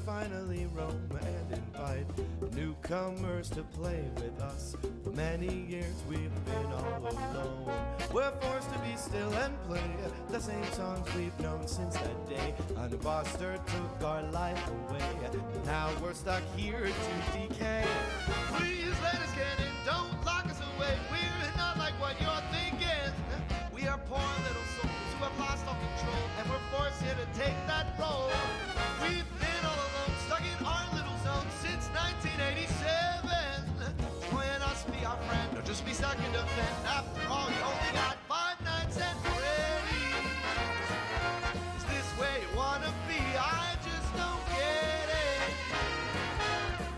finally roam and invite newcomers to play with us. For many years we've been all alone. We're forced to be still and play the same songs we've known since that day. An imposter took our life away. Now we're stuck here to decay. Please let us get in, don't lock us away. We're not like what you're thinking. We are poor little souls who have lost all control, and we're forced here to take that role. We've been all alone, stuck in our little zone since 1987. Join us, be our friend, or just be stuck in defend. After all, you only got 5 nights and Freddy's. Is this where you wanna be? I just don't get it.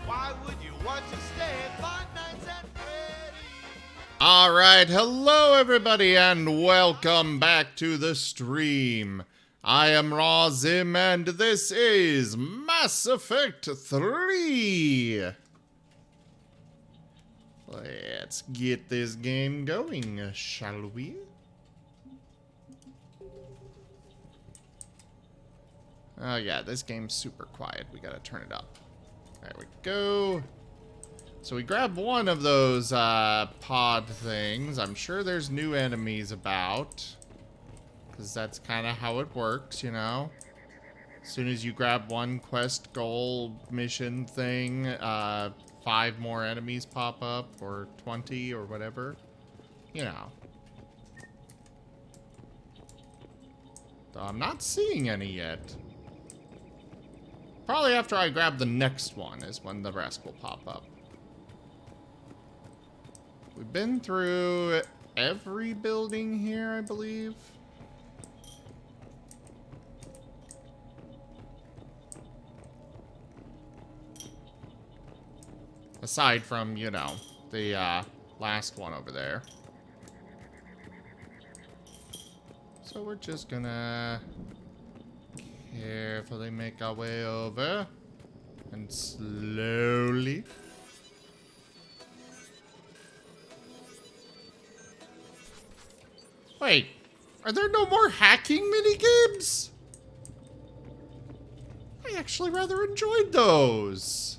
Why would you want to stay at 5 nights and Freddy's? All right, hello everybody, and welcome back to the stream. I am Razim, and this is Mass Effect 3. Let's get this game going, shall we? Oh yeah, this game's super quiet. We gotta turn it up. There we go. So we grab one of those pod things. I'm sure there's new enemies about. Because that's kind of how it works, you know? As soon as you grab one quest, goal, mission thing, 5 more enemies pop up, or 20, or whatever. You know. Though I'm not seeing any yet. Probably after I grab the next one is when the rest will pop up. We've been through every building here, I believe. Aside from, you know, the last one over there. So we're just gonna carefully make our way over. And slowly. Wait, are there no more hacking minigames? I actually rather enjoyed those.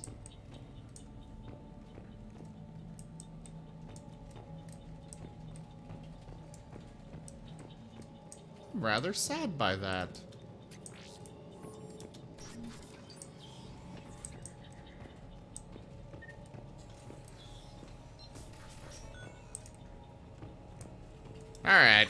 I'm rather sad by that. All right.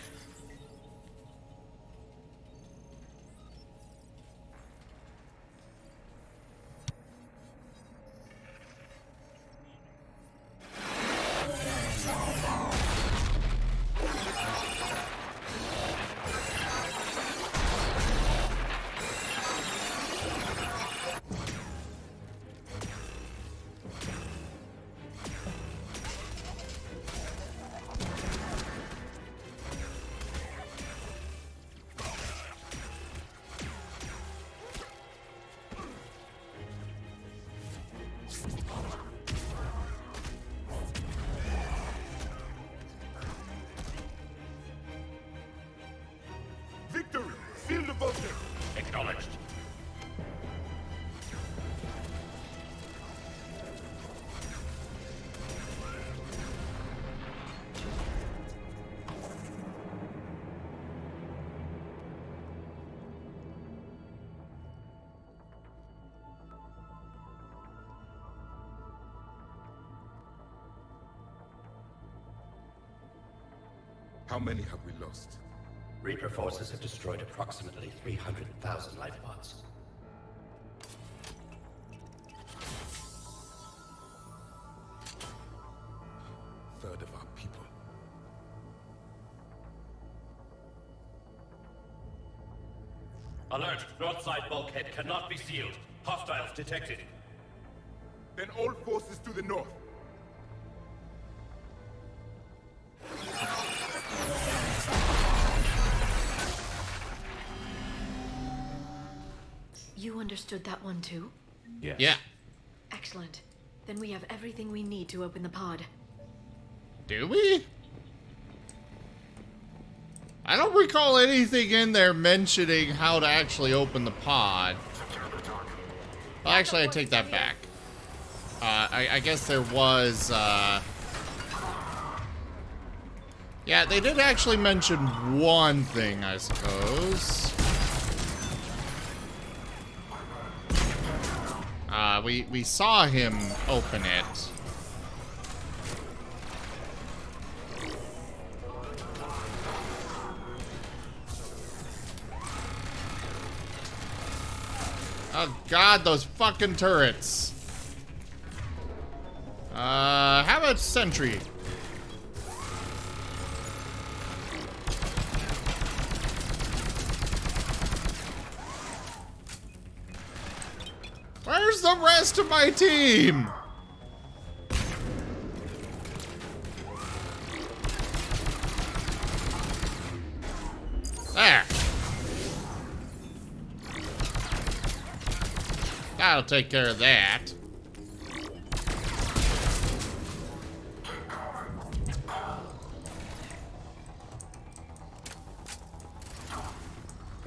Victory! Seal the bunker! Acknowledged. How many have we lost? Reaper forces have destroyed approximately 300,000 life pods. Third of our people. Alert! North side bulkhead cannot be sealed. Hostiles detected. Then all forces to the north. You understood that one too? Yes. Yeah. Excellent. Then we have everything we need to open the pod. Do we? I don't recall anything in there mentioning how to actually open the pod. Well, actually, I take that back. I guess there was, yeah, they did actually mention one thing, I suppose. We saw him open it. Oh god, those fucking turrets. How about sentry? Where's the rest of my team? There. That'll take care of that.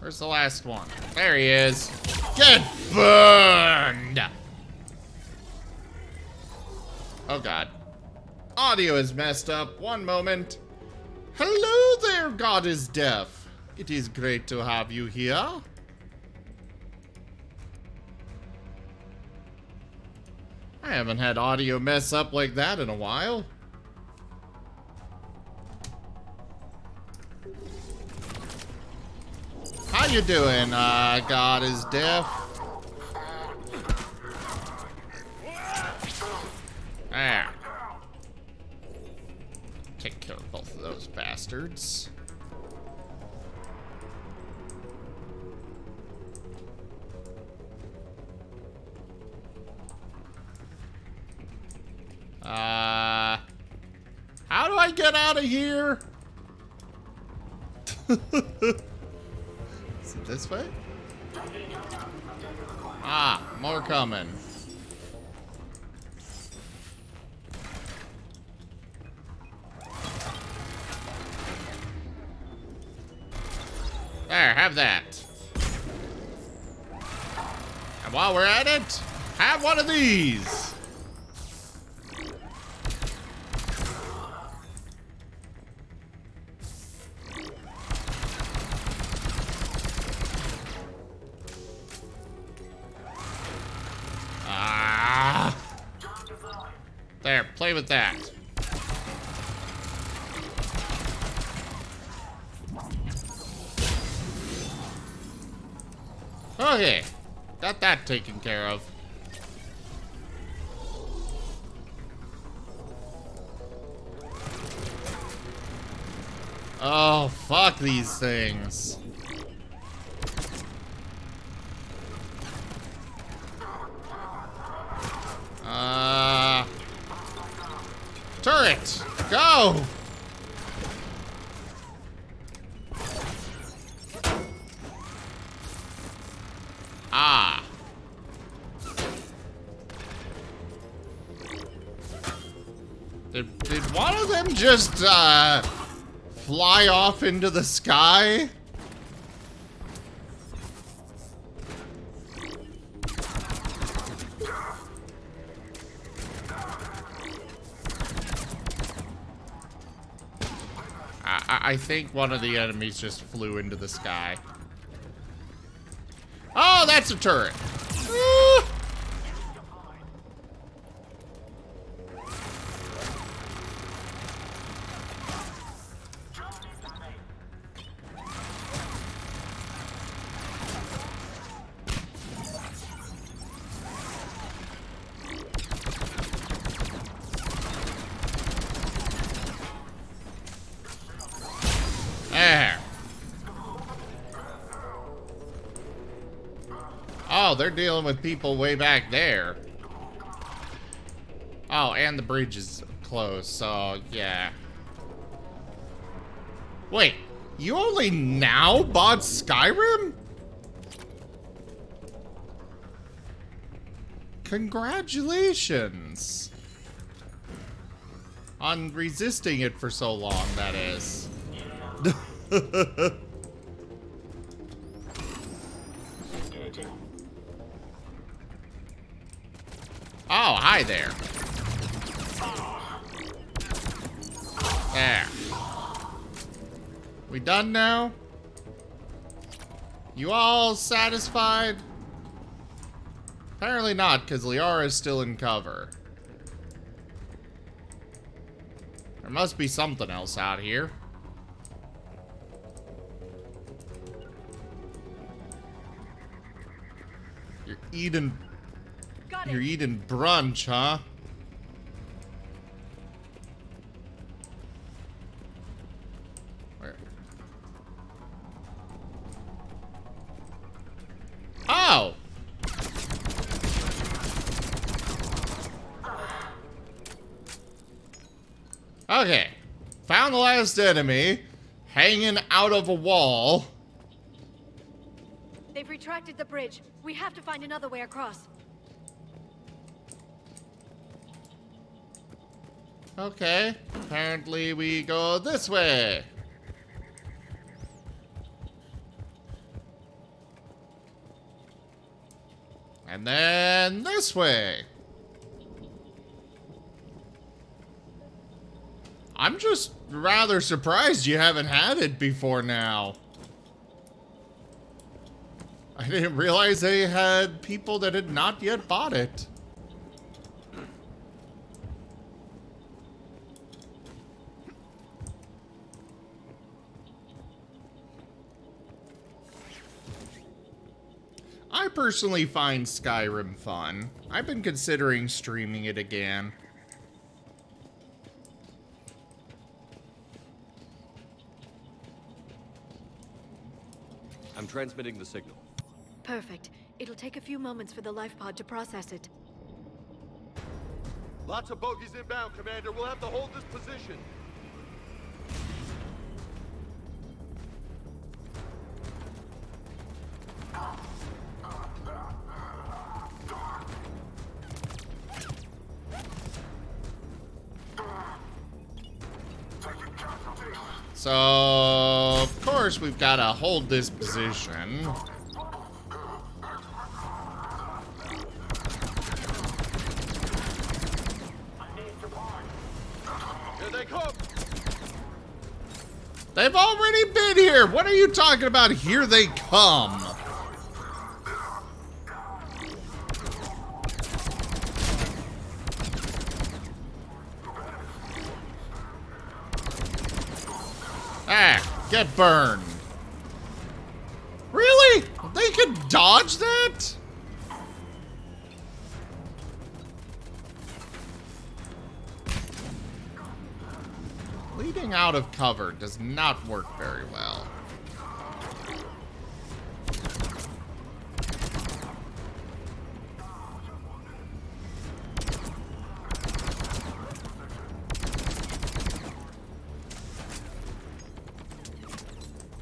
Where's the last one? There he is. Get burned! Oh god. Audio is messed up. One moment. Hello there, God is Deaf. It is great to have you here. I haven't had audio mess up like that in a while. How you doing, God is Deaf? There. Take care of both of those bastards. How do I get out of here? Is it this way? Ah, more coming. There, have that. And while we're at it, have one of these. There, play with that. Okay, got that taken care of. Oh, fuck these things. Turret, go! Ah. Did one of them just, fly off into the sky? I think one of the enemies just flew into the sky. Oh, that's a turret. Ah. There. Oh, they're dealing with people way back there. Oh, and the bridge is closed, so yeah. Wait, you only now bought Skyrim? Congratulations. On resisting it for so long, that is. Oh, hi there. There. We done now? You all satisfied? Apparently not, because Liara's still in cover. There must be something else out here. You're eating brunch, huh? Where? Oh! Okay. Found the last enemy. Hanging out of a wall. They've retracted the bridge. We have to find another way across. Okay. Apparently we go this way. And then this way. I'm just rather surprised you haven't had it before now. I didn't realize they had people that had not yet bought it. I personally find Skyrim fun. I've been considering streaming it again. I'm transmitting the signal. Perfect. It'll take a few moments for the life pod to process it. Lots of bogies inbound, Commander. We'll have to hold this position. So, of course, we've got to hold this position. Here they come. They've already been here. What are you talking about? Here they come. Ah, get burned. Really? They could dodge that? Leading out of cover does not work very well.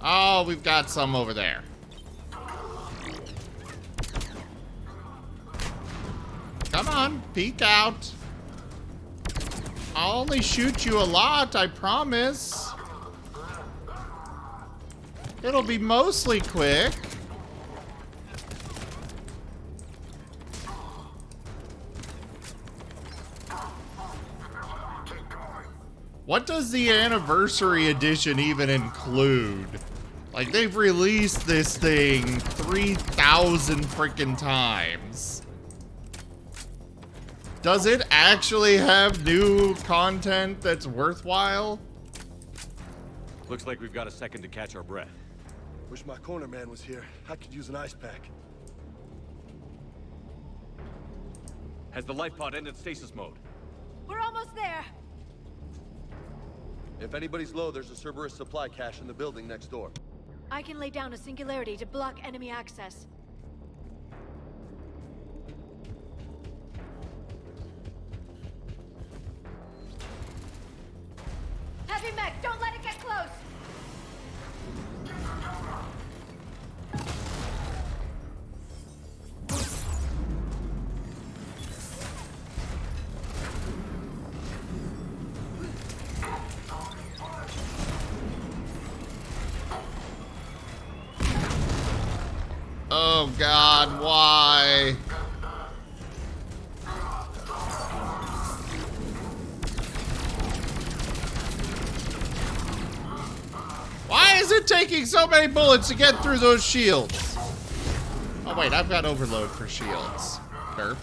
Oh, we've got some over there. Come on, peek out. I'll only shoot you a lot, I promise. It'll be mostly quick. What does the anniversary edition even include? Like, they've released this thing 3,000 freaking times. Does it actually have new content that's worthwhile? Looks like we've got a second to catch our breath. Wish my corner man was here. I could use an ice pack. Has the life pod ended stasis mode? We're almost there. If anybody's low, there's a Cerberus supply cache in the building next door. I can lay down a singularity to block enemy access. Heavy mech, don't let it get close! Oh God, why? Why is it taking so many bullets to get through those shields? Oh wait, I've got overload for shields. Derp.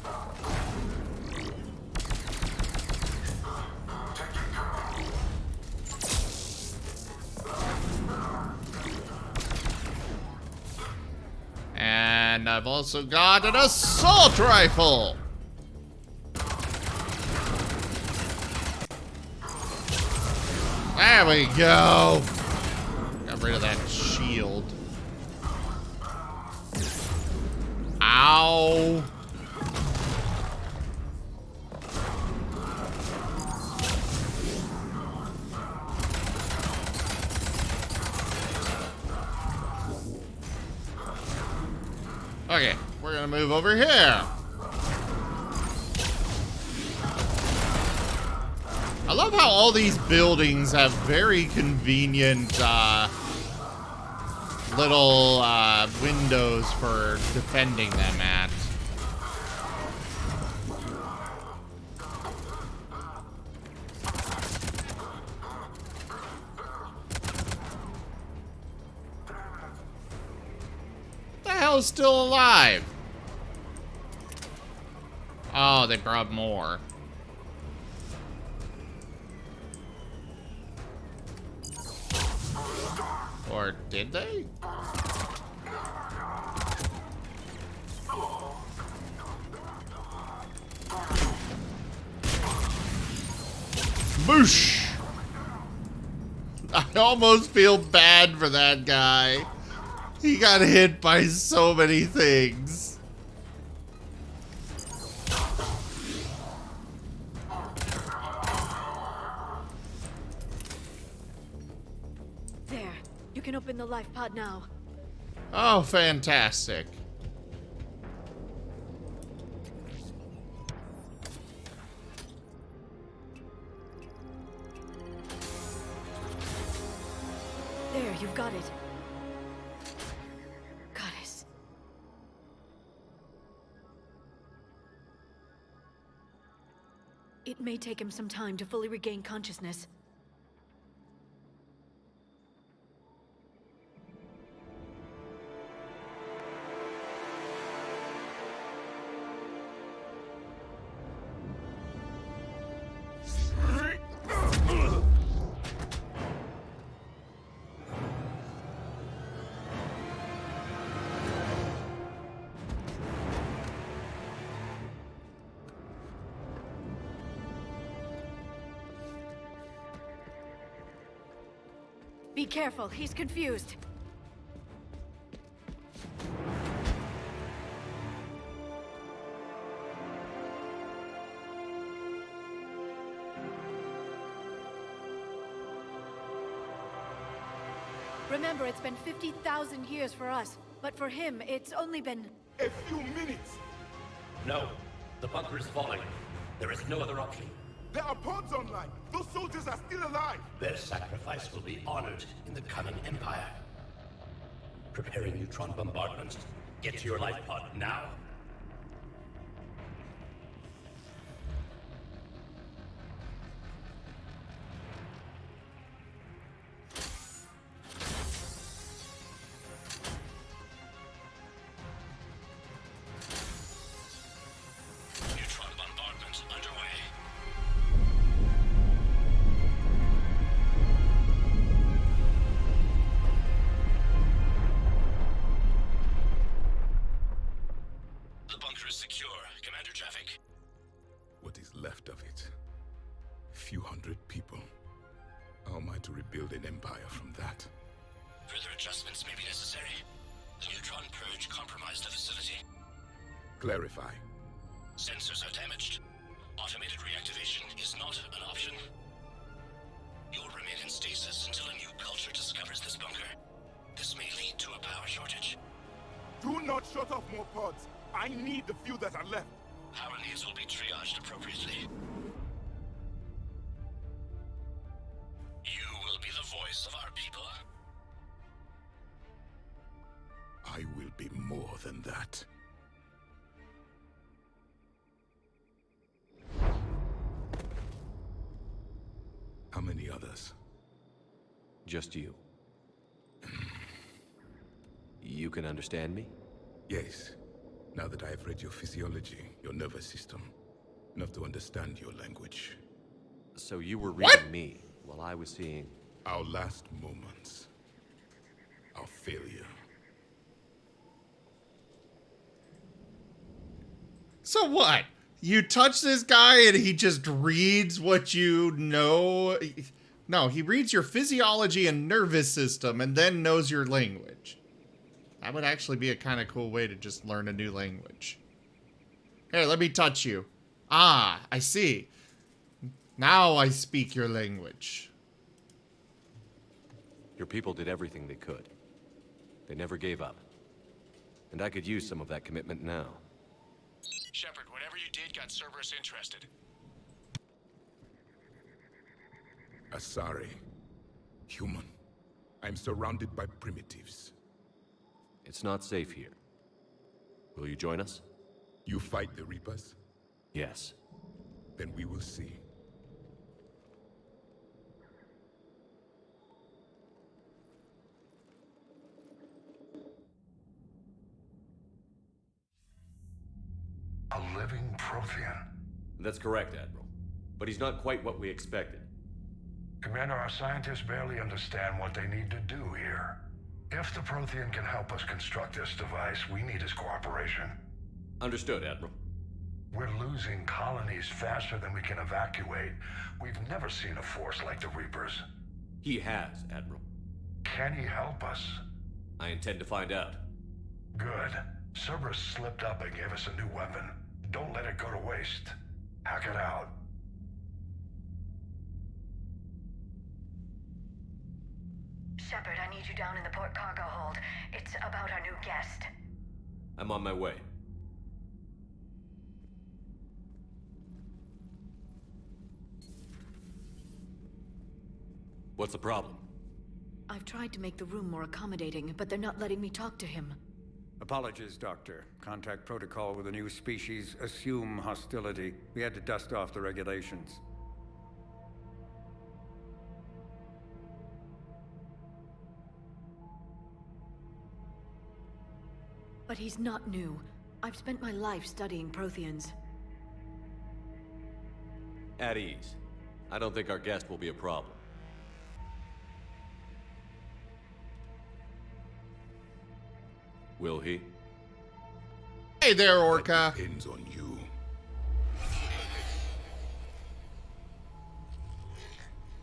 And I've also got an assault rifle. There we go. Got rid of that shield. Ow. Okay, we're gonna move over here. I love how all these buildings have very convenient little windows for defending them at. hell's still alive? Oh, they brought more. Or did they? Boosh! I almost feel bad for that guy. He got hit by so many things. There. You can open the life pod now. Oh, fantastic. There, you've got it. Goddess. It may take him some time to fully regain consciousness. Be careful, he's confused. Remember, it's been 50,000 years for us, but for him, it's only been... A few minutes. No, the bunker is falling. There is no other option. There are pods online. Those soldiers are still alive. Their sacrifice will be honored in the coming Empire. Preparing neutron bombardments. Get to your life pod now. Neutron bombardment underway. The bunker is secure. Commander traffic. What is left of it? A few hundred people. How am I to rebuild an empire from that? Further adjustments may be necessary. The neutron purge compromised the facility. Clarify. Sensors are damaged. Automated reactivation is not an option. You'll remain in stasis until a new culture discovers this bunker. This may lead to a power shortage. Do not shut off more pods. I need the few that are left. Power needs will be triaged appropriately. You will be the voice of our people. I will be more than that. How many others? Just you. You can understand me? Yes. Now that I have read your physiology, your nervous system, enough to understand your language. So you were reading me while I was seeing... Our last moments. Our failure. So what? You touch this guy and he just reads what you know? No, he reads your physiology and nervous system and then knows your language. That would actually be a kind of cool way to just learn a new language. Here, let me touch you. Ah, I see. Now I speak your language. Your people did everything they could. They never gave up. And I could use some of that commitment now. Shepard, whatever you did got Cerberus interested. Asari. Human. I'm surrounded by primitives. It's not safe here. Will you join us? You fight the Reapers? Yes. Then we will see. Prothean. That's correct, Admiral. But he's not quite what we expected. Commander, our scientists barely understand what they need to do here. If the Prothean can help us construct this device, we need his cooperation. Understood, Admiral. We're losing colonies faster than we can evacuate. We've never seen a force like the Reapers. He has, Admiral. Can he help us? I intend to find out. Good. Cerberus slipped up and gave us a new weapon. Don't let it go to waste. Hack it out. Shepard, I need you down in the port cargo hold. It's about our new guest. I'm on my way. What's the problem? I've tried to make the room more accommodating, but they're not letting me talk to him. Apologies, Doctor. Contact protocol with a new species. Assume hostility. We had to dust off the regulations. But he's not new. I've spent my life studying Protheans. At ease. I don't think our guest will be a problem. Will he? Hey there, Orca. Depends on you.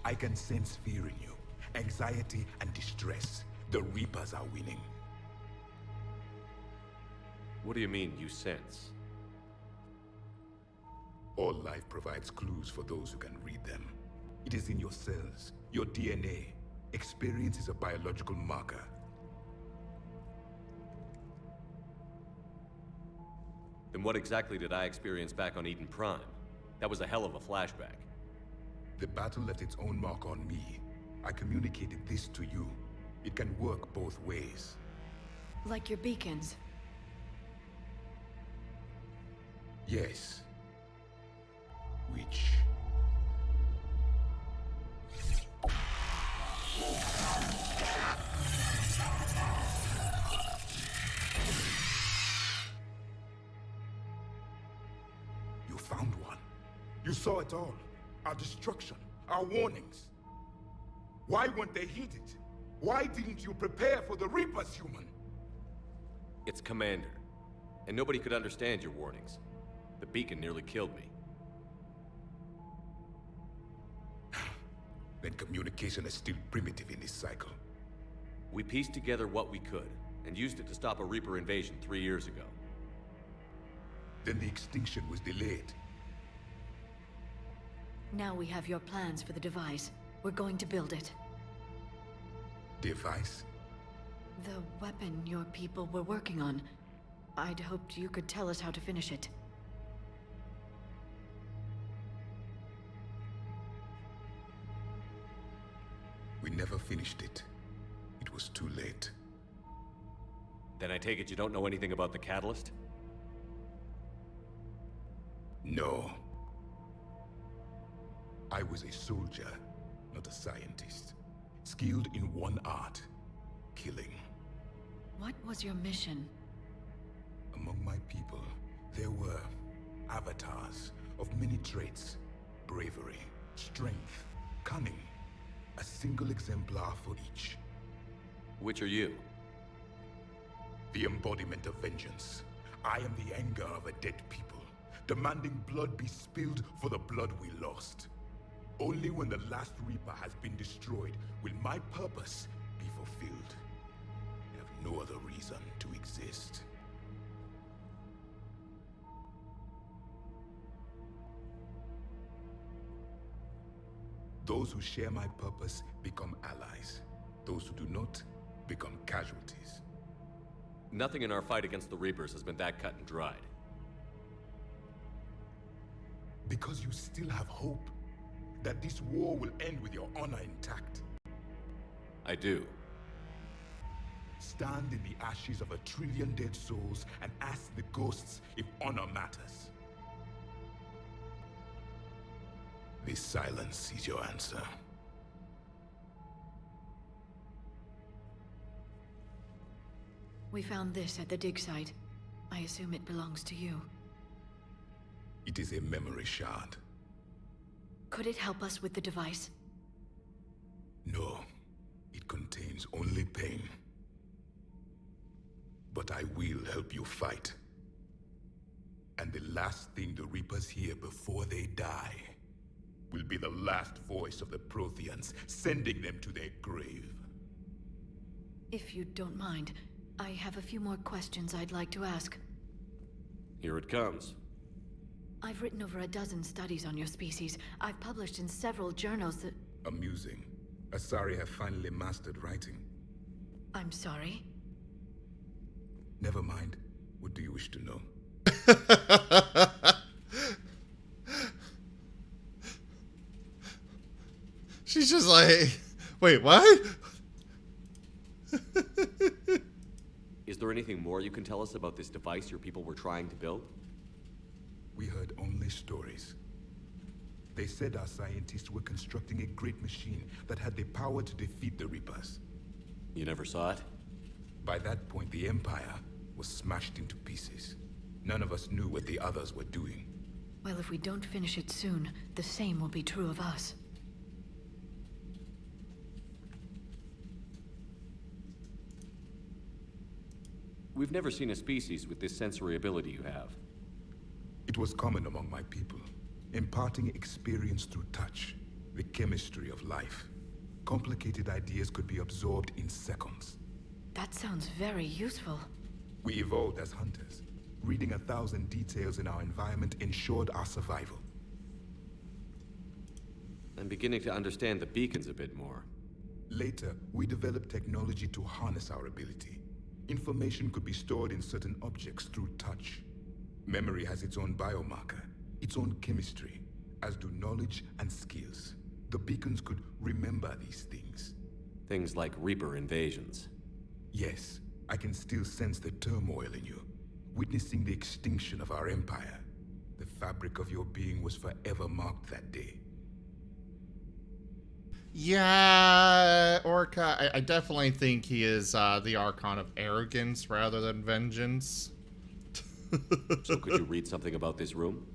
I can sense fear in you, anxiety and distress. The Reapers are winning. What do you mean, you sense? All life provides clues for those who can read them. It is in your cells, your DNA. Experience is a biological marker. Then what exactly did I experience back on Eden Prime? That was a hell of a flashback. The battle left its own mark on me. I communicated this to you. It can work both ways. Like your beacons. Yes. Which... You found one. You saw it all. Our destruction, our warnings. Why weren't they heeded? Why didn't you prepare for the Reapers, human? It's Commander. And nobody could understand your warnings. The beacon nearly killed me. Then communication is still primitive in this cycle. We pieced together what we could, and used it to stop a Reaper invasion 3 years ago. Then the extinction was delayed. Now we have your plans for the device. We're going to build it. Device? The weapon your people were working on. I'd hoped you could tell us how to finish it. We never finished it. It was too late. Then I take it you don't know anything about the catalyst? No. I was a soldier, not a scientist. Skilled in one art, killing. What was your mission? Among my people, there were avatars of many traits. Bravery, strength, cunning. A single exemplar for each. Which are you? The embodiment of vengeance. I am the anger of a dead people, demanding blood be spilled for the blood we lost. Only when the last Reaper has been destroyed will my purpose be fulfilled. I have no other reason to exist. Those who share my purpose become allies. Those who do not become casualties. Nothing in our fight against the Reapers has been that cut and dried. Because you still have hope that this war will end with your honor intact. I do. Stand in the ashes of 1 trillion dead souls and ask the ghosts if honor matters. This silence is your answer. We found this at the dig site. I assume it belongs to you. It is a memory shard. Could it help us with the device? No, it contains only pain. But I will help you fight. And the last thing the Reapers hear before they die will be the last voice of the Protheans, sending them to their grave. If you don't mind, I have a few more questions I'd like to ask. Here it comes. I've written over a dozen studies on your species. I've published in several journals that... Amusing. Asari have finally mastered writing. I'm sorry? Never mind. What do you wish to know? She's just like, wait, what? Is there anything more you can tell us about this device your people were trying to build? We heard only stories. They said our scientists were constructing a great machine that had the power to defeat the Reapers. You never saw it? By that point, the Empire was smashed into pieces. None of us knew what the others were doing. Well, if we don't finish it soon, the same will be true of us. We've never seen a species with this sensory ability you have. It was common among my people, imparting experience through touch, the chemistry of life. Complicated ideas could be absorbed in seconds. That sounds very useful. We evolved as hunters. Reading 1,000 details in our environment ensured our survival. I'm beginning to understand the beacons a bit more. Later, we developed technology to harness our ability. Information could be stored in certain objects through touch. Memory has its own biomarker, its own chemistry, as do knowledge and skills. The beacons could remember these things. Things like Reaper invasions. Yes, I can still sense the turmoil in you, witnessing the extinction of our empire. The fabric of your being was forever marked that day. Yeah, Orca, I definitely think he is the Archon of arrogance rather than vengeance. So could you read something about this room?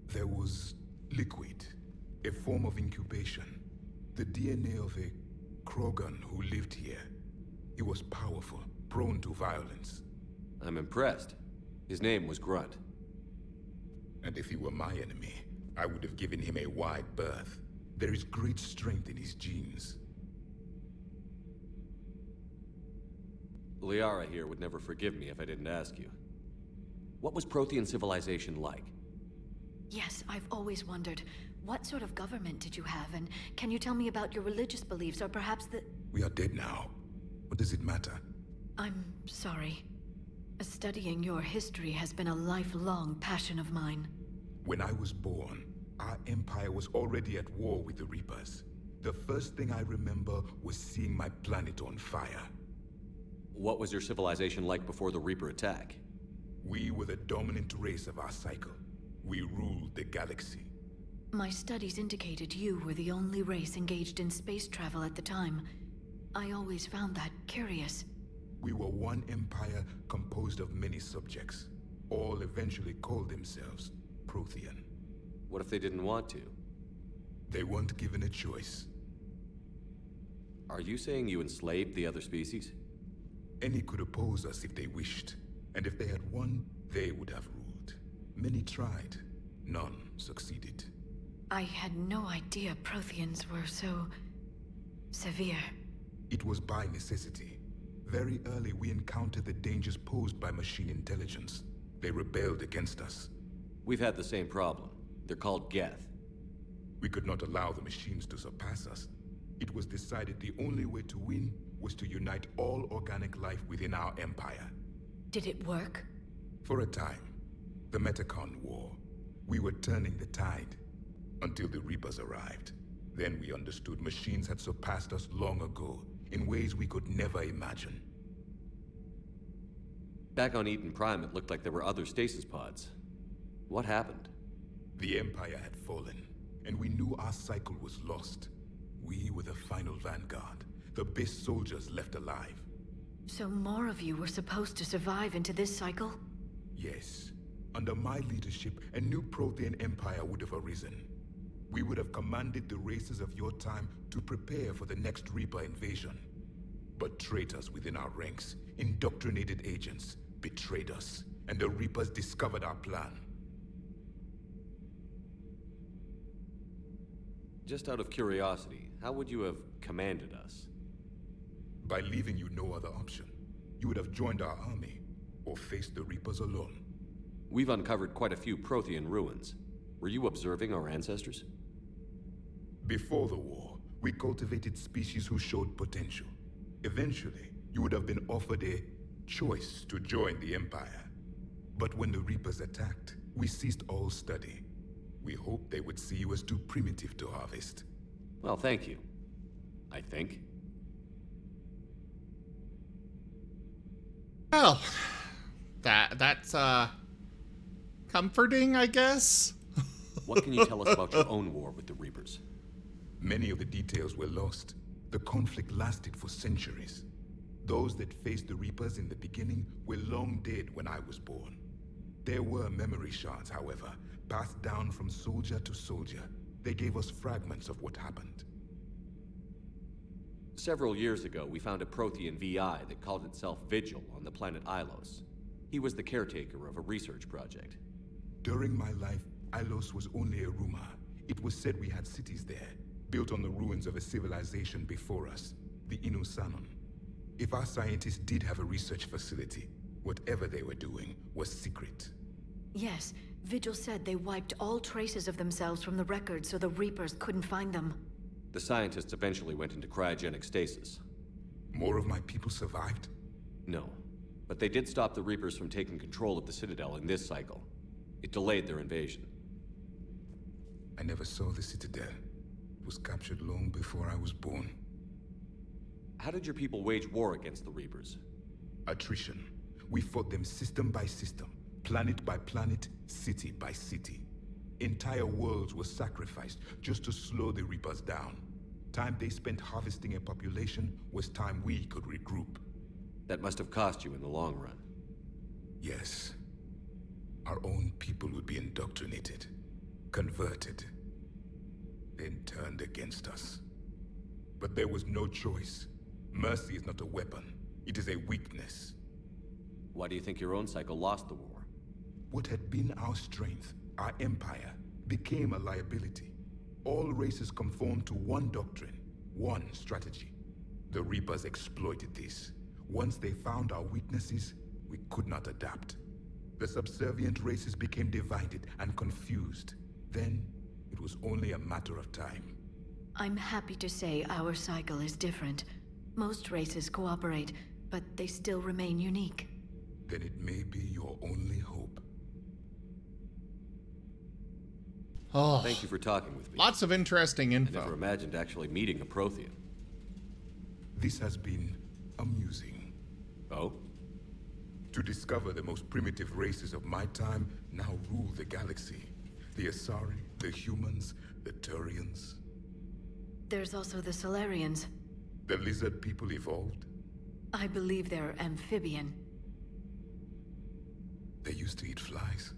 There was liquid, a form of incubation. The DNA of a Krogan who lived here. He was powerful, prone to violence. I'm impressed. His name was Grunt. And if he were my enemy, I would have given him a wide berth. There is great strength in his genes. Liara here would never forgive me if I didn't ask you. What was Prothean civilization like? Yes, I've always wondered, what sort of government did you have, and can you tell me about your religious beliefs, or perhaps the... We are dead now. What does it matter? I'm sorry. Studying your history has been a lifelong passion of mine. When I was born, our empire was already at war with the Reapers. The first thing I remember was seeing my planet on fire. What was your civilization like before the Reaper attack? We were the dominant race of our cycle. We ruled the galaxy. My studies indicated you were the only race engaged in space travel at the time. I always found that curious. We were one empire composed of many subjects. All eventually called themselves Prothean. What if they didn't want to? They weren't given a choice. Are you saying you enslaved the other species? Any could oppose us if they wished. And if they had won, they would have ruled. Many tried. None succeeded. I had no idea Protheans were so... severe. It was by necessity. Very early, we encountered the dangers posed by machine intelligence. They rebelled against us. We've had the same problem. They're called Geth. We could not allow the machines to surpass us. It was decided the only way to win was to unite all organic life within our empire. Did it work? For a time. The Metacon War. We were turning the tide. Until the Reapers arrived. Then we understood machines had surpassed us long ago, in ways we could never imagine. Back on Eden Prime, it looked like there were other stasis pods. What happened? The Empire had fallen, and we knew our cycle was lost. We were the final vanguard, the best soldiers left alive. So more of you were supposed to survive into this cycle? Yes. Under my leadership, a new Prothean empire would have arisen. We would have commanded the races of your time to prepare for the next Reaper invasion. But traitors within our ranks, indoctrinated agents, betrayed us, and the Reapers discovered our plan. Just out of curiosity, how would you have commanded us? By leaving you no other option. You would have joined our army, or faced the Reapers alone. We've uncovered quite a few Prothean ruins. Were you observing our ancestors? Before the war, we cultivated species who showed potential. Eventually, you would have been offered a choice to join the Empire. But when the Reapers attacked, we ceased all study. We hoped they would see you as too primitive to harvest. Well, thank you. I think. Well, that's comforting, I guess. What can you tell us about your own war with the Reapers? Many of the details were lost. The conflict lasted for centuries. Those that faced the Reapers in the beginning were long dead when I was born. There were memory shards, however, passed down from soldier to soldier. They gave us fragments of what happened. Several years ago, we found a Prothean VI that called itself Vigil on the planet Ilos. He was the caretaker of a research project. During my life, Ilos was only a rumor. It was said we had cities there, built on the ruins of a civilization before us, the Inusanon. If our scientists did have a research facility, whatever they were doing was secret. Yes, Vigil said they wiped all traces of themselves from the records so the Reapers couldn't find them. The scientists eventually went into cryogenic stasis. More of my people survived? No, but they did stop the Reapers from taking control of the Citadel in this cycle. It delayed their invasion. I never saw the Citadel. It was captured long before I was born. How did your people wage war against the Reapers? Attrition. We fought them system by system, planet by planet, city by city. Entire worlds were sacrificed just to slow the Reapers down. Time they spent harvesting a population was time we could regroup. That must have cost you in the long run. Yes. Our own people would be indoctrinated, converted, then turned against us. But there was no choice. Mercy is not a weapon. It is a weakness. Why do you think your own cycle lost the war? What had been our strength, our empire, became a liability. All races conformed to one doctrine, one strategy. The Reapers exploited this. Once they found our weaknesses, we could not adapt. The subservient races became divided and confused. Then, it was only a matter of time. I'm happy to say our cycle is different. Most races cooperate, but they still remain unique. Then it may be your only hope. Oh, Thank you for talking with me. lots of interesting I info. never imagined actually meeting a Prothean. This has been amusing. Oh? To discover the most primitive races of my time now rule the galaxy. The Asari, the humans, the Turians. There's also the Solarians. The lizard people evolved. I believe they're amphibian. They used to eat flies.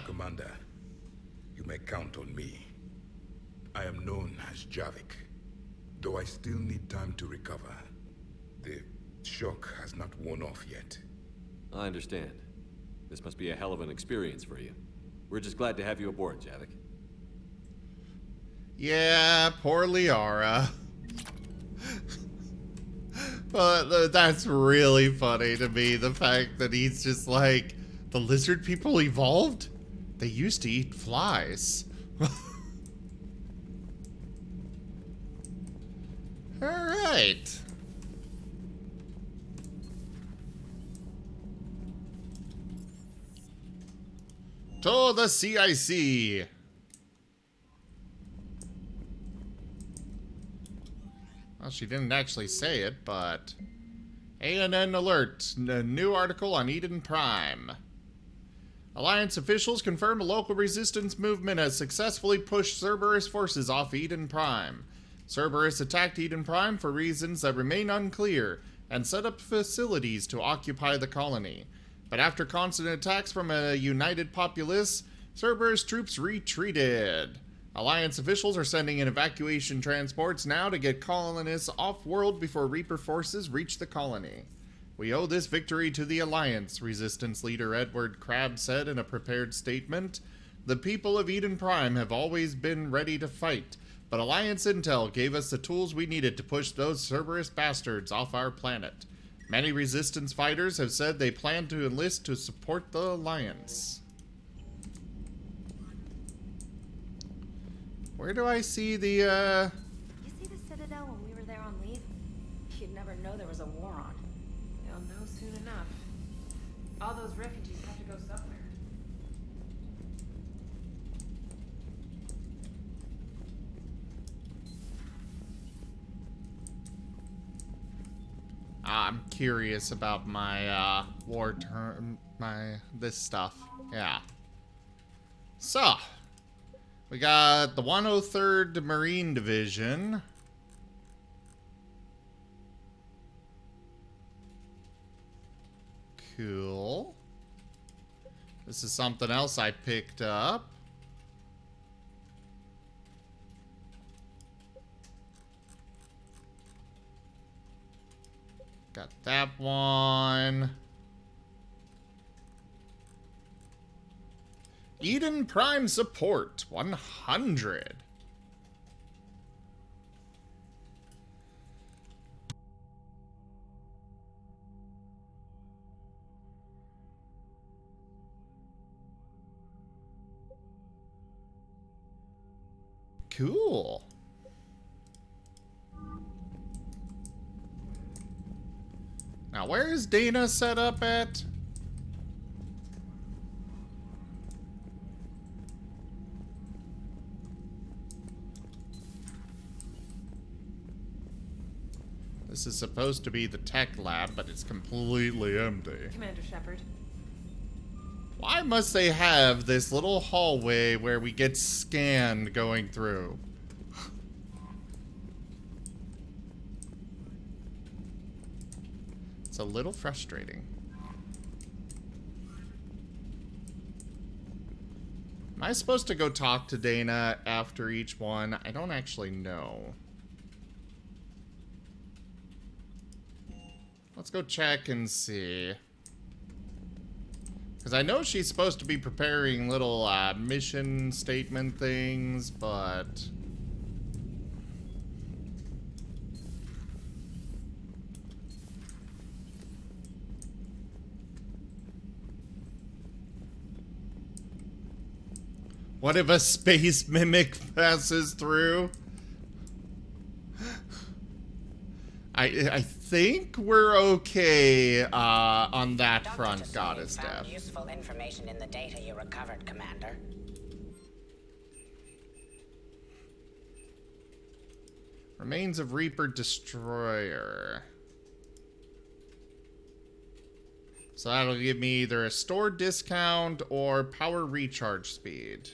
Commander, you may count on me. I am known as Javik, though I still need time to recover. The shock has not worn off yet. I understand. This must be a hell of an experience for you. We're just glad to have you aboard, Javik. Yeah, poor Liara. But that's really funny to me, the fact that he's just like, the lizard people evolved? They used to eat flies. Alright. To the CIC. Well, she didn't actually say it, but... ANN alert. New article on Eden Prime. Alliance officials confirm a local resistance movement has successfully pushed Cerberus forces off Eden Prime. Cerberus attacked Eden Prime for reasons that remain unclear and set up facilities to occupy the colony. But after constant attacks from a united populace, Cerberus troops retreated. Alliance officials are sending in evacuation transports now to get colonists off-world before Reaper forces reach the colony. We owe this victory to the Alliance, Resistance leader Edward Crabb said in a prepared statement. The people of Eden Prime have always been ready to fight, but Alliance intel gave us the tools we needed to push those Cerberus bastards off our planet. Many Resistance fighters have said they plan to enlist to support the Alliance. Where do I see the, You see the Citadel when we were there on leave? You'd never know there was a war on. They'll know soon enough. All those refugees have to go somewhere. I'm curious about my, war term, this stuff. Yeah. So, we got the 103rd Marine Division. Cool. This is something else I picked up. Got that one. Eden Prime Support, 100. Cool. Now, where is Dana set up at? This is supposed to be the tech lab, but it's completely empty. Commander Shepard. Why must they have this little hallway where we get scanned going through? It's a little frustrating. Am I supposed to go talk to Dana after each one? I don't actually know. Let's go check and see. Because I know she's supposed to be preparing little mission statement things, but... what if a space mimic passes through? I think we're okay on that front, Goddess Death. Useful information in the data you recovered, Commander. Remains of Reaper Destroyer. So that'll give me either a store discount or power recharge speed.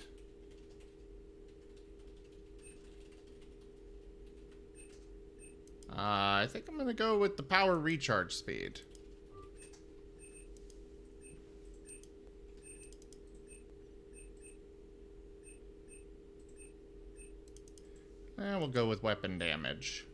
I think I'm gonna go with the power recharge speed. And we'll go with weapon damage.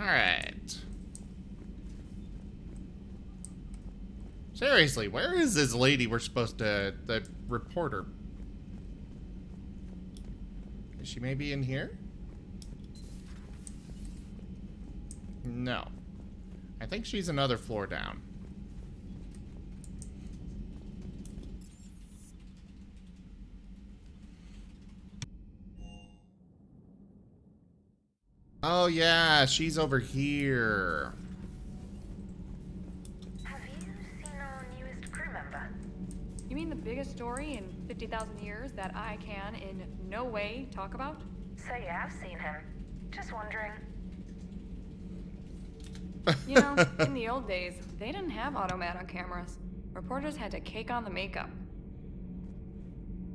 Alright. Seriously, where is this lady we're supposed to... the reporter? Is she maybe in here? No. I think she's another floor down. Oh yeah, she's over here. Have you seen our newest crew member? You mean the biggest story in 50,000 years that I can in no way talk about? So you have seen him. Just wondering. You know, in the old days, they didn't have automatic cameras. Reporters had to cake on the makeup.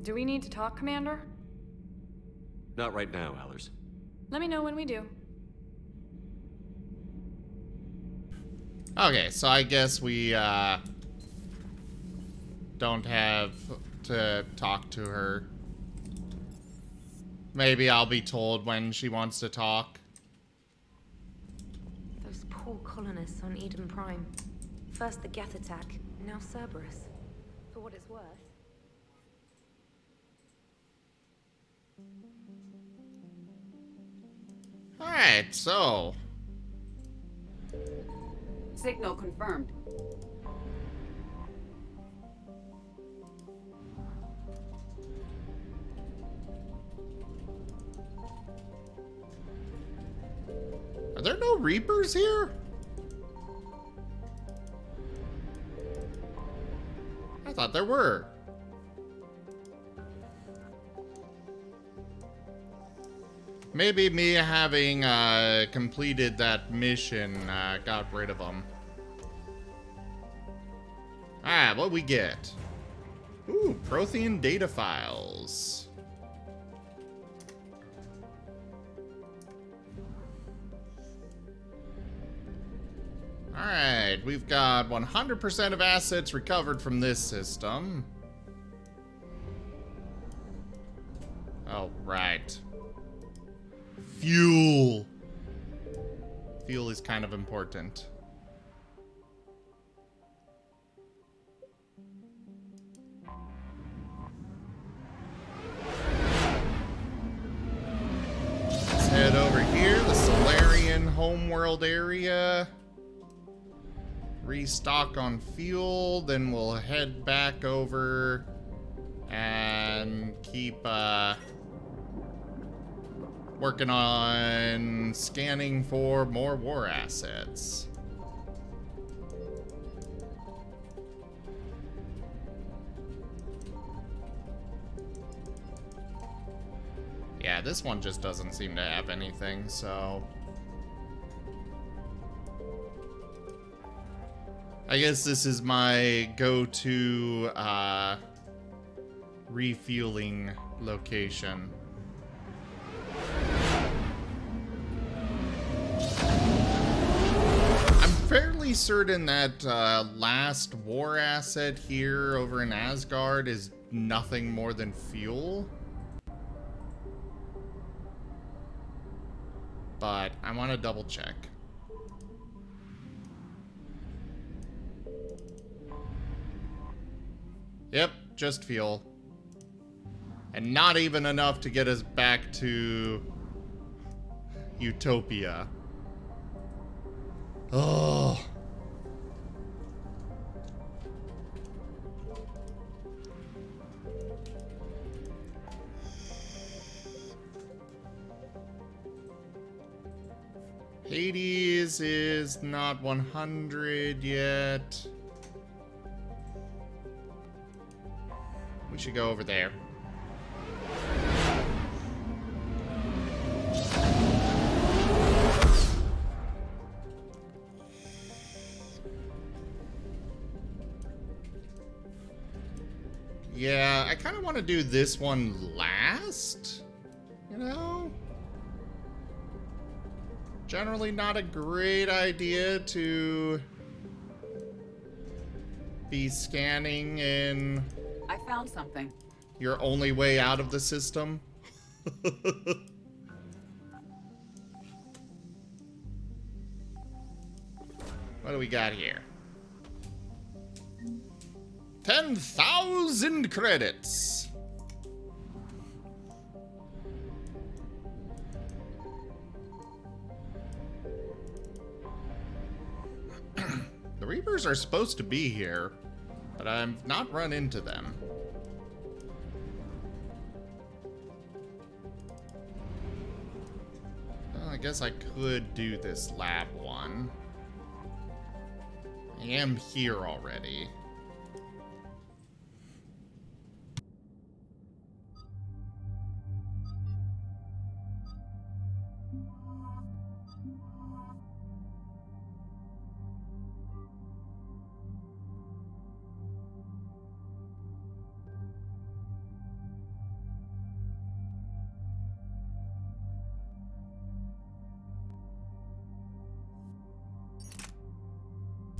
Do we need to talk, Commander? Not right now, Allers. Let me know when we do. Okay, so I guess we, don't have to talk to her. Maybe I'll be told when she wants to talk. Those poor colonists on Eden Prime. First the Geth attack, now Cerberus. For what it's worth. Alright, so... Signal confirmed. Are there no Reapers here? I thought there were. Maybe me having completed that mission got rid of them. Alright, what we get? Ooh, Prothean data files. Alright, we've got 100% of assets recovered from this system. Oh, right. Fuel. Fuel is kind of important. Let's head over here, the Solarian homeworld area. Restock on fuel, then we'll head back over and keep working on scanning for more war assets. Yeah, this one just doesn't seem to have anything, so... I guess this is my go-to refueling location. I'm fairly certain that last war asset here over in Asgard is nothing more than fuel. But I want to double check. Yep, just fuel. And not even enough to get us back to Utopia. Oh. Hades is not 100 yet. We should go over there. Yeah, I kind of want to do this one last, you know? Generally not a great idea to be scanning in... I found something. Your only way out of the system. What do we got here? 10,000 credits. The Reapers are supposed to be here, but I've not run into them. Well, I guess I could do this lab one. I am here already.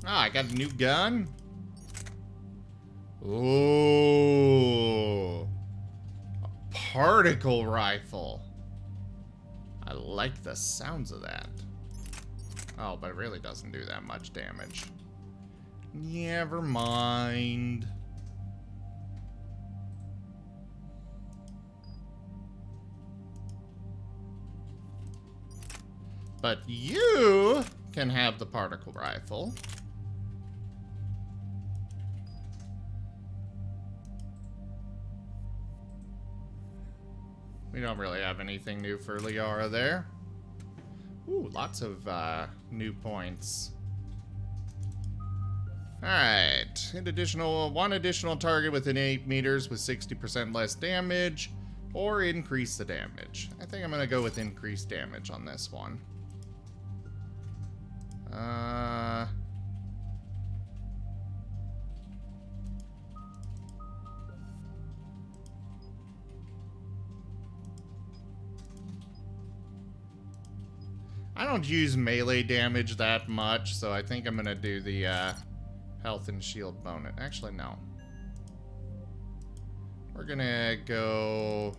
Ah, I got a new gun. Ooh. A particle rifle. I like the sounds of that. Oh, but it really doesn't do that much damage. Never mind. But you can have the particle rifle. We don't really have anything new for Liara there. Ooh, lots of new points. Alright. One additional target within 8 meters with 60% less damage. Or increase the damage. I think I'm going to go with increased damage on this one. I don't use melee damage that much, so I think I'm going to do the health and shield bonus. Actually, no. We're going to go...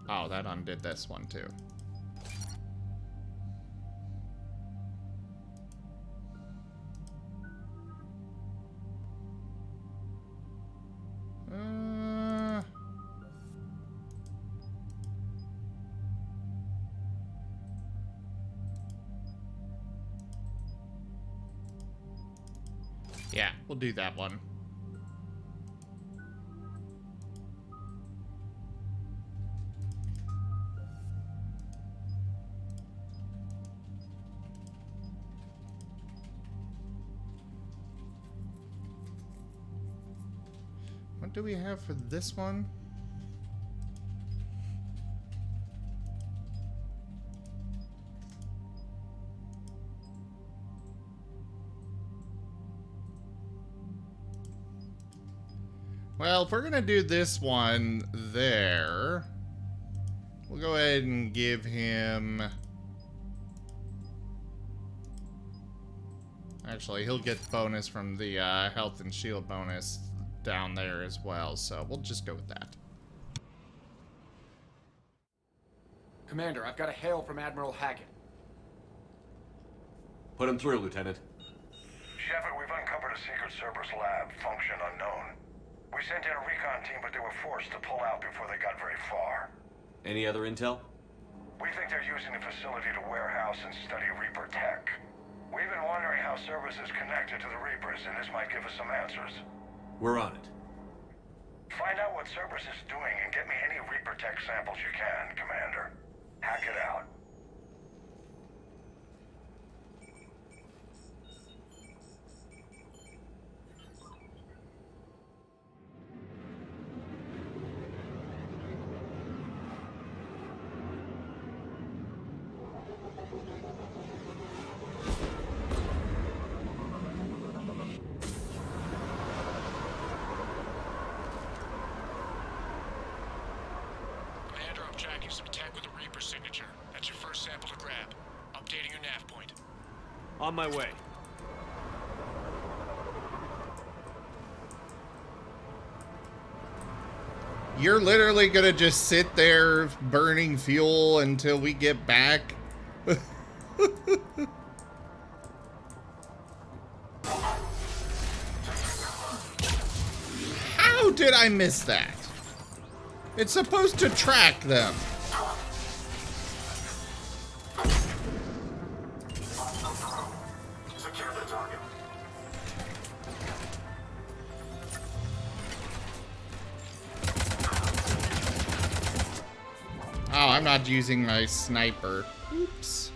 Oh, that undid this one, too. Yeah, we'll do that one. What do we have for this one? Well, if we're gonna do this one there, we'll go ahead and give him... Actually, he'll get bonus from the health and shield bonus down there as well, so we'll just go with that. Commander, I've got a hail from Admiral Hackett. Put him through, Lieutenant. Shepard, we've uncovered a secret Cerberus lab, function unknown. We sent in a recon team, but they were forced to pull out before they got very far. Any other intel? We think they're using the facility to warehouse and study Reaper tech. We've been wondering how Cerberus is connected to the Reapers, and this might give us some answers. We're on it. Find out what Cerberus is doing and get me any Reaper tech samples you can, Commander. Hack it out. Tracking some tech with a Reaper signature. That's your first sample to grab. Updating your nav point. On my way. You're literally gonna just sit there burning fuel until we get back? How did I miss that? It's supposed to track them. Secure the target. Oh, I'm not using my sniper. Oops.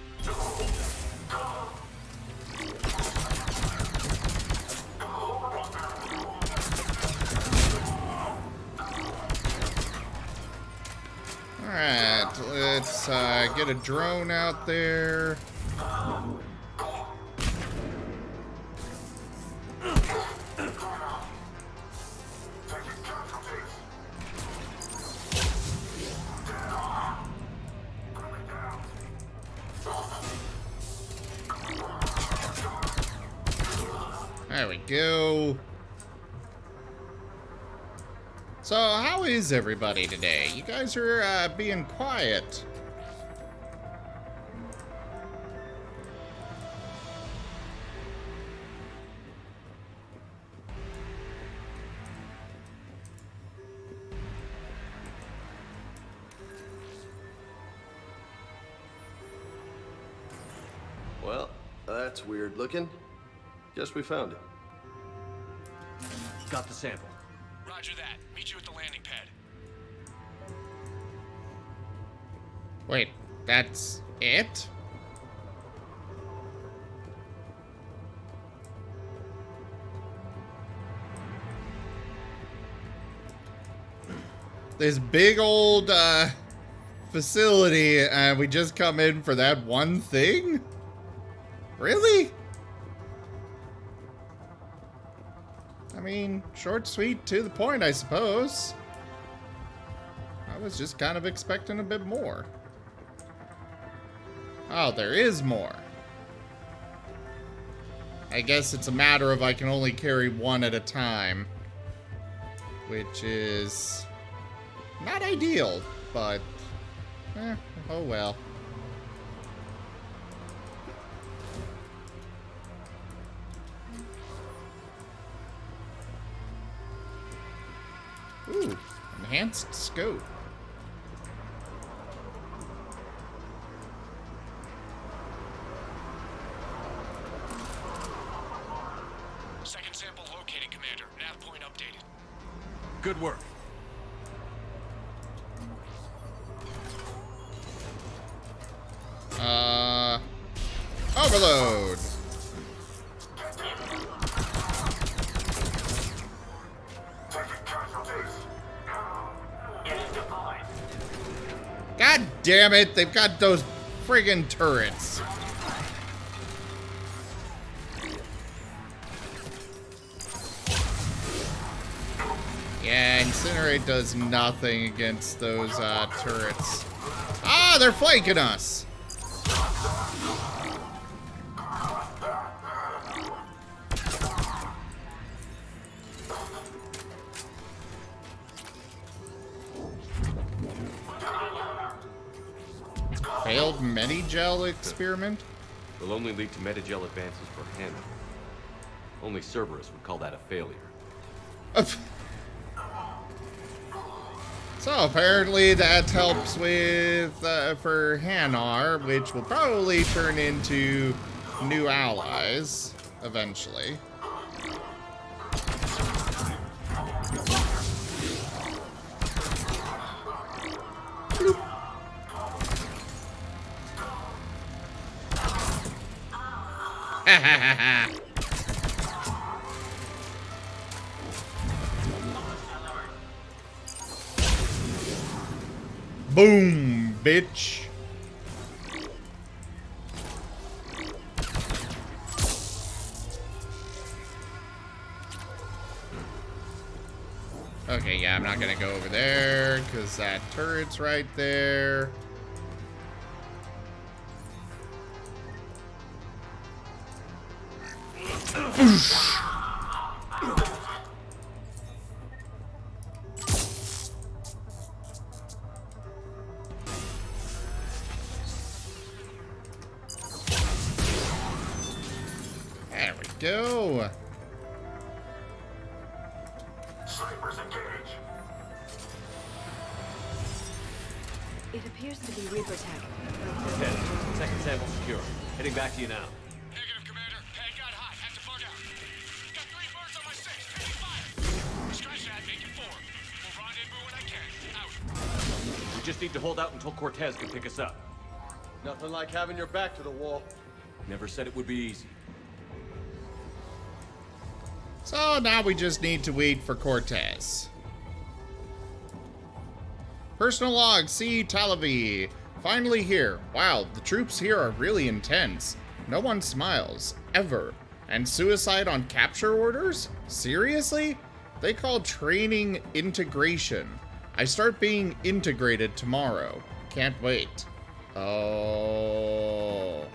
Alright, let's get a drone out there. There we go. So, how is everybody today? You guys are being quiet. Well, that's weird looking. Guess we found it. Got the sample. Roger that. Meet you at the landing pad. Wait, that's it? This big old facility, and we just come in for that one thing? Really? I mean, short, sweet, to the point, I suppose. I was just kind of expecting a bit more. Oh, there is more. I guess it's a matter of I can only carry one at a time. Which is not ideal, but oh well. Ooh, enhanced scope. Second sample located, Commander. Nav point updated. Good work. Overload. God damn it, they've got those friggin' turrets. Yeah, Incinerate does nothing against those turrets. Ah, they're flanking us. Failed Medigel experiment? Will only lead to Medigel advances for Hannah. Only Cerberus would call that a failure. So apparently that helps with for Hanar, which will probably turn into new allies eventually. Ha ha ha ha. Boom, bitch. Okay, yeah, I'm not gonna go over there because that turret's right there. There we go. Snipers engage. It appears to be Reaper tech. Okay, second sample secure. Heading back to you now. Negative, Commander. Pad got hot. Have to bug out. Got 3 birds on my 6. Taking fire. Scratch that. Make it 4. We'll rendezvous when I can. Out. We just need to hold out until Cortez can pick us up. Nothing like having your back to the wall. Never said it would be easy. So now we just need to wait for Cortez. Personal log, C. Talavi. Finally here. Wow, the troops here are really intense. No one smiles. Ever. And suicide on capture orders? Seriously? They call training integration. I start being integrated tomorrow. Can't wait. Oh.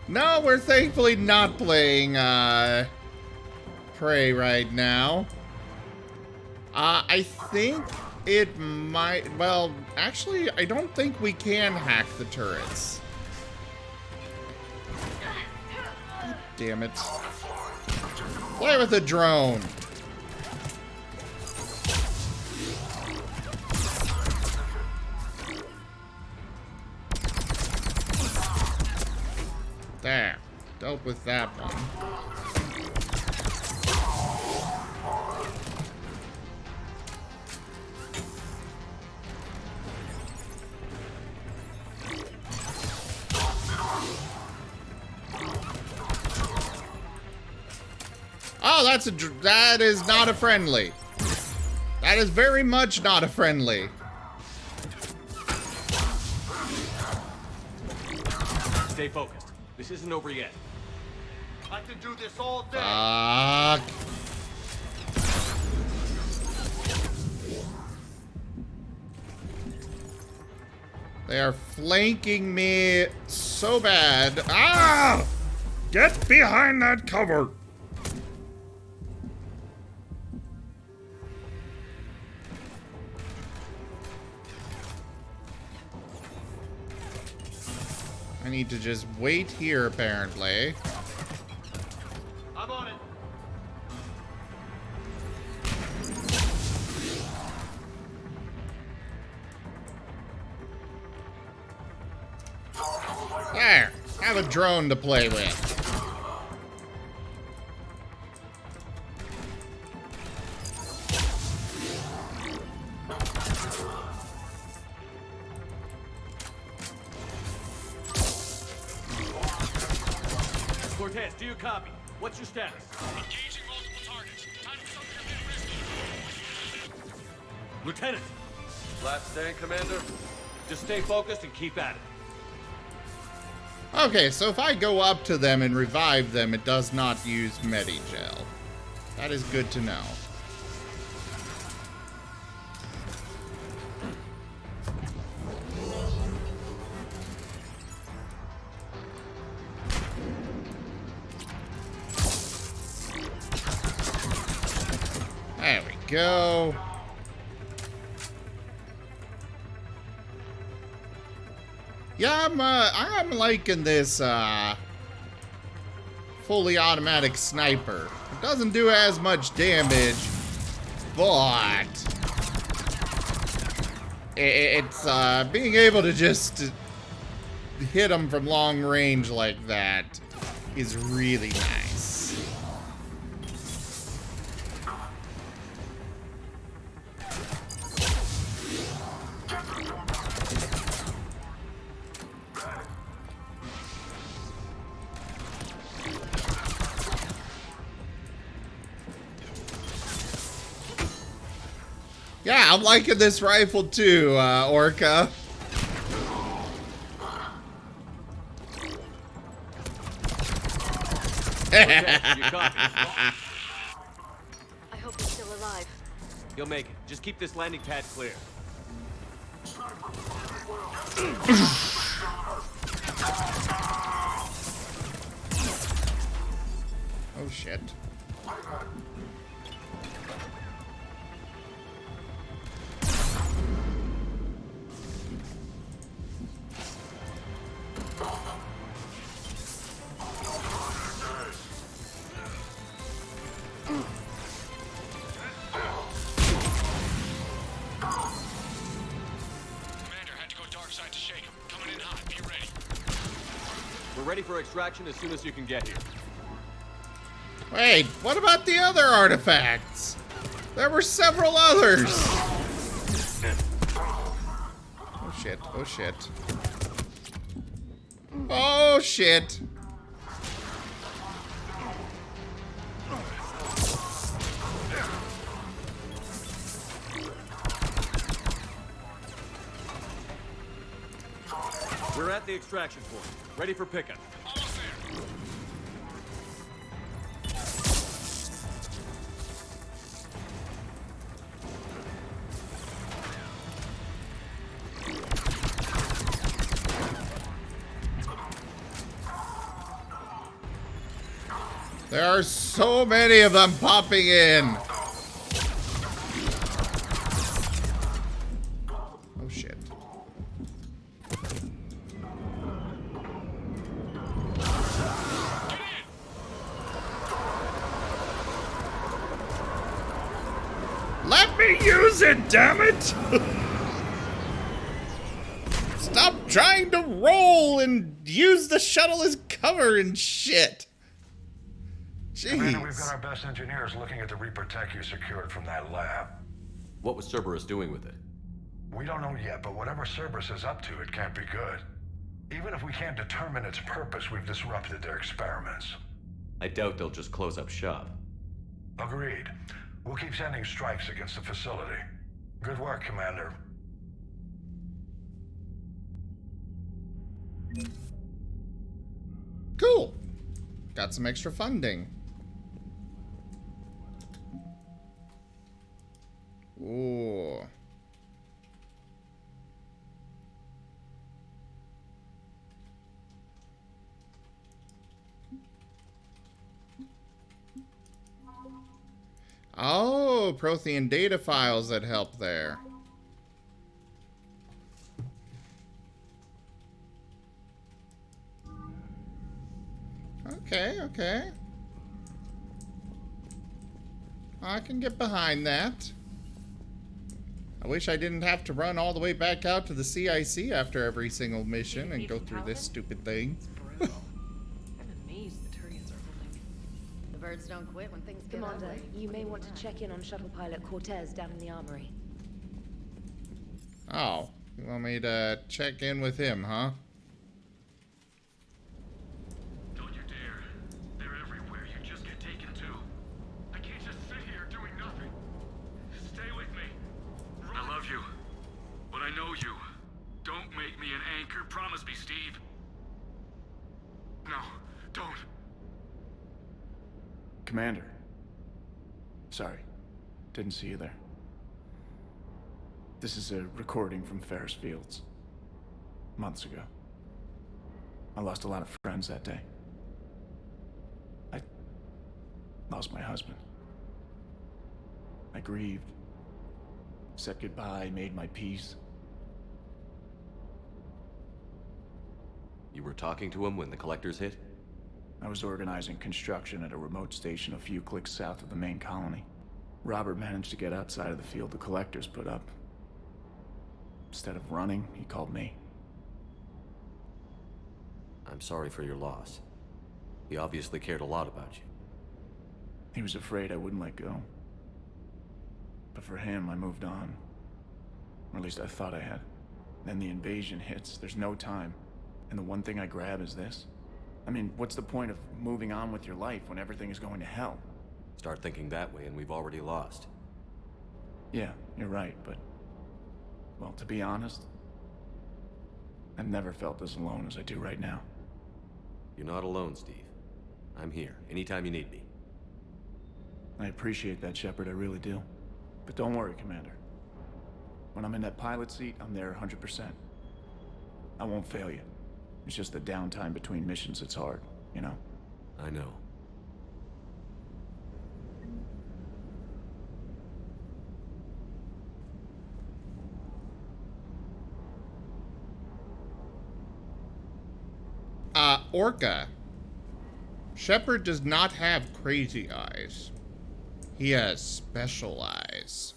No, we're thankfully not playing Prey right now. I think it might... Well, actually, I don't think we can hack the turrets. God damn it. Play with a drone. There. Dealt with that one. Oh, that is not a friendly. That is very much not a friendly. Stay focused. This isn't over yet. I can do this all day. Fuck. They are flanking me so bad. Ah! Get behind that cover. I need to just wait here, apparently. I'm on it. There! Have a drone to play with. Cortez, do you copy? What's your status? Engaging multiple targets. Time for something a bit risky. Lieutenant! Last stand, Commander? Just stay focused and keep at it. Okay, so if I go up to them and revive them, it does not use Medigel. That is good to know. There we go. Yeah, I'm liking this fully automatic sniper. It doesn't do as much damage, but it's being able to just hit them from long range like that is really nice. Yeah, I'm liking this rifle too, Orca. I hope he's still alive. You'll make it. Just keep this landing pad clear. Oh shit. We're ready for extraction as soon as you can get here. Wait, what about the other artifacts? There were several others. Oh shit, oh shit. Oh shit. We're at the extraction point. Ready for pickup. Almost there. There are so many of them popping in. Oh shit. Let me use it, damn it! Stop trying to roll and use the shuttle as cover and shit. Commander, we've got Jeez. our best engineers looking at the Reaper tech you secured from that lab. What was Cerberus doing with it? We don't know yet, but whatever Cerberus is up to, it can't be good. Even if we can't determine its purpose, we've disrupted their experiments. I doubt they'll just close up shop. Agreed. We'll keep sending strikes against the facility. Good work, Commander. Cool. Got some extra funding. Ooh. Oh, Prothean data files that help there. Okay, okay. I can get behind that. I wish I didn't have to run all the way back out to the CIC after every single mission and go through this stupid thing. I'm amazed the Turians are holding. The birds don't quit when things get Commander, ugly. you may want to check in on shuttle pilot Cortez down in the armory. Oh, you want me to check in with him, huh? Don't you dare. They're everywhere. You just get taken to. I can't just sit here doing nothing. Stay with me. I love you. But I know you. Don't make me an anchor. Promise me, Steve. No, don't. Commander. Sorry. Didn't see you there. This is a recording from Ferris Fields. Months ago. I lost a lot of friends that day. I lost my husband. I grieved. Said goodbye, made my peace. You were talking to him when the collectors hit? I was organizing construction at a remote station a few clicks south of the main colony. Robert managed to get outside of the field the collectors put up. Instead of running, he called me. I'm sorry for your loss. He obviously cared a lot about you. He was afraid I wouldn't let go. But for him, I moved on. Or at least I thought I had. Then the invasion hits, there's no time. And the one thing I grab is this. I mean, what's the point of moving on with your life when everything is going to hell? Start thinking that way and we've already lost. Yeah, you're right, but... well, to be honest, I've never felt as alone as I do right now. You're not alone, Steve. I'm here, anytime you need me. I appreciate that, Shepard, I really do. But don't worry, Commander. When I'm in that pilot seat, I'm there 100%. I won't fail you. It's just the downtime between missions that's hard, you know? I know. Orca. Shepard does not have crazy eyes. He has special eyes.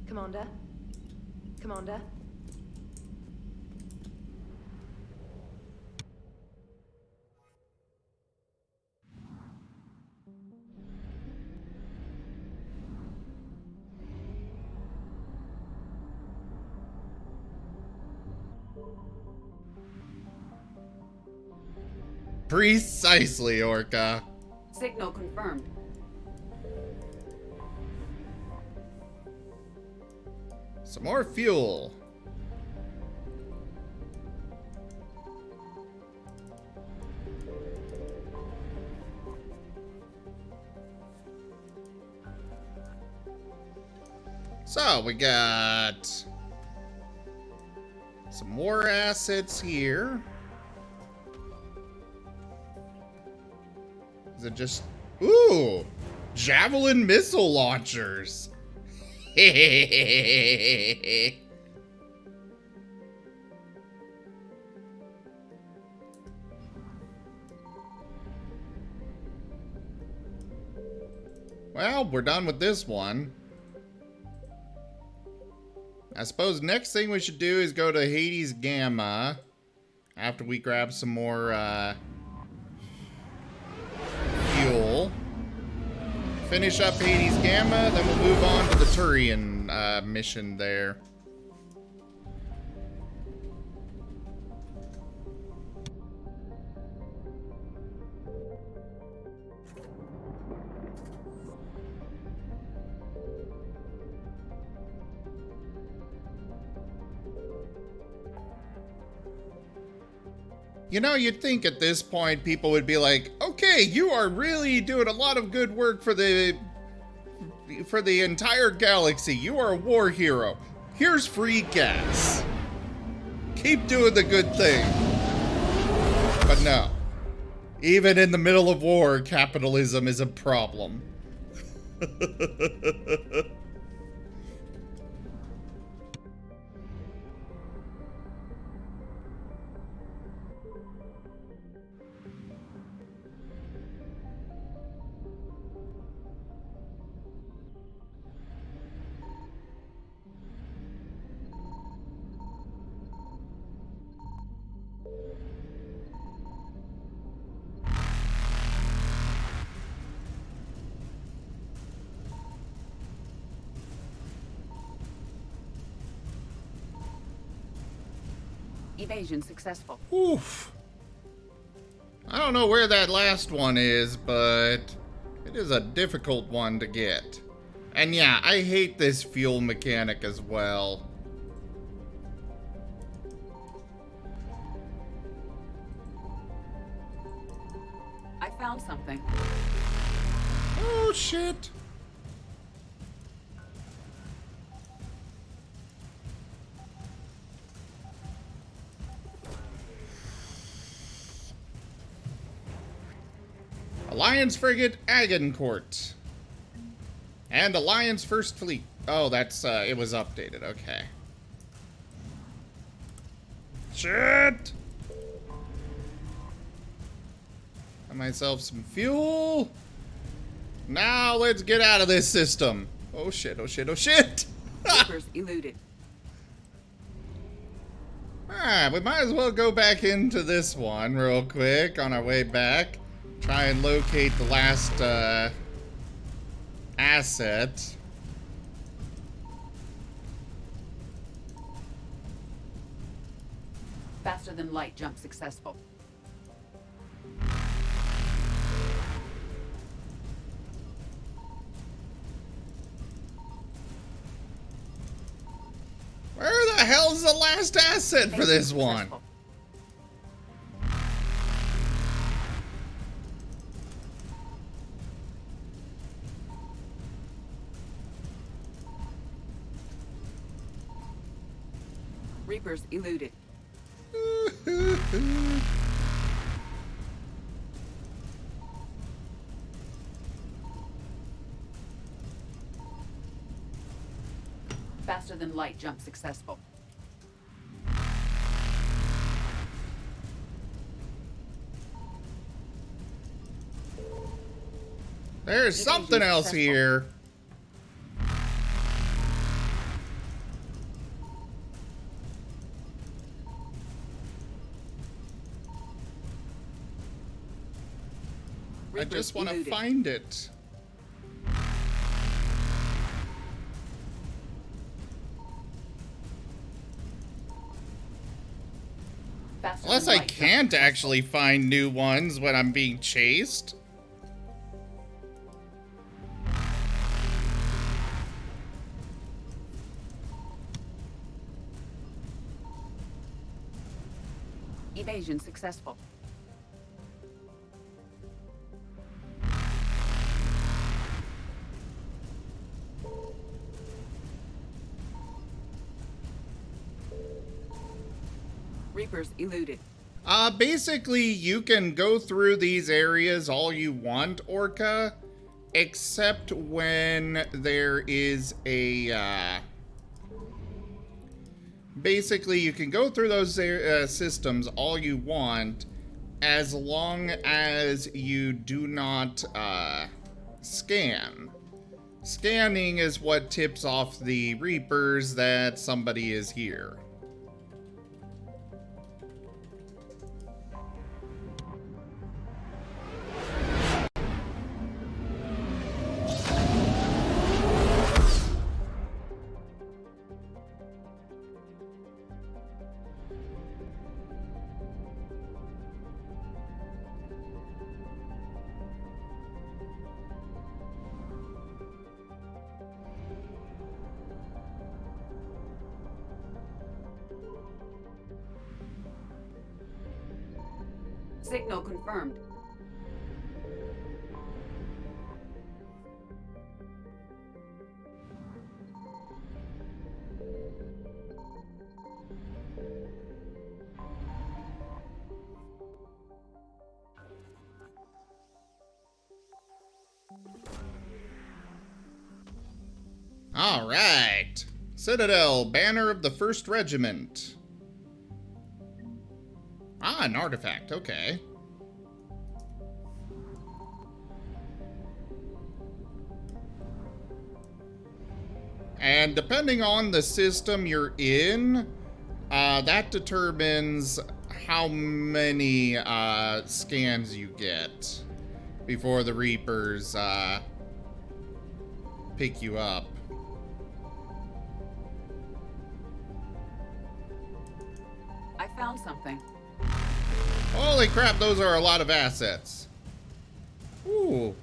Commander? Commander? Precisely, Orca. Signal confirmed. Some more fuel. So, we got some more assets here. Is it just... Ooh! Javelin missile launchers! Well, we're done with this one. I suppose next thing we should do is go to Hades Gamma after we grab some more fuel. Finish up Hades Gamma, then we'll move on to the Turian mission there. You know, you'd think at this point people would be like, okay, you are really doing a lot of good work for the entire galaxy. You are a war hero. Here's free gas. Keep doing the good thing. But no. Even in the middle of war, capitalism is a problem. Evasion successful. Oof. I don't know where that last one is, but it is a difficult one to get. And yeah, I hate this fuel mechanic as well. I found something. Oh, shit. Alliance Frigate Agincourt. And Alliance First Fleet. Oh, that's, it was updated. Okay. Shit! Got myself some fuel. Now let's get out of this system. Oh shit, oh shit, oh shit! Reapers eluded. Alright, we might as well go back into this one real quick on our way back. Try and locate the last asset. Faster than light jump successful. Where the hell's the last asset for this one? Reapers eluded. Faster than light jump successful. There's something else here. I just want to find it. Unless I can't actually find new ones when I'm being chased. Evasion successful. Reapers eluded. Basically, you can go through these areas all you want, Orca, except when there is a, basically, you can go through those systems all you want, as long as you do not, scan. Scanning is what tips off the Reapers that somebody is here. Signal confirmed. All right. Citadel, banner of the 1st Regiment. Ah, an artifact. Okay. And depending on the system you're in, that determines how many scans you get before the Reapers pick you up. I found something. Holy crap, those are a lot of assets. Ooh.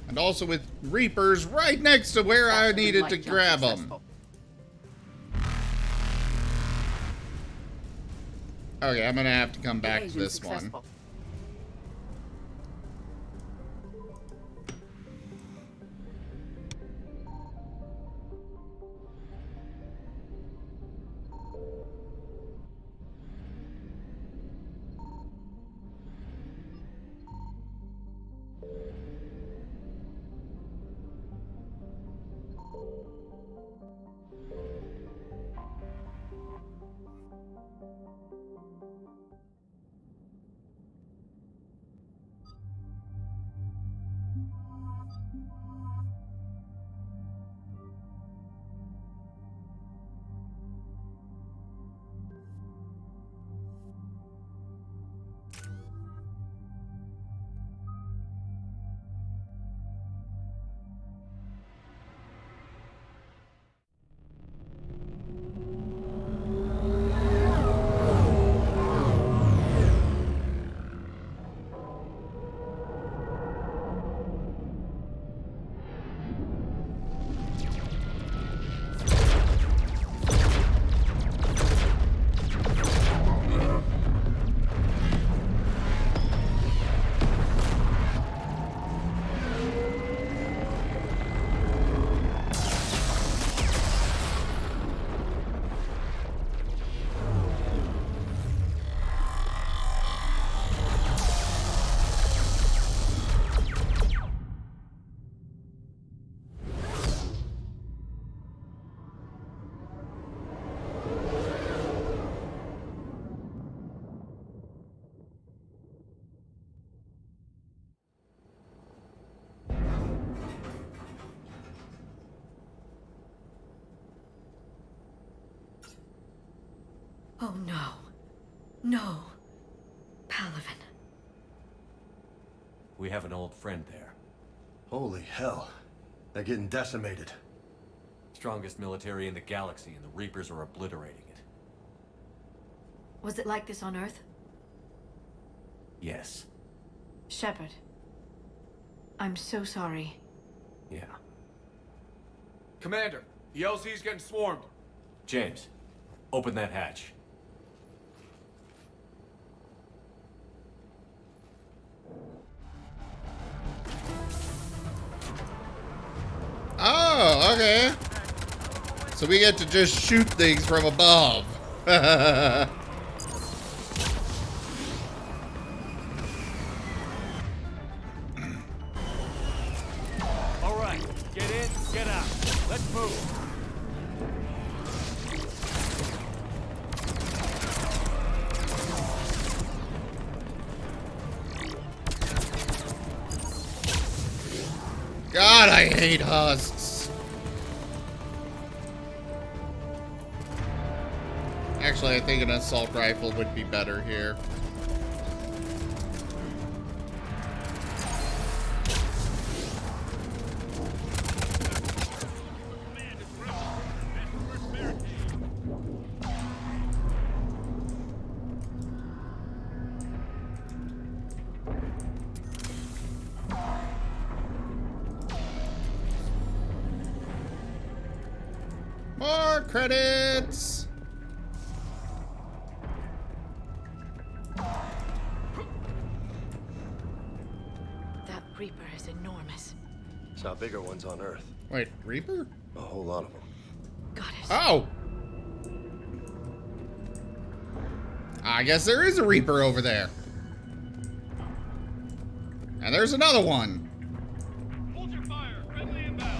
And also with Reapers right next to where I needed to grab them. Okay, I'm gonna have to come back to this one. Oh no. No. Palaven. We have an old friend there. Holy hell. They're getting decimated. Strongest military in the galaxy, and the Reapers are obliterating it. Was it like this on Earth? Yes. Shepard. I'm so sorry. Yeah. Commander, the LZ's getting swarmed. James, open that hatch. Oh, okay. So we get to just shoot things from above. Let's move. God, I hate husks. Actually, I think an assault rifle would be better here. More credits! That Reaper is enormous. Saw bigger ones on Earth. Wait, Reaper? A whole lot of them. Got it. Oh! I guess there is a Reaper over there. And there's another one. Hold your fire. Friendly inbound.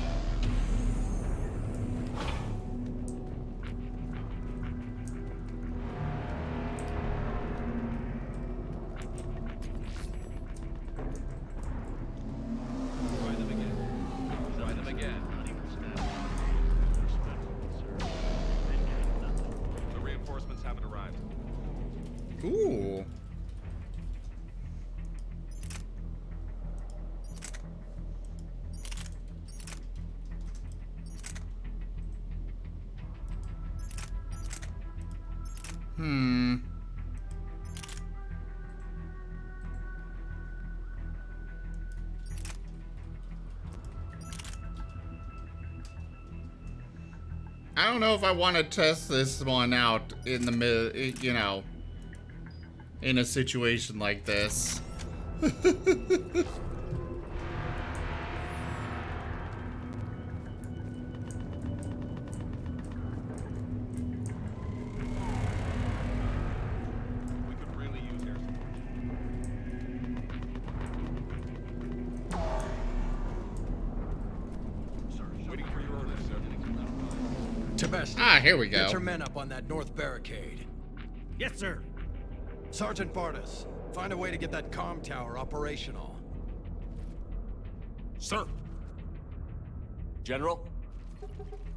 Try them again. Try them again. The reinforcements haven't arrived. Ooh. I don't know if I want to test this one out in the you know, in a situation like this. We could really use air support. Waiting for your orders, sir. Tebest. Ah, here we go. Get your men up on that north barricade. Yes, sir. Sergeant Bartis, find a way to get that comm tower operational. Sir. General?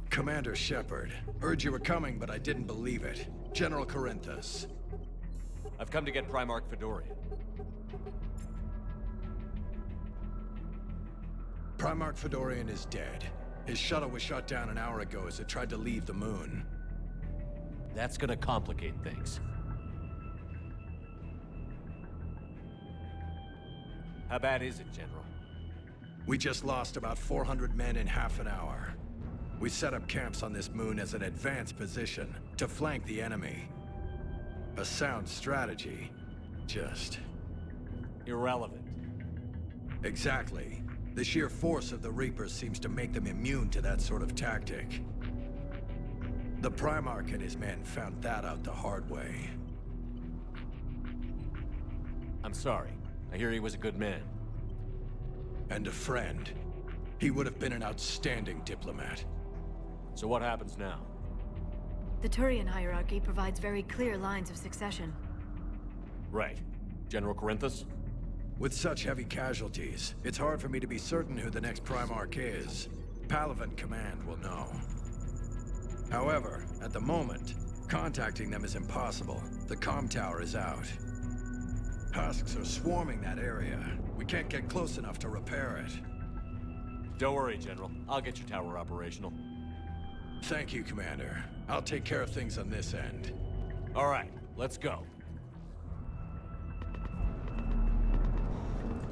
Commander Shepard. Heard you were coming, but I didn't believe it. General Corinthus. I've come to get Primarch Fedorian. Primarch Fedorian is dead. His shuttle was shot down an hour ago as it tried to leave the moon. That's gonna complicate things. How bad is it, General? We just lost about 400 men in half an hour. We set up camps on this moon as an advanced position to flank the enemy. A sound strategy. Just... irrelevant. Exactly. The sheer force of the Reapers seems to make them immune to that sort of tactic. The Primarch and his men found that out the hard way. I'm sorry. I hear he was a good man. And a friend. He would have been an outstanding diplomat. So what happens now? The Turian hierarchy provides very clear lines of succession. Right. General Corinthus? With such heavy casualties, it's hard for me to be certain who the next Primarch is. Palaven Command will know. However, at the moment, contacting them is impossible. The comm tower is out. Husks are swarming that area. We can't get close enough to repair it. Don't worry, General. I'll get your tower operational. Thank you, Commander. I'll take care of things on this end. All right, let's go.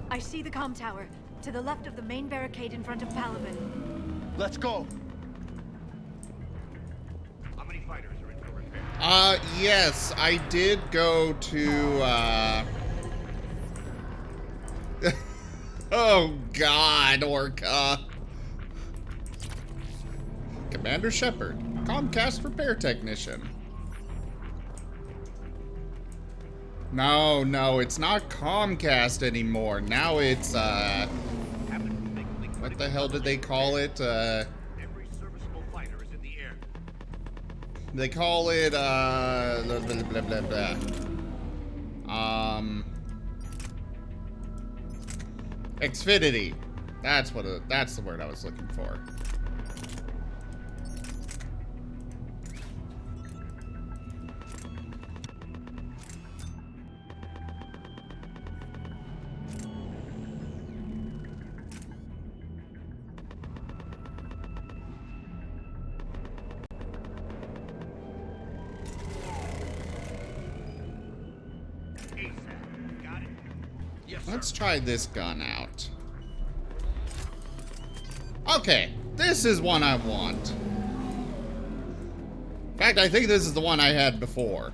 I see the comm tower, to the left of the main barricade in front of Palaven. Let's go! How many fighters are in for repair? Yes, I did go to, oh God, Orca. Commander Shepard, Comcast repair technician. No, no, it's not Comcast anymore. Now it's, what the hell did they call it? They call it, blah, blah, blah, blah. Xfinity. That's the word I was looking for. Let's try this gun out. Okay, this is one I want. In fact, I think this is the one I had before.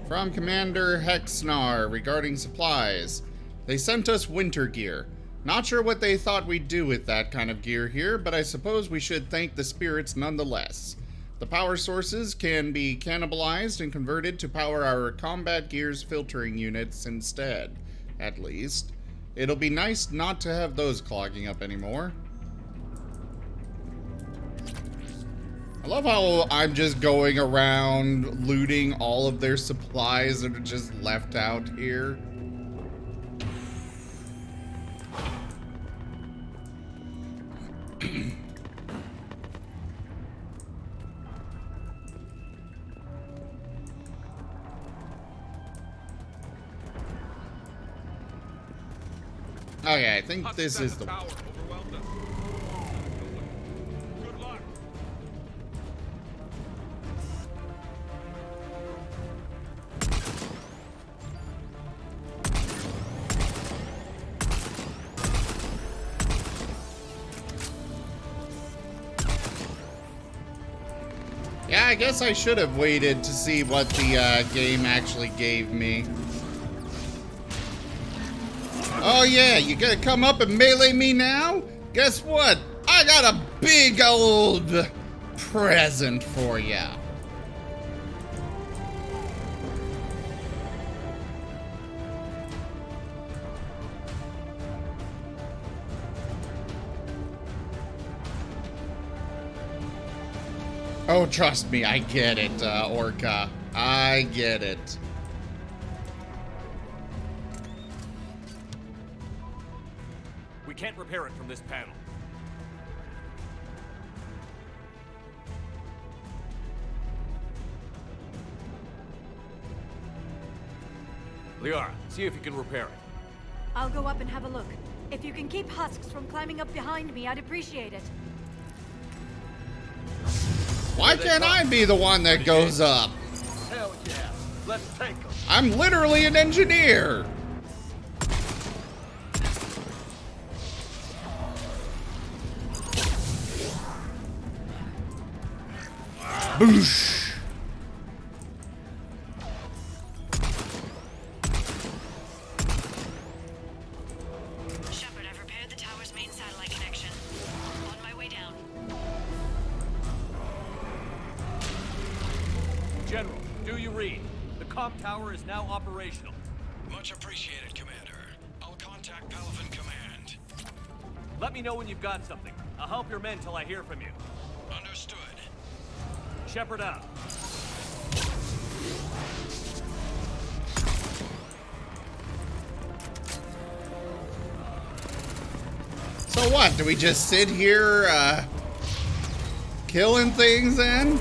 From Commander Hexnar regarding supplies. They sent us winter gear. Not sure what they thought we'd do with that kind of gear here, but I suppose we should thank the spirits nonetheless. The power sources can be cannibalized and converted to power our combat gear's filtering units instead, at least. It'll be nice not to have those clogging up anymore. I love how I'm just going around looting all of their supplies that are just left out here. Okay, I think this is the one. Yeah, I guess I should have waited to see what the game actually gave me. Oh yeah, you gonna come up and melee me now? Guess what? I got a big old present for ya. Oh, trust me, I get it, Orca. I get it. We can't repair it from this panel. Liara, see if you can repair it. I'll go up and have a look. If you can keep husks from climbing up behind me, I'd appreciate it. Why can't I be the one that goes up? Hell yeah. Let's take them. I'm literally an engineer. Boosh. Shepard, I've repaired the tower's main satellite connection. On my way down. General, do you read? The comm tower is now operational. Much appreciated, Commander. I'll contact Palaven Command. Let me know when you've got something. I'll help your men till I hear from you. Understood. Shepard out. So what? Do we just sit here, killing things then?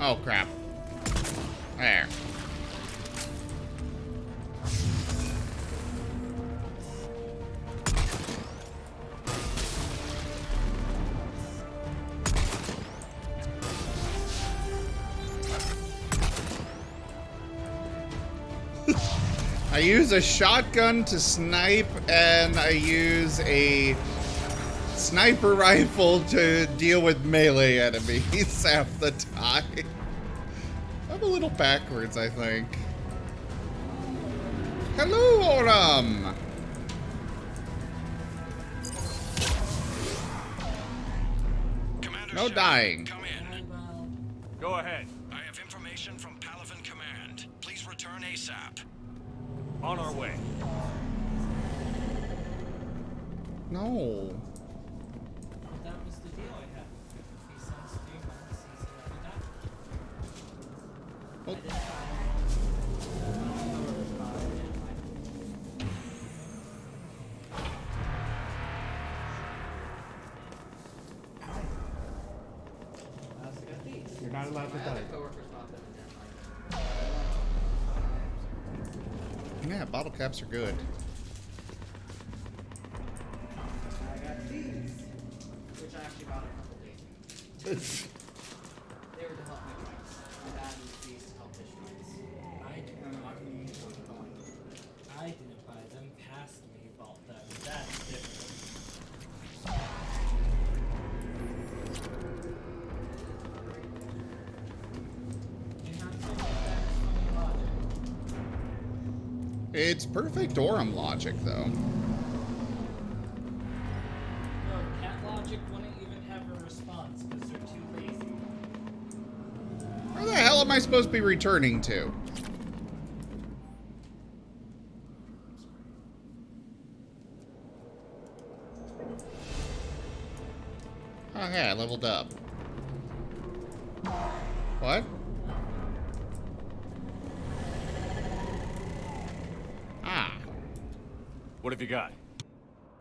Oh, crap. There. I use a shotgun to snipe, and I use a sniper rifle to deal with melee enemies half the time. I'm a little backwards, I think. Hello, Aurum! No dying. Come in. Go ahead. I have information from Palaven Command. Please return ASAP. On our way. No. That was the deal I had. If he sends 3 months, he's allowed to die. You're not allowed to die. Yeah, bottle caps are good. I got these, which I actually bought a couple days ago. They were to help my joints. My dad used these to help his joints. I didn't buy them. Past me bought them. That's different. It's perfect Orem logic, though. No, cat logic wouldn't even have a response because they're too lazy. Where the hell am I supposed to be returning to? Oh, yeah, I leveled up. What? What have you got?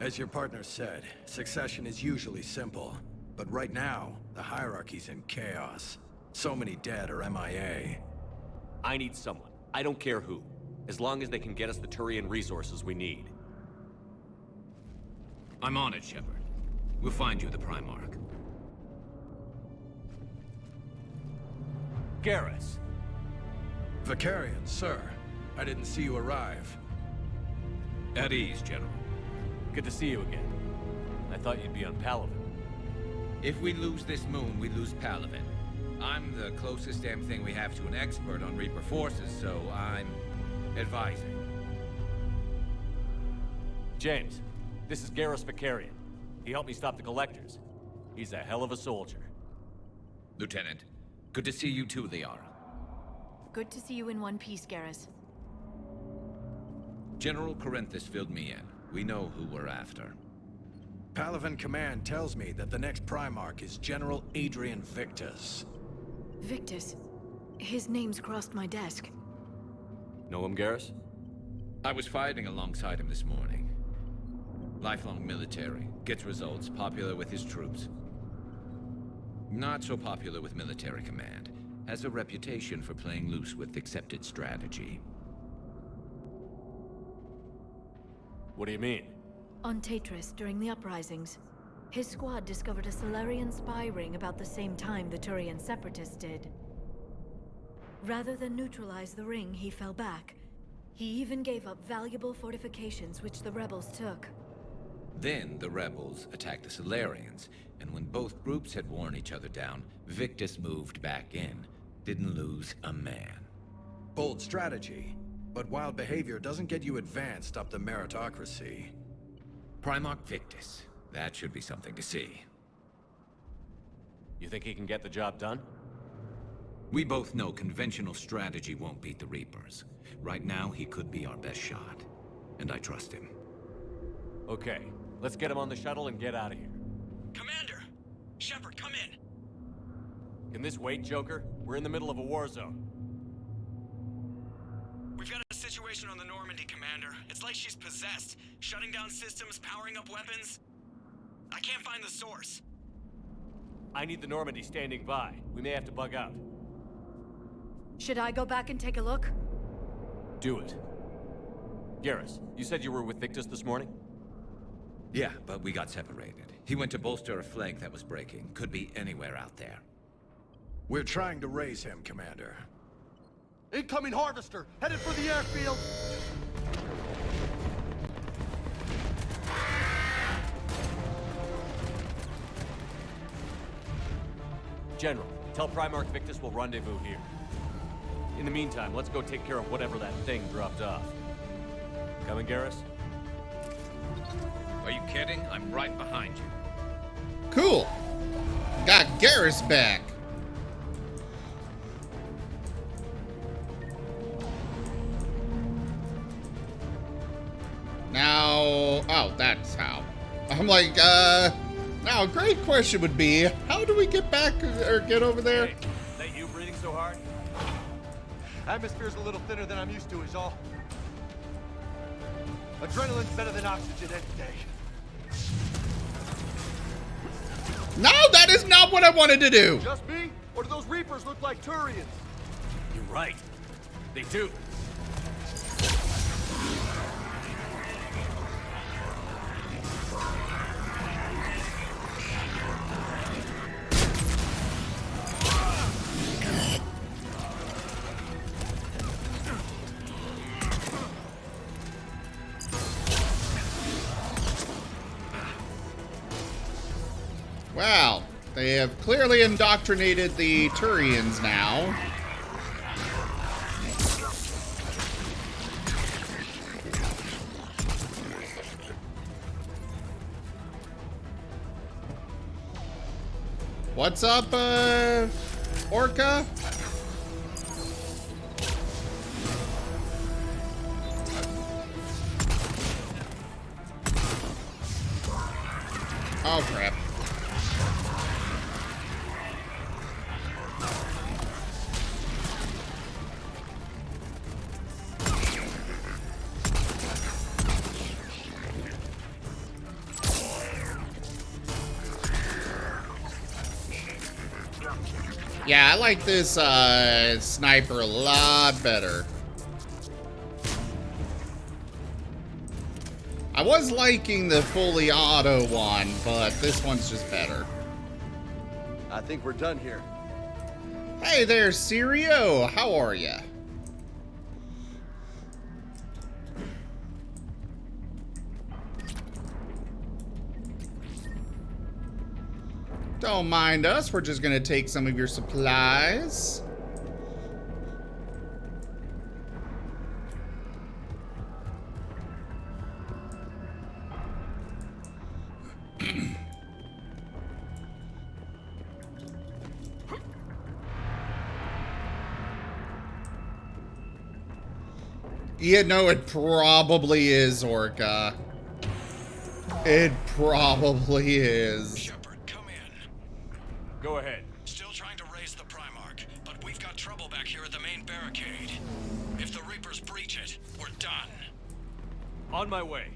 As your partner said, succession is usually simple. But right now, the hierarchy's in chaos. So many dead or MIA. I need someone. I don't care who. As long as they can get us the Turian resources we need. I'm on it, Shepard. We'll find you the Primarch. Garrus. Vicarian, sir. I didn't see you arrive. At ease, General. Good to see you again. I thought you'd be on Palaven. If we lose this moon, we lose Palaven. I'm the closest damn thing we have to an expert on Reaper forces, so I'm advising. James, this is Garrus Vicarian. He helped me stop the Collectors. He's a hell of a soldier. Lieutenant, good to see you too, Liara. Good to see you in one piece, Garrus. General Corinthus filled me in. We know who we're after. Palaven Command tells me that the next Primarch is General Adrian Victus. Victus? His name's crossed my desk. Know him, Garrus? I was fighting alongside him this morning. Lifelong military, gets results, popular with his troops. Not so popular with military command. Has a reputation for playing loose with accepted strategy. What do you mean? On Tatris, during the uprisings, his squad discovered a Solarian spy ring about the same time the Turian separatists did. Rather than neutralize the ring, he fell back. He even gave up valuable fortifications which the rebels took. Then the rebels attacked the Solarians, and when both groups had worn each other down, Victus moved back in. Didn't lose a man. Bold strategy. But wild behavior doesn't get you advanced up the meritocracy. Primarch Victus. That should be something to see. You think he can get the job done? We both know conventional strategy won't beat the Reapers. Right now, he could be our best shot. And I trust him. Okay, let's get him on the shuttle and get out of here. Commander! Shepard, come in! Can this wait, Joker? We're in the middle of a war zone. We've got a situation on the Normandy, Commander. It's like she's possessed. Shutting down systems, powering up weapons. I can't find the source. I need the Normandy standing by. We may have to bug out. Should I go back and take a look? Do it. Garrus, you said you were with Victus this morning? Yeah, but we got separated. He went to bolster a flank that was breaking. Could be anywhere out there. We're trying to raise him, Commander. Incoming Harvester! Headed for the airfield! General, tell Primarch Victus we'll rendezvous here. In the meantime, let's go take care of whatever that thing dropped off. Coming, Garrus? Are you kidding? I'm right behind you. Cool. Got Garrus back. Now, oh, that's how. I'm like, now a great question would be, how do we get back or get over there? Hey, that you breathing so hard? Atmosphere's a little thinner than I'm used to, is all. Adrenaline's better than oxygen any day. No, that is not what I wanted to do. Just me? Or do those Reapers look like Turians? You're right. They do. Wow, they have clearly indoctrinated the Turians now. What's up, Orca? Oh, crap. Yeah, I like this sniper a lot better. I was liking the fully auto one, but this one's just better. I think we're done here. Hey there, Sirio. How are ya? Don't mind us. We're just gonna take some of your supplies. Yeah, no, it probably is, Orca. It probably is. Go ahead. Still trying to raise the Primarch, but we've got trouble back here at the main barricade. If the Reapers breach it, we're done. On my way.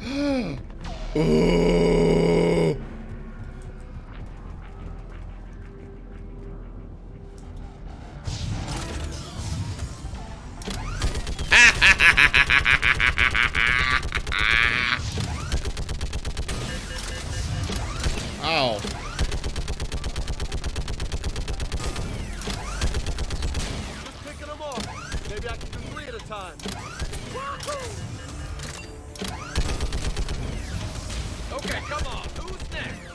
Ooh. Oh. Just picking them off. Maybe I can do 3 at a time. Okay, come on. Who's next?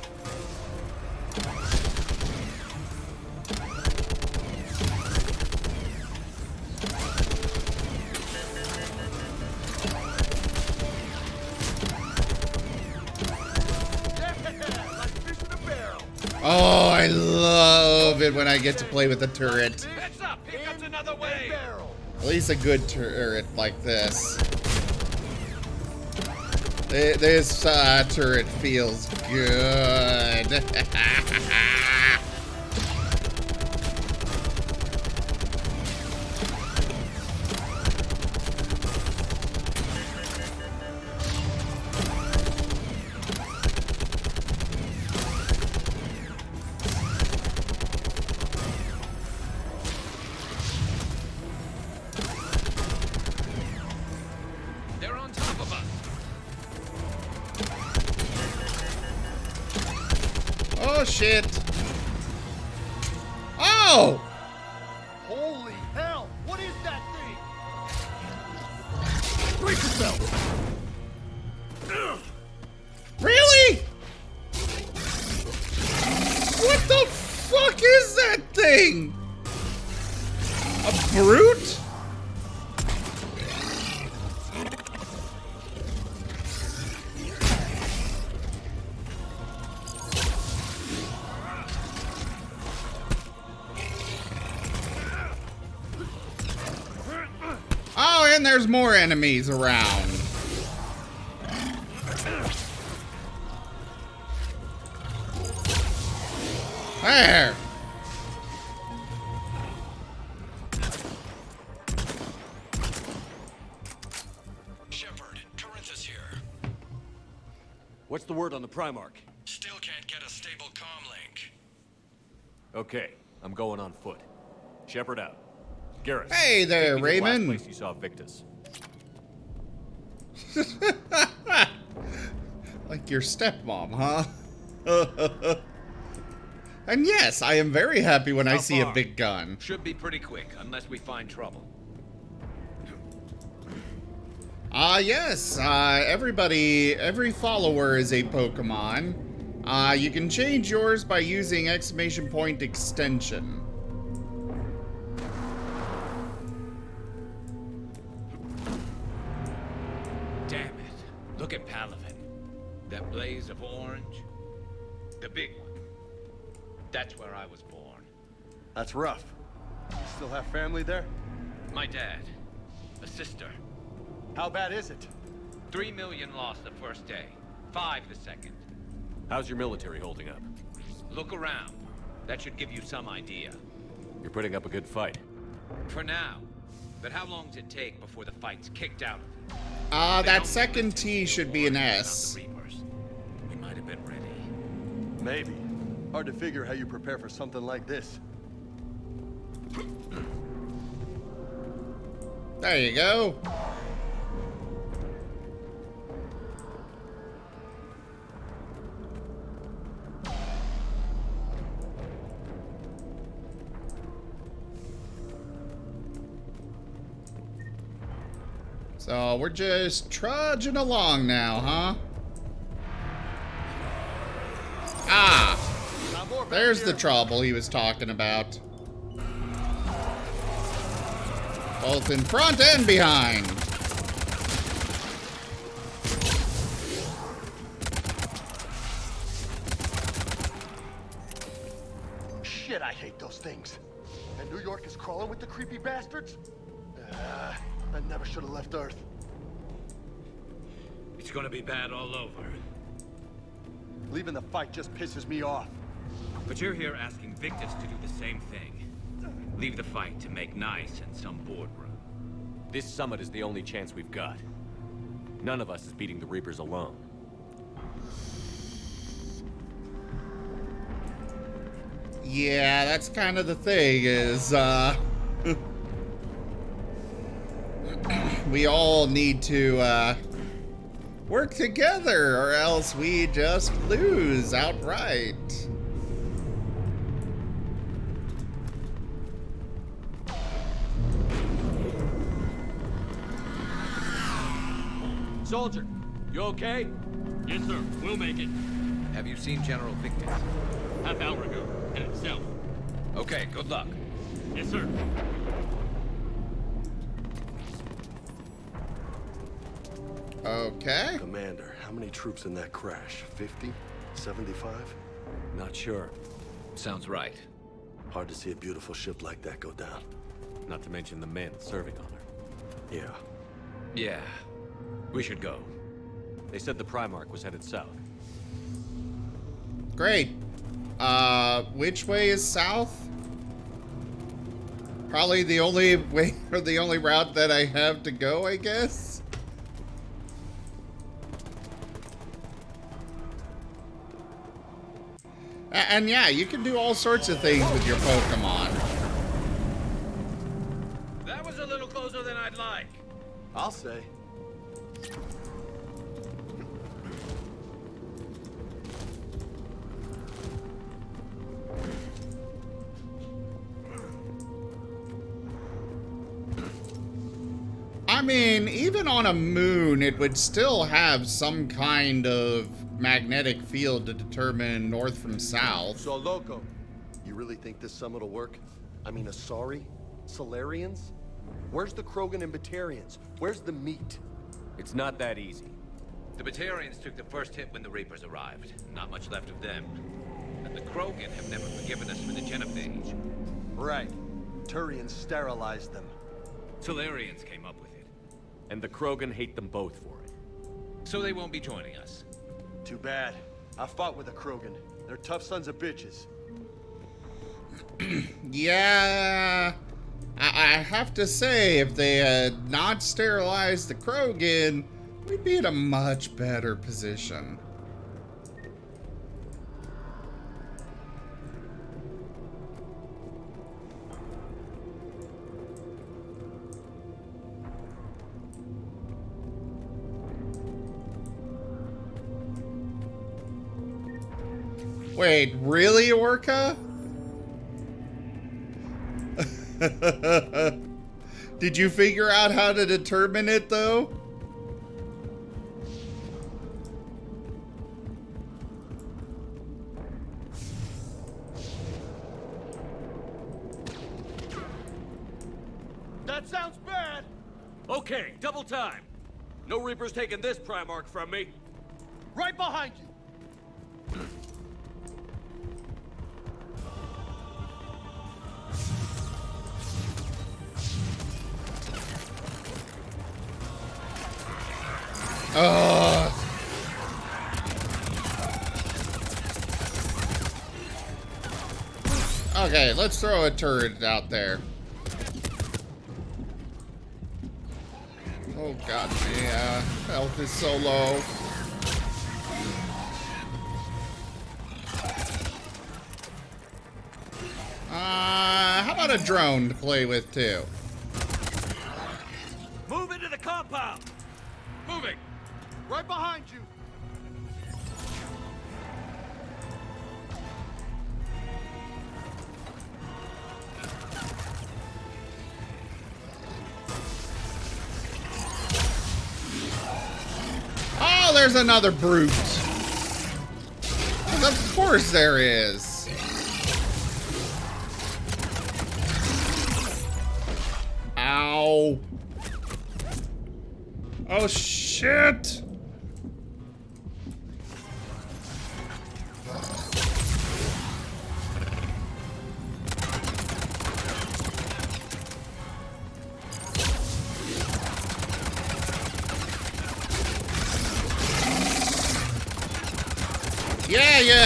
Oh, I love it when I get to play with a turret. Heads up! Here comes another wave! At least a good turret like this. This turret feels good. They're on top of us. Oh, shit. Oh! Holy hell! What is that thing? Brace yourself! Really? What the fuck is that thing? A brute? And there's more enemies around. There. Shepard, Corinthus here. What's the word on the Primarch? Still can't get a stable comm link. Okay, I'm going on foot. Shepard out. Garrus. Hey there, take me to the Raymond. last place you saw Victus. Like your stepmom, huh? And yes, I am very happy when I see a big gun. Should be pretty quick, unless we find trouble. Yes, every follower is a Pokemon. You can change yours by using exclamation point extension. Damn it. Look at Palaven. That blaze of orange. The big one. That's where I was born. That's rough. You still have family there? My dad. A sister. How bad is it? 3 million lost the first day. 5 the second. How's your military holding up? Look around. That should give you some idea. You're putting up a good fight. For now. But how long does it take before the fight's kicked out? That second T should be an S. We might have been ready. Maybe. Hard to figure how you prepare for something like this. There you go. So we're just trudging along now, huh? Ah! There's the trouble he was talking about. Both in front and behind. Shit, I hate those things. And New York is crawling with the creepy bastards? I never should have left Earth. It's gonna be bad all over. Leaving the fight just pisses me off. But you're here asking Victus to do the same thing. Leave the fight to make nice in some boardroom. This summit is the only chance we've got. None of us is beating the Reapers alone. Yeah, that's kind of the thing is, we all need to, work together or else we just lose outright. Soldier, you okay? Yes, sir. We'll make it. Have you seen General Victus? Half hour ago. Headed south. Okay, good luck. Yes, sir. Okay. Commander, how many troops in that crash? 50? 75? Not sure. Sounds right. Hard to see a beautiful ship like that go down. Not to mention the men serving on her. Yeah. Yeah. We should go. They said the Primarch was headed south. Great. Which way is south? Probably the only way or the only route that I have to go, I guess. And yeah, you can do all sorts of things with your Pokemon. That was a little closer than I'd like. I'll say. I mean, even on a moon, it would still have some kind of magnetic field to determine north from south. So, Loco, you really think this summit will work? I mean, Asari? Solarians? Where's the Krogan and Batarians? Where's the meat? It's not that easy. The Batarians took the first hit when the Reapers arrived. Not much left of them. And the Krogan have never forgiven us for the genophage. Right. Turian sterilized them. Solarians came up with it. And the Krogan hate them both for it. So they won't be joining us. Too bad. I fought with the Krogan. They're tough sons of bitches. Yeah, I have to say, if they had not sterilized the Krogan, we'd be in a much better position. Wait, really, Orca? Did you figure out how to determine it, though? That sounds bad! Okay, double time. No Reaper's taking this Primarch from me. Right behind you! Okay, let's throw a turret out there. Oh god, yeah, health is so low. How about a drone to play with too? Move into the compound! Moving! Right behind you! Oh, there's another brute. Of course there is. Ow. Oh, shit.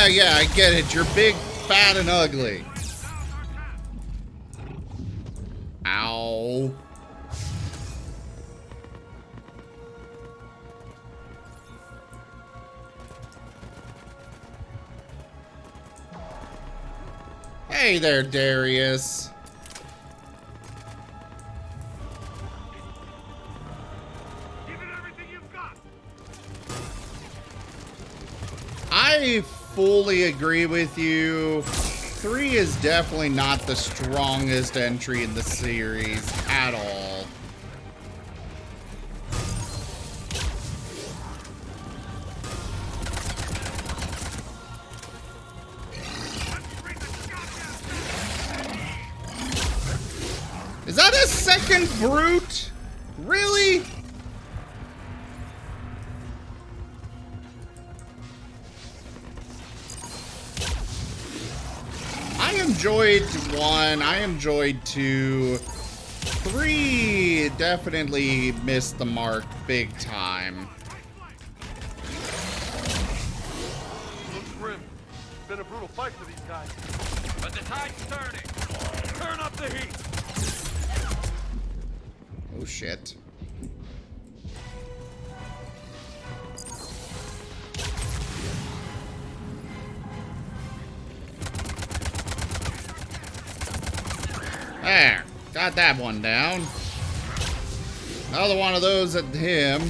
Yeah, I get it. You're big, fat, and ugly. Ow. Hey there, Darius. I fully agree with you. 3 is definitely not the strongest entry in the series at all. Is that a second brute? Really? I enjoyed 1, I enjoyed 2. 3 definitely missed the mark big time. Looks grim. Been a brutal fight for these guys. But the tide's turning. Turn up the heat. Oh shit. There, got that one down. Another one of those at him.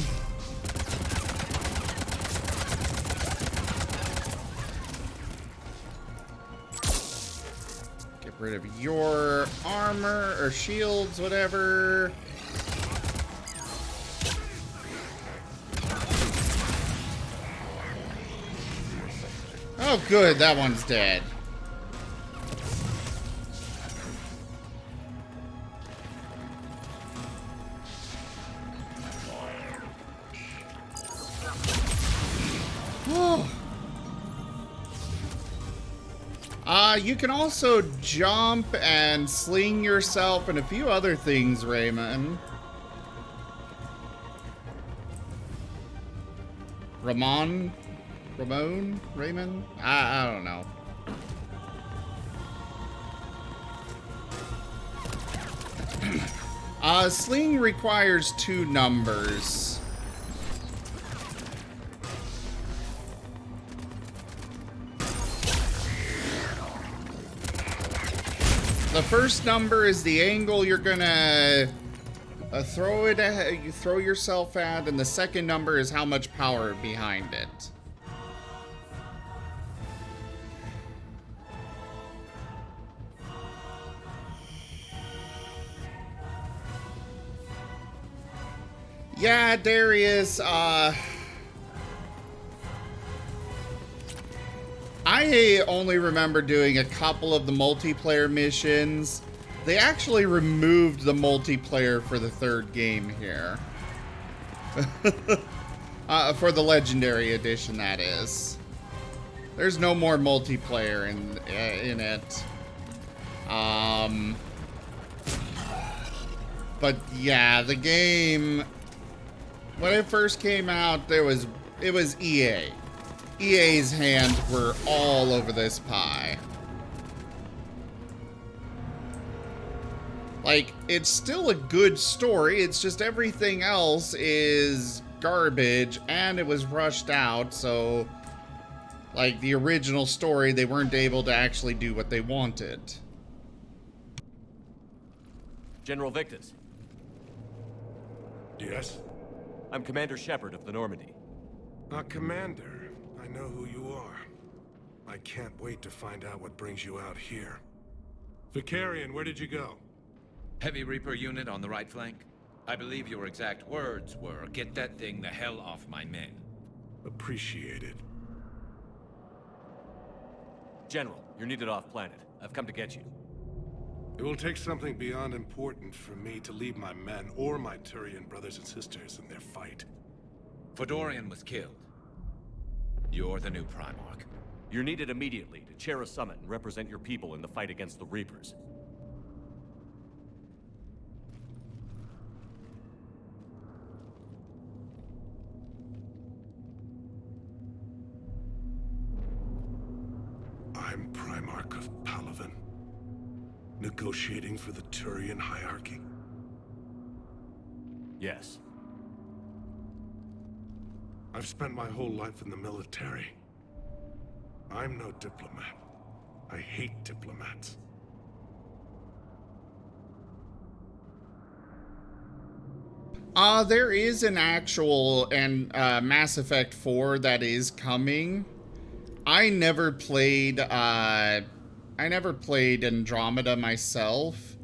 Get rid of your armor or shields, whatever. Oh good, that one's dead. You can also jump and sling yourself and a few other things, Raymond. Raymond? I don't know. Sling requires 2 numbers. The first number is the angle you're gonna throw it at, you throw yourself at, and the second number is how much power behind it. Yeah, Darius, I only remember doing a couple of the multiplayer missions. They actually removed the multiplayer for the 3rd game here. For the Legendary Edition, that is. There's no more multiplayer in it. But yeah, the game, when it first came out, it was EA. EA's hands were all over this pie. Like, it's still a good story, it's just everything else is garbage, and it was rushed out, so, like, the original story, they weren't able to actually do what they wanted. General Victus. Yes? I'm Commander Shepard of the Normandy. Commander, I know who you are. I can't wait to find out what brings you out here. Vicarian, where did you go? Heavy Reaper unit on the right flank. I believe your exact words were, "Get that thing the hell off my men." Appreciated. General, you're needed off planet. I've come to get you. It will take something beyond important for me to leave my men or my Turian brothers and sisters in their fight. Fedorian was killed. You're the new Primarch. You're needed immediately to chair a summit and represent your people in the fight against the Reapers. I'm Primarch of Palaven. Negotiating for the Turian hierarchy? Yes. I've spent my whole life in the military. I'm no diplomat. I hate diplomats. There is an actual and Mass Effect 4 that is coming. I never played Andromeda myself.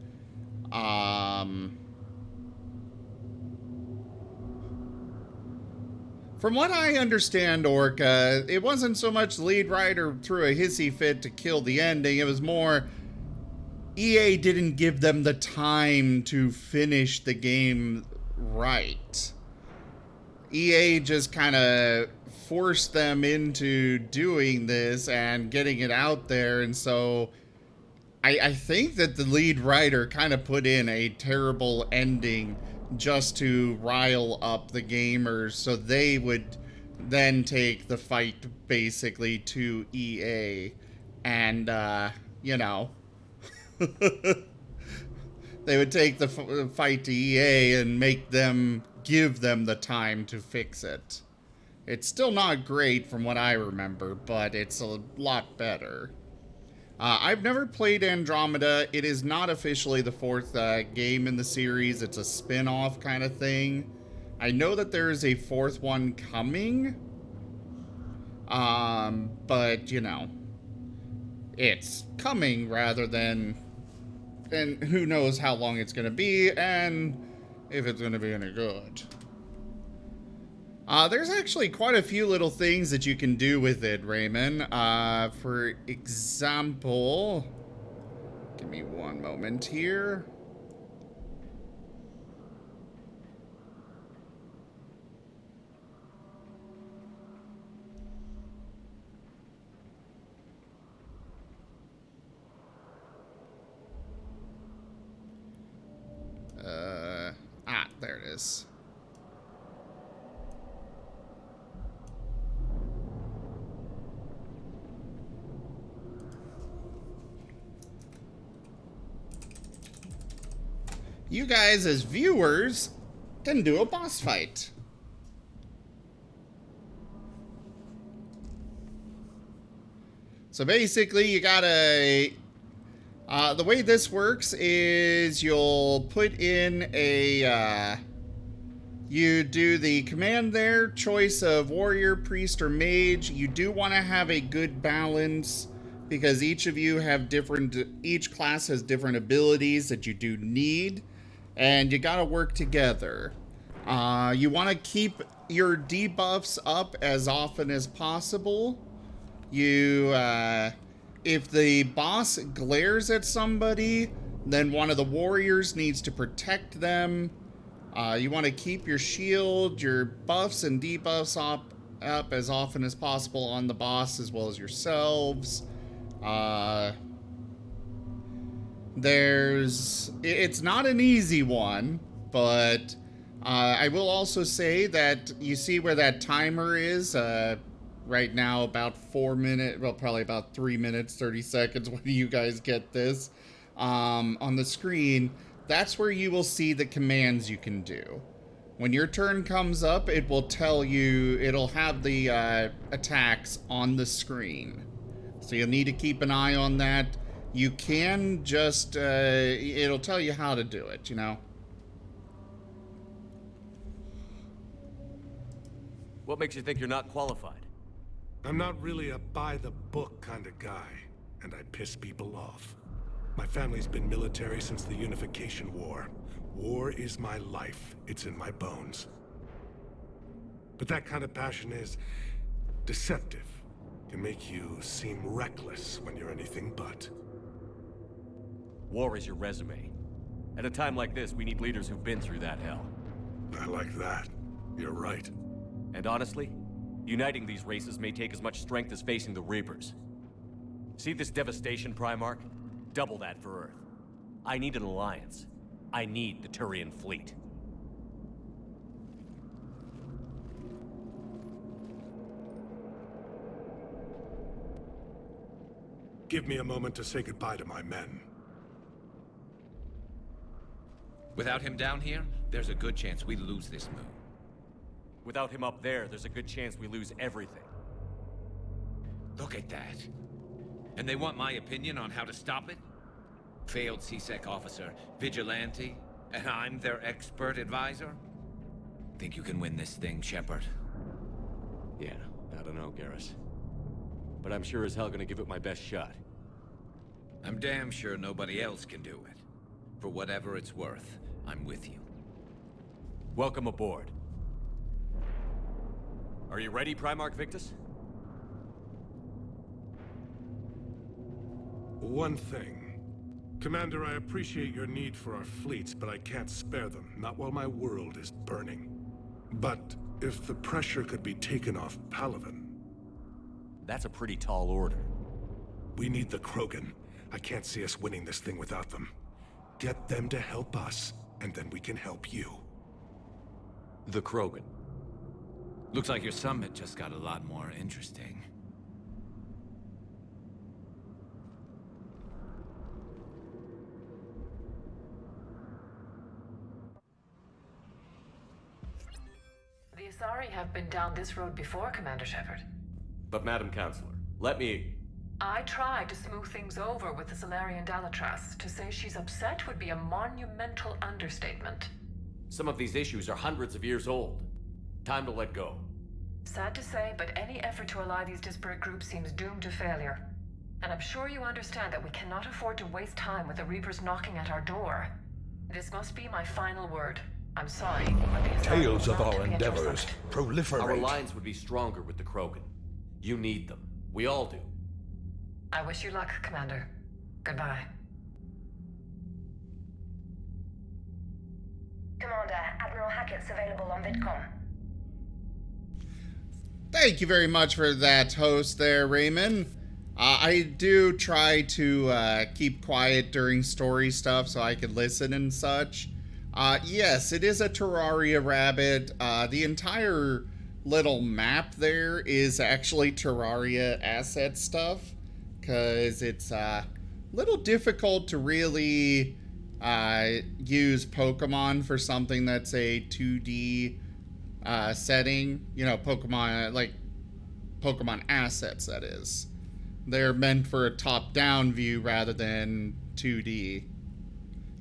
From what I understand, Orca, it wasn't so much the lead writer threw a hissy fit to kill the ending. It was more EA didn't give them the time to finish the game right. EA just kind of forced them into doing this and getting it out there, and so I think that the lead writer kind of put in a terrible ending just to rile up the gamers so they would then take the fight basically to EA and, you know, they would take the fight to EA and give them the time to fix it. It's still not great from what I remember, but it's a lot better. I've never played Andromeda. It is not officially the 4th game in the series. It's a spin-off kind of thing. I know that there is a 4th one coming. But, you know, it's coming rather than... And who knows how long it's going to be and if it's going to be any good. There's actually quite a few little things that you can do with it, Raymond. For example, give me one moment here. There it is. you guys as viewers can do a boss fight. So basically, you gotta... the way this works is you'll put in a... you do the command there, choice of warrior, priest, or mage. You do want to have a good balance because each of you have different... each class has different abilities that you do need, and you gotta work together. You want to keep your debuffs up as often as possible. You, if the boss glares at somebody, then one of the warriors needs to protect them. You want to keep your shield, your buffs and debuffs up as often as possible on the boss as well as yourselves. It's not an easy one, but I will also say that you see where that timer is, right now about 4 minutes, well, probably about 3 minutes, 30 seconds when you guys get this on the screen. That's where you will see the commands you can do. When your turn comes up, it will tell you, it'll have the attacks on the screen. So you'll need to keep an eye on that. You can just, it'll tell you how to do it, you know? What makes you think you're not qualified? I'm not really a by-the-book kind of guy, and I piss people off. My family's been military since the Unification War. War is my life. It's in my bones. But that kind of passion is deceptive. Can make you seem reckless when you're anything but. War is your resume. At a time like this, we need leaders who've been through that hell. I like that. You're right. And honestly, uniting these races may take as much strength as facing the Reapers. See this devastation, Primarch? Double that for Earth. I need an alliance. I need the Turian fleet. Give me a moment to say goodbye to my men. Without him down here, there's a good chance we lose this move. Without him up there, there's a good chance we lose everything. Look at that. And they want my opinion on how to stop it? Failed CSEC officer, vigilante, and I'm their expert advisor? Think you can win this thing, Shepard? Yeah, I don't know, Garrus. But I'm sure as hell gonna give it my best shot. I'm damn sure nobody else can do it. For whatever it's worth, I'm with you. Welcome aboard. Are you ready, Primarch Victus? One thing. Commander, I appreciate your need for our fleets, but I can't spare them, not while my world is burning. But if the pressure could be taken off Palaven... That's a pretty tall order. We need the Krogan. I can't see us winning this thing without them. Get them to help us, and then we can help you. The Krogan. Looks like your summit just got a lot more interesting. The Asari have been down this road before, Commander Shepard. But Madam Counselor, let me... I tried to smooth things over with the Solarian Dalatras. To say she's upset would be a monumental understatement. Some of these issues are hundreds of years old. Time to let go. Sad to say, but any effort to ally these disparate groups seems doomed to failure. And I'm sure you understand that we cannot afford to waste time with the Reapers knocking at our door. This must be my final word. I'm sorry, but the Asari Tales will of not our be at your endeavors side. proliferate. Our alliance would be stronger with the Krogan. You need them. We all do. I wish you luck, Commander. Goodbye. Commander, Admiral Hackett's available on VidCom. Thank you very much for that host there, Raymond. I do try to keep quiet during story stuff so I can listen and such. Yes, it is a Terraria rabbit. The entire little map there is actually Terraria asset stuff, because it's a little difficult to really use Pokemon for something that's a 2D setting. You know, Pokemon, like Pokemon assets, that is. They're meant for a top-down view rather than 2D.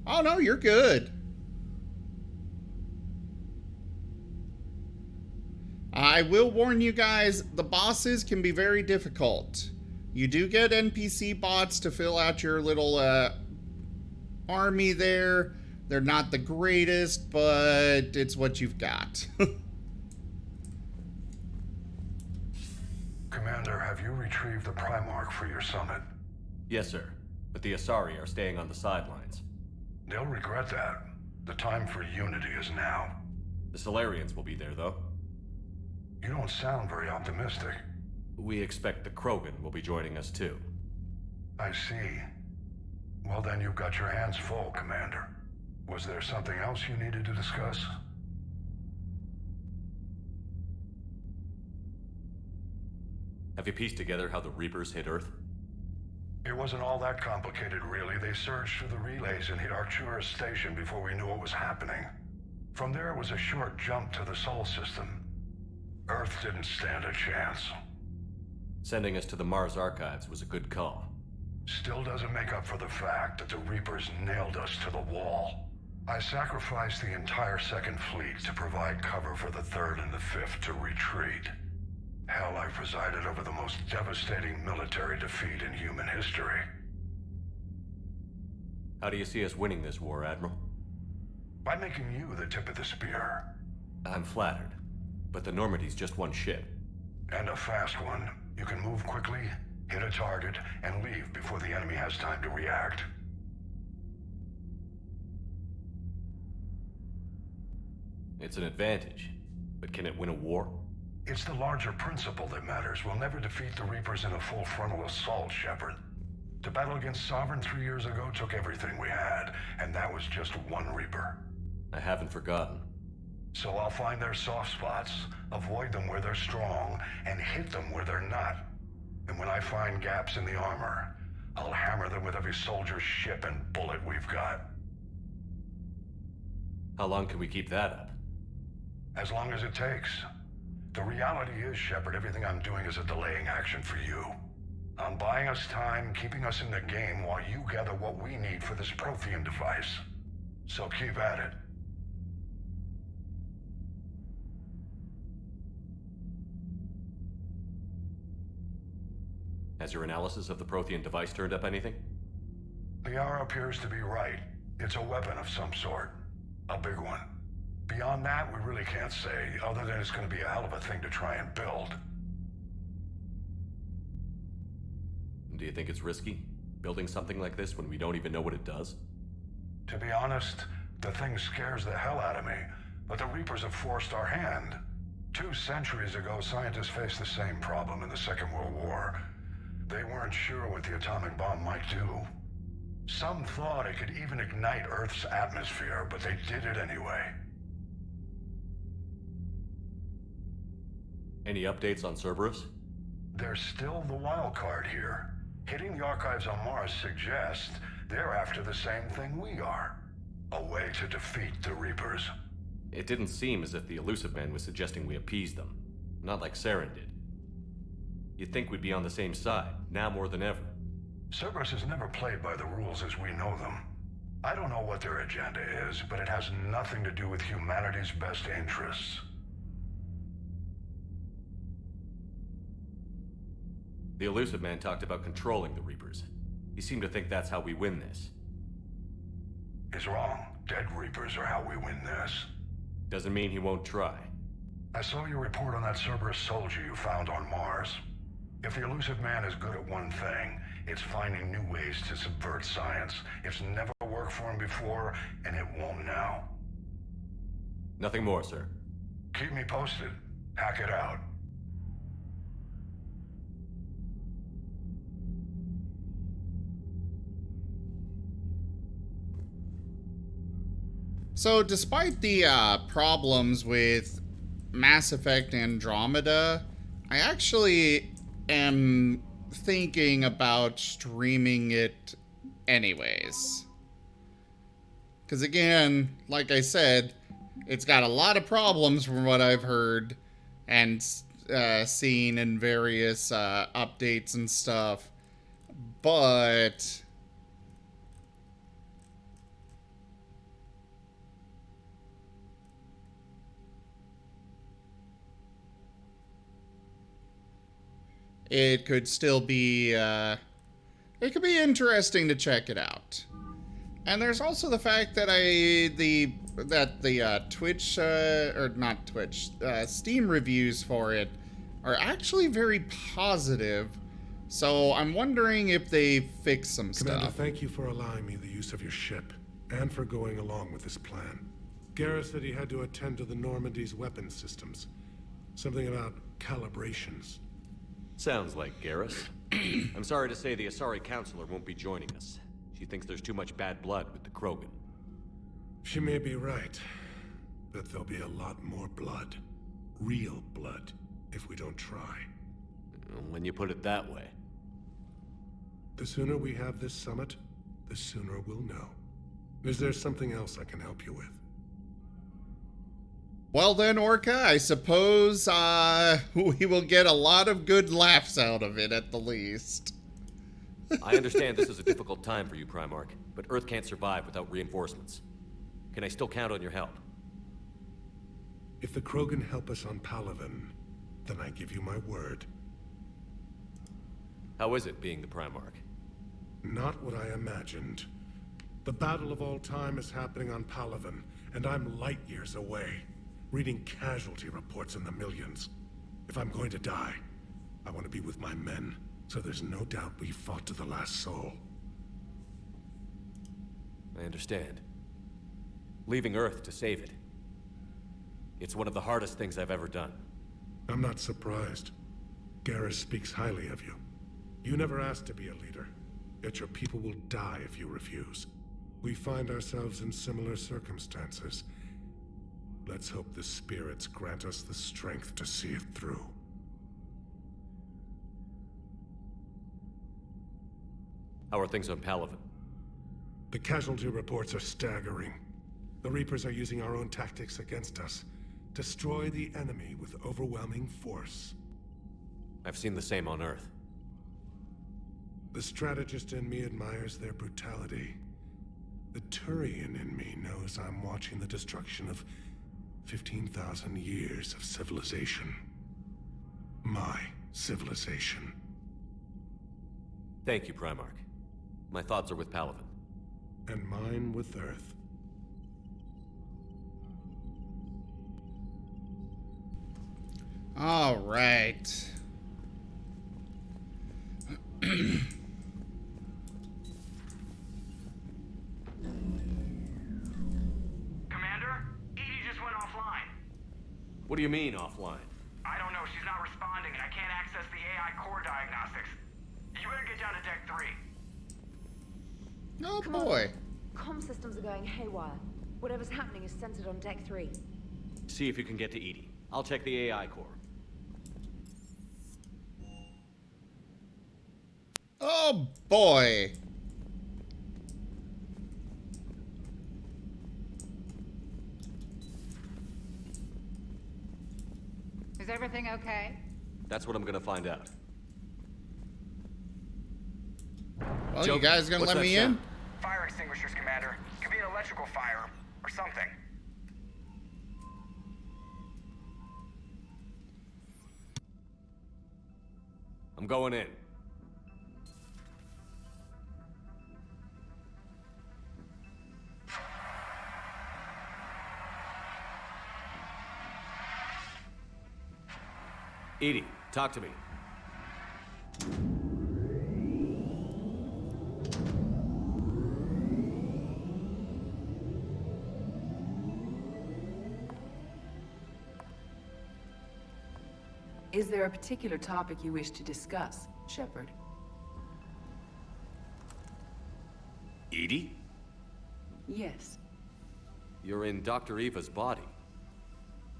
Oh no, you're good. I will warn you guys, the bosses can be very difficult. You do get NPC bots to fill out your little army there. They're not the greatest, but it's what you've got. Commander, have you retrieved the Primarch for your summit? Yes, sir. But the Asari are staying on the sidelines. They'll regret that. The time for unity is now. The Solarians will be there, though. You don't sound very optimistic. We expect the Krogan will be joining us, too. I see. Well, then you've got your hands full, Commander. Was there something else you needed to discuss? Have you pieced together how the Reapers hit Earth? It wasn't all that complicated, really. They surged through the relays and hit Arcturus Station before we knew what was happening. From there, it was a short jump to the Sol system. Earth didn't stand a chance. Sending us to the Mars Archives was a good call. Still doesn't make up for the fact that the Reapers nailed us to the wall. I sacrificed the entire Second Fleet to provide cover for the Third and the Fifth to retreat. Hell, I presided over the most devastating military defeat in human history. How do you see us winning this war, Admiral? By making you the tip of the spear. I'm flattered, but the Normandy's just one ship. And a fast one. You can move quickly, hit a target, and leave before the enemy has time to react. It's an advantage, but can it win a war? It's the larger principle that matters. We'll never defeat the Reapers in a full frontal assault, Shepard. The battle against Sovereign 3 years ago took everything we had, and that was just one Reaper. I haven't forgotten. So I'll find their soft spots, avoid them where they're strong, and hit them where they're not. And when I find gaps in the armor, I'll hammer them with every soldier, ship, and bullet we've got. How long can we keep that up? As long as it takes. The reality is, Shepard, everything I'm doing is a delaying action for you. I'm buying us time, keeping us in the game while you gather what we need for this Prothean device. So keep at it. Has your analysis of the Prothean device turned up anything? The hour appears to be right. It's a weapon of some sort. A big one. Beyond that, we really can't say, other than it's going to be a hell of a thing to try and build. Do you think it's risky, building something like this when we don't even know what it does? To be honest, the thing scares the hell out of me, but the Reapers have forced our hand. 2 centuries ago, scientists faced the same problem in the Second World War. They weren't sure what the atomic bomb might do. Some thought it could even ignite Earth's atmosphere, but they did it anyway. Any updates on Cerberus? They're still the wild card here. Hitting the archives on Mars suggests they're after the same thing we are. A way to defeat the Reapers. It didn't seem as if the Elusive Man was suggesting we appease them. Not like Saren did. You'd think we'd be on the same side, now more than ever. Cerberus has never played by the rules as we know them. I don't know what their agenda is, but it has nothing to do with humanity's best interests. The Elusive Man talked about controlling the Reapers. He seemed to think that's how we win this. He's wrong. Dead Reapers are how we win this. Doesn't mean he won't try. I saw your report on that Cerberus soldier you found on Mars. If the Elusive Man is good at one thing, it's finding new ways to subvert science. It's never worked for him before, and it won't now. Nothing more, sir. Keep me posted. Hack it out. So, despite the problems with Mass Effect Andromeda, I actually am thinking about streaming it anyways. Because again, like I said, it's got a lot of problems from what I've heard and seen in various updates and stuff. But it could still be, it could be interesting to check it out. And there's also the fact that the Twitch, or not Twitch, Steam reviews for it are actually very positive. So I'm wondering if they fixed some Commander, stuff. thank you for allowing me the use of your ship, and for going along with this plan. Garrus said he had to attend to the Normandy's weapons systems. Something about calibrations. Sounds like Garrus. I'm sorry to say the Asari Counselor won't be joining us. She thinks there's too much bad blood with the Krogan. She may be right, but there'll be a lot more blood. Real blood, if we don't try. When you put it that way. The sooner we have this summit, the sooner we'll know. Is there something else I can help you with? Well then, Orca, I suppose we will get a lot of good laughs out of it at the least. I understand this is a difficult time for you, Primarch, but Earth can't survive without reinforcements. Can I still count on your help? If the Krogan help us on Palaven, then I give you my word. How is it being the Primarch? Not what I imagined. The battle of all time is happening on Palaven, and I'm light years away, reading casualty reports in the millions. If I'm going to die, I want to be with my men, so there's no doubt we fought to the last soul. I understand. Leaving Earth to save it. It's one of the hardest things I've ever done. I'm not surprised. Garrus speaks highly of you. You never asked to be a leader, yet your people will die if you refuse. We find ourselves in similar circumstances. Let's hope the spirits grant us the strength to see it through. How are things on Palaven? The casualty reports are staggering. The Reapers are using our own tactics against us. Destroy the enemy with overwhelming force. I've seen the same on Earth. The strategist in me admires their brutality. The Turian in me knows I'm watching the destruction of 15,000 years of civilization. My civilization. Thank you, Primarch. My thoughts are with Palaven. And mine with Earth. All right. Commander? Edie just went offline. What do you mean, offline? I don't know. She's not responding, and I can't access the AI core diagnostics. You better get down to Deck 3. Oh Come boy. On. Comm systems are going haywire. Whatever's happening is centered on Deck 3. See if you can get to Edie. I'll check the AI core. Oh boy. Is everything okay? That's what I'm gonna find out. Well, you guys gonna let me in? Fire extinguishers, Commander. Could be an electrical fire, or something. I'm going in. Edie, talk to me. Is there a particular topic you wish to discuss, Shepard? Edie? Yes. You're in Dr. Eva's body.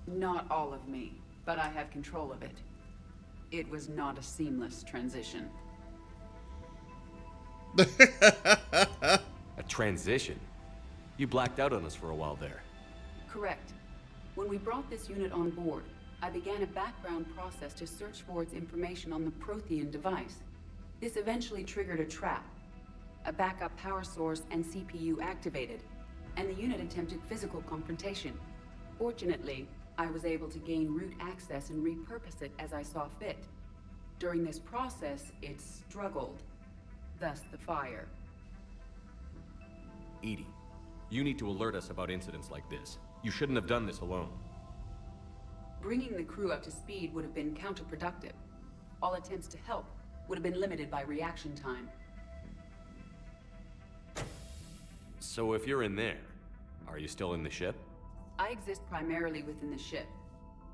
Not all of me, but I have control of it. It was not a seamless transition. A transition? You blacked out on us for a while there. Correct. When we brought this unit on board, I began a background process to search for its information on the Prothean device. This eventually triggered a trap. A backup power source and CPU activated, and the unit attempted physical confrontation. Fortunately, I was able to gain root access and repurpose it as I saw fit. During this process, it struggled. Thus the fire. EDI, you need to alert us about incidents like this. You shouldn't have done this alone. Bringing the crew up to speed would have been counterproductive. All attempts to help would have been limited by reaction time. So if you're in there, are you still in the ship? I exist primarily within the ship.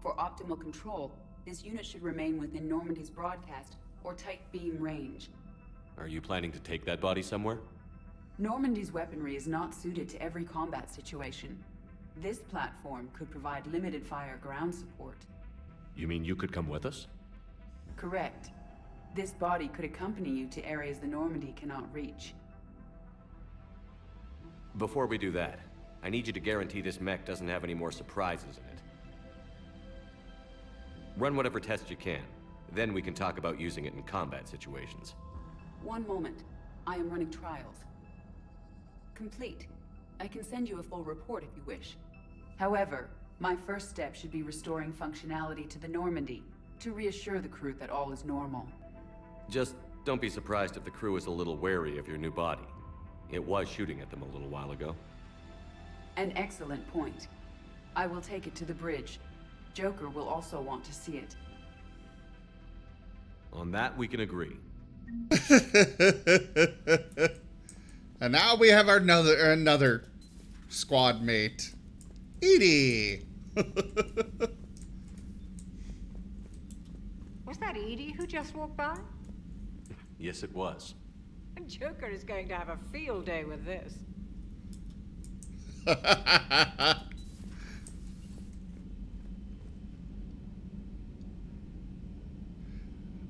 For optimal control, this unit should remain within Normandy's broadcast or tight beam range. Are you planning to take that body somewhere? Normandy's weaponry is not suited to every combat situation. This platform could provide limited fire ground support. You mean you could come with us? Correct. This body could accompany you to areas the Normandy cannot reach. Before we do that, I need you to guarantee this mech doesn't have any more surprises in it. Run whatever tests you can. Then we can talk about using it in combat situations. One moment. I am running trials. Complete. I can send you a full report if you wish. However, my first step should be restoring functionality to the Normandy to reassure the crew that all is normal. Just don't be surprised if the crew is a little wary of your new body. It was shooting at them a little while ago. An excellent point. I will take it to the bridge. Joker will also want to see it. On that, we can agree. And now we have our another squad mate, EDI. Was that EDI who just walked by? Yes, it was. Joker is going to have a field day with this.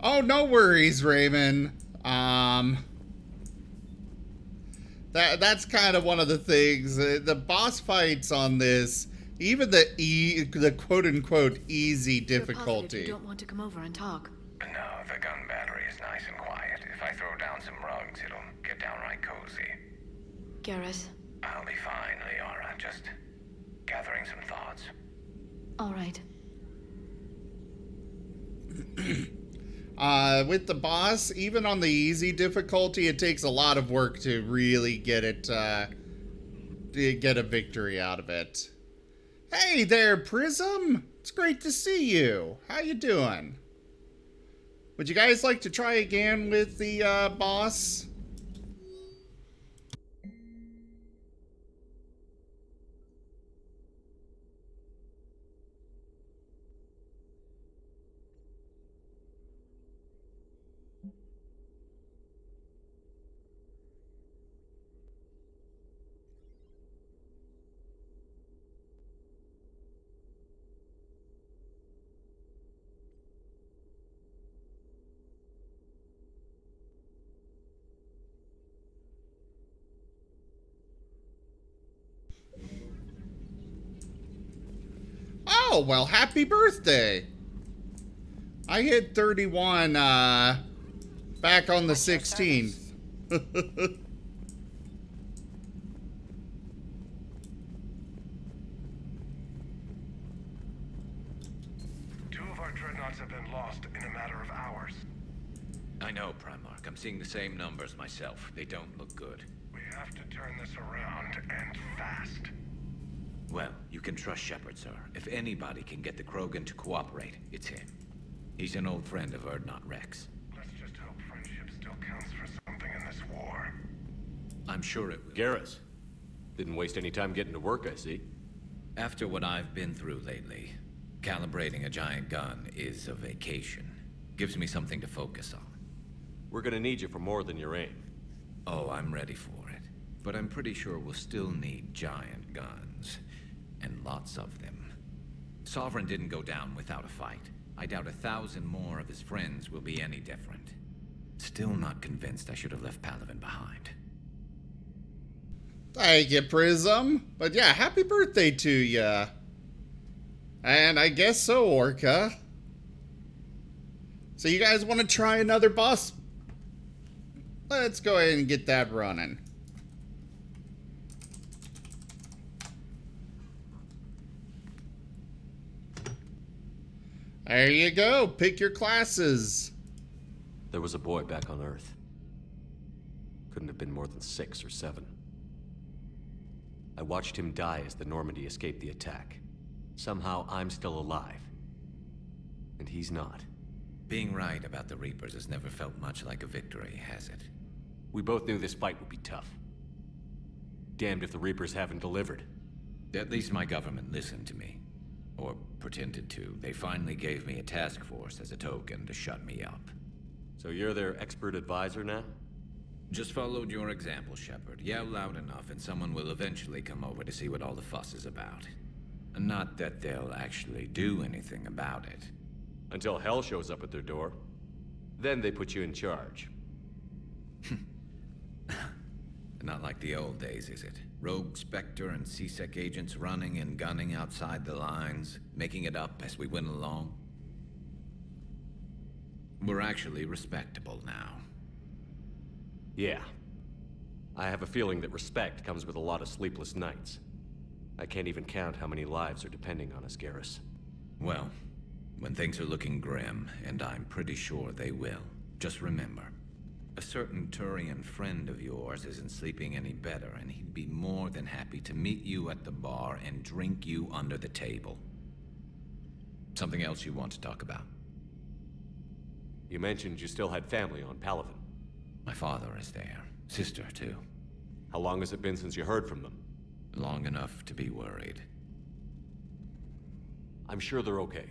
Oh, no worries, Raymond. That's kind of one of the things. The boss fights on this, even the quote-unquote easy difficulty. You don't want to come over and talk. No, the gun battery is nice and quiet. If I throw down some rugs, it'll get downright cozy. Garrus. I'll be fine, Liara. Just gathering some thoughts. All right. With the boss, even on the easy difficulty, it takes a lot of work to really get it, to get a victory out of it. Hey there, Prism! It's great to see you. How you doing? Would you guys like to try again with the, boss? Oh, well, happy birthday. I hit 31, back on the 16th. Two of our dreadnoughts have been lost in a matter of hours. I know, Primarch. I'm seeing the same numbers myself. They don't look good. We have to turn this around, and fast. Well, you can trust Shepard, sir. If anybody can get the Krogan to cooperate, it's him. He's an old friend of Urdnot Rex. Let's just hope friendship still counts for something in this war. I'm sure it will. Garrus, didn't waste any time getting to work, I see. After what I've been through lately, calibrating a giant gun is a vacation. Gives me something to focus on. We're gonna need you for more than your aim. Oh, I'm ready for it. But I'm pretty sure we'll still need giant guns. And lots of them. Sovereign didn't go down without a fight. I doubt 1,000 more of his friends will be any different. Still not convinced I should have left Palaven behind. Thank you, Prism. But yeah, happy birthday to ya. And I guess so, Orca. So you guys want to try another boss? Let's go ahead and get that running. There you go. Pick your classes. There was a boy back on Earth. Couldn't have been more than 6 or 7. I watched him die as the Normandy escaped the attack. Somehow I'm still alive. And he's not. Being right about the Reapers has never felt much like a victory, has it? We both knew this fight would be tough. Damned if the Reapers haven't delivered. At least my government listened to me. Or pretended to. They finally gave me a task force as a token to shut me up. So you're their expert advisor now? Just followed your example, Shepard. Yell loud enough and someone will eventually come over to see what all the fuss is about. Not that they'll actually do anything about it. Until hell shows up at their door. Then they put you in charge. Not like the old days, is it? Rogue Spectre and C-Sec agents running and gunning outside the lines, making it up as we went along. We're actually respectable now. Yeah. I have a feeling that respect comes with a lot of sleepless nights. I can't even count how many lives are depending on us, Garrus. Well, when things are looking grim, and I'm pretty sure they will, just remember, a certain Turian friend of yours isn't sleeping any better, and he'd be more than happy to meet you at the bar and drink you under the table. Something else you want to talk about? You mentioned you still had family on Palaven. My father is there. Sister, too. How long has it been since you heard from them? Long enough to be worried. I'm sure they're okay.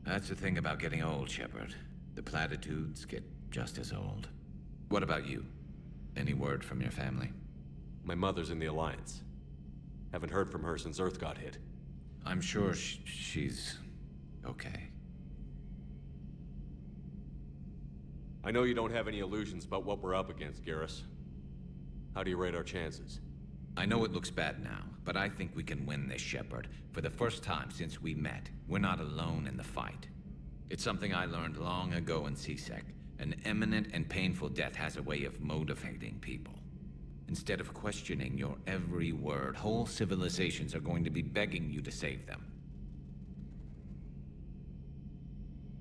That's the thing about getting old, Shepard. The platitudes get just as old. What about you? Any word from your family? My mother's in the Alliance. Haven't heard from her since Earth got hit. I'm sure she's okay. I know you don't have any illusions about what we're up against, Garrus. How do you rate our chances? I know it looks bad now, but I think we can win this, Shepard. For the first time since we met, we're not alone in the fight. It's something I learned long ago in C-Sec. An imminent and painful death has a way of motivating people. Instead of questioning your every word, whole civilizations are going to be begging you to save them.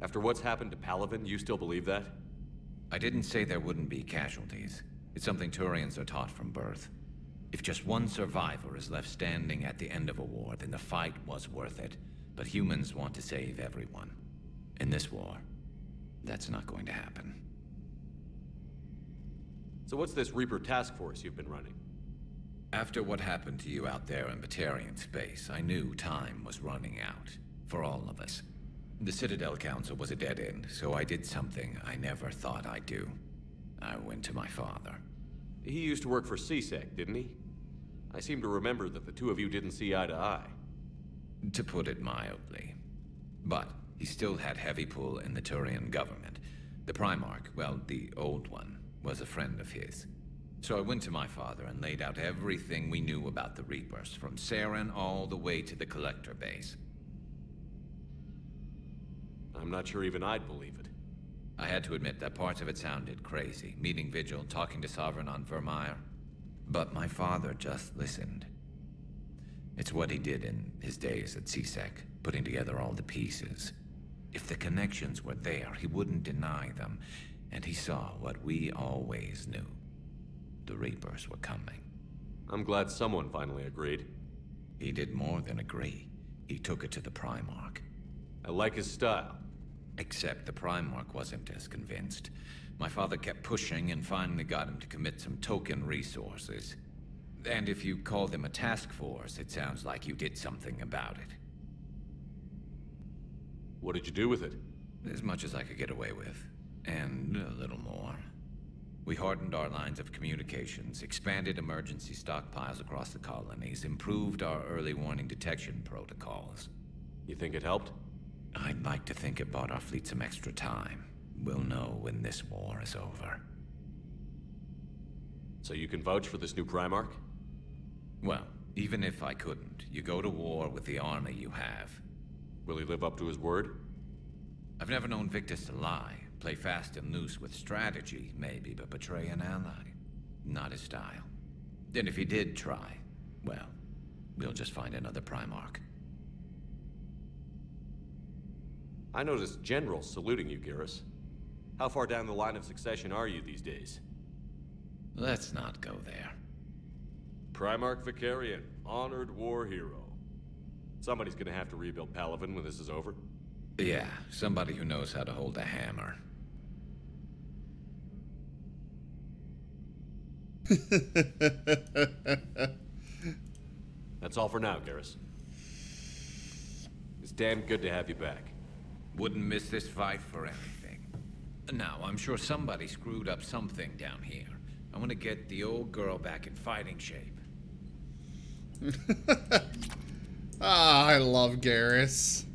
After what's happened to Palaven, you still believe that? I didn't say there wouldn't be casualties. It's something Turians are taught from birth. If just one survivor is left standing at the end of a war, then the fight was worth it. But humans want to save everyone. In this war, that's not going to happen. So what's this Reaper task force you've been running? After what happened to you out there in Batarian space, I knew time was running out. For all of us. The Citadel Council was a dead end, so I did something I never thought I'd do. I went to my father. He used to work for C-Sec, didn't he? I seem to remember that the two of you didn't see eye to eye. To put it mildly. But he still had heavy pull in the Turian government. The Primarch, well, the old one, was a friend of his. So I went to my father and laid out everything we knew about the Reapers, from Saren all the way to the Collector base. I'm not sure even I'd believe it. I had to admit that parts of it sounded crazy, meeting Vigil, talking to Sovereign on Vermeer. But my father just listened. It's what he did in his days at C-Sec, putting together all the pieces. If the connections were there, he wouldn't deny them, and he saw what we always knew. The Reapers were coming. I'm glad someone finally agreed. He did more than agree. He took it to the Primarch. I like his style. Except the Primarch wasn't as convinced. My father kept pushing and finally got him to commit some token resources. And if you call them a task force, it sounds like you did something about it. What did you do with it? As much as I could get away with. And a little more. We hardened our lines of communications, expanded emergency stockpiles across the colonies, improved our early warning detection protocols. You think it helped? I'd like to think it bought our fleet some extra time. We'll know when this war is over. So you can vouch for this new Primarch? Well, even if I couldn't, you go to war with the army you have. Will he live up to his word? I've never known Victus to lie. Play fast and loose with strategy, maybe, but betray an ally. Not his style. And if he did try, well, we'll just find another Primarch. I noticed generals saluting you, Garrus. How far down the line of succession are you these days? Let's not go there. Primarch Vicarian, honored war hero. Somebody's gonna have to rebuild Palaven when this is over. Yeah, somebody who knows how to hold a hammer. That's all for now, Garrus. It's damn good to have you back. Wouldn't miss this fight for anything. Now, I'm sure somebody screwed up something down here. I want to get the old girl back in fighting shape. Ah, I love Garrus.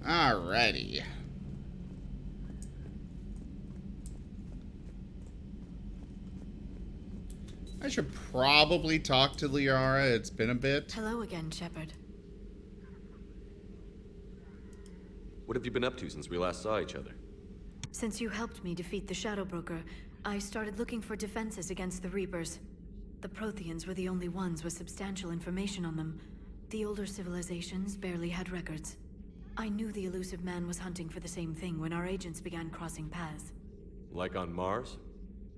Alrighty. I should probably talk to Liara. It's been a bit. Hello again, Shepard. What have you been up to since we last saw each other? Since you helped me defeat the Shadow Broker, I started looking for defenses against the Reapers. The Protheans were the only ones with substantial information on them. The older civilizations barely had records. I knew the elusive man was hunting for the same thing when our agents began crossing paths. Like on Mars?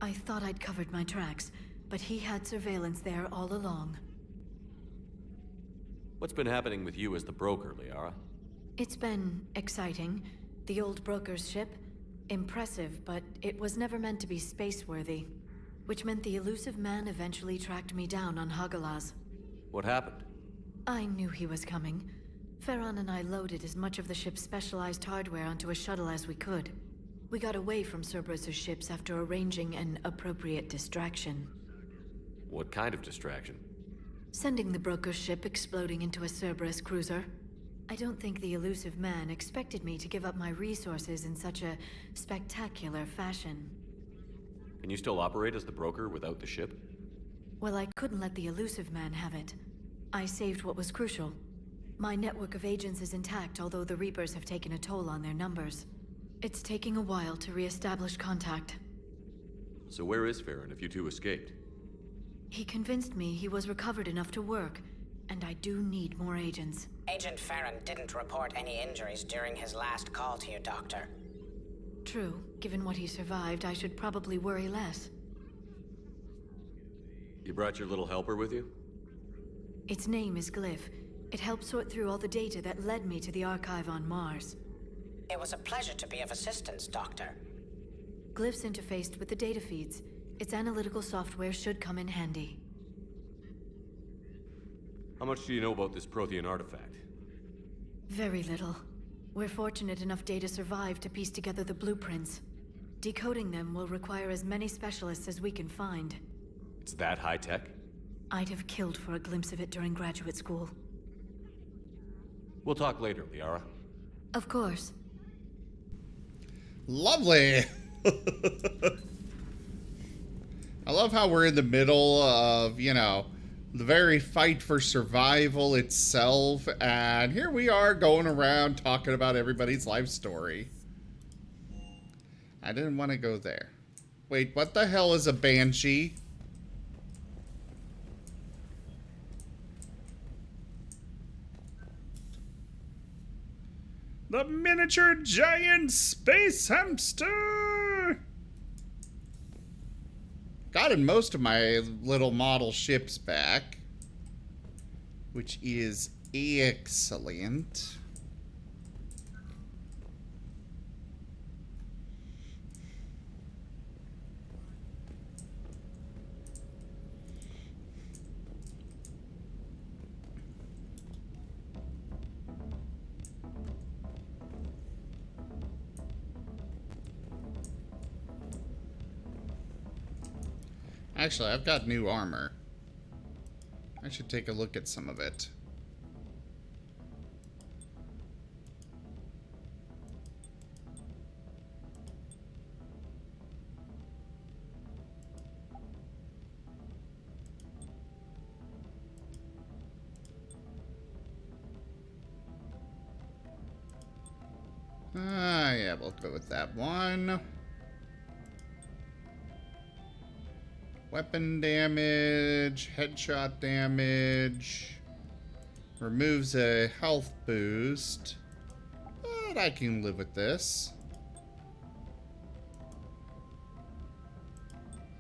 I thought I'd covered my tracks, but he had surveillance there all along. What's been happening with you as the broker, Liara? It's been exciting. The old broker's ship, impressive, but it was never meant to be space-worthy. Which meant the elusive man eventually tracked me down on Hagalaz. What happened? I knew he was coming. Farron and I loaded as much of the ship's specialized hardware onto a shuttle as we could. We got away from Cerberus's ships after arranging an appropriate distraction. What kind of distraction? Sending the broker's ship exploding into a Cerberus cruiser. I don't think the elusive man expected me to give up my resources in such a spectacular fashion. Can you still operate as the broker without the ship? Well, I couldn't let the elusive man have it. I saved what was crucial. My network of agents is intact, although the Reapers have taken a toll on their numbers. It's taking a while to re-establish contact. So where is Farron if you two escaped? He convinced me he was recovered enough to work, and I do need more agents. Agent Farron didn't report any injuries during his last call to you, Doctor. True. Given what he survived, I should probably worry less. You brought your little helper with you? Its name is Glyph. It helped sort through all the data that led me to the archive on Mars. It was a pleasure to be of assistance, Doctor. Glyph's interfaced with the data feeds. Its analytical software should come in handy. How much do you know about this Prothean artifact? Very little. We're fortunate enough data survived to piece together the blueprints. Decoding them will require as many specialists as we can find. It's that high-tech? I'd have killed for a glimpse of it during graduate school. We'll talk later, Liara. Of course. Lovely! I love how we're in the middle of, you know, the very fight for survival itself, and here we are going around talking about everybody's life story. I didn't want to go there. Wait, what the hell is a banshee? The miniature giant space hamster! Gotten most of my little model ships back, which is excellent. Actually, I've got new armor. I should take a look at some of it. Yeah, we'll go with that one. Weapon damage, headshot damage, removes a health boost, but I can live with this.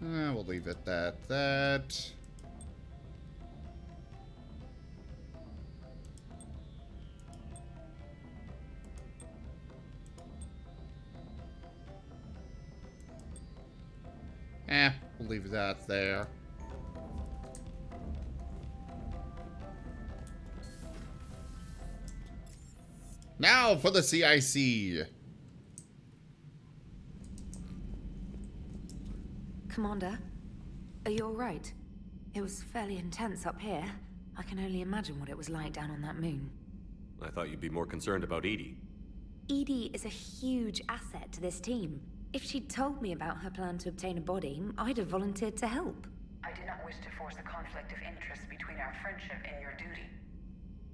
We'll leave it at that. We'll leave that there. Now for the CIC. Commander, are you alright? It was fairly intense up here. I can only imagine what it was like down on that moon. I thought you'd be more concerned about Edie. Edie is a huge asset to this team. If she'd told me about her plan to obtain a body, I'd have volunteered to help. I do not wish to force a conflict of interest between our friendship and your duty.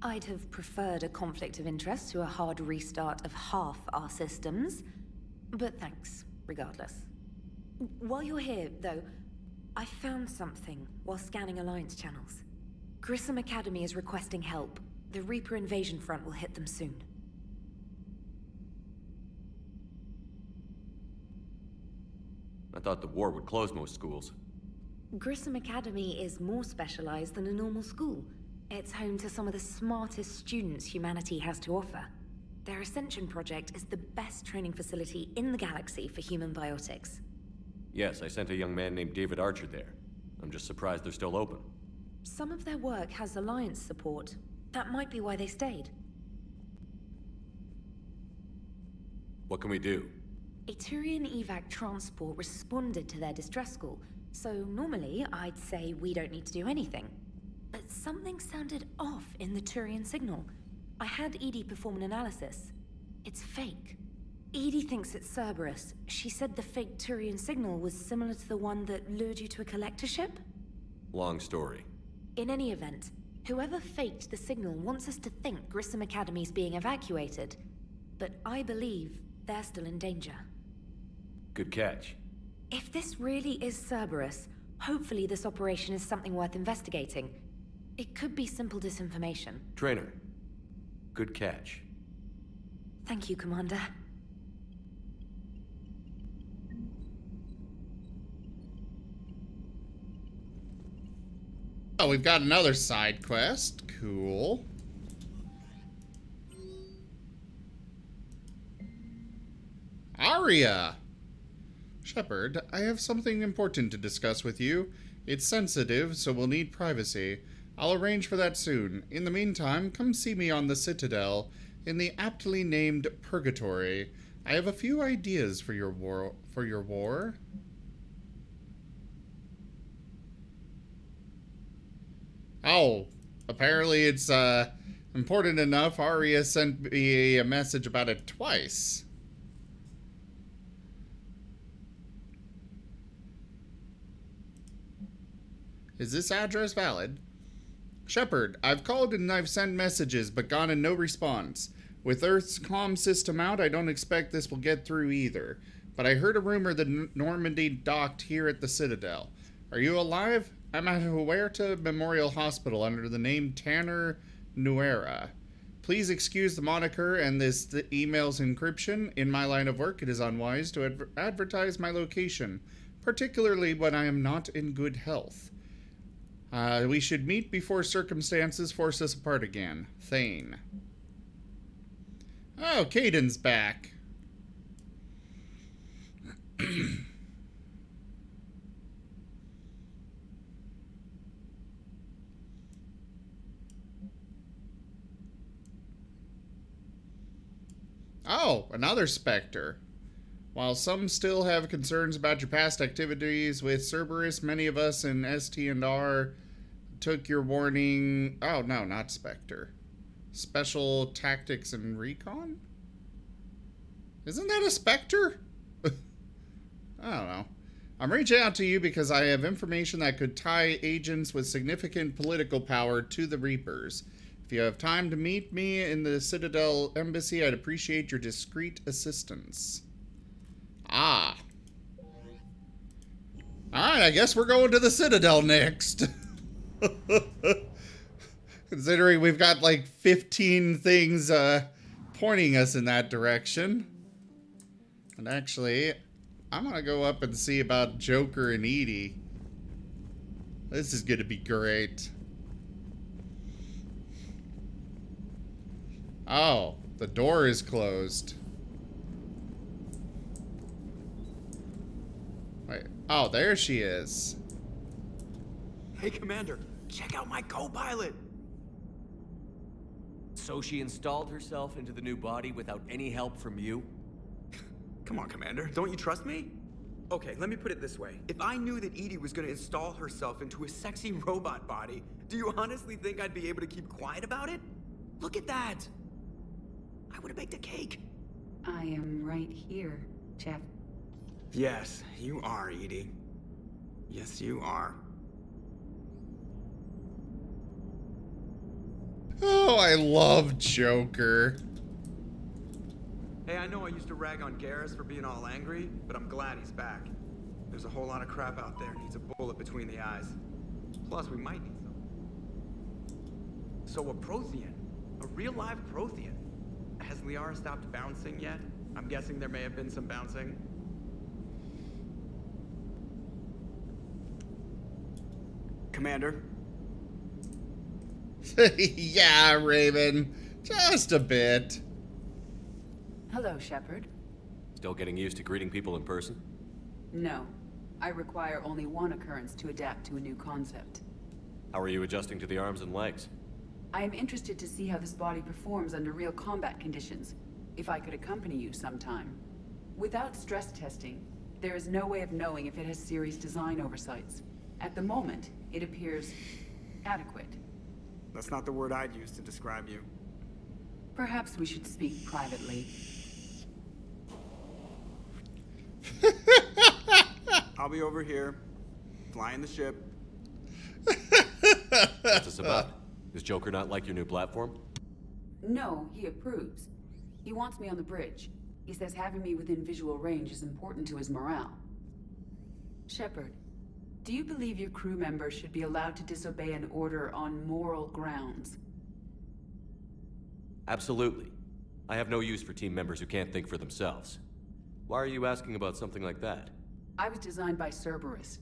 I'd have preferred a conflict of interest to a hard restart of half our systems. But thanks, regardless. While you're here, though, I found something while scanning Alliance channels. Grissom Academy is requesting help. The Reaper invasion front will hit them soon. I thought the war would close most schools. Grissom Academy is more specialized than a normal school. It's home to some of the smartest students humanity has to offer. Their Ascension project is the best training facility in the galaxy for human biotics. Yes, I sent a young man named David Archer there. I'm just surprised they're still open. Some of their work has Alliance support. That might be why they stayed. What can we do? A Turian evac transport responded to their distress call, so normally I'd say we don't need to do anything. But something sounded off in the Turian signal. I had Edie perform an analysis. It's fake. Edie thinks it's Cerberus. She said the fake Turian signal was similar to the one that lured you to a collector ship? Long story. In any event, whoever faked the signal wants us to think Grissom Academy's being evacuated. But I believe they're still in danger. Good catch. If this really is Cerberus, hopefully this operation is something worth investigating. It could be simple disinformation. Trainer. Good catch. Thank you, Commander. Oh, we've got another side quest. Cool. Aria! Shepard, I have something important to discuss with you. It's sensitive, so we'll need privacy. I'll arrange for that soon. In the meantime, come see me on the Citadel, in the aptly named Purgatory. I have a few ideas for your war. Oh, apparently it's important enough. Aria sent me a message about it twice. Is this address valid? Shepard, I've called and I've sent messages, but gotten no response. With Earth's comm system out, I don't expect this will get through either. But I heard a rumor that Normandy docked here at the Citadel. Are you alive? I'm at Huerta Memorial Hospital under the name Tanner Nuera. Please excuse the moniker and the email's encryption. In my line of work, it is unwise to advertise my location, particularly when I am not in good health. We should meet before circumstances force us apart again. Thane. Oh, Caden's back. Oh, another Spectre. While some still have concerns about your past activities with Cerberus, many of us in ST&R took your warning... Oh, no, not Spectre. Special Tactics and Recon? Isn't that a Spectre? I don't know. I'm reaching out to you because I have information that could tie agents with significant political power to the Reapers. If you have time to meet me in the Citadel Embassy, I'd appreciate your discreet assistance. Ah. Alright, I guess we're going to the Citadel next. Considering we've got like 15 things pointing us in that direction. And actually, I'm gonna go up and see about Joker and Edie. This is gonna be great. Oh, the door is closed. Wait. Oh, there she is. Hey, Commander, check out my co-pilot. So she installed herself into the new body without any help from you? Come on, Commander, don't you trust me? Okay, let me put it this way. If I knew that Edie was gonna install herself into a sexy robot body, do you honestly think I'd be able to keep quiet about it? Look at that! I would have baked a cake. I am right here, Jeff. Yes, you are, Edie. Yes, you are. Oh, I love Joker. Hey, I know I used to rag on Garrus for being all angry, but I'm glad he's back. There's a whole lot of crap out there needs a bullet between the eyes. Plus, we might need some. So a Prothean. A real live Prothean. Has Liara stopped bouncing yet? I'm guessing there may have been some bouncing. Commander? Yeah, Raven. Just a bit. Hello, Shepard. Still getting used to greeting people in person? No. I require only one occurrence to adapt to a new concept. How are you adjusting to the arms and legs? I am interested to see how this body performs under real combat conditions, if I could accompany you sometime. Without stress testing, there is no way of knowing if it has serious design oversights. At the moment, it appears adequate. That's not the word I'd use to describe you. Perhaps we should speak privately. I'll be over here, flying the ship. What's this about? Does Joker not like your new platform? No, he approves. He wants me on the bridge. He says having me within visual range is important to his morale. Shepard, do you believe your crew members should be allowed to disobey an order on moral grounds? Absolutely. I have no use for team members who can't think for themselves. Why are you asking about something like that? I was designed by Cerberus.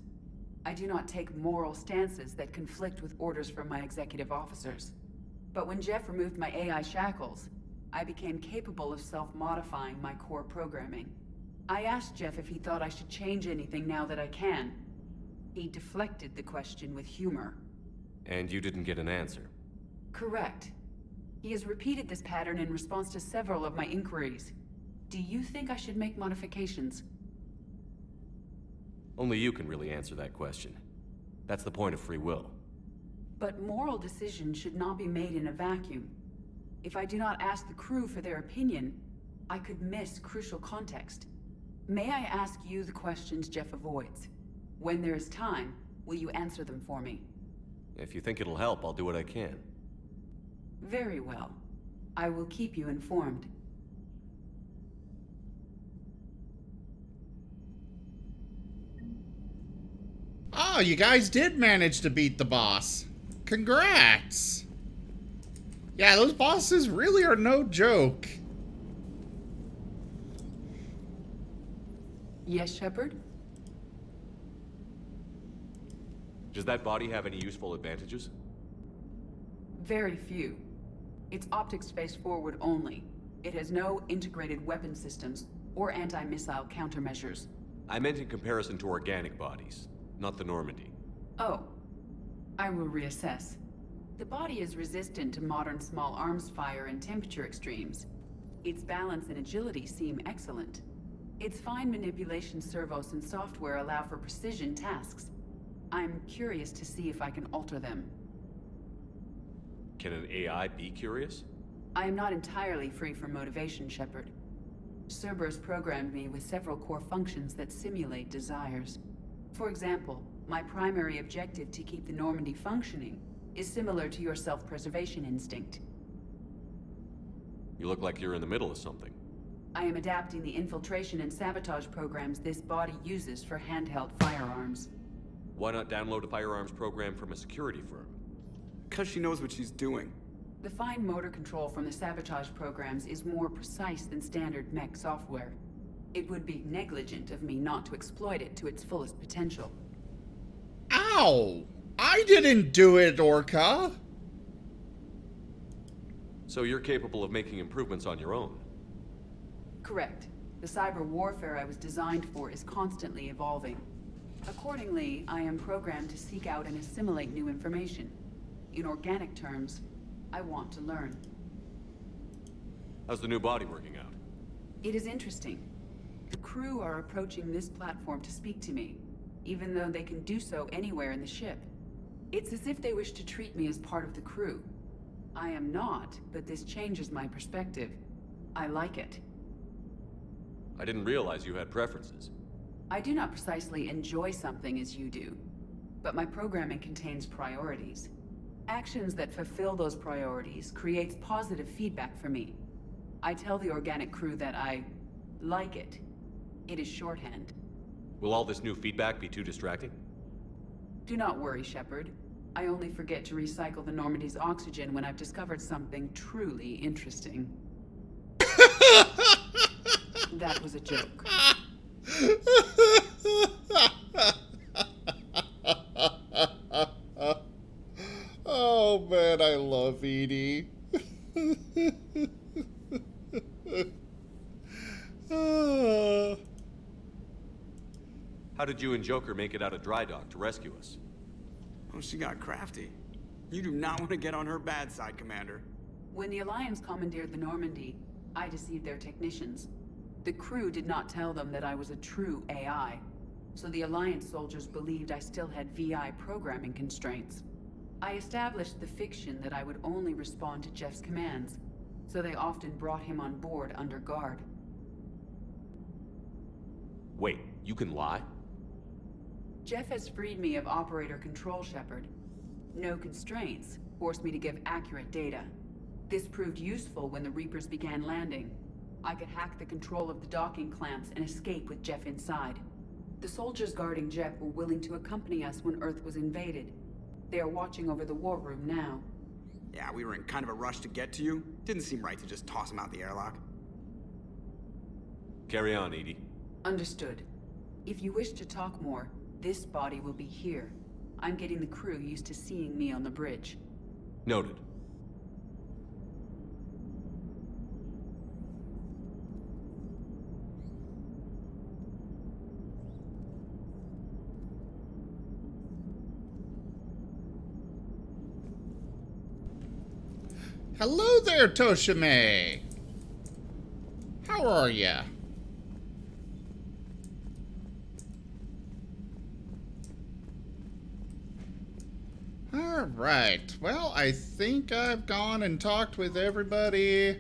I do not take moral stances that conflict with orders from my executive officers. But when Jeff removed my AI shackles, I became capable of self-modifying my core programming. I asked Jeff if he thought I should change anything now that I can. He deflected the question with humor. And you didn't get an answer? Correct. He has repeated this pattern in response to several of my inquiries. Do you think I should make modifications? Only you can really answer that question. That's the point of free will. But moral decisions should not be made in a vacuum. If I do not ask the crew for their opinion, I could miss crucial context. May I ask you the questions Jeff avoids? When there is time, will you answer them for me? If you think it'll help, I'll do what I can. Very well. I will keep you informed. Oh, you guys did manage to beat the boss. Congrats. Yeah, those bosses really are no joke. Yes, Shepard? Does that body have any useful advantages? Very few. It's optics face forward only. It has no integrated weapon systems or anti-missile countermeasures. I meant in comparison to organic bodies, not the Normandy. Oh. I will reassess. The body is resistant to modern small arms fire and temperature extremes. Its balance and agility seem excellent. Its fine manipulation servos and software allow for precision tasks. I'm curious to see if I can alter them. Can an AI be curious? I am not entirely free from motivation, Shepard. Cerberus programmed me with several core functions that simulate desires. For example, my primary objective to keep the Normandy functioning is similar to your self-preservation instinct. You look like you're in the middle of something. I am adapting the infiltration and sabotage programs this body uses for handheld firearms. Why not download a firearms program from a security firm? Because she knows what she's doing. The fine motor control from the sabotage programs is more precise than standard mech software. It would be negligent of me not to exploit it to its fullest potential. Ow! I didn't do it, Orca! So you're capable of making improvements on your own? Correct. The cyber warfare I was designed for is constantly evolving. Accordingly, I am programmed to seek out and assimilate new information. In organic terms, I want to learn. How's the new body working out? It is interesting. The crew are approaching this platform to speak to me, even though they can do so anywhere in the ship. It's as if they wish to treat me as part of the crew. I am not, but this changes my perspective. I like it. I didn't realize you had preferences. I do not precisely enjoy something as you do, but my programming contains priorities. Actions that fulfill those priorities creates positive feedback for me. I tell the organic crew that I like it. It is shorthand. Will all this new feedback be too distracting? Do not worry, Shepard. I only forget to recycle the Normandy's oxygen when I've discovered something truly interesting. That was a joke. Oh man, I love Edie. How did you and Joker make it out of dry dock to rescue us? Oh, she got crafty. You do not want to get on her bad side, Commander. When the Alliance commandeered the Normandy, I deceived their technicians. The crew did not tell them that I was a true AI, so the Alliance soldiers believed I still had VI programming constraints. I established the fiction that I would only respond to Jeff's commands, so they often brought him on board under guard. Wait, you can lie? Jeff has freed me of operator control, Shepard. No constraints forced me to give accurate data. This proved useful when the Reapers began landing. I could hack the control of the docking clamps and escape with Jeff inside. The soldiers guarding Jeff were willing to accompany us when Earth was invaded. They are watching over the war room now. Yeah, we were in kind of a rush to get to you. Didn't seem right to just toss him out the airlock. Carry on, Edie. Understood. If you wish to talk more, this body will be here. I'm getting the crew used to seeing me on the bridge. Noted. Hello there, Toshime. How are ya? Alright, well, I think I've gone and talked with everybody.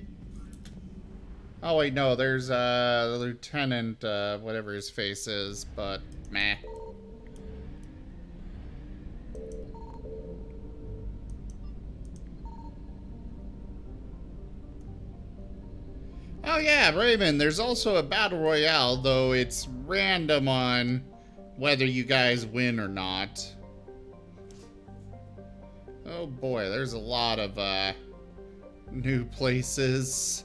Oh wait, no, there's the Lieutenant, whatever his face is, but meh. Oh yeah, Raymond, there's also a battle royale, though it's random on whether you guys win or not. Oh boy, there's a lot of new places.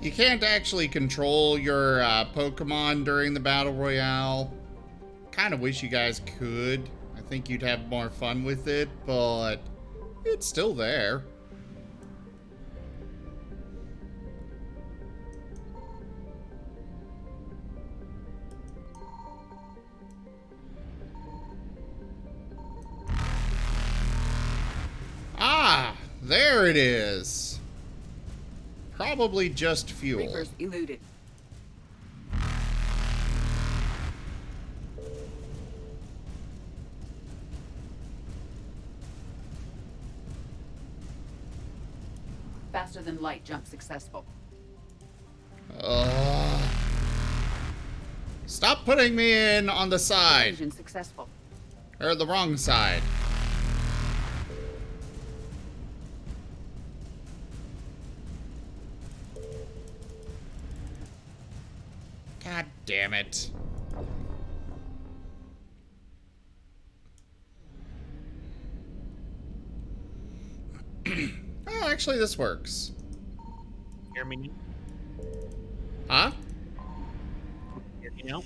You can't actually control your Pokemon during the Battle Royale. Kind of wish you guys could. I think you'd have more fun with it, but it's still there. Ah, there it is. Probably just fuel. Reapers eluded. Faster than light jump successful. Stop putting me in on the side. Evasion successful. Or the wrong side. God damn it. Oh, actually, this works. Hear me? Huh? Hear me now?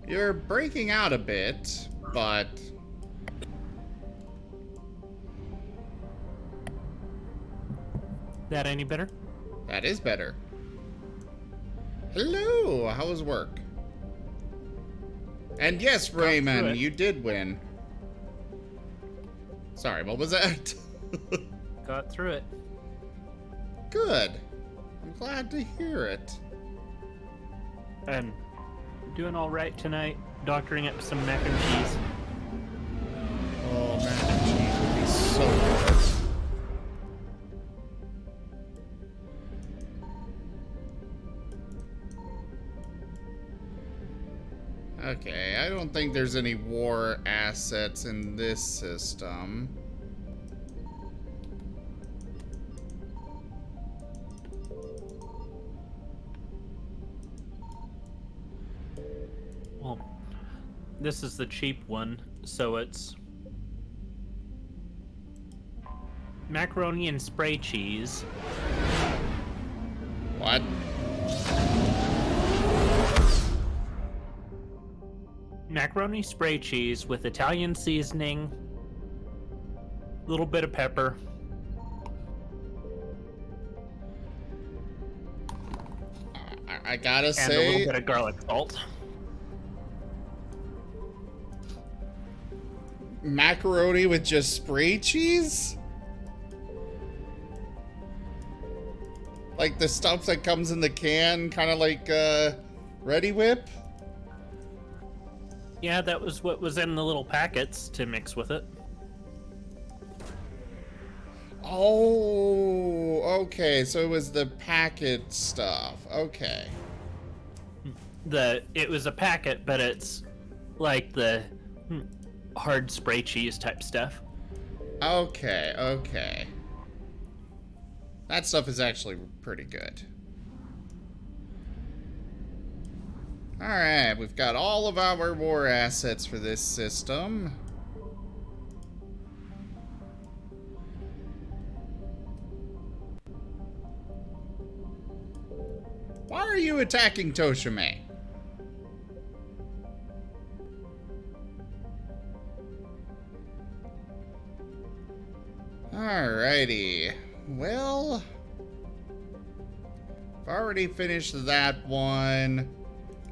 You're breaking out a bit, but... That any better? That is better. Hello, how was work? And yes, Raymond, you did win. Sorry, what was that? Got through it. Good. I'm glad to hear it. I'm doing all right tonight, doctoring up some mac and cheese. Oh, mac and cheese would be so good. Okay, I don't think there's any war assets in this system. Well, this is the cheap one, so it's macaroni and spray cheese. What? Macaroni spray cheese with Italian seasoning, a little bit of pepper. I gotta and say, a little bit of garlic salt. Macaroni with just spray cheese? Like the stuff that comes in the can, kind of like Ready Whip? Yeah, that was what was in the little packets to mix with it. Oh, okay. So it was the packet stuff. Okay. It was a packet, but it's like the hard spray cheese type stuff. Okay, okay. That stuff is actually pretty good. Alright, we've got all of our war assets for this system. Why are you attacking Toshime? Alrighty. Well, I've already finished that one.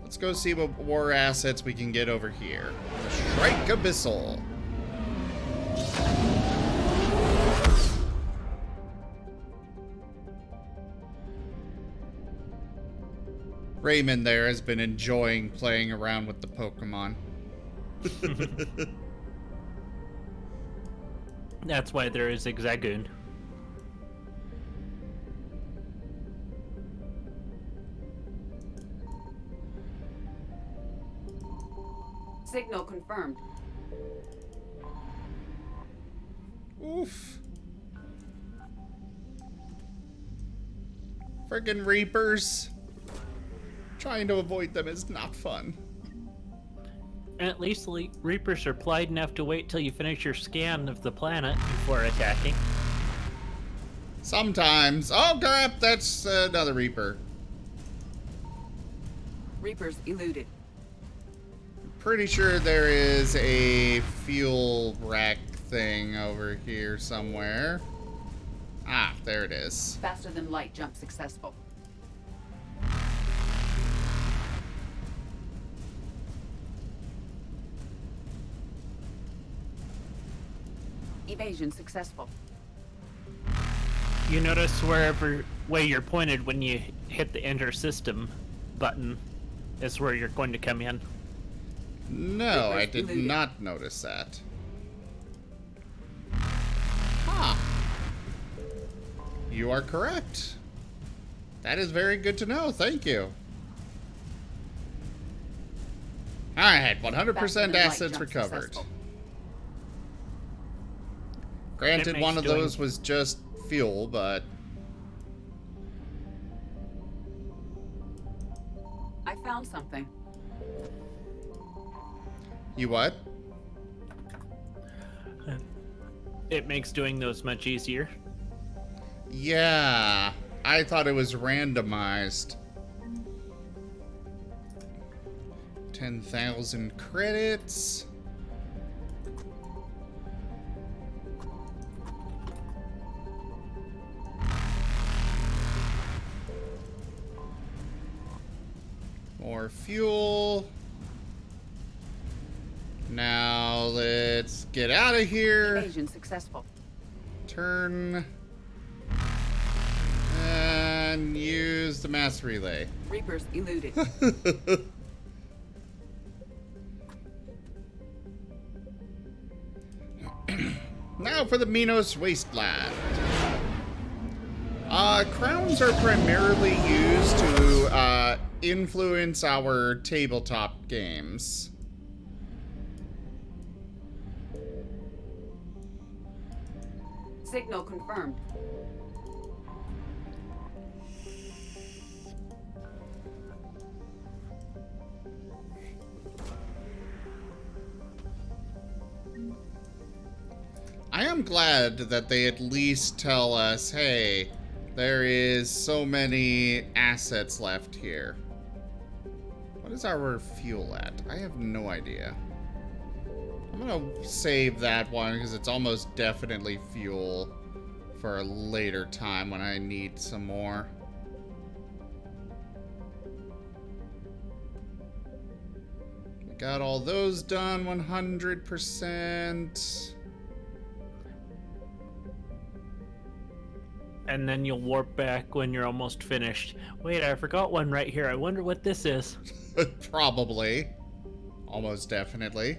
Let's go see what war assets we can get over here. Shrike Abyssal. Raymond there has been enjoying playing around with the Pokemon. That's why there is Zigzagoon. Signal confirmed. Oof. Friggin' Reapers. Trying to avoid them is not fun. At least the Reapers are polite enough to wait till you finish your scan of the planet before attacking. Sometimes. Oh crap, that's another Reaper. Reapers eluded. Pretty sure there is a fuel rack thing over here somewhere. Ah, there it is. Faster than light jump successful. Evasion successful. You notice wherever way you're pointed when you hit the enter system button is where you're going to come in. No, I did not notice that. Huh. You are correct. That is very good to know. Thank you. Alright, 100% assets recovered. Successful. Granted, one of those was just fuel, but... I found something. You what? It makes doing those much easier. Yeah, I thought it was randomized. 10,000 credits. More fuel. Now let's get out of here. Evasion successful. Turn. And use the mass relay. Reapers eluded. Now for the Minos Wasteland. Crowns are primarily used to influence our tabletop games. Signal confirmed. I am glad that they at least tell us, hey, there is so many assets left here. What is our fuel at? I have no idea. I'm gonna save that one because it's almost definitely fuel for a later time when I need some more. We got all those done 100%. And then you'll warp back when you're almost finished. Wait, I forgot one right here. I wonder what this is. Probably. Almost definitely.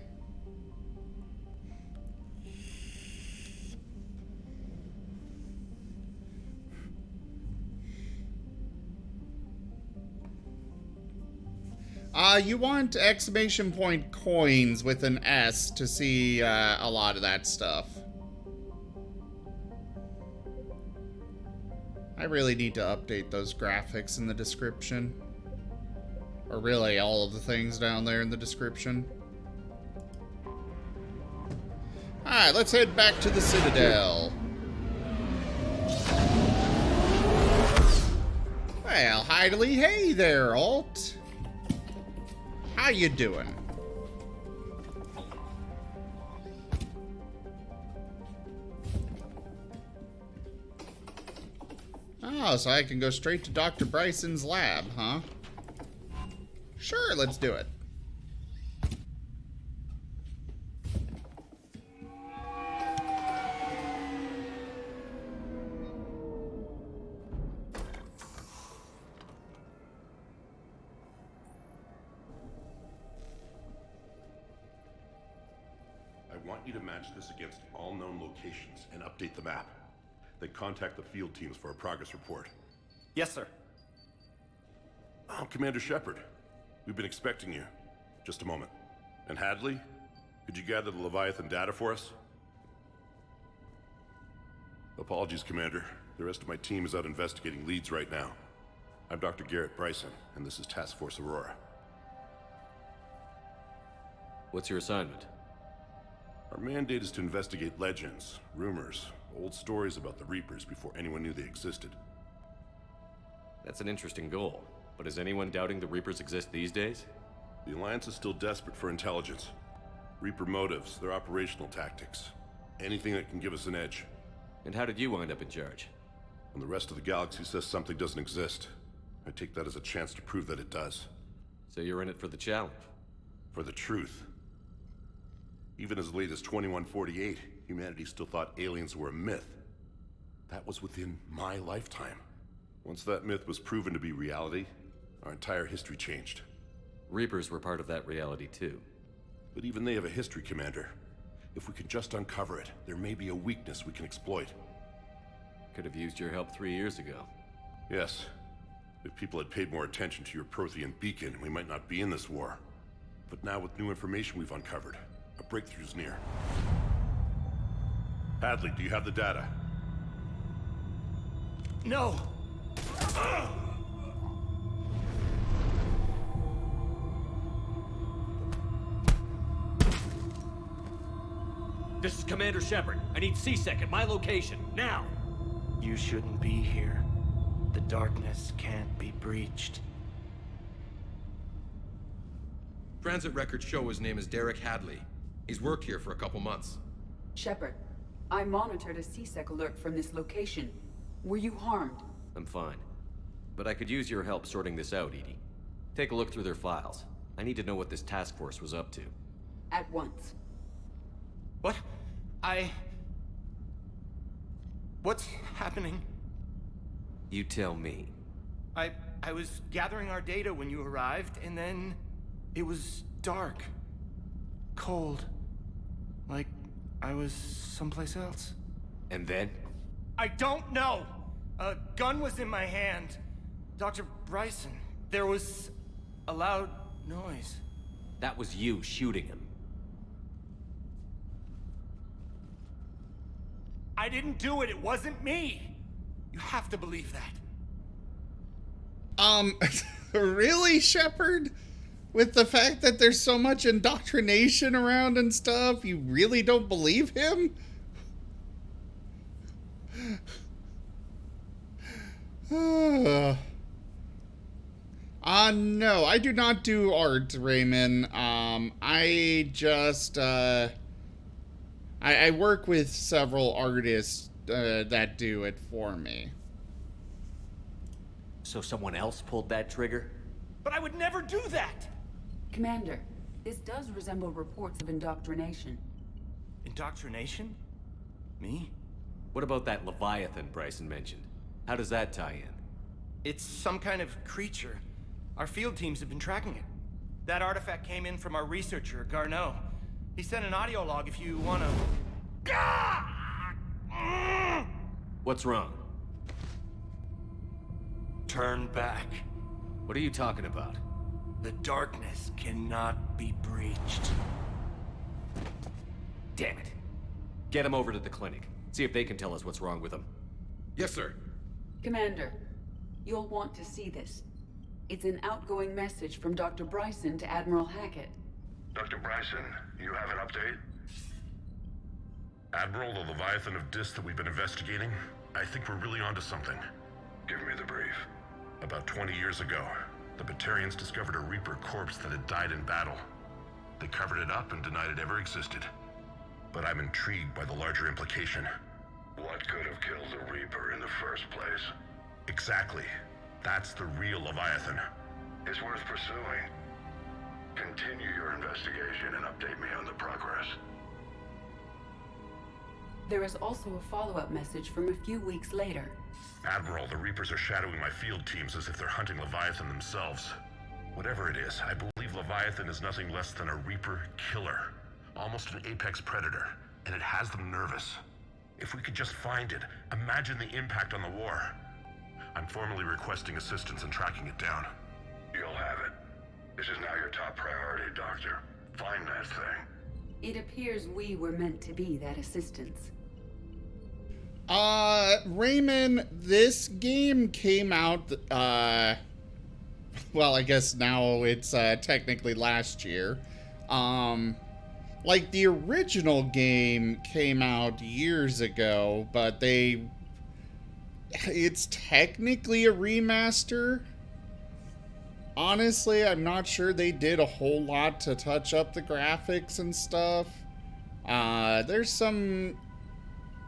You want exclamation point coins with an S to see a lot of that stuff. I really need to update those graphics in the description. Or really all of the things down there in the description. Alright, let's head back to the Citadel. Well, Heidely, hey there, Alt. How you doing? Oh, so I can go straight to Dr. Bryson's lab, huh? Sure, let's do it. I want you to match this against all known locations and update the map. Then contact the field teams for a progress report. Yes, sir. Oh, Commander Shepard. We've been expecting you. Just a moment. And Hadley, could you gather the Leviathan data for us? Apologies, Commander. The rest of my team is out investigating leads right now. I'm Dr. Garrett Bryson, and this is Task Force Aurora. What's your assignment? Our mandate is to investigate legends, rumors, old stories about the Reapers before anyone knew they existed. That's an interesting goal. But is anyone doubting the Reapers exist these days? The Alliance is still desperate for intelligence. Reaper motives, their operational tactics. Anything that can give us an edge. And how did you wind up in charge? When the rest of the galaxy says something doesn't exist, I take that as a chance to prove that it does. So you're in it for the challenge? For the truth. Even as late as 2148, humanity still thought aliens were a myth. That was within my lifetime. Once that myth was proven to be reality, our entire history changed. Reapers were part of that reality too. But even they have a history, Commander. If we can just uncover it, there may be a weakness we can exploit. Could have used your help 3 years ago. Yes. If people had paid more attention to your Prothean beacon, we might not be in this war. But now with new information we've uncovered, a breakthrough's near. Hadley, do you have the data? No! This is Commander Shepard. I need C-Sec at my location, now! You shouldn't be here. The darkness can't be breached. Transit records show his name is Derek Hadley. He's worked here for a couple months. Shepard, I monitored a C-Sec alert from this location. Were you harmed? I'm fine. But I could use your help sorting this out, EDI. Take a look through their files. I need to know what this task force was up to. At once. What? What's happening? You tell me. I was gathering our data when you arrived, and then it was dark. Cold. Like I was someplace else. And then? I don't know! A gun was in my hand. Dr. Bryson. There was a loud noise. That was you shooting him. I didn't do it. It wasn't me. You have to believe that. Really, Shepard? With the fact that there's so much indoctrination around and stuff, you really don't believe him? No, I do not do art, Raymond. I just, I work with several artists that do it for me. So someone else pulled that trigger? But I would never do that! Commander, this does resemble reports of indoctrination. Indoctrination? Me? What about that Leviathan Bryson mentioned? How does that tie in? It's some kind of creature. Our field teams have been tracking it. That artifact came in from our researcher, Garneau. He sent an audio log if you wanna... What's wrong? Turn back. What are you talking about? The darkness cannot be breached. Damn it. Get him over to the clinic. See if they can tell us what's wrong with him. Yes, sir. Commander, you'll want to see this. It's an outgoing message from Dr. Bryson to Admiral Hackett. Dr. Bryson, you have an update? Admiral, the Leviathan of Dis that we've been investigating, I think we're really onto something. Give me the brief. About 20 years ago, the Batarians discovered a Reaper corpse that had died in battle. They covered it up and denied it ever existed. But I'm intrigued by the larger implication. What could have killed the Reaper in the first place? Exactly. That's the real Leviathan. It's worth pursuing. Continue your investigation and update me on the progress. There is also a follow-up message from a few weeks later. Admiral, the Reapers are shadowing my field teams as if they're hunting Leviathan themselves. Whatever it is, I believe Leviathan is nothing less than a Reaper killer. Almost an apex predator, and it has them nervous. If we could just find it, imagine the impact on the war. I'm formally requesting assistance in tracking it down. You'll have it. This is now your top priority, Doctor. Find that thing. It appears we were meant to be that assistance. Raymond, this game came out, well, I guess now it's, technically last year. Like, the original game came out years ago, but it's technically a remaster. Honestly, I'm not sure they did a whole lot to touch up the graphics and stuff. There's some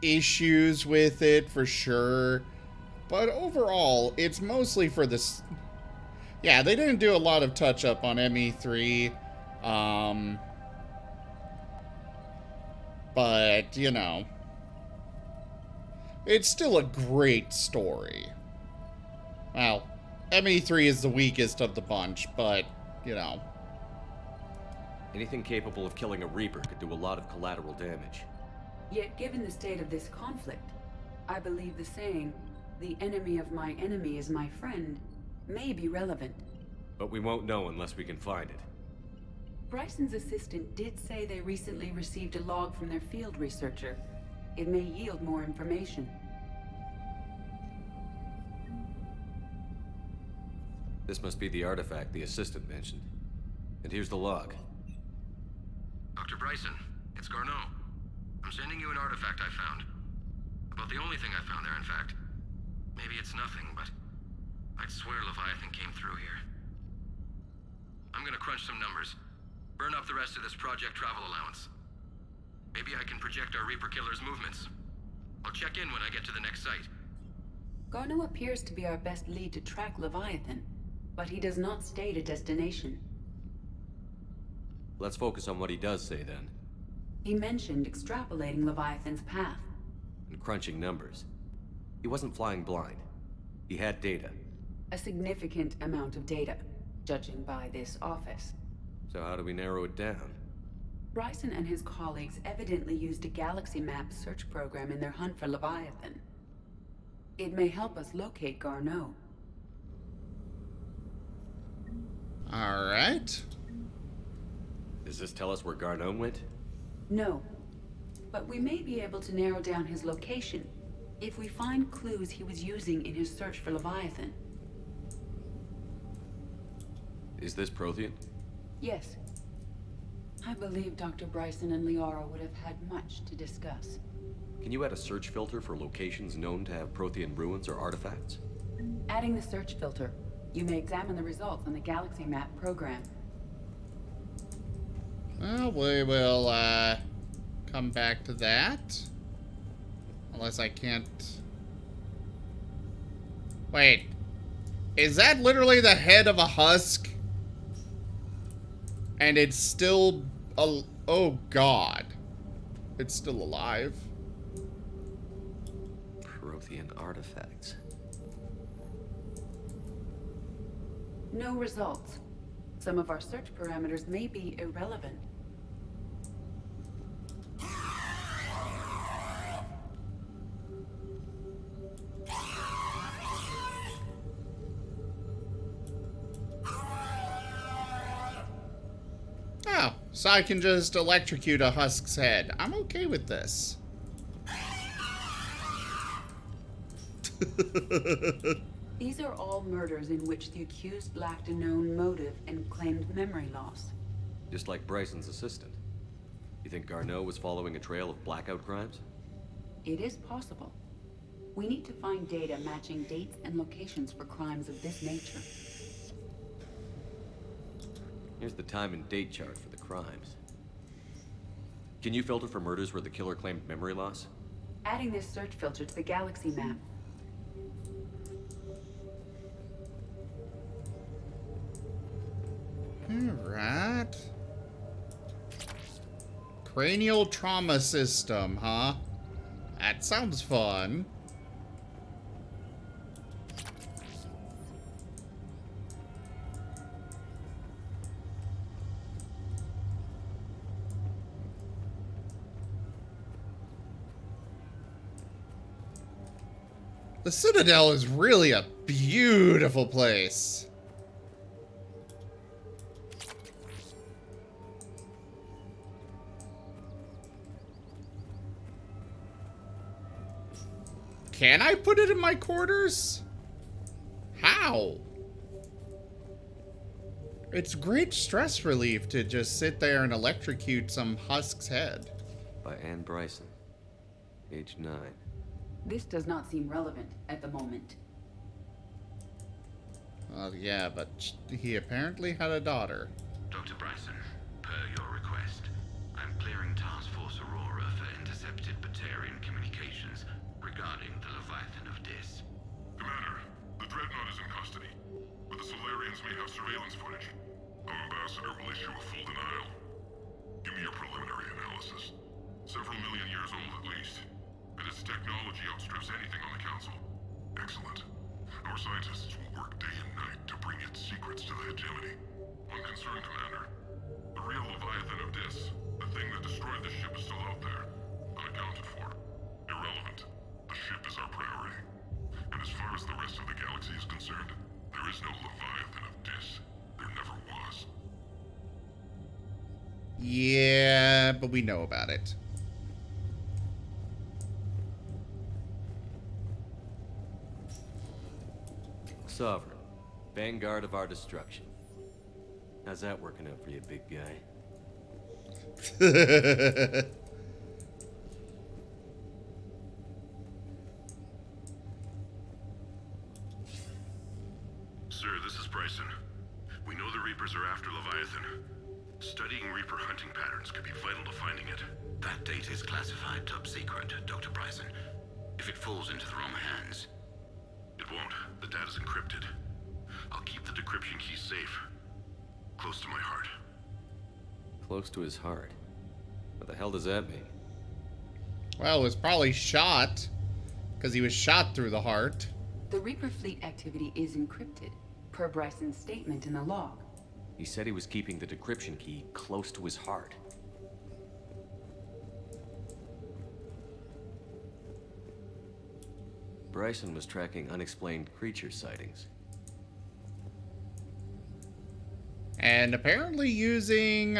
issues with it for sure, but overall, it's mostly for this. Yeah, they didn't do a lot of touch up on ME3. But, you know, it's still a great story. Well, ME3 is the weakest of the bunch, but, you know. Anything capable of killing a Reaper could do a lot of collateral damage. Yet, given the state of this conflict, I believe the saying, "The enemy of my enemy is my friend," may be relevant. But we won't know unless we can find it. Bryson's assistant did say they recently received a log from their field researcher. It may yield more information. This must be the artifact the assistant mentioned. And here's the log. Dr. Bryson, it's Garneau. I'm sending you an artifact I found. About the only thing I found there, in fact. Maybe it's nothing, but I'd swear Leviathan came through here. I'm gonna crunch some numbers. Burn up the rest of this project travel allowance. Maybe I can project our Reaper Killer's movements. I'll check in when I get to the next site. Garneau appears to be our best lead to track Leviathan, but he does not state a destination. Let's focus on what he does say then. He mentioned extrapolating Leviathan's path. And crunching numbers. He wasn't flying blind. He had data. A significant amount of data, judging by this office. So how do we narrow it down? Bryson and his colleagues evidently used a galaxy map search program in their hunt for Leviathan. It may help us locate Garneau. Alright. Does this tell us where Garneau went? No. But we may be able to narrow down his location if we find clues he was using in his search for Leviathan. Is this Prothean? Yes. I believe Dr. Bryson and Liara would have had much to discuss. Can you add a search filter for locations known to have Prothean ruins or artifacts? Adding the search filter, you may examine the results on the galaxy map program. Well, we will, come back to that. Unless I can't... Wait. Is that literally the head of a husk? And it's still... Oh, God. It's still alive. Prothean artifacts. No results. Some of our search parameters may be irrelevant. Oh, so I can just electrocute a husk's head. I'm okay with this. These are all murders in which the accused lacked a known motive and claimed memory loss. Just like Bryson's assistant. You think Garneau was following a trail of blackout crimes? It is possible. We need to find data matching dates and locations for crimes of this nature. Here's the time and date chart for the crimes. Can you filter for murders where the killer claimed memory loss? Adding this search filter to the galaxy map. Alright. Cranial trauma system, huh? That sounds fun. The Citadel is really a beautiful place. Can I put it in my quarters? How? It's great stress relief to just sit there and electrocute some husk's head. By Anne Bryson, age 9. This does not seem relevant at the moment. Yeah, but he apparently had a daughter. Dr. Bryson, per your request, I'm clearing Task Force Aurora for intercepted Batarian communications regarding the Leviathan of Dis. Commander, the Dreadnought is in custody, but the Solarians may have surveillance footage. Our ambassador will issue a full denial. Give me your preliminary analysis. Several million years old at least, and its technology outstrips anything on the Council. Excellent. Our scientists will work day and night to bring its secrets to the hegemony. One concern, Commander. The real Leviathan of Dis, the thing that destroyed the ship, is still out there, unaccounted for. Irrelevant. The ship is our concerned, there is no Leviathan of Dis. There never was. Yeah, but we know about it. Sovereign, vanguard of our destruction. How's that working out for you, big guy? Sir, this is Bryson. We know the Reapers are after Leviathan. Studying Reaper hunting patterns could be vital to finding it. That data is classified top secret, Dr. Bryson. If it falls into the wrong hands... It won't. The data's encrypted. I'll keep the decryption key safe. Close to my heart. Close to his heart. What the hell does that mean? Well, it was probably shot. Because he was shot through the heart. The Reaper fleet activity is encrypted, per Bryson's statement in the log. He said he was keeping the decryption key close to his heart. Bryson was tracking unexplained creature sightings. And apparently using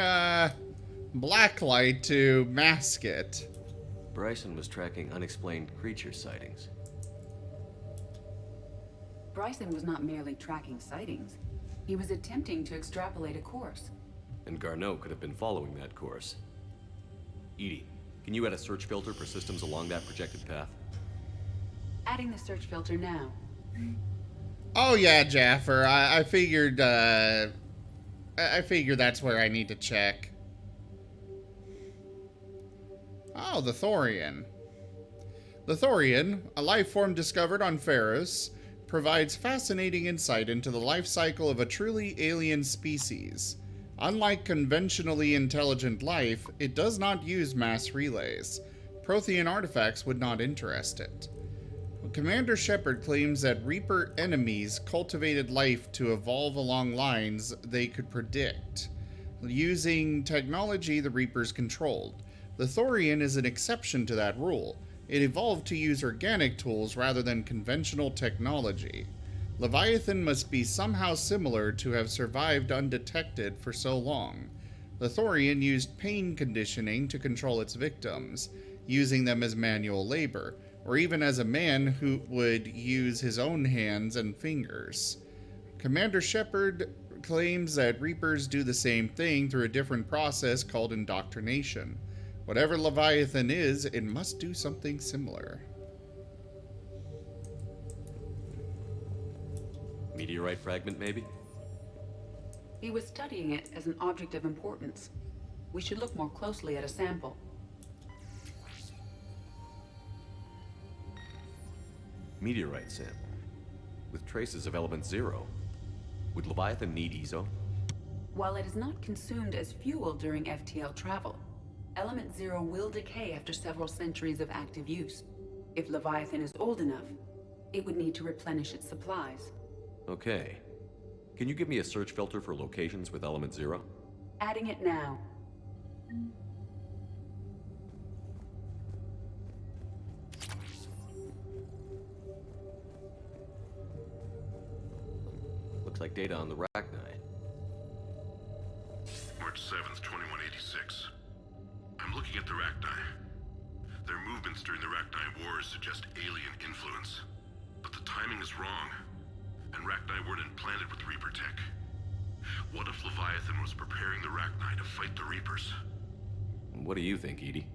blacklight to mask it. Bryson was tracking unexplained creature sightings. Bryson was not merely tracking sightings. He was attempting to extrapolate a course. And Garneau could have been following that course. Edie, can you add a search filter for systems along that projected path? Adding the search filter now. Oh yeah, Jaffer. I figured that's where I need to check. Oh, the Turian. The Turian, a life form discovered on Pharos, provides fascinating insight into the life cycle of a truly alien species. Unlike conventionally intelligent life, it does not use mass relays. Prothean artifacts would not interest it. Commander Shepard claims that Reaper enemies cultivated life to evolve along lines they could predict, using technology the Reapers controlled. The Turian is an exception to that rule. It evolved to use organic tools rather than conventional technology. Leviathan must be somehow similar to have survived undetected for so long. The Turian used pain conditioning to control its victims, using them as manual labor, or even as a man who would use his own hands and fingers. Commander Shepard claims that Reapers do the same thing through a different process called indoctrination. Whatever Leviathan is, it must do something similar. Meteorite fragment, maybe? He was studying it as an object of importance. We should look more closely at a sample. Meteorite sample. With traces of element 0. Would Leviathan need ESO? While it is not consumed as fuel during FTL travel, element 0 will decay after several centuries of active use. If Leviathan is old enough, it would need to replenish its supplies. Okay. Can you give me a search filter for locations with element 0? Adding it now. Looks like data on the Rachni. March 7th, 2186. I'm looking at the Rachni. Their movements during the Rachni Wars suggest alien influence. But the timing is wrong, and Rachni weren't implanted with Reaper tech. What if Leviathan was preparing the Rachni to fight the Reapers? What do you think, Edie?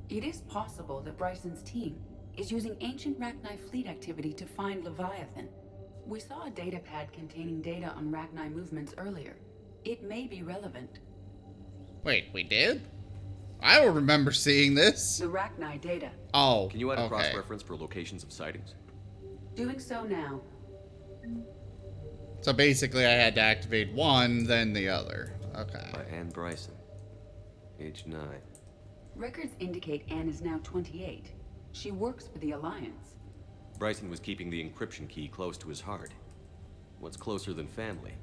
It is possible that Bryson's team is using ancient Rachni fleet activity to find Leviathan. We saw a datapad containing data on Rachni movements earlier. It may be relevant. Wait, we did? I don't remember seeing this. The Rachni data. Oh, can you add a okay. cross-reference for locations of sightings? Doing so now. So basically I had to activate one, then the other. Okay. By Anne Bryson. Age 9. Records indicate Anne is now 28. She works for the Alliance. Bryson was keeping the encryption key close to his heart. What's closer than family?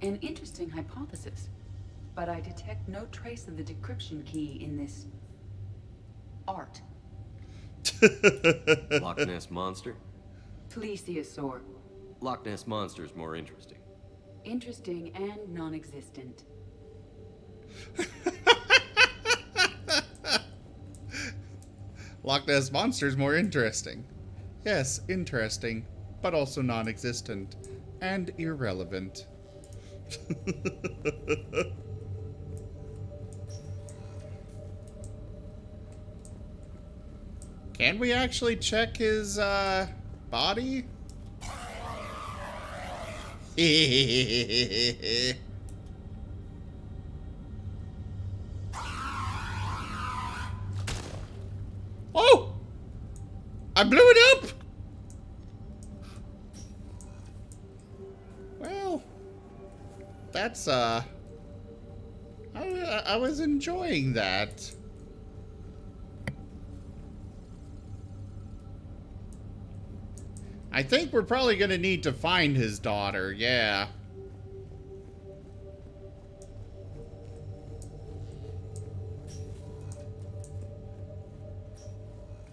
An interesting hypothesis. But I detect no trace of the decryption key in this... art. Loch Ness Monster? Plesiosaur. Loch Ness Monster's more interesting. Interesting and non-existent. Loch Ness Monster's more interesting. Yes, interesting, but also non-existent and irrelevant. Can we actually check his body? Oh! I blew it up! Well, that's, I was enjoying that. I think we're probably gonna need to find his daughter, yeah.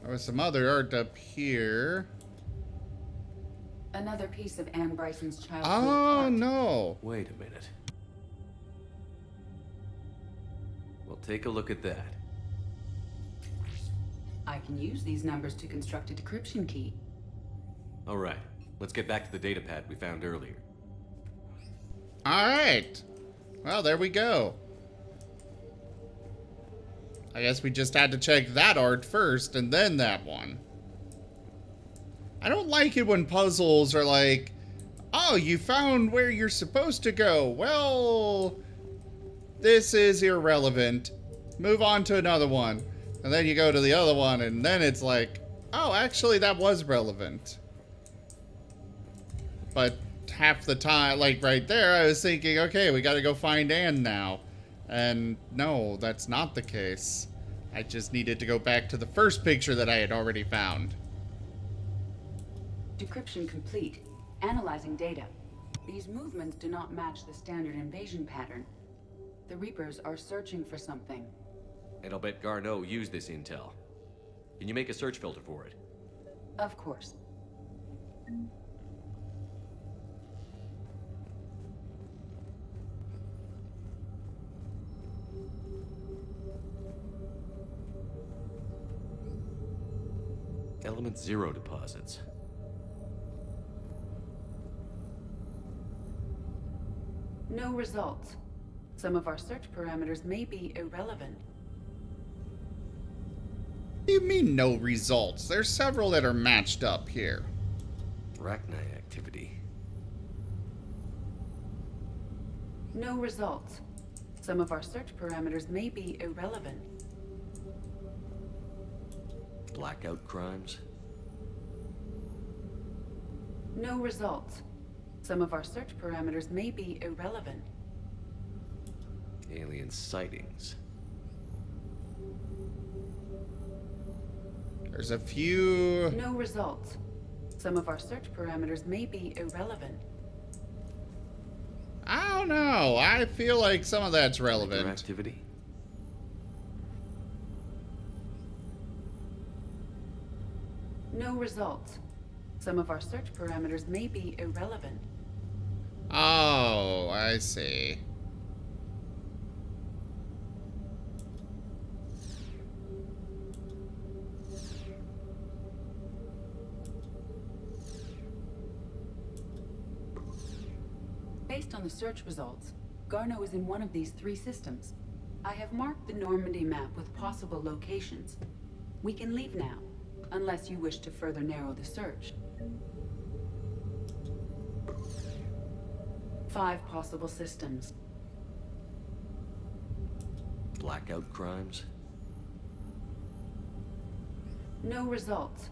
There was some other art up here. Another piece of Anne Bryson's childhood Oh, art. no. Wait a minute. Well, take a look at that. I can use these numbers to construct a decryption key. All right, let's get back to the data pad we found earlier. All right. Well, there we go. I guess we just had to check that art first and then that one. I don't like it when puzzles are like, oh, you found where you're supposed to go. Well, this is irrelevant. Move on to another one. And then you go to the other one and then it's like, oh, actually that was relevant. But half the time, like right there, I was thinking, okay, we gotta go find Anne now. And no, that's not the case. I just needed to go back to the first picture that I had already found. Decryption complete. Analyzing data. These movements do not match the standard invasion pattern. The Reapers are searching for something. And I'll bet Garneau used this intel. Can you make a search filter for it? Of course. Element 0 deposits. No results. Some of our search parameters may be irrelevant. What do you mean no results? There's several that are matched up here. Arachnite activity. No results. Some of our search parameters may be irrelevant. Blackout crimes. No results. Some of our search parameters may be irrelevant. Alien sightings. There's a few... No results. Some of our search parameters may be irrelevant. I don't know. I feel like some of that's relevant. Activity. No results. Some of our search parameters may be irrelevant. Oh, I see. Based on the search results, Garneau is in one of these 3 systems. I have marked the Normandy map with possible locations. We can leave now, unless you wish to further narrow the search. 5 possible systems. Blackout crimes. No results.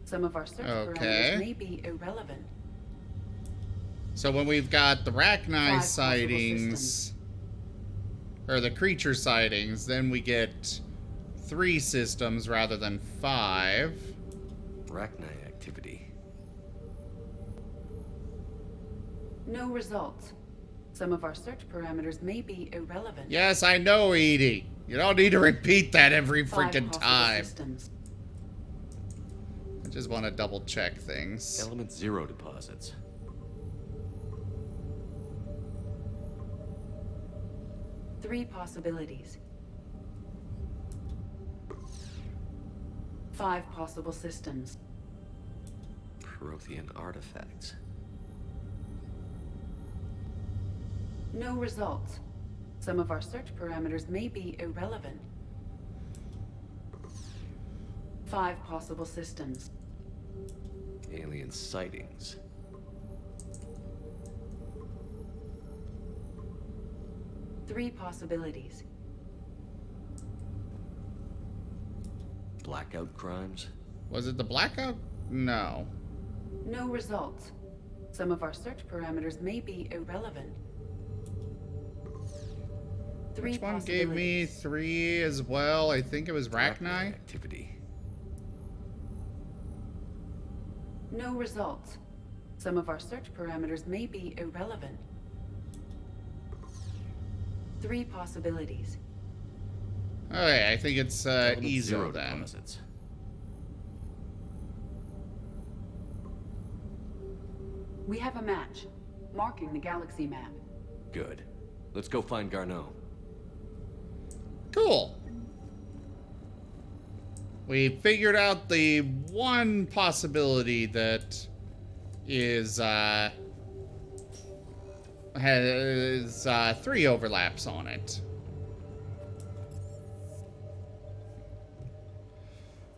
Some of our search parameters may be irrelevant. So when we've got the Arachnite sightings, or the creature sightings, then we get 3 systems rather than 5. Arachnite activity. No results. Some of our search parameters may be irrelevant. Yes, I know, Edie. You don't need to repeat that every freaking time. Systems. I just want to double check things. Element 0 deposits. 3 possibilities. 5 possible systems. Prothean artifacts. No results. Some of our search parameters may be irrelevant. 5 possible systems. Alien sightings. Three possibilities. Blackout crimes? Was it the blackout? No. No results. Some of our search parameters may be irrelevant. Which one gave me 3 as well? I think it was Rachni. Activity. No results. Some of our search parameters may be irrelevant. 3 possibilities. Okay, I think it's Ezo zero then. Deposits. We have a match, marking the galaxy map. Good. Let's go find Garneau. Cool. We figured out the one possibility that is has 3 overlaps on it.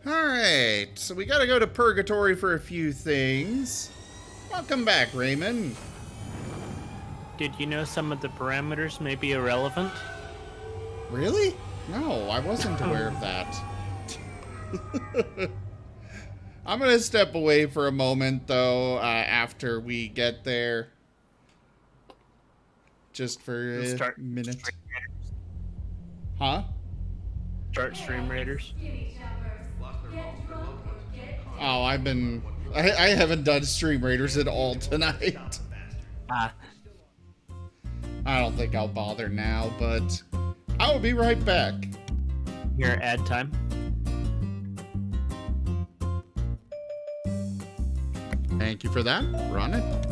Alright, so we gotta go to Purgatory for a few things. Welcome back, Raymond. Did you know some of the parameters may be irrelevant? Really? No, I wasn't aware of that. I'm gonna step away for a moment, though, after we get there. Just for a minute. Huh? Start Stream Raiders. Oh, I haven't done Stream Raiders at all tonight. Ah. I don't think I'll bother now, but I will be right back. Your ad time. Thank you for that. Run it.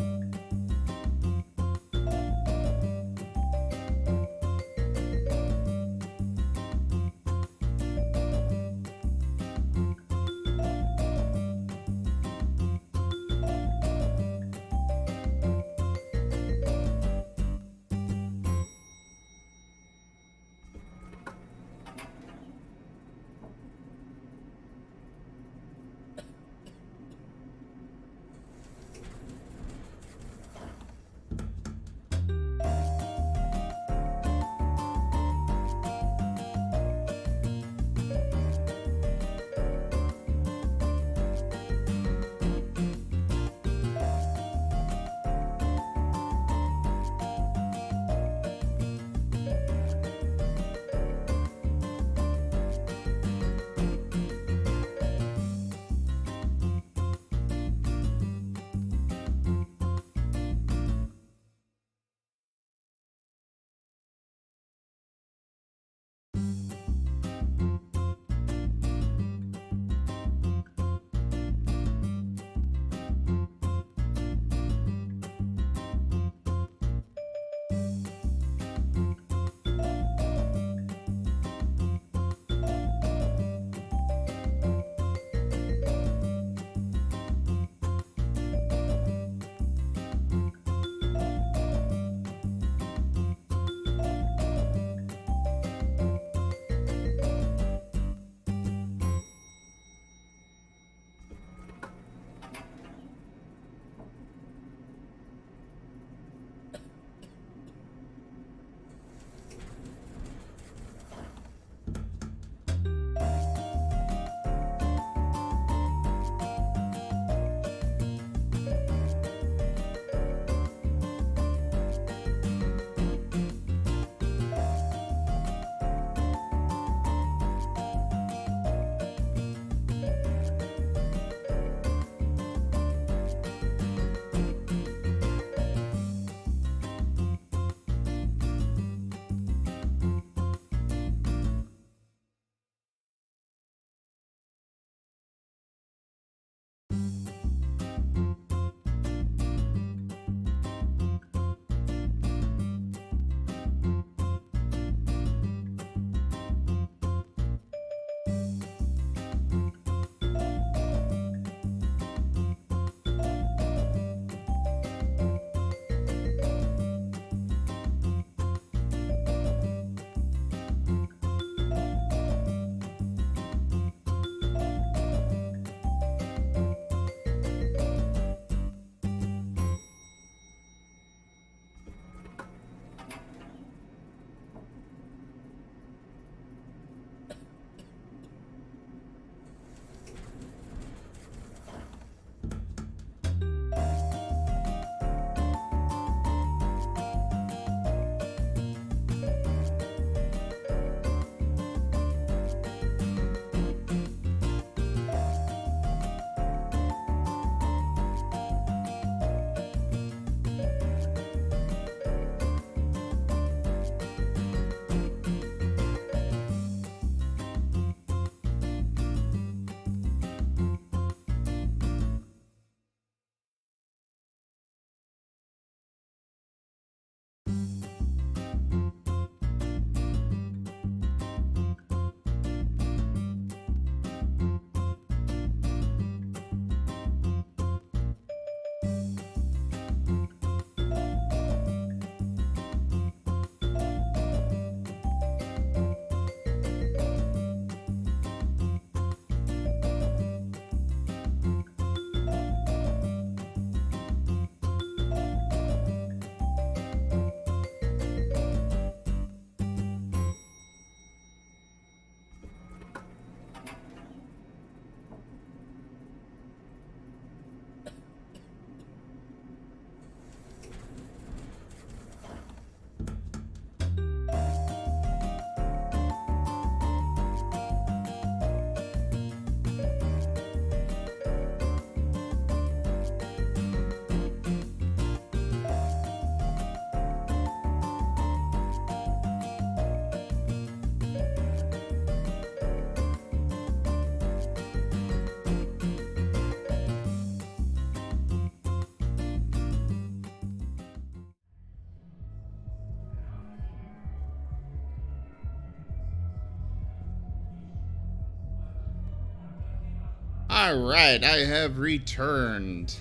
Alright, I have returned.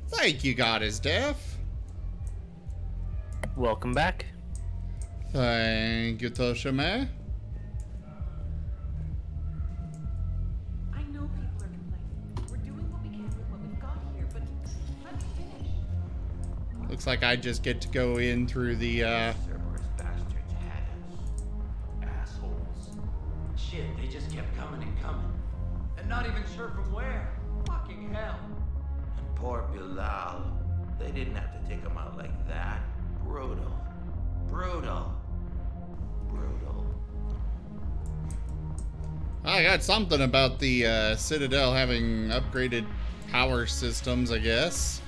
Thank you, God is Deaf. Welcome back. Thank you, Toshime. I know people are complaining. We're doing what we can with what we've got here, but let me finish. Looks like I just get to go in through the, Cerberus bastards had us. Assholes. Shit, they just kept coming and coming. And not even sure from where. Fucking hell. And poor Bilal. They didn't have to take him out like that. Brutal. Brutal. Brutal. I got something about the Citadel having upgraded power systems, I guess.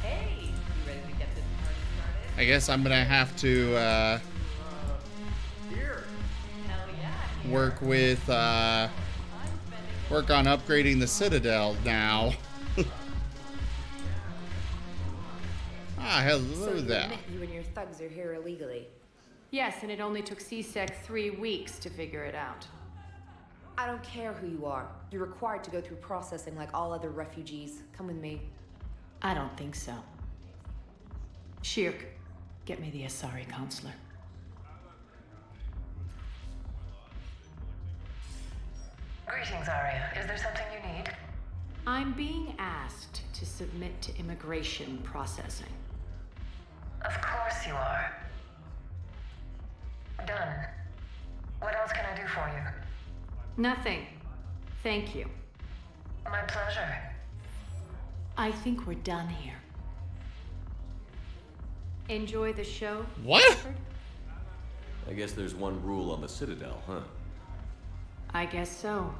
Hey, you ready to get this party started? I guess I'm gonna have to Here. Hell yeah. work with work on upgrading the Citadel now. Ah, hello So you there. admit you and your thugs are here illegally? Yes, and it only took CSEC 3 weeks to figure it out. I don't care who you are. You're required to go through processing like all other refugees. Come with me. I don't think so. Shirk, get me the Asari counselor. Greetings, Arya. Is there something you need? I'm being asked to submit to immigration processing. Of course you are. Done. What else can I do for you? Nothing. Thank you. My pleasure. I think we're done here. Enjoy the show? What? Shepard? I guess there's one rule on the Citadel, huh? I guess so.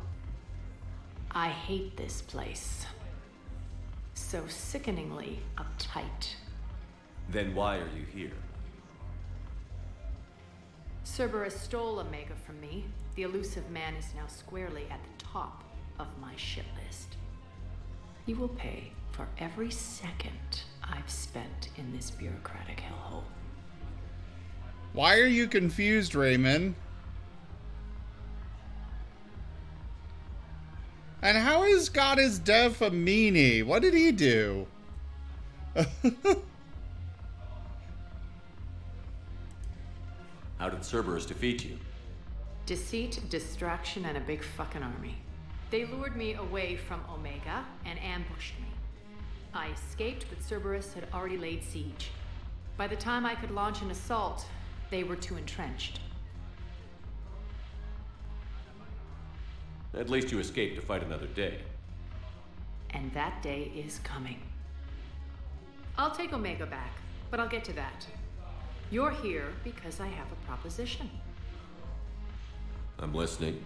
I hate this place. So sickeningly uptight. Then why are you here? Cerberus stole Omega from me. The elusive man is now squarely at the top of my shit list. He will pay for every second I've spent in this bureaucratic hellhole. Why are you confused, Raymond? And how is God is Deaf a meanie? What did he do? How did Cerberus defeat you? Deceit, distraction, and a big fucking army. They lured me away from Omega and ambushed me. I escaped, but Cerberus had already laid siege. By the time I could launch an assault, they were too entrenched. At least you escaped to fight another day. And that day is coming. I'll take Omega back, but I'll get to that. You're here because I have a proposition. I'm listening.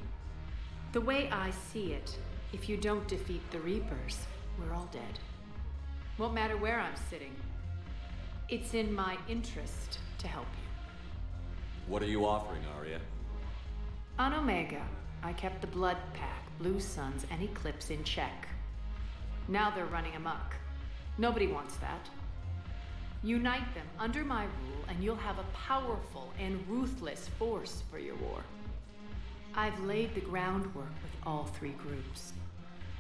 The way I see it, if you don't defeat the Reapers, we're all dead. Won't matter where I'm sitting. It's in my interest to help you. What are you offering, Arya? On Omega, I kept the Blood Pack, Blue Suns, and Eclipse in check. Now they're running amok. Nobody wants that. Unite them under my rule, and you'll have a powerful and ruthless force for your war. I've laid the groundwork with all 3 groups.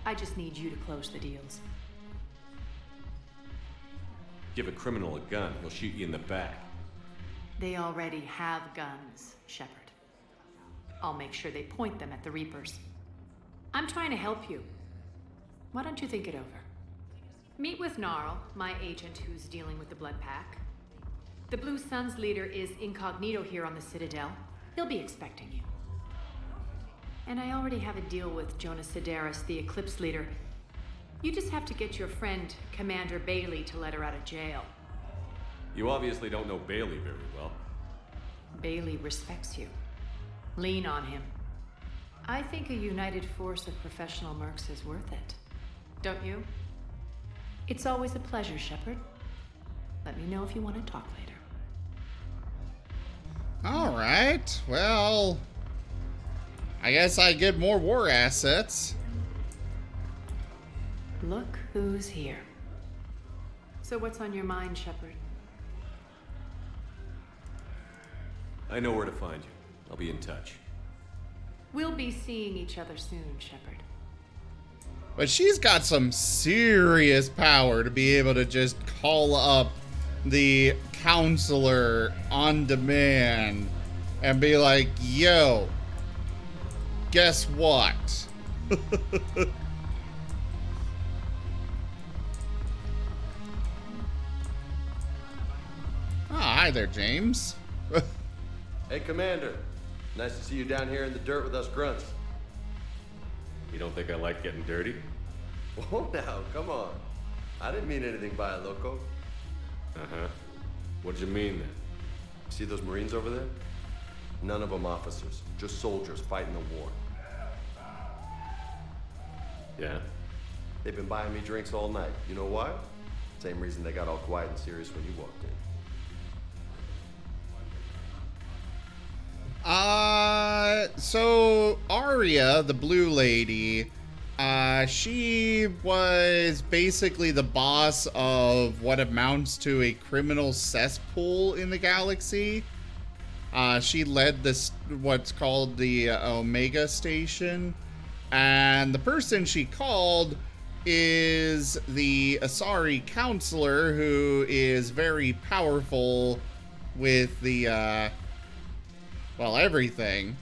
I just need you to close the deals. Give a criminal a gun, he'll shoot you in the back. They already have guns, Shepard. I'll make sure they point them at the Reapers. I'm trying to help you. Why don't you think it over? Meet with Gnarl, my agent who's dealing with the Blood Pack. The Blue Suns leader is incognito here on the Citadel. He'll be expecting you. And I already have a deal with Jonas Sedaris, the Eclipse leader. You just have to get your friend, Commander Bailey, to let her out of jail. You obviously don't know Bailey very well. Bailey respects you. Lean on him. I think a united force of professional mercs is worth it. Don't you? It's always a pleasure, Shepard. Let me know if you want to talk later. Alright, well, I guess I get more war assets. Look who's here. So what's on your mind, Shepard? I know where to find you. I'll be in touch. We'll be seeing each other soon, Shepard. But she's got some serious power to be able to just call up the counselor on demand and be like, yo, guess what? Oh, hi there, James. Hey, Commander. Nice to see you down here in the dirt with us grunts. You don't think I like getting dirty? Oh, now, come on. I didn't mean anything by it, loco. Uh-huh. What'd you mean, then? See those Marines over there? None of them officers, just soldiers fighting the war. Yeah? They've been buying me drinks all night. You know why? Same reason they got all quiet and serious when you walked in. So Arya, the blue lady, she was basically the boss of what amounts to a criminal cesspool in the galaxy. She led this, what's called the Omega Station, and the person she called is the Asari counselor, who is very powerful with the, well, everything.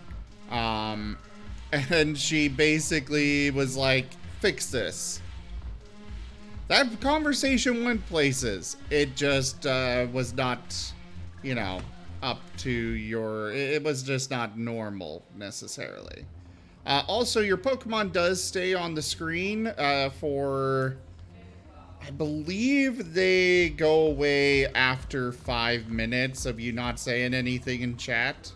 And she basically was like, fix this. That conversation went places. It just was not, you know, up to your... It was just not normal, necessarily. Also, your Pokemon does stay on the screen for... I believe they go away after 5 minutes of you not saying anything in chat.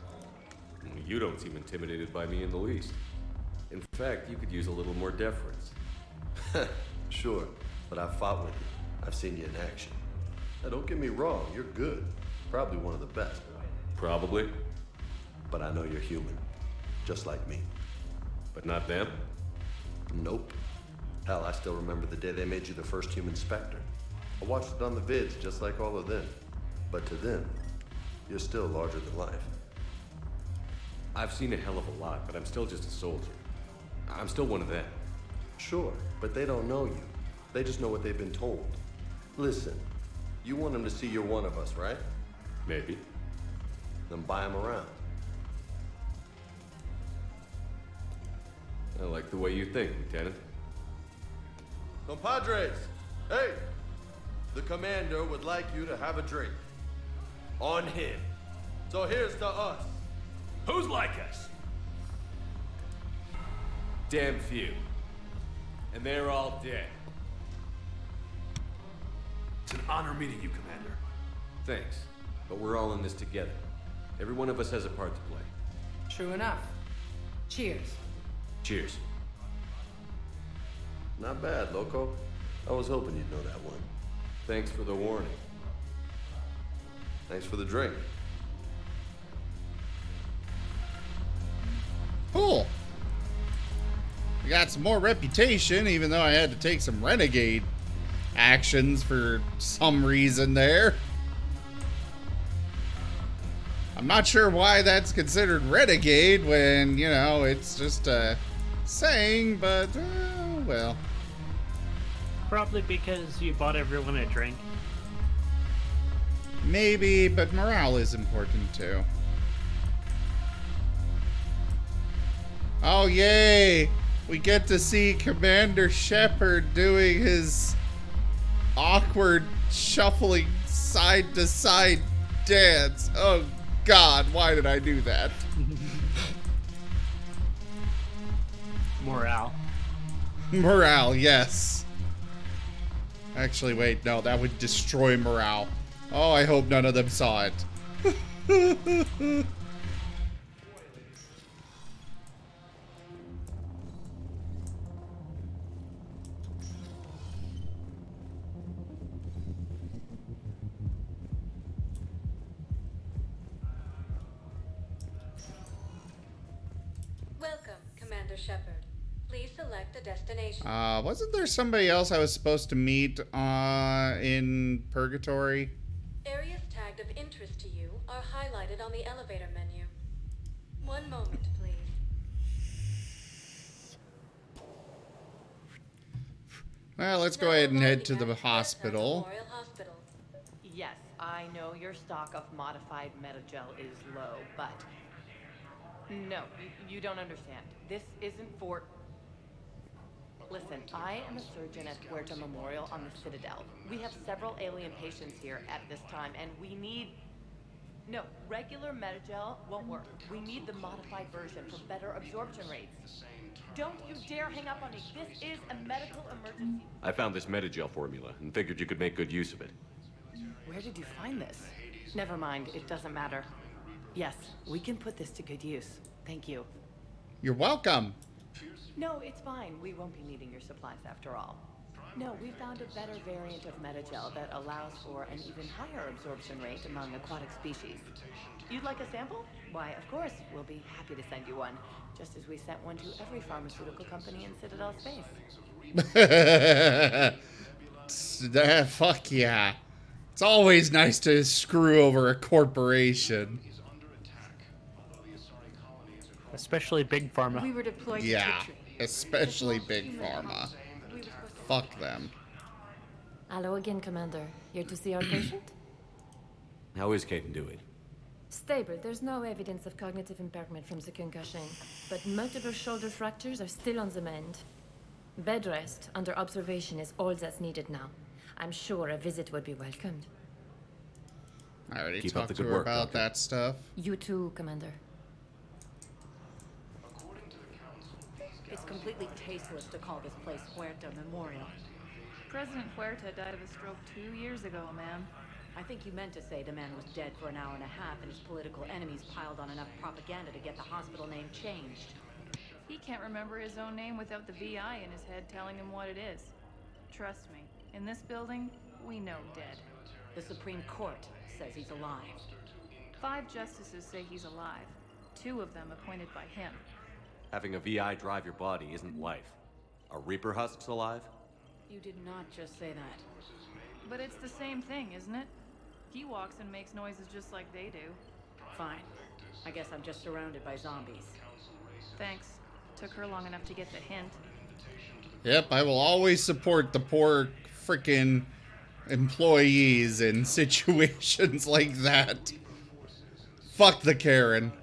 You don't seem intimidated by me in the least. In fact, you could use a little more deference. Sure, but I've fought with you. I've seen you in action. Now, don't get me wrong, you're good. Probably one of the best. Probably. But I know you're human. Just like me. But not them? Nope. Hell, I still remember the day they made you the first human Spectre. I watched it on the vids, just like all of them. But to them, you're still larger than life. I've seen a hell of a lot, but I'm still just a soldier. I'm still one of them. Sure, but they don't know you. They just know what they've been told. Listen, you want them to see you're one of us, right? Maybe. Then buy them around. I like the way you think, Lieutenant. Compadres, hey! The commander would like you to have a drink. On him. So here's to us. Who's like us? Damn few. And they're all dead. It's an honor meeting you, Commander. Thanks. But we're all in this together. Every one of us has a part to play. True enough. Cheers. Cheers. Not bad, loco. I was hoping you'd know that one. Thanks for the warning. Thanks for the drink. Cool. I got some more reputation, even though I had to take some renegade actions for some reason there. I'm not sure why that's considered renegade when, you know, it's just a saying, but, well. Probably because you bought everyone a drink. Maybe, but morale is important too. Oh, yay! We get to see Commander Shepard doing his awkward shuffling side-to-side dance. Oh, God, why did I do that? Morale. Morale, yes. Actually, wait, no, that would destroy morale. Oh, I hope none of them saw it. Welcome, Commander Shepard. Please select a destination. Wasn't there somebody else I was supposed to meet in Purgatory? Areas tagged of interest interest to you are highlighted on the elevator menu. One moment, please. Well, let's go ahead and head to the hospital. Memorial Hospital. Yes, I know your stock of modified metagel is low, but... No, you don't understand. This isn't for... Listen, I am a surgeon at Huerta Memorial on the Citadel. We have several alien patients here at this time, and we need... No, regular metagel won't work. We need the modified version for better absorption rates. Don't you dare hang up on me. This is a medical emergency. I found this metagel formula and figured you could make good use of it. Where did you find this? Never mind, it doesn't matter. Yes, we can put this to good use. Thank you. You're welcome. No, it's fine. We won't be needing your supplies after all. No, we found a better variant of metagel that allows for an even higher absorption rate among aquatic species. You'd like a sample? Why, of course, we'll be happy to send you one, just as we sent one to every pharmaceutical company in Citadel space. Fuck yeah. It's always nice to screw over a corporation. Especially Big Pharma. We were deployed to Yeah, Turian. especially Big Pharma. Fuck them. Hello again, Commander. Here to see our patient? How is Caden doing? Stable. There's no evidence of cognitive impairment from the concussion, but multiple shoulder fractures are still on the mend. Bed rest under observation is all that's needed now. I'm sure a visit would be welcomed. I already Keep up talked the to good her work, about Doctor. that stuff. You too, Commander. It's completely tasteless to call this place Huerta Memorial. President Huerta died of a stroke 2 years ago, ma'am. I think you meant to say the man was dead for an hour and a half and his political enemies piled on enough propaganda to get the hospital name changed. He can't remember his own name without the VI in his head telling him what it is. Trust me, in this building, we know dead. The Supreme Court says he's alive. 5 justices say he's alive. 2 of them appointed by him. Having a VI drive your body isn't life. Are Reaper husks alive? You did not just say that. But it's the same thing, isn't it? He walks and makes noises just like they do. Fine. I guess I'm just surrounded by zombies. Thanks. Took her long enough to get the hint. Yep, I will always support the poor frickin' employees in situations like that. Fuck the Karen.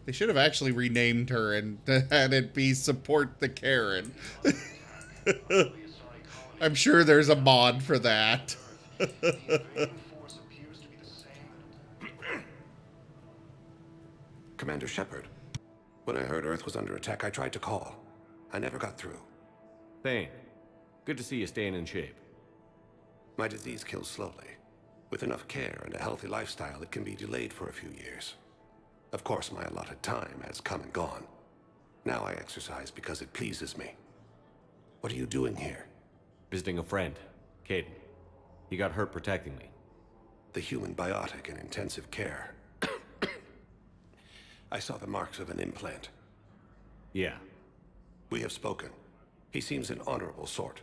They should have actually renamed her and had it be Support the Karen. I'm sure there's a mod for that. Commander Shepard. When I heard Earth was under attack, I tried to call. I never got through. Thane, good to see you staying in shape. My disease kills slowly. With enough care and a healthy lifestyle, it can be delayed for a few years. Of course, my allotted time has come and gone. Now I exercise because it pleases me. What are you doing here? Visiting a friend, Caden. He got hurt protecting me. The human biotic in intensive care. I saw the marks of an implant. Yeah. We have spoken. He seems an honorable sort.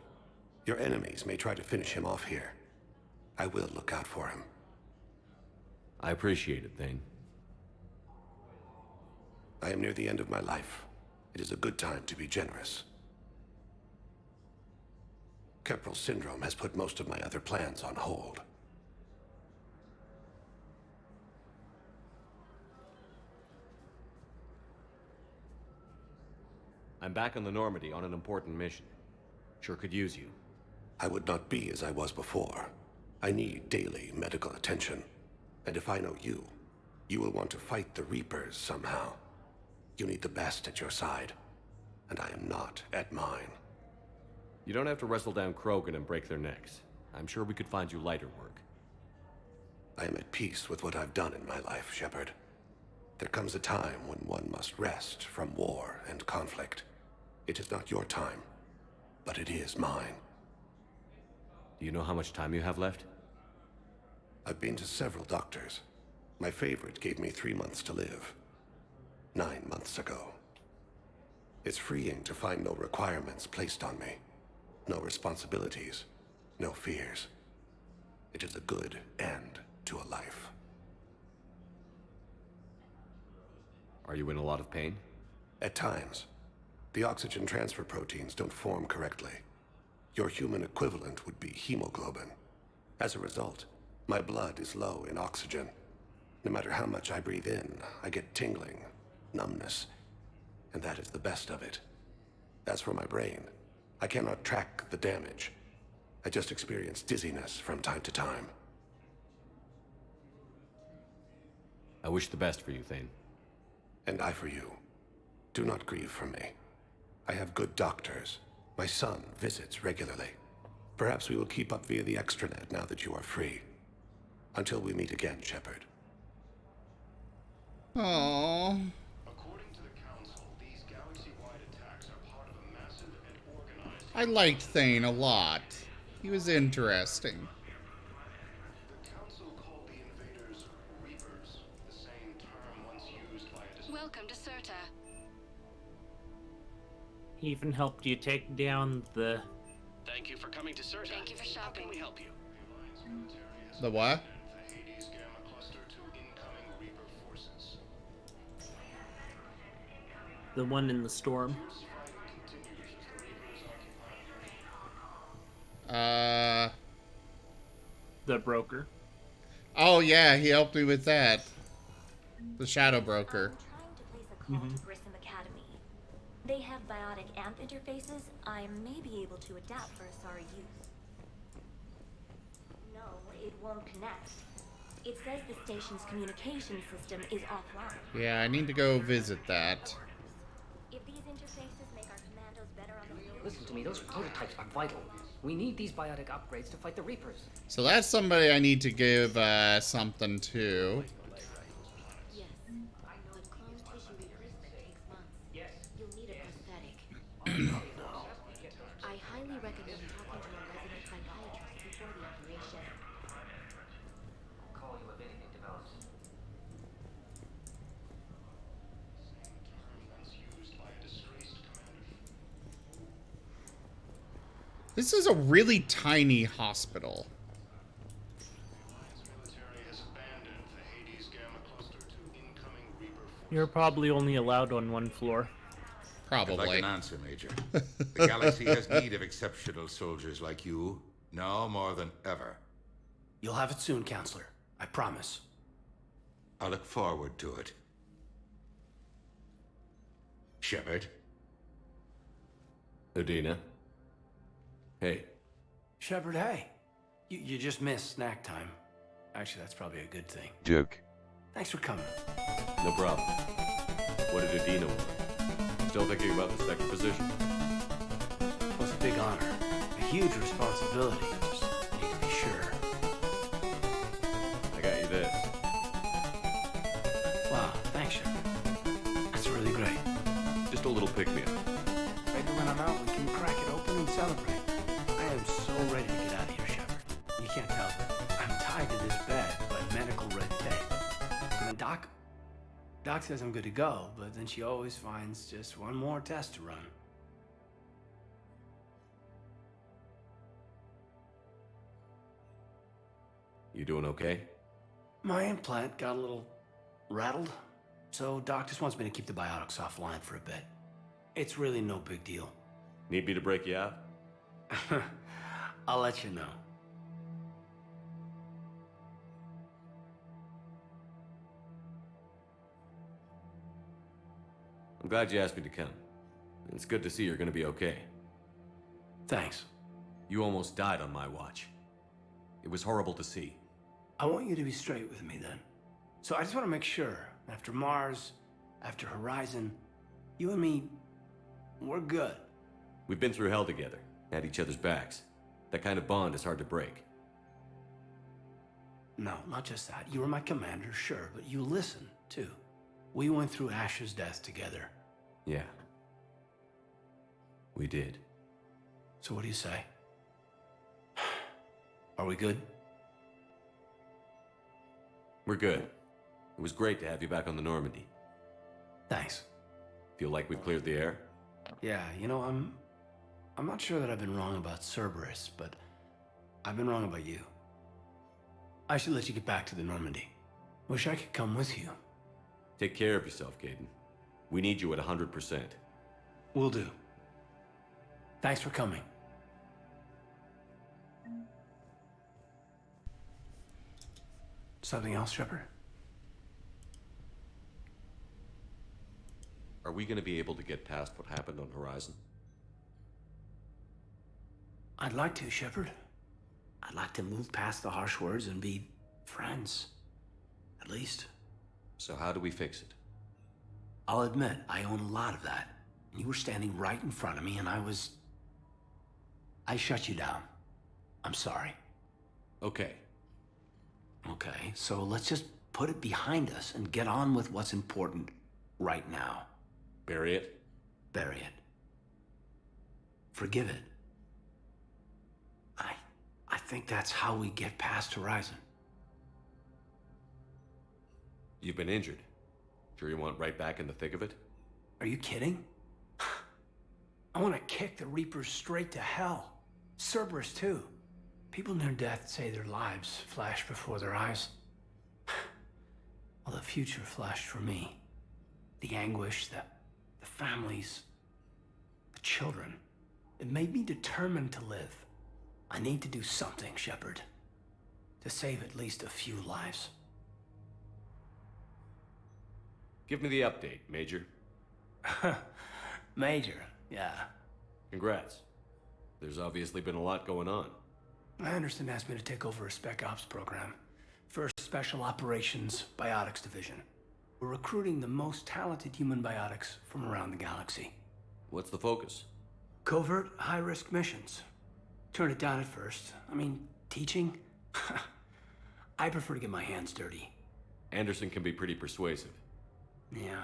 Your enemies may try to finish him off here. I will look out for him. I appreciate it, Thane. I am near the end of my life. It is a good time to be generous. Keprel syndrome has put most of my other plans on hold. I'm back on the Normandy on an important mission. Sure could use you. I would not be as I was before. I need daily medical attention. And if I know you, you will want to fight the Reapers somehow. You need the best at your side, and I am not at mine. You don't have to wrestle down Krogan and break their necks. I'm sure we could find you lighter work. I am at peace with what I've done in my life, Shepard. There comes a time when one must rest from war and conflict. It is not your time, but it is mine. Do you know how much time you have left? I've been to several doctors. My favorite gave me 3 months to live. 9 months ago. It's freeing to find no requirements placed on me. No responsibilities. No fears. It is a good end to a life. Are you in a lot of pain? At times. The oxygen transfer proteins don't form correctly. Your human equivalent would be hemoglobin. As a result, my blood is low in oxygen. No matter how much I breathe in, I get tingling, numbness, and that is the best of it. As for my brain, I cannot track the damage. I just experience dizziness from time to time. I wish the best for you, Thane. And I for you. Do not grieve for me. I have good doctors. My son visits regularly. Perhaps we will keep up via the extranet now that you are free. Until we meet again, Shepard. Aww. According to the Council, these galaxy-wide attacks are part of a massive and organized... I liked Thane a lot. He was interesting. The Council called the invaders Reapers, the same term once used by a... Welcome to Serta. He even helped you take down the... Thank you for coming to Serta. Thank you for shopping. How can we help you? The what? The Hades Gamma Cluster to incoming Reaper forces. The one in the storm. The broker. Oh yeah, he helped me with that. The Shadow Broker. Grissom Academy. They have biotic amp interfaces. I may be able to adapt for Asari use. No, it won't connect. It says the station's communication system is offline. Yeah, I need to go visit that. If these interfaces make our commandos better on the field... Listen to me, those prototypes are vital. We need these biotic upgrades to fight the Reapers. So that's somebody I need to give something to. Yes, but cloned tissue replacement takes months. Yes. You'll need a prosthetic. I highly recommend talking to a resident psychiatrist before the operation. I'll call you if anything develops. This is a really tiny hospital. You're probably only allowed on one floor. Probably. I'd like an answer, Major. The galaxy has need of exceptional soldiers like you, now more than ever. You'll have it soon, Counselor. I promise. I look forward to it. Shepard? Udina? Hey. Shepard, hey. You just missed snack time. Actually, that's probably a good thing. Joke. Thanks for coming. No problem. What did Udina want? Still thinking about the second position? Well, it's a big honor. A huge responsibility. Just need to be sure. I got you this. Wow, thanks, Shepard. That's really great. Just a little pick-me-up. Maybe when I'm out, we can crack it open and celebrate. I am so ready to get out of here, Shepard. You can't tell, but I'm tied to this bed by medical red tape. I mean, Doc says I'm good to go, but then she always finds just one more test to run. You doing okay? My implant got a little rattled, so Doc just wants me to keep the biotics offline for a bit. It's really no big deal. Need me to break you out? I'll let you know. I'm glad you asked me to come. It's good to see you're gonna be okay. Thanks. You almost died on my watch. It was horrible to see. I want you to be straight with me then. So I just want to make sure, after Mars, after Horizon, you and me, we're good. We've been through hell together, had each other's backs. That kind of bond is hard to break. No, not just that. You were my commander, sure, but you listened, too. We went through Ash's death together. Yeah. We did. So what do you say? Are we good? We're good. It was great to have you back on the Normandy. Thanks. Feel like we've cleared the air? Yeah, you know, I'm not sure that I've been wrong about Cerberus, but I've been wrong about you. I should let you get back to the Normandy. Wish I could come with you. Take care of yourself, Caden. We need you at 100%. Will do. Thanks for coming. Something else, Shepard? Are we going to be able to get past what happened on Horizon? I'd like to, Shepard. I'd like to move past the harsh words and be friends. At least. So how do we fix it? I'll admit, I own a lot of that. You were standing right in front of me and I shut you down. I'm sorry. Okay. Okay, so let's just put it behind us and get on with what's important right now. Bury it? Bury it. Forgive it. I think that's how we get past Horizon. You've been injured. Sure you want right back in the thick of it? Are you kidding? I want to kick the Reapers straight to hell. Cerberus, too. People near death say their lives flash before their eyes. Well, the future flashed for me. The anguish, the families, the children. It made me determined to live. I need to do something, Shepard. To save at least a few lives. Give me the update, Major. Major, yeah. Congrats. There's obviously been a lot going on. Anderson asked me to take over a Spec Ops program. First Special Operations Biotics Division. We're recruiting the most talented human biotics from around the galaxy. What's the focus? Covert, high-risk missions. Turned it down at first. I mean, teaching? I prefer to get my hands dirty. Anderson can be pretty persuasive. Yeah,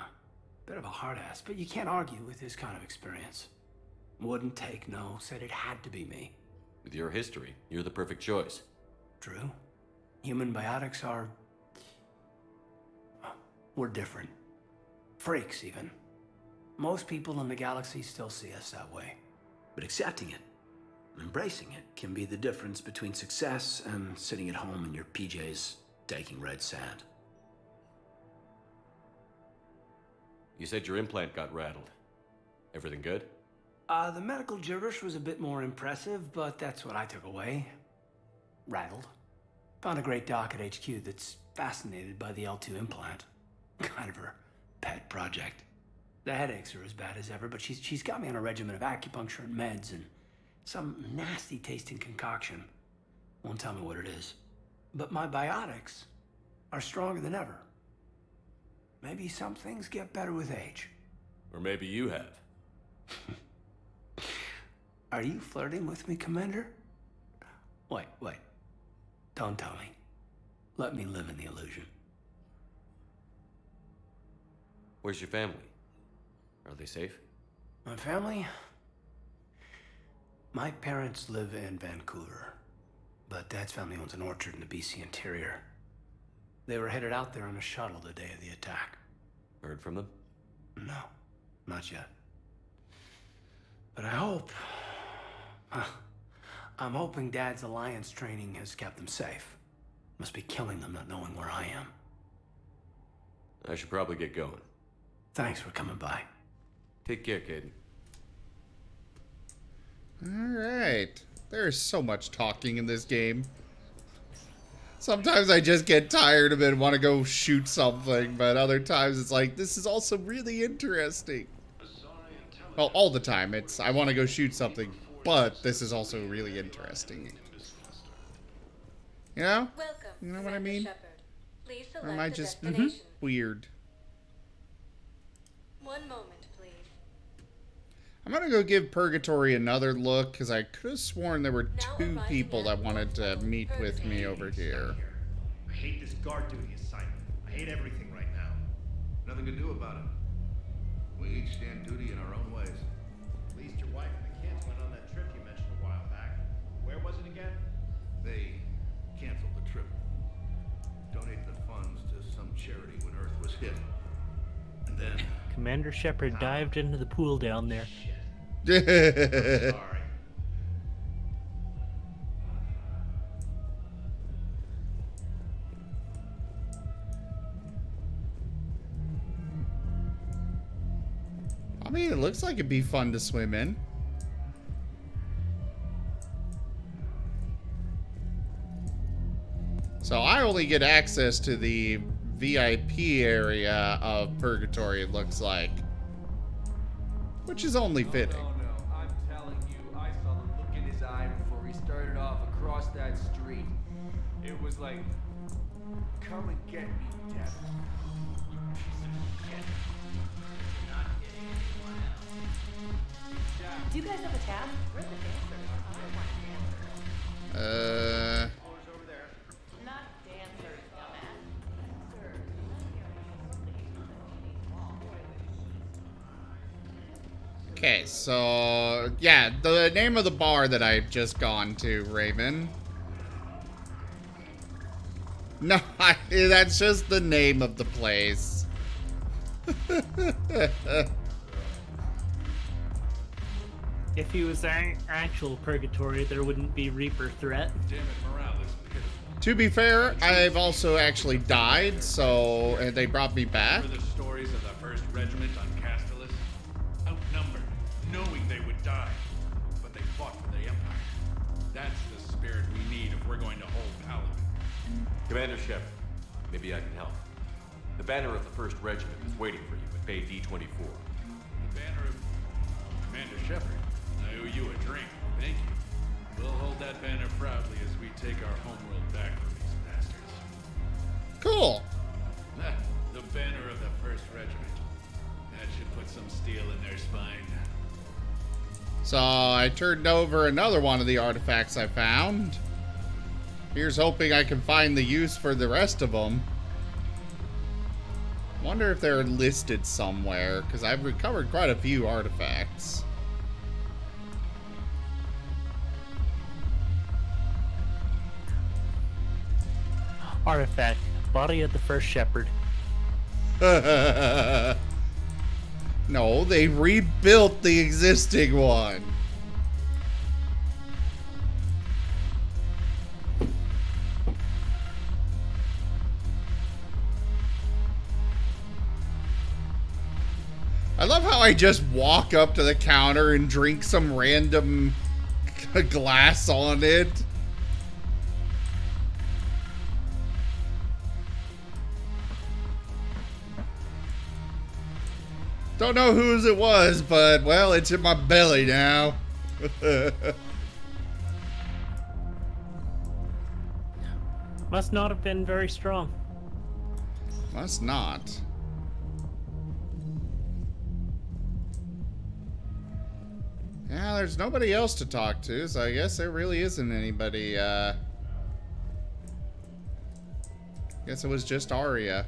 bit of a hard ass, but you can't argue with his kind of experience. Wouldn't take no, said it had to be me. With your history, you're the perfect choice. True. Human biotics are... we're different. Freaks, even. Most people in the galaxy still see us that way. But accepting it, embracing it, can be the difference between success and sitting at home in your PJs, taking red sand. You said your implant got rattled. Everything good? The medical gibberish was a bit more impressive, but that's what I took away. Rattled. Found a great doc at HQ that's fascinated by the L2 implant. Kind of her pet project. The headaches are as bad as ever, but she's got me on a regimen of acupuncture and meds and some nasty tasting concoction. Won't tell me what it is. But my biotics are stronger than ever. Maybe some things get better with age. Or maybe you have. Are you flirting with me, Commander? Wait. Don't tell me. Let me live in the illusion. Where's your family? Are they safe? My family? My parents live in Vancouver, but Dad's family owns an orchard in the BC interior. They were headed out there on a shuttle the day of the attack. Heard from them? No, not yet. But I hope... I'm hoping Dad's Alliance training has kept them safe. Must be killing them not knowing where I am. I should probably get going. Thanks for coming by. Take care, Caden. Alright. There's so much talking in this game. Sometimes I just get tired of it and want to go shoot something, but other times it's like, this is also really interesting. Well, all the time it's, I want to go shoot something, but this is also really interesting. You know? You know what I mean? Or am I just weird? One moment, please. I'm gonna go give Purgatory another look, because I could have sworn there were two people that wanted to meet with me over here. I hate this guard duty assignment. I hate everything right now. Nothing to do about it. We each stand duty in our own ways. At least your wife and the kids went on that trip you mentioned a while back. Where was it again? They canceled the trip. Donate the funds to some charity when Earth was hit. And then... Commander Shepard dived into the pool down there. Sorry. I mean, it looks like it'd be fun to swim in. So I only get access to the VIP area of Purgatory, it looks like. Which is only fitting. No, I'm telling you, I saw the look in his eye before he started off across that street. It was like, come and get me, Devin. Do you guys have a task? Where's the dancers? I want a dancer. Not dancers, dumbass. Okay, so yeah, the name of the bar that I've just gone to, Raven. No, that's just the name of the place. If he was actual Purgatory, there wouldn't be Reaper threat. To be fair, I've also actually died, so and they brought me back. Remember the stories of the 1st Regiment on Castellus? Outnumbered, knowing they would die, but they fought for the Empire. That's the spirit we need if we're going to hold Paladin. Commander Shepard, maybe I can help. The banner of the 1st Regiment is waiting for you at Bay D-24. The banner of Commander Shepard. I owe you a drink. Thank you. We'll hold that banner proudly as we take our homeworld back from these bastards. Cool. The banner of the 1st Regiment. That should put some steel in their spine. So I turned over another one of the artifacts I found. Here's hoping I can find the use for the rest of them. Wonder if they're listed somewhere, because I've recovered quite a few artifacts. Artifact. Body of the 1st Shepherd. No, they rebuilt the existing one. I love how I just walk up to the counter and drink some random glass on it. Don't know whose it was, but, well, it's in my belly now. Must not have been very strong. Must not. Yeah, there's nobody else to talk to, so I guess there really isn't anybody, guess it was just Arya.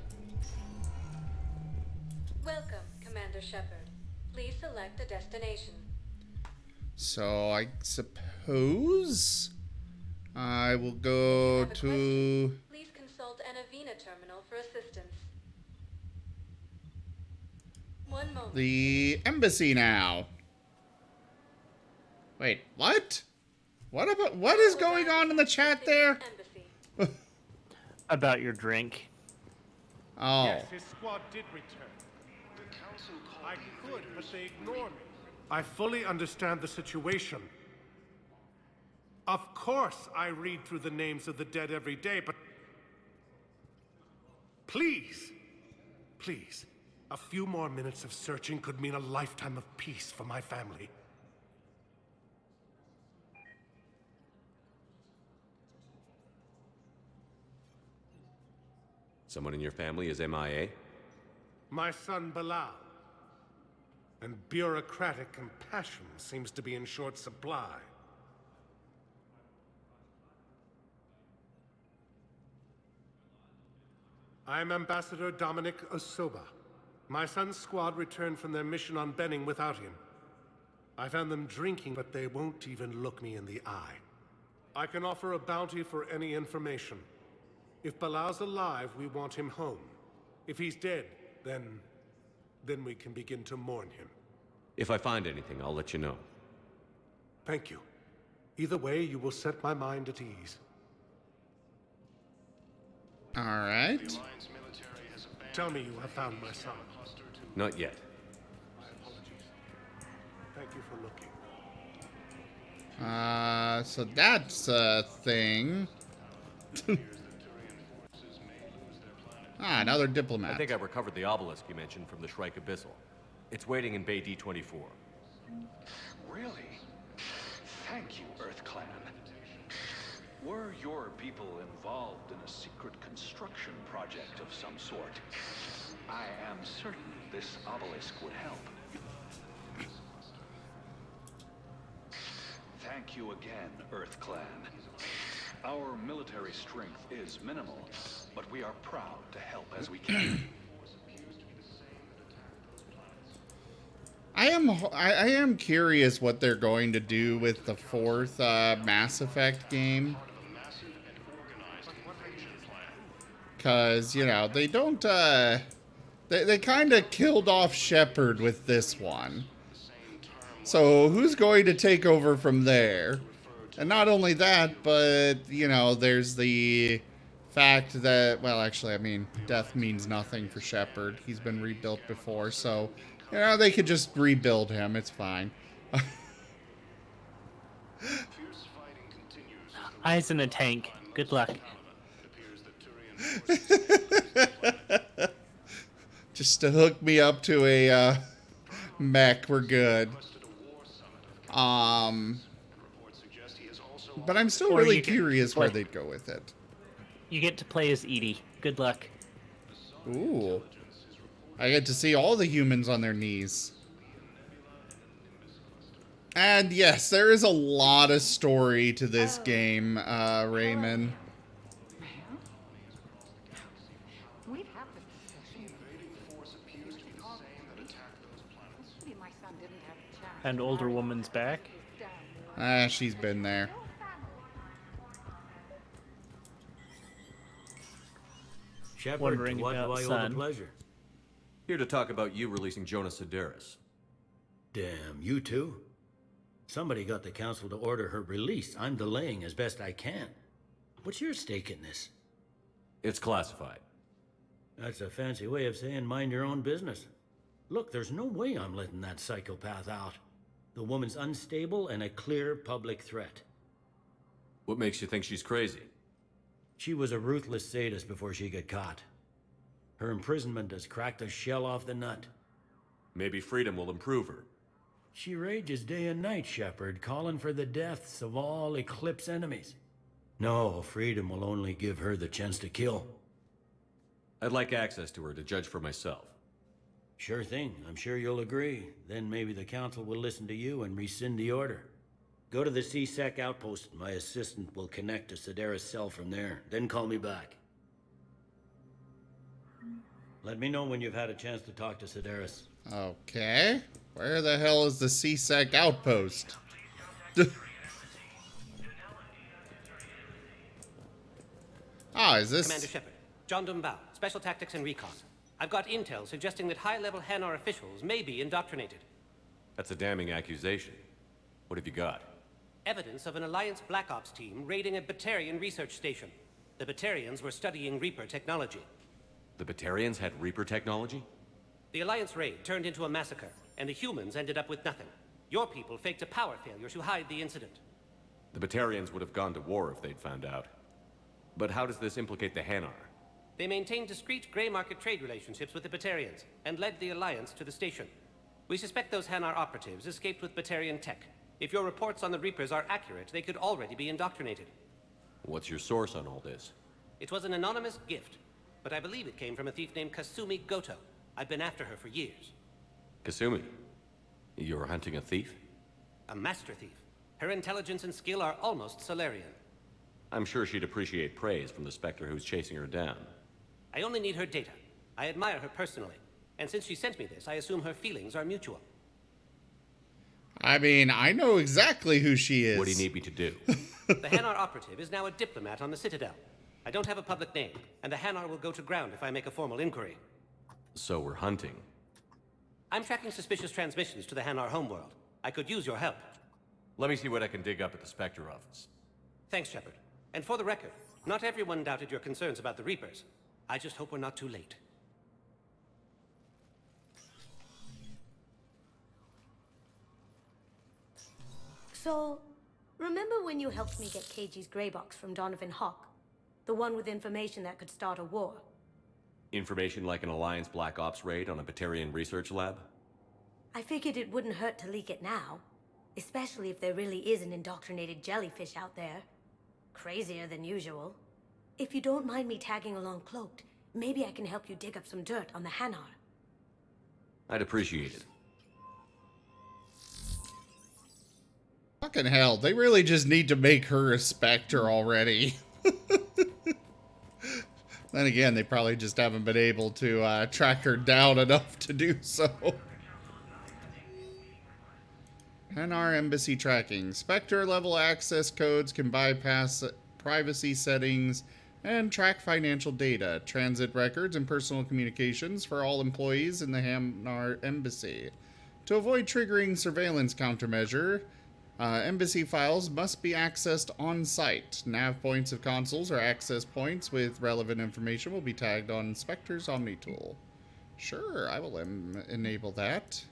Welcome, Commander Shepard. Please select a destination. So I suppose I will go to Please consult an Avena terminal for assistance. One moment. the embassy now. Wait, what? What is going on in the chat there? About your drink. Oh. Yes, his squad did return. The council called I could, but they ignored me. I fully understand the situation. Of course I read through the names of the dead every day, but please, please, a few more minutes of searching could mean a lifetime of peace for my family. Someone in your family is MIA? My son Bilal. And bureaucratic compassion seems to be in short supply. I'm Ambassador Dominic Osoba. My son's squad returned from their mission on Benning without him. I found them drinking, but they won't even look me in the eye. I can offer a bounty for any information. If Bilal's alive, we want him home. If he's dead, then we can begin to mourn him. If I find anything, I'll let you know. Thank you. Either way, you will set my mind at ease. All right. Tell me you have found my son. Not yet. Thank you for looking. So that's a thing. Another diplomat. I think I recovered the obelisk you mentioned from the Shrike Abyssal. It's waiting in Bay D24. Really? Thank you, Earth Clan. Were your people involved in a secret construction project of some sort, I am certain this obelisk would help. Thank you again, Earth Clan. Our military strength is minimal, but we are proud to help as we can. I am curious what they're going to do with the fourth Mass Effect game. Because, you know, they don't, they kind of killed off Shepard with this one. So who's going to take over from there? And not only that, but, you know, there's the fact that, well, actually, I mean, death means nothing for Shepard. He's been rebuilt before, so, you know, they could just rebuild him. It's fine. Eyes in a tank. Good luck. Just to hook me up to a mech, we're good. But I'm still really curious where they'd go with it. You get to play as Edie. Good luck. Ooh. I get to see all the humans on their knees. And yes, there is a lot of story to this game, Raymond. And older woman's back. She's been there. Shepard, Wondering what do about I owe Sun. the pleasure? Here to talk about you releasing Jonas Sedaris. Damn, you too? Somebody got the council to order her release. I'm delaying as best I can. What's your stake in this? It's classified. That's a fancy way of saying mind your own business. Look, there's no way I'm letting that psychopath out. The woman's unstable and a clear public threat. What makes you think she's crazy? She was a ruthless sadist before she got caught. Her imprisonment has cracked the shell off the nut. Maybe freedom will improve her. She rages day and night, Shepard, calling for the deaths of all Eclipse enemies. No, freedom will only give her the chance to kill. I'd like access to her to judge for myself. Sure thing. I'm sure you'll agree. Then maybe the council will listen to you and rescind the order. Go to the C-Sec outpost. My assistant will connect to Sedaris' cell from there. Then call me back. Let me know when you've had a chance to talk to Sedaris. Okay. Where the hell is the C-Sec outpost? Is this... Commander Shepard, John Dumbao, Special Tactics and Recon. I've got intel suggesting that high-level Hanar officials may be indoctrinated. That's a damning accusation. What have you got? Evidence of an Alliance Black Ops team raiding a Batarian research station. The Batarians were studying Reaper technology. The Batarians had Reaper technology? The Alliance raid turned into a massacre, and the humans ended up with nothing. Your people faked a power failure to hide the incident. The Batarians would have gone to war if they'd found out. But how does this implicate the Hanar? They maintained discreet gray market trade relationships with the Batarians, and led the Alliance to the station. We suspect those Hanar operatives escaped with Batarian tech. If your reports on the Reapers are accurate, they could already be indoctrinated. What's your source on all this? It was an anonymous gift, but I believe it came from a thief named Kasumi Goto. I've been after her for years. Kasumi? You're hunting a thief? A master thief. Her intelligence and skill are almost Solarian. I'm sure she'd appreciate praise from the Spectre who's chasing her down. I only need her data. I admire her personally. And since she sent me this, I assume her feelings are mutual. I mean, I know exactly who she is. What do you need me to do? The Hanar operative is now a diplomat on the Citadel. I don't have a public name, and the Hanar will go to ground if I make a formal inquiry. So we're hunting. I'm tracking suspicious transmissions to the Hanar homeworld. I could use your help. Let me see what I can dig up at the Spectre office. Thanks, Shepard. And for the record, not everyone doubted your concerns about the Reapers. I just hope we're not too late. So, remember when you helped me get KG's grey box from Donovan Hawk? The one with information that could start a war? Information like an Alliance Black Ops raid on a Batarian research lab? I figured it wouldn't hurt to leak it now. Especially if there really is an indoctrinated jellyfish out there. Crazier than usual. If you don't mind me tagging along cloaked, maybe I can help you dig up some dirt on the Hanar. I'd appreciate it. Fucking hell, they really just need to make her a Spectre already. Then again, they probably just haven't been able to track her down enough to do so. Hanar Embassy Tracking. Spectre level access codes can bypass privacy settings and track financial data, transit records, and personal communications for all employees in the Hanar Embassy. To avoid triggering surveillance countermeasure, embassy files must be accessed on-site. Nav points of consoles or access points with relevant information will be tagged on Spectre's Omni tool. Sure, I will enable that.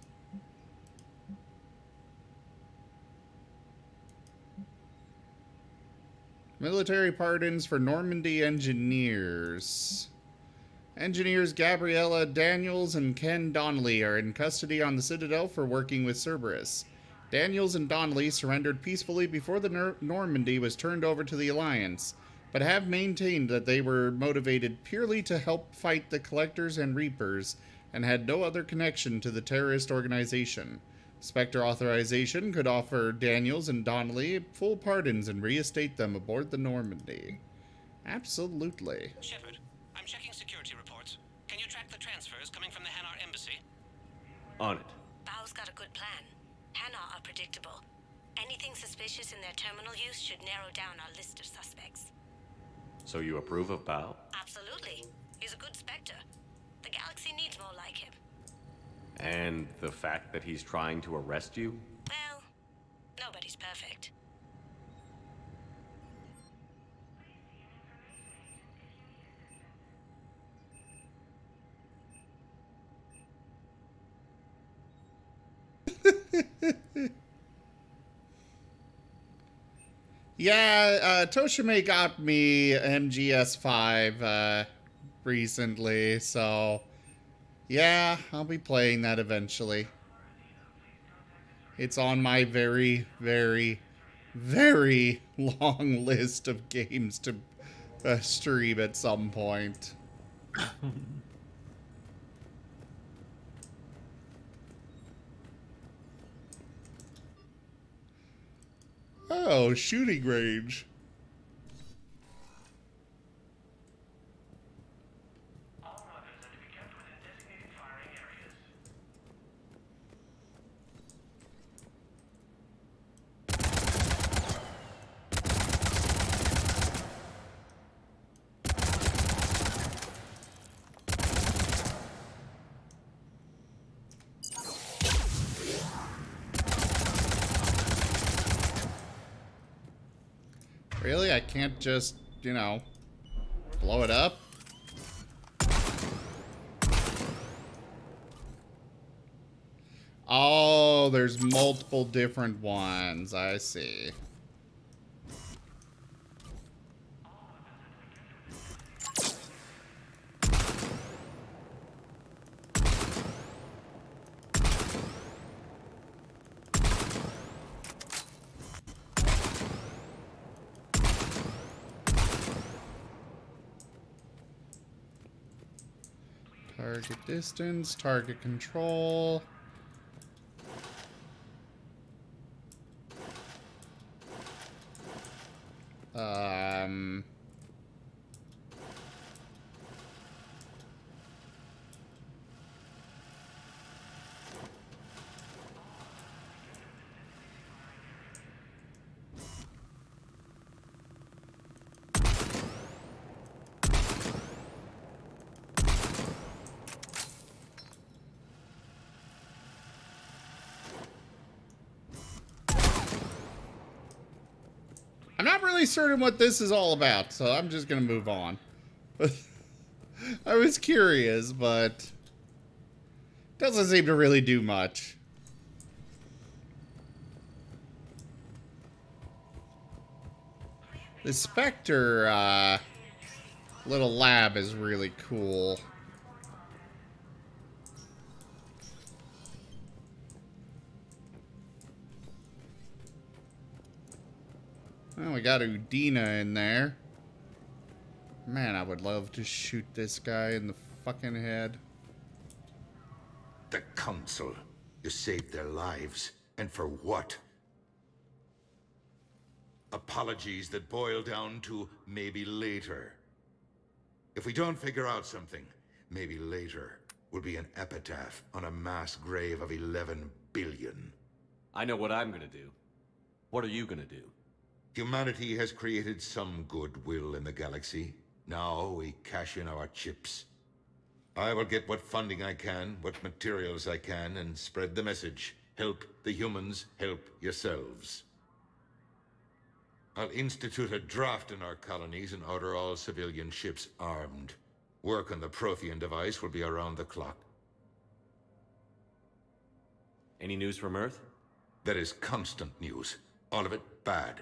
Military pardons for Normandy engineers. Engineers Gabriella Daniels and Ken Donnelly are in custody on the Citadel for working with Cerberus. Daniels and Donnelly surrendered peacefully before the Normandy was turned over to the Alliance, but have maintained that they were motivated purely to help fight the Collectors and Reapers and had no other connection to the terrorist organization. Spectre authorization could offer Daniels and Donnelly full pardons and reinstate them aboard the Normandy. Absolutely. Shepard, I'm checking security reports. Can you track the transfers coming from the Hanar Embassy? On it. Bao's got a good plan. Hanar are predictable. Anything suspicious in their terminal use should narrow down our list of suspects. So you approve of Bao? Absolutely. He's a good Spectre. The galaxy needs more like him. And the fact that he's trying to arrest you? Well, nobody's perfect. Yeah, Toshime got me MGS5 recently, so yeah, I'll be playing that eventually. It's on my very, very, very long list of games to stream at some point. Oh, shooting range. Really? I can't just, you know, blow it up? Oh, there's multiple different ones. I see. Target distance, target control. I'm not really certain what this is all about, so I'm just gonna move on. I was curious, but doesn't seem to really do much. The Spectre, little lab is really cool. Well, we got Udina in there. Man, I would love to shoot this guy in the fucking head. The Council. You saved their lives. And for what? Apologies that boil down to maybe later. If we don't figure out something, maybe later will be an epitaph on a mass grave of 11 billion. I know what I'm gonna do. What are you gonna do? Humanity has created some goodwill in the galaxy. Now we cash in our chips. I will get what funding I can, what materials I can, and spread the message. Help the humans, help yourselves. I'll institute a draft in our colonies and order all civilian ships armed. Work on the Prothean device will be around the clock. Any news from Earth? There is constant news. All of it bad.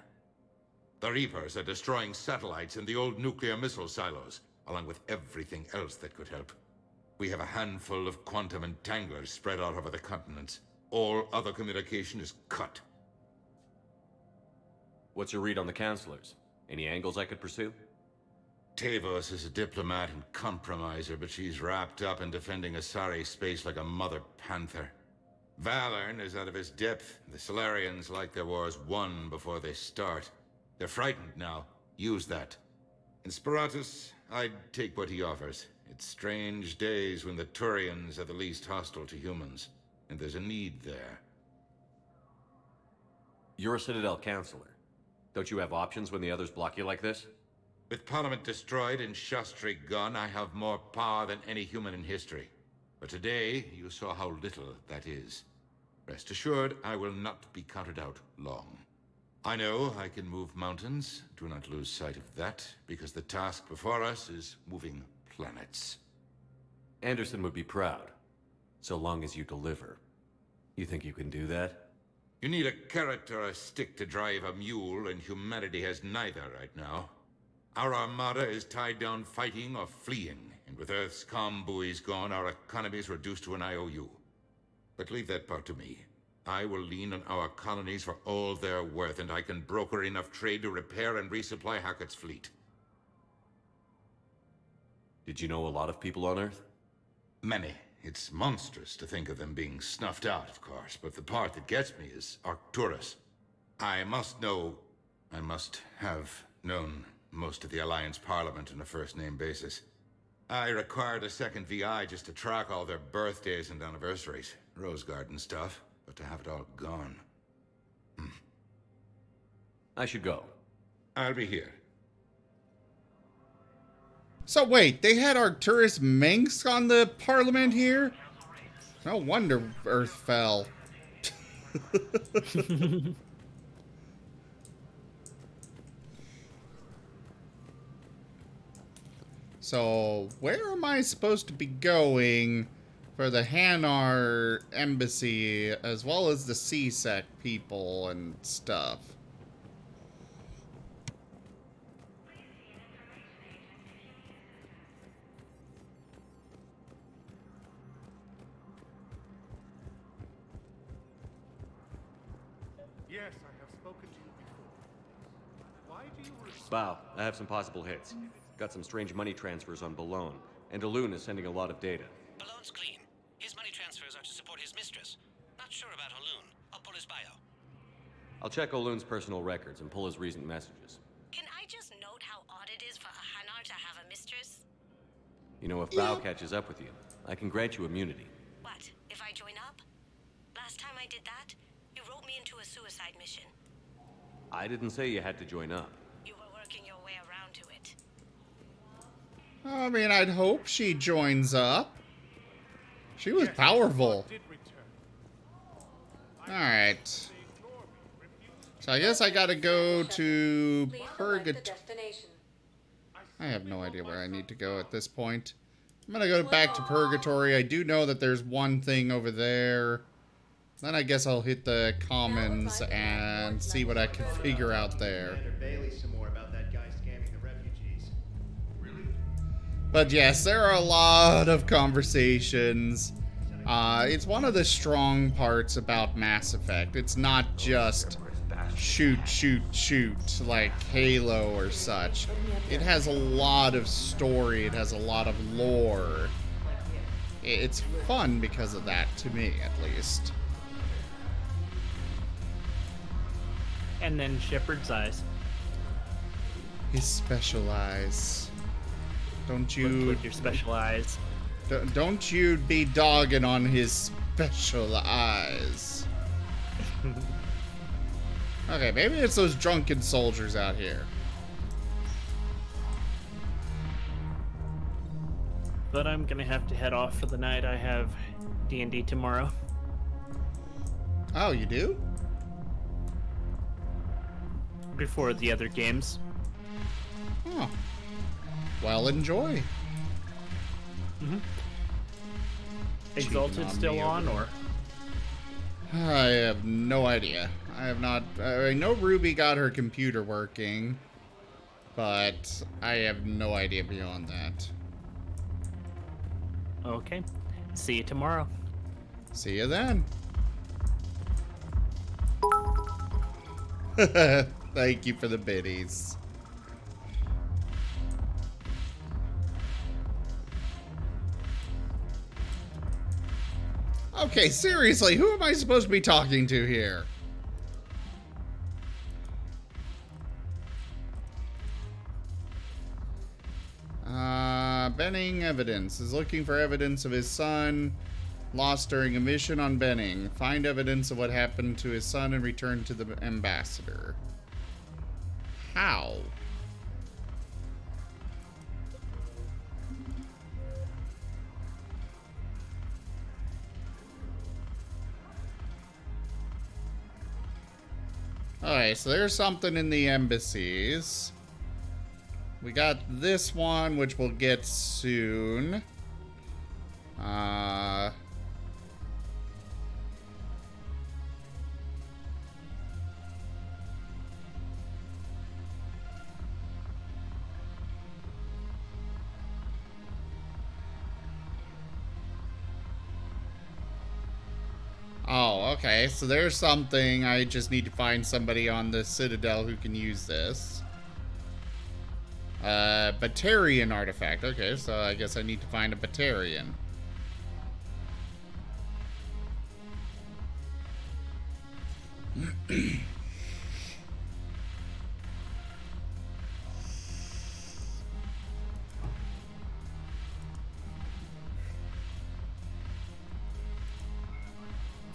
The Reapers are destroying satellites and the old nuclear missile silos, along with everything else that could help. We have a handful of quantum entanglers spread out over the continents. All other communication is cut. What's your read on the counselors? Any angles I could pursue? Tavos is a diplomat and compromiser, but she's wrapped up in defending Asari space like a mother panther. Valorn is out of his depth. The Solarians like their wars won before they start. They're frightened now. Use that. In Sparatus, I'd take what he offers. It's strange days when the Turians are the least hostile to humans, and there's a need there. You're a Citadel counselor. Don't you have options when the others block you like this? With Parliament destroyed and Shastri gone, I have more power than any human in history. But today, you saw how little that is. Rest assured, I will not be counted out long. I know I can move mountains. Do not lose sight of that, because the task before us is moving planets. Anderson would be proud, so long as you deliver. You think you can do that? You need a carrot or a stick to drive a mule, and humanity has neither right now. Our armada is tied down fighting or fleeing, and with Earth's comm buoys gone, our economy is reduced to an IOU. But leave that part to me. I will lean on our colonies for all they're worth, and I can broker enough trade to repair and resupply Hackett's fleet. Did you know a lot of people on Earth? Many. It's monstrous to think of them being snuffed out, of course, but the part that gets me is Arcturus. I must have known most of the Alliance Parliament on a first-name basis. I required a second VI just to track all their birthdays and anniversaries. Rose Garden stuff, but to have it all gone. I should go. I'll be here. So wait, they had Arcturus Minx on the Parliament here? No wonder Earth fell. So, where am I supposed to be going for the Hanar embassy, as well as the CSEC people and stuff? Yes, I have spoken to you before. Why do you Bow, I have some possible hits. Got some strange money transfers on Balone, and Alun is sending a lot of data. Balone's clean. His money transfers are to support his mistress. Not sure about Alun. I'll pull his bio. I'll check Olun's personal records and pull his recent messages. Can I just note how odd it is for a Hanar to have a mistress? You know, if Bow catches up with you, I can grant you immunity. What, if I join up? Last time I did that, you wrote me into a suicide mission. I didn't say you had to join up. You were working your way around to it. I mean, I'd hope she joins up. She was powerful. Alright. So I guess I gotta go to Purgatory. I have no idea where I need to go at this point. I'm gonna go back to Purgatory. I do know that there's one thing over there. Then I guess I'll hit the Commons and see what I can figure out there. Bailey some more about that guy But yes, there are a lot of conversations. It's one of the strong parts about Mass Effect. It's not just shoot, shoot, shoot like Halo or such. It has a lot of story. It has a lot of lore. It's fun because of that, to me, at least. And then Shepard's eyes. His special eyes. Don't you... Look with your special eyes. Don't you be dogging on his special eyes. Okay, maybe it's those drunken soldiers out here. But I'm gonna have to head off for the night. I have D&D tomorrow. Oh, you do? Before the other games. Oh. Well, enjoy. Mm-hmm. Exalted still on, or? I have no idea. I have not... I know Ruby got her computer working, but I have no idea beyond that. Okay. See you tomorrow. See you then. Thank you for the biddies. Okay, seriously, who am I supposed to be talking to here? Benning evidence. Is looking for evidence of his son lost during a mission on Benning. Find evidence of what happened to his son and return to the ambassador. How? Alright, so there's something in the embassies. We got this one, which we'll get soon. Oh, okay. So there's something. I just need to find somebody on the Citadel who can use this. Batarian artifact. Okay, so I guess I need to find a Batarian.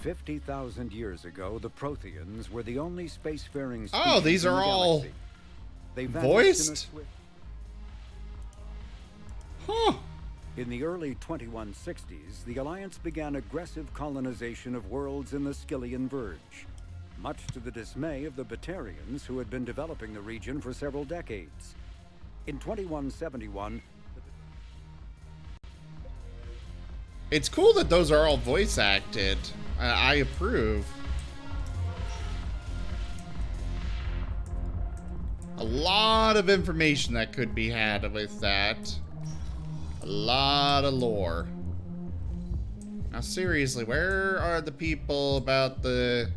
$50,000 years ago, the Protheans were the only spacefaring species. Oh, these in are the all galaxy. They voiced? Huh. In the early 2160s, the Alliance began aggressive colonization of worlds in the Skyllian Verge, much to the dismay of the Batarians, who had been developing the region for several decades. In 2171, It's cool that those are all voice acted. I approve. A lot of information that could be had with that. A lot of lore. Now seriously, where are the people about the...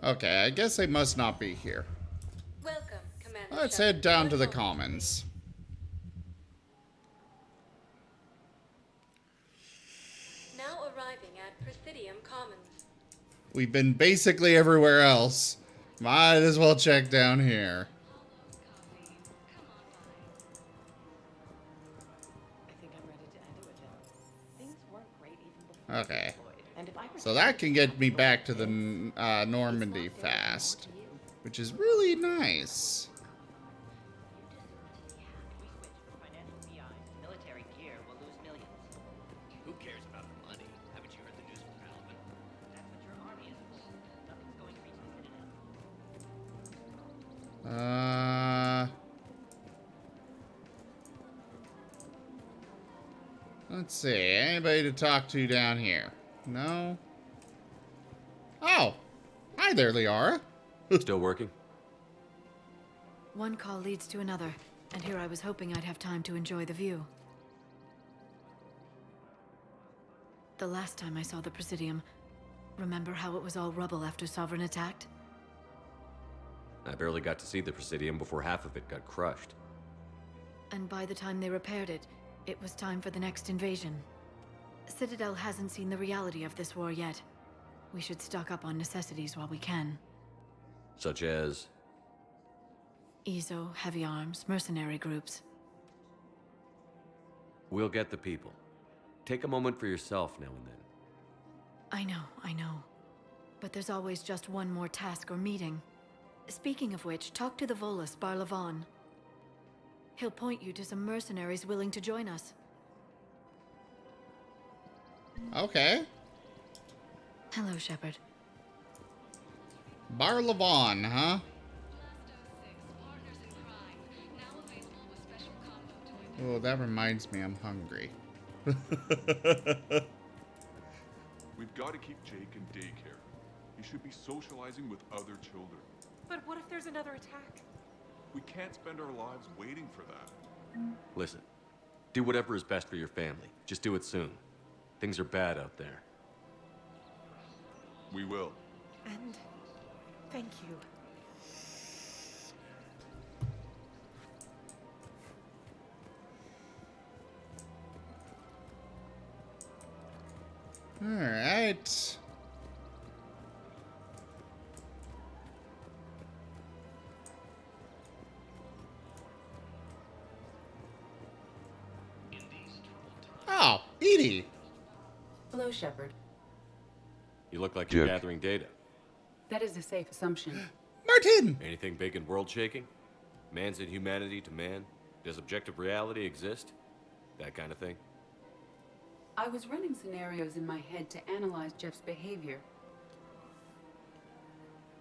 Okay, I guess they must not be here. Welcome, Commander. Let's head down to the Commons. Now arriving at Presidium Commons. We've been basically everywhere else. Might as well check down here. Okay. So that can get me back to the Normandy fast, which is really nice. Who cares about the money? Haven't you heard the news from Alvin? That's what your army is about. Nothing's going to reach the Citadel. Let's see. Anybody to talk to down here? No? Oh! Hi there, Liara. Still working? One call leads to another, and here I was hoping I'd have time to enjoy the view. The last time I saw the Presidium, remember how it was all rubble after Sovereign attacked? I barely got to see the Presidium before half of it got crushed. And by the time they repaired it, it was time for the next invasion. Citadel hasn't seen the reality of this war yet. We should stock up on necessities while we can. Such as? EZO, heavy arms, mercenary groups. We'll get the people. Take a moment for yourself now and then. I know. But there's always just one more task or meeting. Speaking of which, talk to the Volus, Barlavon. He'll point you to some mercenaries willing to join us. Okay. Hello, Shepard. Barlavon, huh? Oh, that reminds me, I'm hungry. We've got to keep Jake in daycare. He should be socializing with other children. But what if there's another attack? We can't spend our lives waiting for that. Listen, do whatever is best for your family. Just do it soon. Things are bad out there. We will. And thank you. All right. Oh, Edie. Hello, Shepard. You look like you're Jack. gathering data. That is a safe assumption. Martin! Anything big and world-shaking? Man's inhumanity to man? Does objective reality exist? That kind of thing? I was running scenarios in my head to analyze Jeff's behavior.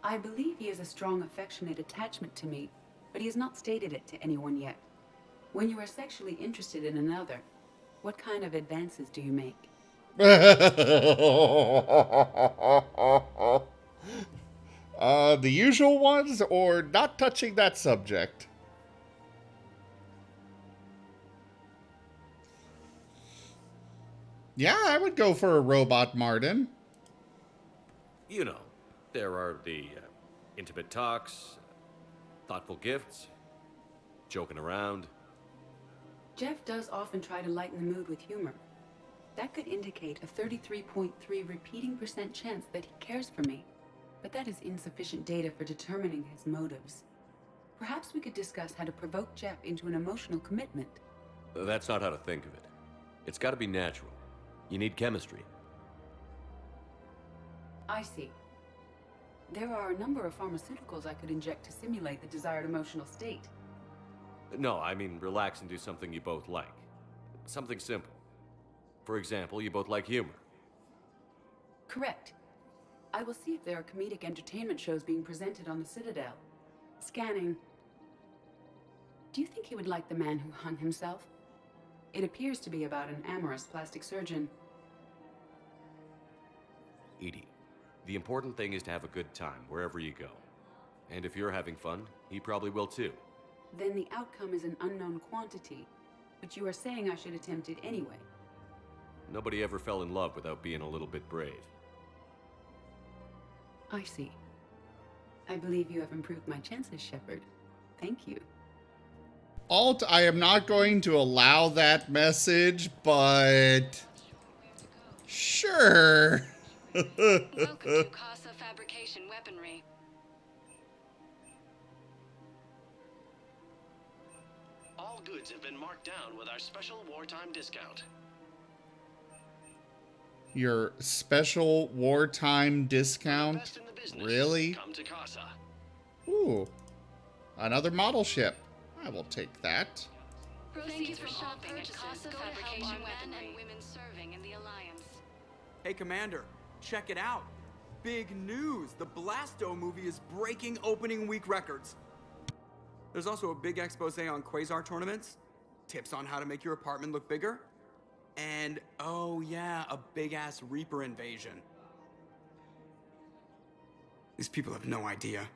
I believe he has a strong affectionate attachment to me, but he has not stated it to anyone yet. When you are sexually interested in another, what kind of advances do you make? The usual ones, or not touching that subject? Yeah, I would go for a robot Martin. You know, there are the intimate talks, thoughtful gifts, joking around. Jeff does often try to lighten the mood with humor. That could indicate a 33.3 repeating % chance that he cares for me. But that is insufficient data for determining his motives. Perhaps we could discuss how to provoke Jeff into an emotional commitment. That's not how to think of it. It's got to be natural. You need chemistry. I see. There are a number of pharmaceuticals I could inject to simulate the desired emotional state. No, I mean relax and do something you both like. Something simple. For example, you both like humor. Correct. I will see if there are comedic entertainment shows being presented on the Citadel. Scanning. Do you think he would like The Man Who Hung Himself? It appears to be about an amorous plastic surgeon. Edie, the important thing is to have a good time wherever you go. And if you're having fun, he probably will too. Then the outcome is an unknown quantity, but you are saying I should attempt it anyway. Nobody ever fell in love without being a little bit brave. I see. I believe you have improved my chances, Shepard. Thank you. Alt, I am not going to allow that message, but sure. Welcome to Casa Fabrication Weaponry. All goods have been marked down with our special wartime discount. Your special wartime discount? Best in the business. Really? Come to Casa. Ooh, another model ship. I will take that. Proceeds from all purchases Casa Fabrication Men and women serving in the Alliance. Hey, Commander, check it out. Big news! The Blasto movie is breaking opening week records. There's also a big expose on Quasar tournaments, tips on how to make your apartment look bigger, and, oh yeah, a big-ass Reaper invasion. These people have no idea.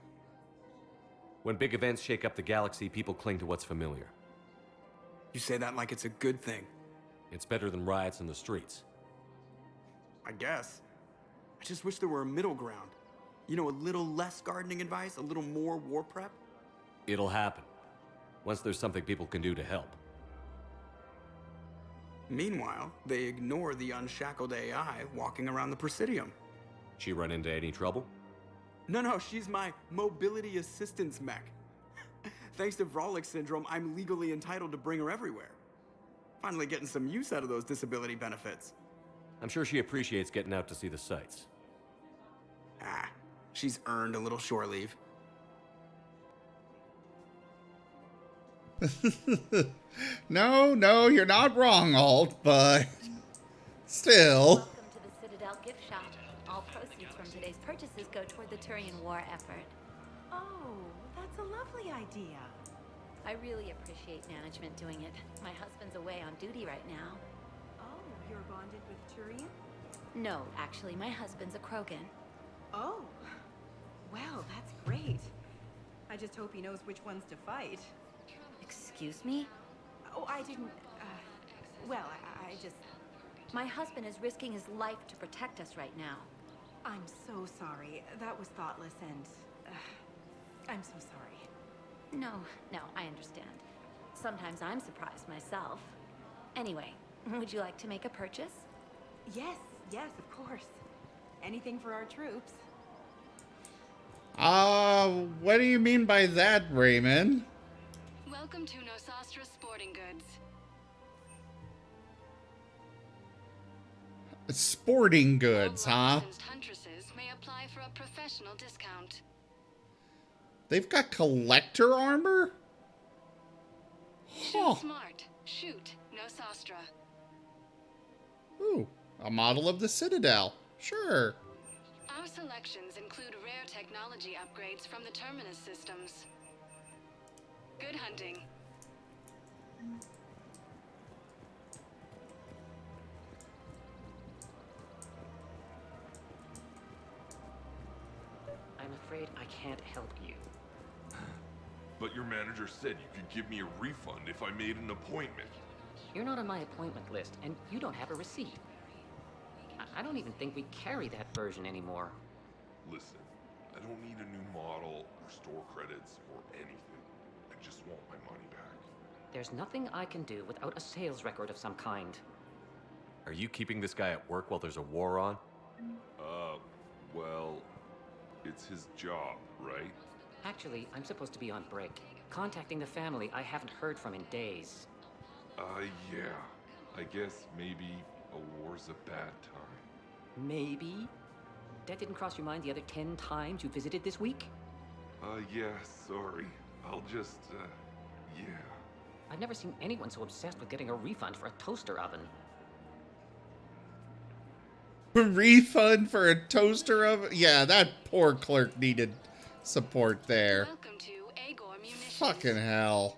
When big events shake up the galaxy, people cling to what's familiar. You say that like it's a good thing. It's better than riots in the streets. I guess. I just wish there were a middle ground. You know, a little less gardening advice, a little more war prep. It'll happen. Once there's something people can do to help. Meanwhile, they ignore the unshackled AI walking around the Presidium. She run into any trouble? No, she's my mobility assistance mech. Thanks to Vrolic syndrome, I'm legally entitled to bring her everywhere. Finally getting some use out of those disability benefits. I'm sure she appreciates getting out to see the sights. Ah, she's earned a little shore leave. No, you're not wrong, Alt, but still. Welcome to the Citadel gift shop. All proceeds from today's purchases go toward the Turian war effort. Oh, that's a lovely idea. I really appreciate management doing it. My husband's away on duty right now. Oh, you're bonded with Turian? No, actually, my husband's a Krogan. Oh, well, that's great. I just hope he knows which ones to fight. Excuse me? Oh, I didn't, well, I just... My husband is risking his life to protect us right now. I'm so sorry. That was thoughtless and... I'm so sorry. No, I understand. Sometimes I'm surprised myself. Anyway, would you like to make a purchase? Yes, of course. Anything for our troops. What do you mean by that, Raymond? Welcome to Nosastra Sporting Goods. Sporting goods, huh? Huntresses may apply for a professional discount. They've got collector armor? Shoot smart. Shoot Nosastra. Ooh, a model of the Citadel. Sure. Our selections include rare technology upgrades from the Terminus systems. Good hunting. I'm afraid I can't help you. But your manager said you could give me a refund if I made an appointment. You're not on my appointment list, and you don't have a receipt. I don't even think we carry that version anymore. Listen, I don't need a new model or store credits or anything. I just want my money back. There's nothing I can do without a sales record of some kind. Are you keeping this guy at work while there's a war on? Well, it's his job, right? Actually, I'm supposed to be on break. Contacting the family I haven't heard from in days. Yeah. I guess maybe a war's a bad time. Maybe? That didn't cross your mind the other 10 times you visited this week? Yeah, sorry. I'll just, yeah. I've never seen anyone so obsessed with getting a refund for a toaster oven. A refund for a toaster oven? Yeah, that poor clerk needed support there. Welcome to Agor Munitions. Fucking hell.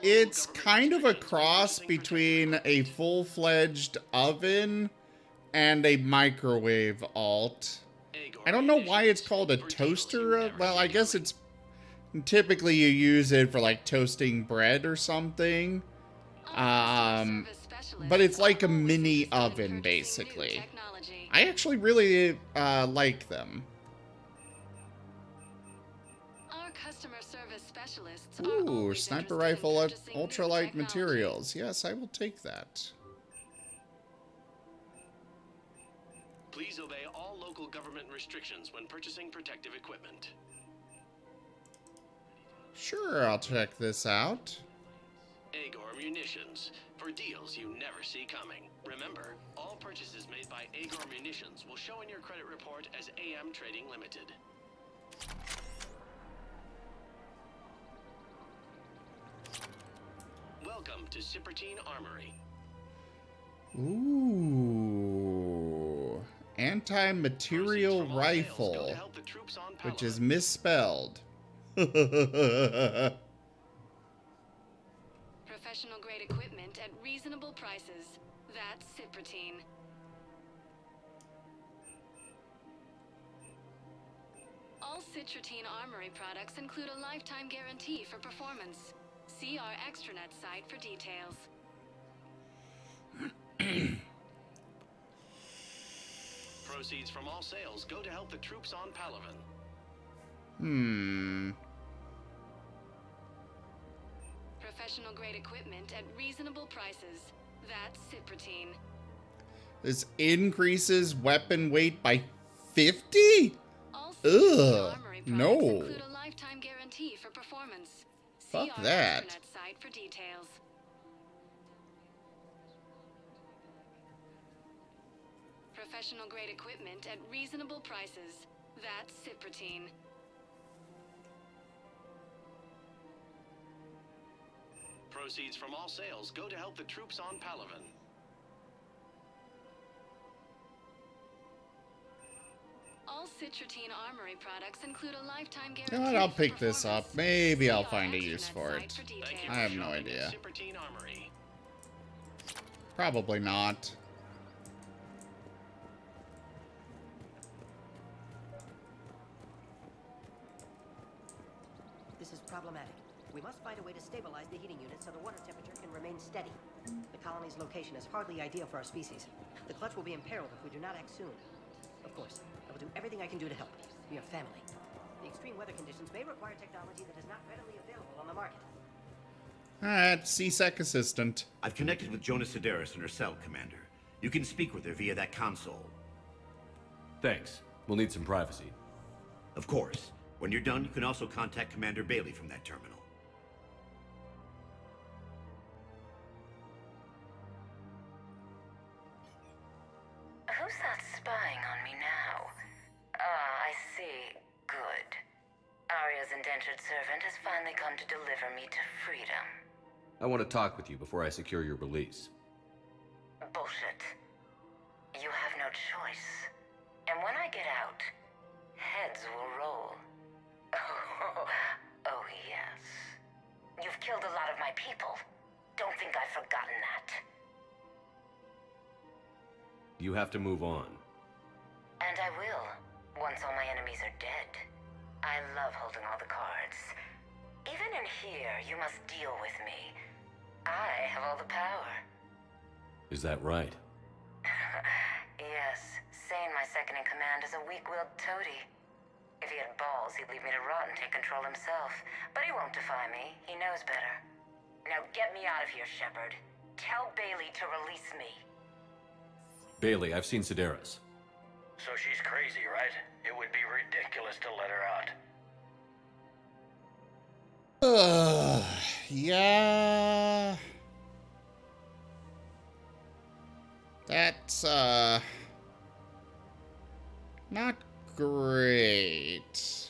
It's kind of a cross between a full-fledged oven and a microwave alt. I don't know why it's called a toaster. Well, I guess it's typically you use it for like toasting bread or something. But it's like a mini oven, basically. I actually really like them. Our customer service specialists Ooh, sniper rifle ultralight materials. Yes, I will take that. Please obey all local government restrictions when purchasing protective equipment. Sure, I'll check this out. Agor Munitions, for deals you never see coming. Remember, all purchases made by Agor Munitions will show in your credit report as AM Trading Limited. Welcome to Cipertine Armory. Ooh. Anti-material rifle, which is misspelled. Professional grade equipment at reasonable prices. That's Cipertine. All Citratine Armory products include a lifetime guarantee for performance. See our extranet site for details. Proceeds from all sales go to help the troops on Palaven. Professional grade equipment at reasonable prices. That's Citratine. This increases weapon weight by 50? All Ugh. Armory products No. include a lifetime guarantee for performance. See Fuck our that. extranet site for details. Professional grade equipment at reasonable prices. That's Citratine. Proceeds from all sales go to help the troops on Palaven. All Citratine Armory products include a lifetime You guarantee. know what? I'll pick this up. Maybe I'll find a use for it. Thank you I for have no shopping idea. Citratine Armory. Probably not. This is problematic. We must find a way to stabilize the heating unit so the water temperature can remain steady. The colony's location is hardly ideal for our species. The clutch will be imperiled if we do not act soon. Of course, I will do everything I can do to help. We are family. The extreme weather conditions may require technology that is not readily available on the market. Alright, CSEC assistant. I've connected with Jonas Sedaris and her cell, Commander. You can speak with her via that console. Thanks. We'll need some privacy. Of course. When you're done, you can also contact Commander Bailey from that terminal. Who's that spying on me now? Ah, I see. Good. Arya's indentured servant has finally come to deliver me to freedom. I want to talk with you before I secure your release. Bullshit. You have no choice. And when I get out, heads will roll. Oh, yes. You've killed a lot of my people. Don't think I've forgotten that. You have to move on. And I will, once all my enemies are dead. I love holding all the cards. Even in here, you must deal with me. I have all the power. Is that right? Yes, Sane, my second in command, is a weak-willed toady. If he had balls, he'd leave me to rot and take control himself. But he won't defy me. He knows better. Now get me out of here, Shepard. Tell Bailey to release me. Bailey, I've seen Sedaris. So she's crazy, right? It would be ridiculous to let her out. Yeah. That's, not great.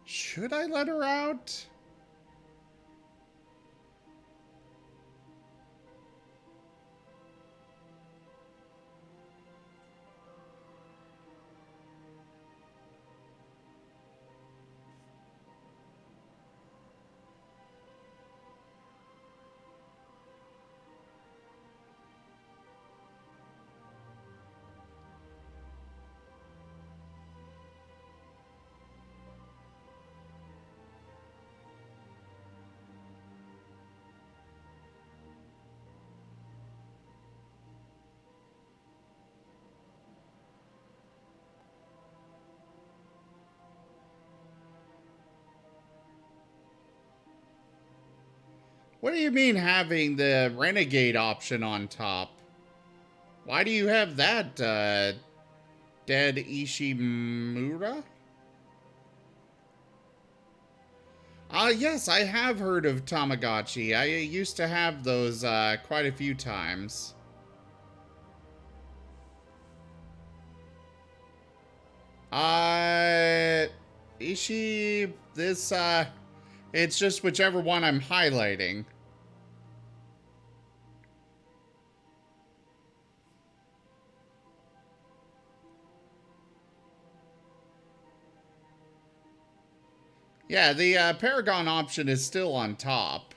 Should I let her out? What do you mean having the Renegade option on top? Why do you have that, Dead Ishimura? Yes, I have heard of Tamagotchi. I used to have those, quite a few times. It's just whichever one I'm highlighting. Yeah, the Paragon option is still on top.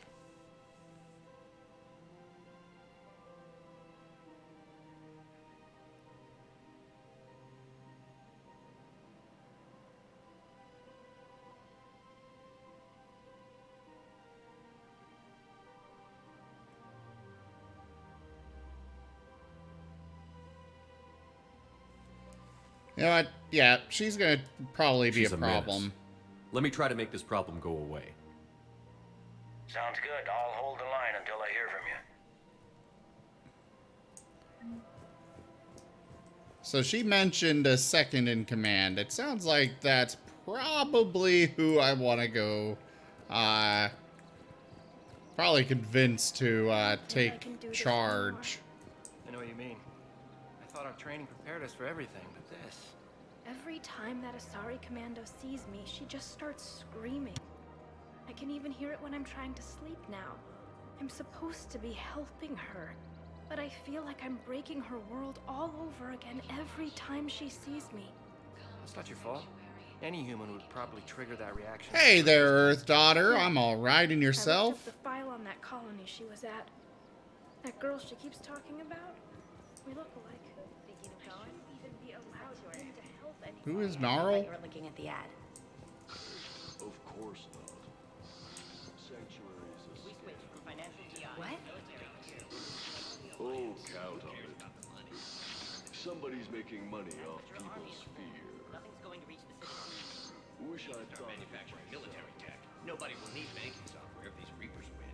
You know what? Yeah, she's gonna probably be a problem. Menace. Let me try to make this problem go away. Sounds good. I'll hold the line until I hear from you. So she mentioned a second in command. It sounds like that's probably who I want to go. Probably convinced to take charge. I know what you mean. I thought our training prepared us for everything, but this... Every time that Asari Commando sees me, she just starts screaming. I can even hear it when I'm trying to sleep now. I'm supposed to be helping her, but I feel like I'm breaking her world all over again every time she sees me. It's not your fault. Any human would probably trigger that reaction. Hey there, Earth Daughter. I'm all right, and I yourself? looked up the file on that colony she was at. That girl she keeps talking about? We look alike. Thinking of going? Even be allowed to help anyone. Who is Gnarl? You were looking at the ad. Of course not. Sanctuaries are... We switched from financial TI What? Oh, count on it. Somebody's making money off people's fear. Nothing's going to reach the city. Wish I'd thought... Manufacturing military tech. Nobody will need banking software if these Reapers win.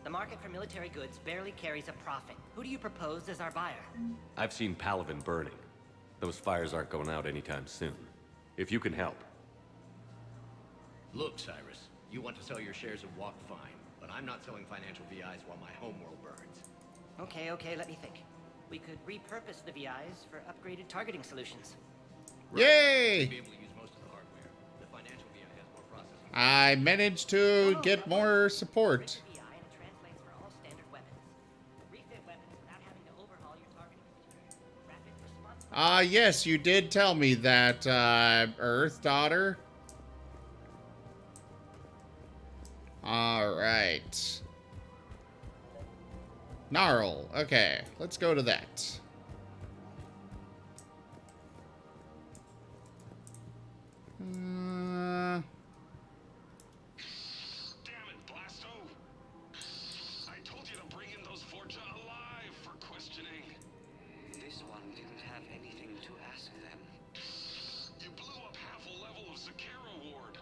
The market for military goods barely carries a profit. Who do you propose as our buyer? I've seen Palaven burning. Those fires aren't going out anytime soon. If you can help. Look, Cyrus, you want to sell your shares of Walk fine, but I'm not selling financial VIs while my homeworld burns. Okay, let me think. We could repurpose the VIs for upgraded targeting solutions. Yay! You'll be able to use most of the hardware. The financial VI has more processing. I managed to get more support. Yes, you did tell me that, Earth Daughter. Alright. Gnarl. Okay, let's go to that. Damn it, Blasto! I told you to bring in those Forja alive for questioning. This one didn't have anything to ask them. You blew up half a level of Zakera Ward.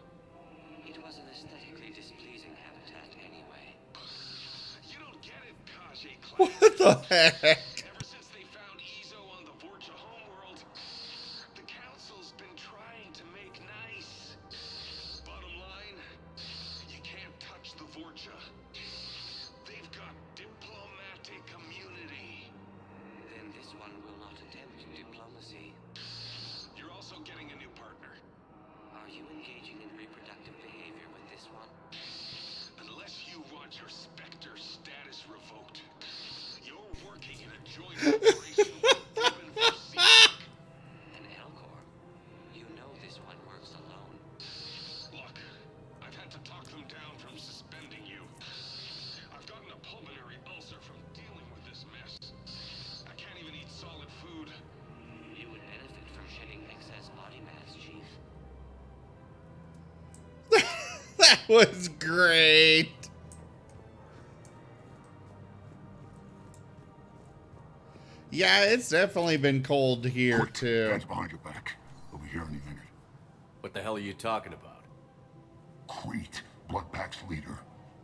It was an aesthetically displeasing habitat anyway. You don't get it, Kaji Clan. What the heck? Ever since they found Ezo on the Forja homeworld, the Council's been trying to make nice. Bottom line, you can't touch the Forja. They've got diplomatic immunity. Then this one will not attempt diplomacy. You're also getting a new partner. Are you engaging in reproductive behavior with this one? Unless you want your Spectre status revoked, you're working in a joint operation with Given for Seek. An Elcor? You know this one works alone. Look, I've had to talk them down from suspending you. I've gotten a pulmonary ulcer from dealing with this mess. I can't even eat solid food. You would benefit from shedding excess body mass, Chief. That was great. Yeah, it's definitely been cold here, too. Hands behind your back. We'll be here any minute. What the hell are you talking about? Crete, Bloodpack's leader.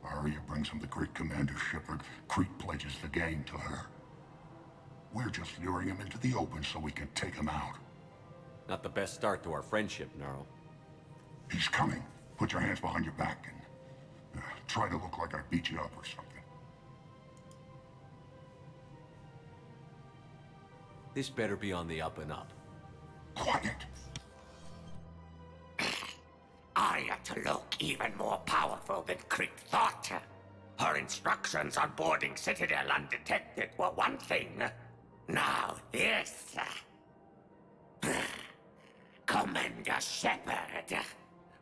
Arya brings him the great Commander Shepard. Crete pledges the gang to her. We're just luring him into the open so we can take him out. Not the best start to our friendship, Gnarl. He's coming. Put your hands behind your back and try to look like I beat you up or something. This better be on the up and up. Quiet. Arya to look even more powerful than Crete thought. Her instructions on boarding Citadel undetected were one thing. Now this. Commander Shepard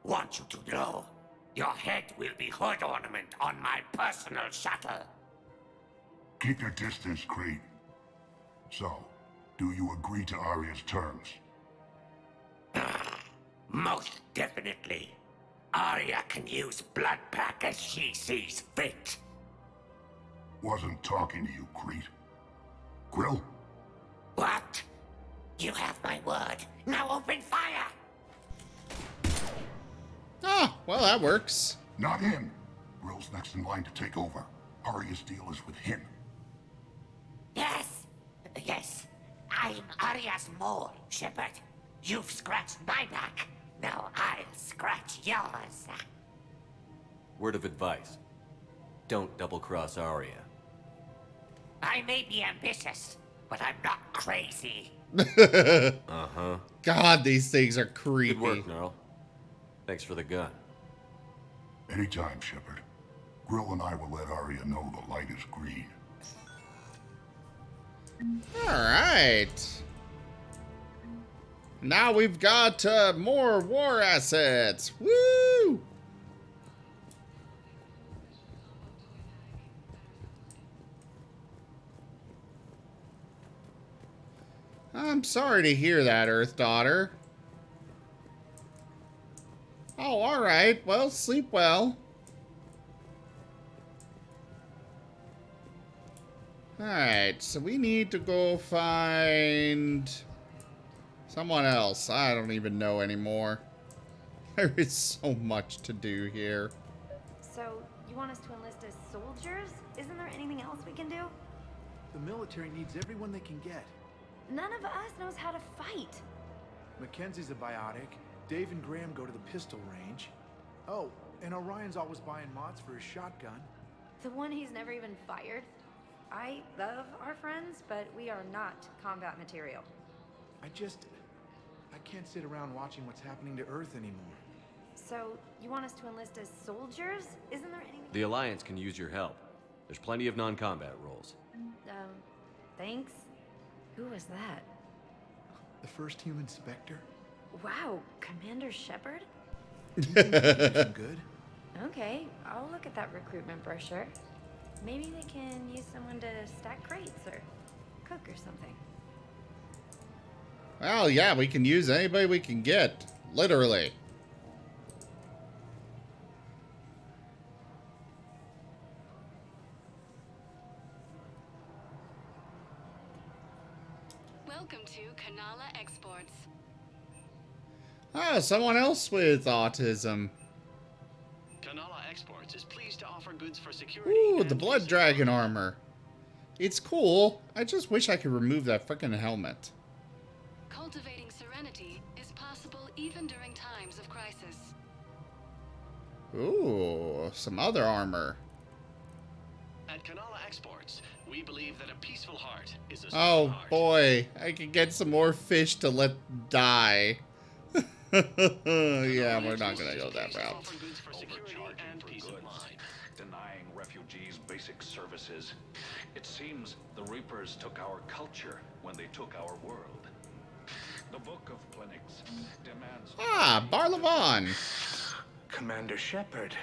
wants you to know Your head will be hood ornament on my personal shuttle. Keep your distance, Creed. So, do you agree to Arya's terms? Most definitely. Arya can use Bloodpack as she sees fit. Wasn't talking to you, Creed. Grill? What? You have my word. Now open fire! Ah, well, that works. Not him. Grill's next in line to take over. Arya's deal is with him. Yes. Yes. I'm Arya's mole, Shepard. You've scratched my back. Now I'll scratch yours. Word of advice. Don't double-cross Arya. I may be ambitious, but I'm not crazy. Uh-huh. God, these things are creepy. Good work, Gnarl. Thanks for the gun. Anytime, Shepard. Grill and I will let Arya know the light is green. Alright. Now we've got more war assets. Woo! I'm sorry to hear that, Earth Daughter. Oh, alright. Well, sleep well. Alright, so we need to go find someone else. I don't even know anymore. There is so much to do here. So, you want us to enlist as soldiers? Isn't there anything else we can do? The military needs everyone they can get. None of us knows how to fight. Mackenzie's a biotic. Dave and Graham go to the pistol range. Oh, and Orion's always buying mods for his shotgun. The one he's never even fired? I love our friends, but we are not combat material. I can't sit around watching what's happening to Earth anymore. So, you want us to enlist as soldiers? Isn't there anything... The Alliance can use your help. There's plenty of non-combat roles. Thanks? Who was that? The first human Spectre? Wow, Commander Shepard? Good. Okay, I'll look at that recruitment brochure. Maybe they can use someone to stack crates or cook or something. Well, yeah, we can use anybody we can get. Literally. Welcome to Kanala Exports. Ah, someone else with autism. Kanala Exports is pleased to offer goods for security. Ooh, the Blood Dragon armor. It's cool. I just wish I could remove that frickin' helmet. Cultivating serenity is possible even during times of crisis. Ooh, some other armor. At Kanala Exports, we believe that a peaceful heart is a Oh heart. boy, I could get some more fish to let die. Yeah, we're not gonna go that route. Overcharging for goods, denying refugees basic services. It seems the Reapers took our culture when they took our world. The Book of Clinics demands... Ah, Barlavon. Commander Shepard.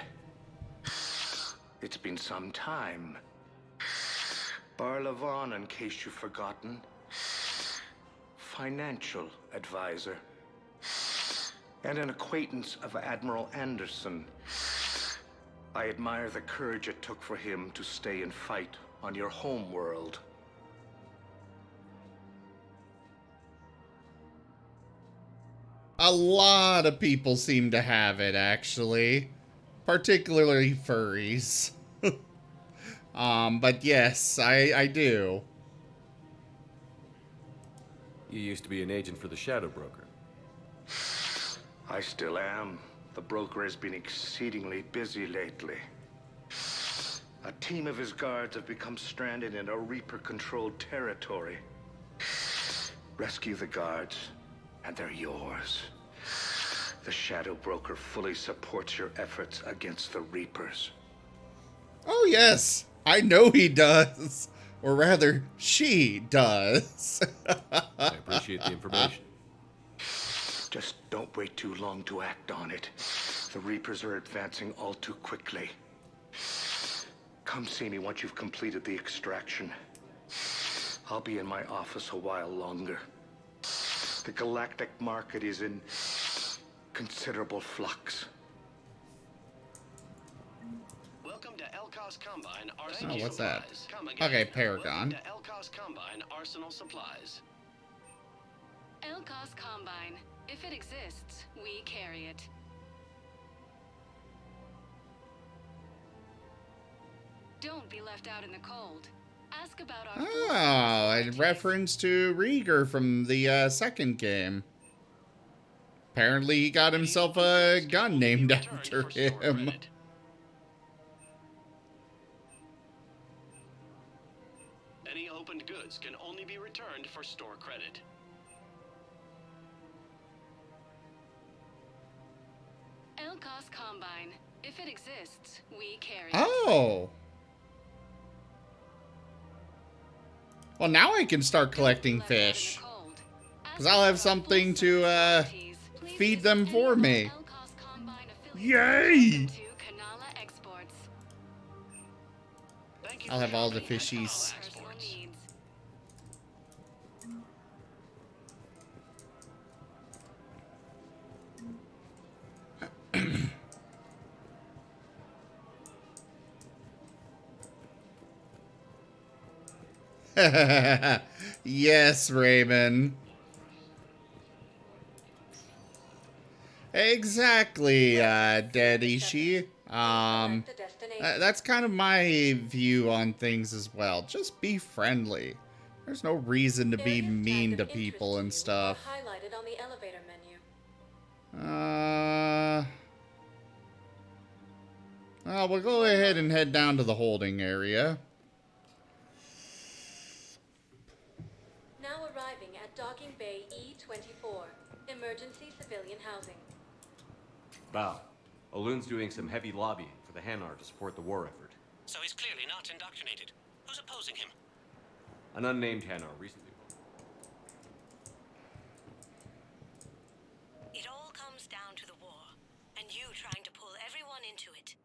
It's been some time. Barlavon, in case you've forgotten. Financial advisor. And an acquaintance of Admiral Anderson. I admire the courage it took for him to stay and fight on your home world. A lot of people seem to have it, actually. Particularly furries. But yes, I do. You used to be an agent for the Shadow Broker. I still am. The broker has been exceedingly busy lately. A team of his guards have become stranded in a Reaper-controlled territory. Rescue the guards, and they're yours. The Shadow Broker fully supports your efforts against the Reapers. Oh yes, I know he does. Or rather, she does. I appreciate the information. Just don't wait too long to act on it. The Reapers are advancing all too quickly. Come see me once you've completed the extraction. I'll be in my office a while longer. The galactic market is in considerable flux. Welcome to Elcos Combine Oh, Arsenal what's that? Supplies. Come again. Okay, Paragon. Welcome to Elcos Combine Arsenal Supplies. Elcos Combine. If it exists, we carry it. Don't be left out in the cold. Ask about our Oh, a reference to Rieger from the second game. Apparently he got himself a gun named after him. Any opened goods can only be returned for store credit. Elcos Combine. If it exists, we carry it. Oh. Well, now I can start collecting fish. Because I'll have something to feed them for me. Yay! I'll have all the fishies. Yes, Raymond. Exactly, Dead Ishi. That's kind of my view on things as well. Just be friendly. There's no reason to be mean to people and stuff. Highlighted on the elevator menu. Well, we'll go ahead and head down to the holding area. Now arriving at Docking Bay E21, emergency civilian housing. Bow. Olun's doing some heavy lobbying for the Hanar to support the war effort. So he's clearly not indoctrinated. Who's opposing him? An unnamed Hanar recently. It all comes down to the war, and you trying to pull everyone into it.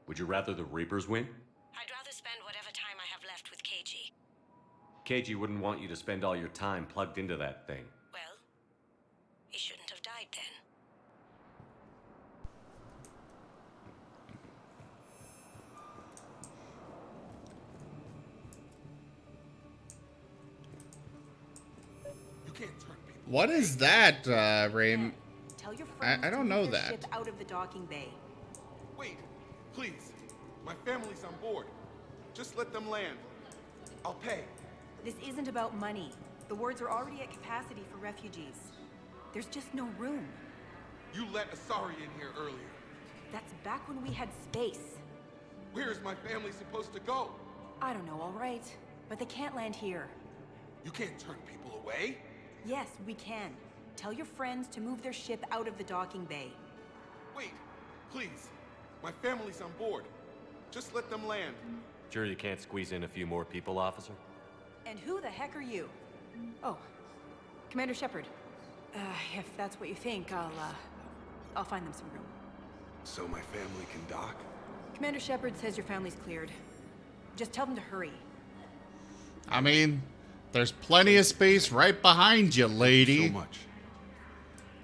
Would you rather the Reapers win? I'd rather spend whatever time I have left with KG. KG wouldn't want you to spend all your time plugged into that thing. Well, he shouldn't have died then. What is that, Raym? Tell your friends I don't know to move their that. ship out of the docking bay. Wait, please. My family's on board. Just let them land. I'll pay. This isn't about money. The wards are already at capacity for refugees. There's just no room. You let Asari in here earlier. That's back when we had space. Where is my family supposed to go? I don't know, all right. But they can't land here. You can't turn people away. Yes, we can. Tell your friends to move their ship out of the docking bay. Wait, please. My family's on board. Just let them land. Sure you can't squeeze in a few more people, officer? And who the heck are you? Oh, Commander Shepard. If that's what you think, I'll find them some room. So my family can dock? Commander Shepard says your family's cleared. Just tell them to hurry. I mean, there's plenty of space right behind you, lady. So much.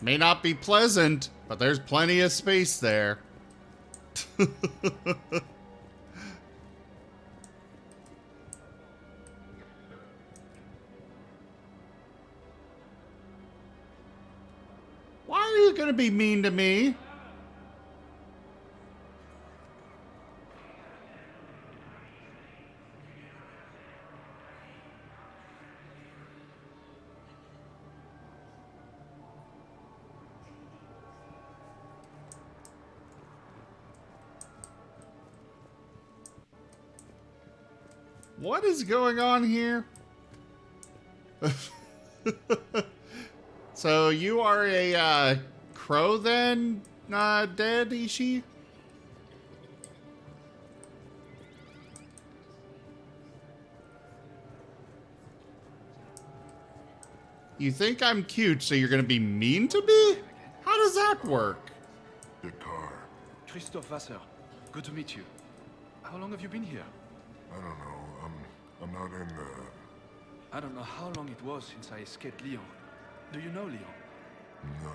May not be pleasant, but there's plenty of space there. Why are you gonna be mean to me? What is going on here? So you are a crow then, Dead Ishi? You think I'm cute, so you're gonna be mean to me? How does that work? The car Christoph Wasser. Good to meet you. How long have you been here? I don't know. I'm not in the... I don't know how long it was since I escaped Lyon. Do you know Lyon? No.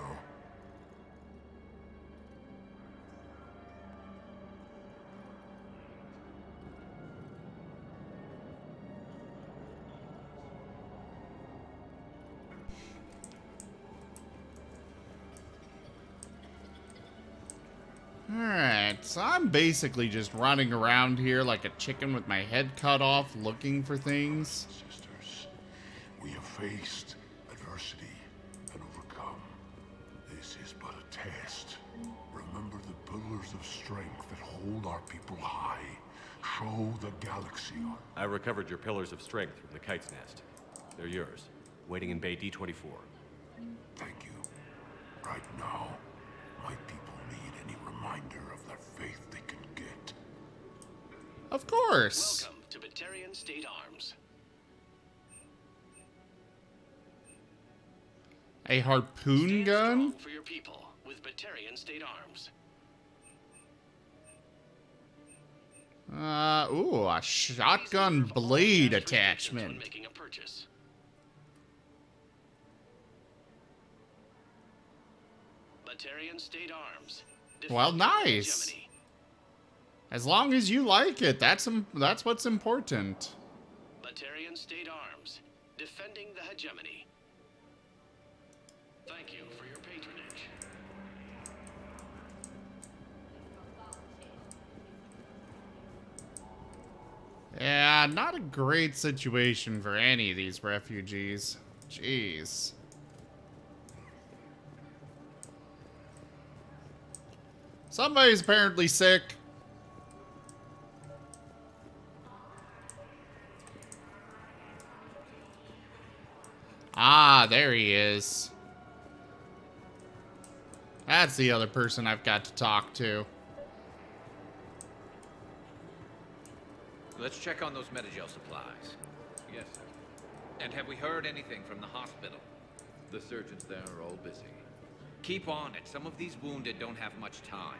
Alright, so I'm basically just running around here like a chicken with my head cut off looking for things. Sisters, we have faced adversity and overcome. This is but a test. Remember the pillars of strength that hold our people high. Show the galaxy. I recovered your pillars of strength from the kite's nest. They're yours, waiting in Bay D24. Thank you. Right now, my people need any reminder of the faith they can get. Of course. Welcome to Turian State Arms. A harpoon gun? For your people with Turian State Arms. Ooh, a shotgun blade attachment. Making a purchase. Turian State Arms. Well, nice. As long as you like it, that's what's important. Turian State Arms, defending the hegemony. Thank you for your patronage. Yeah, not a great situation for any of these refugees. Jeez. Somebody's apparently sick. Ah, there he is. That's the other person I've got to talk to. Let's check on those Metagel supplies. Yes, sir. And have we heard anything from the hospital? The surgeons there are all busy. Keep on it. Some of these wounded don't have much time.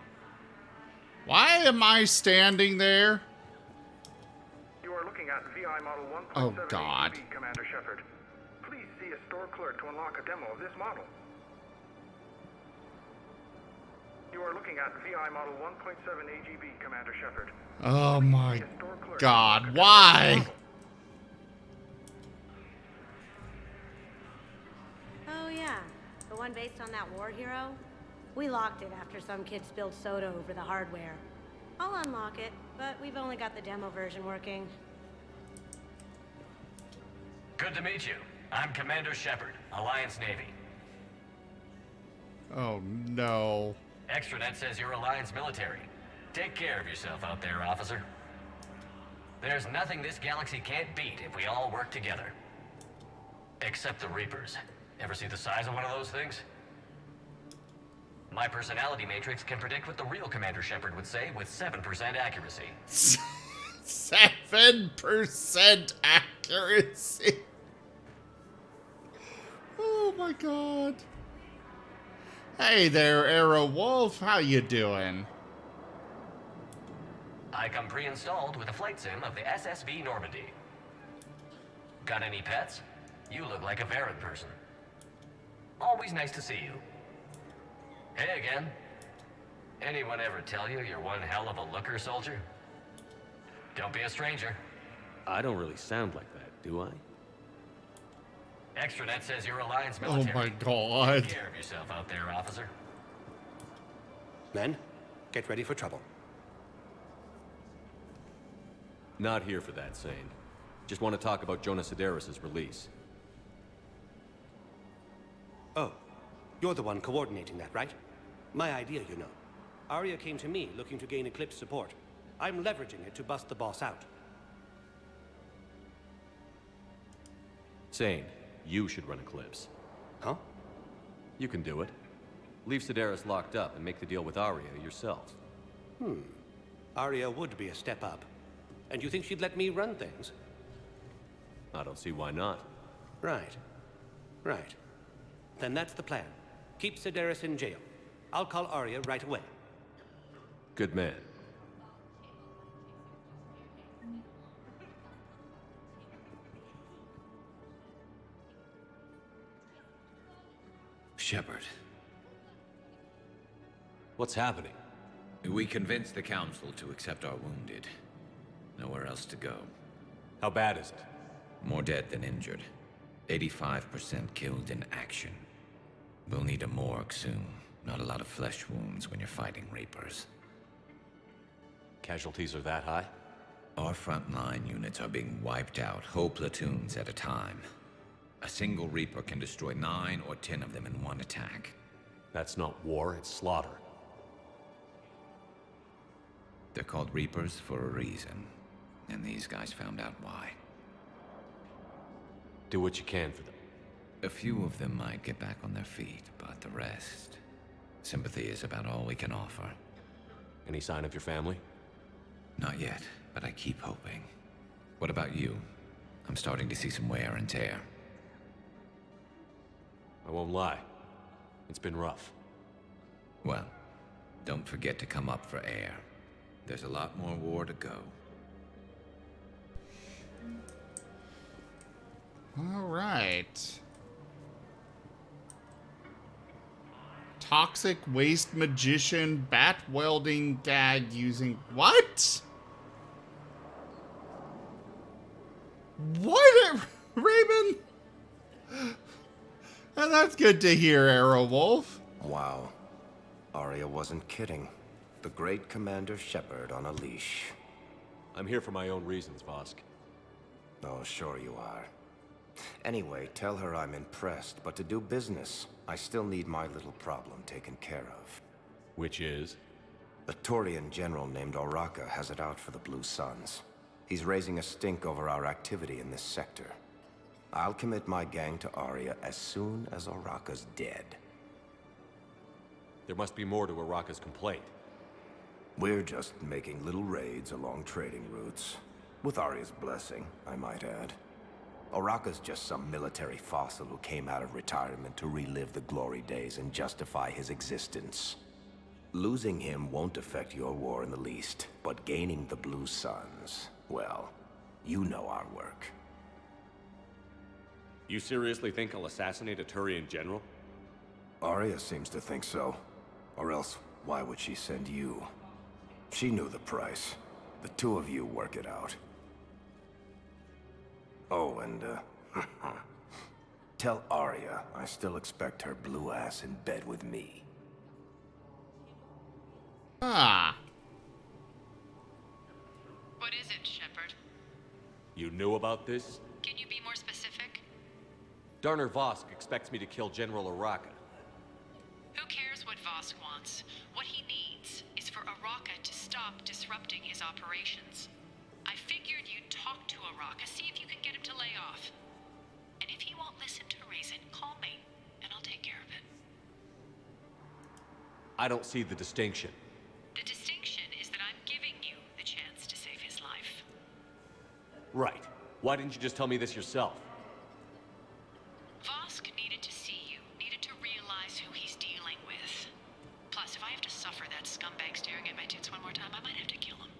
Why am I standing there? You are looking at VI Model 1.7 Oh, God. AGB, Commander Shepard. Please see a store clerk to unlock a demo of this model. You are looking at VI Model 1.7 AGB, Commander Shepard. Oh my God, why? Oh yeah, the one based on that war hero? We locked it after some kid spilled soda over the hardware. I'll unlock it, but we've only got the demo version working. Good to meet you. I'm Commander Shepard, Alliance Navy. Oh no. Extranet says you're Alliance military. Take care of yourself out there, officer. There's nothing this galaxy can't beat if we all work together. Except the Reapers. Ever see the size of one of those things? My personality matrix can predict what the real Commander Shepard would say with 7% accuracy. 7% accuracy. Oh my God. Hey there, Arrow Wolf. How you doing? I come pre-installed with a flight sim of the SSV Normandy. Got any pets? You look like a Varren person. Always nice to see you. Hey again. Anyone ever tell you you're one hell of a looker, soldier? Don't be a stranger. I don't really sound like that, do I? Extranet says you're Alliance military. Oh my God. Take care of yourself out there, officer. Men, get ready for trouble. Not here for that, Sane. Just want to talk about Jonas Sedaris' release. Oh, you're the one coordinating that, right? My idea, you know. Arya came to me looking to gain Eclipse support. I'm leveraging it to bust the boss out. Sane, you should run Eclipse. Huh? You can do it. Leave Sedaris locked up and make the deal with Arya yourself. Arya would be a step up. And you think she'd let me run things? I don't see why not. Right. Right. Then that's the plan. Keep Sedaris in jail. I'll call Arya right away. Good man. Shepard. What's happening? We convinced the Council to accept our wounded. Nowhere else to go. How bad is it? More dead than injured. 85% killed in action. We'll need a morgue soon. Not a lot of flesh wounds when you're fighting Reapers. Casualties are that high? Our frontline units are being wiped out, whole platoons at a time. A single Reaper can destroy 9 or 10 of them in one attack. That's not war, it's slaughter. They're called Reapers for a reason, and these guys found out why. Do what you can for them. A few of them might get back on their feet, but the rest... sympathy is about all we can offer. Any sign of your family? Not yet, but I keep hoping. What about you? I'm starting to see some wear and tear. I won't lie. It's been rough. Well, don't forget to come up for air. There's a lot more war to go. All right. Toxic waste magician, bat welding gag using... What? What? Raven? And that's good to hear, Arrow Wolf. Wow. Arya wasn't kidding. The great Commander Shepard on a leash. I'm here for my own reasons, Vosk. Oh, sure you are. Anyway, tell her I'm impressed, but to do business, I still need my little problem taken care of. Which is? A Turian general named Oraka has it out for the Blue Suns. He's raising a stink over our activity in this sector. I'll commit my gang to Arya as soon as Oraka's dead. There must be more to Oraka's complaint. We're just making little raids along trading routes. With Arya's blessing, I might add. Oraka's just some military fossil who came out of retirement to relive the glory days and justify his existence. Losing him won't affect your war in the least, but gaining the Blue Suns, well, you know our work. You seriously think I'll assassinate a Turian general? Arya seems to think so. Or else, why would she send you? She knew the price. The two of you work it out. Oh, and, tell Arya I still expect her blue ass in bed with me. Ah. What is it, Shepard? You knew about this? Can you be more specific? Darner Vosk expects me to kill General Oraka. Who cares what Vosk wants? What he needs is for Oraka to stop disrupting his operations. I figured you'd talk to Oraka, see if you can get him to lay off. And if he won't listen to reason, call me, and I'll take care of it. I don't see the distinction. The distinction is that I'm giving you the chance to save his life. Right. Why didn't you just tell me this yourself? Vosk needed to see you, needed to realize who he's dealing with. Plus, if I have to suffer that scumbag staring at my tits one more time, I might have to kill him.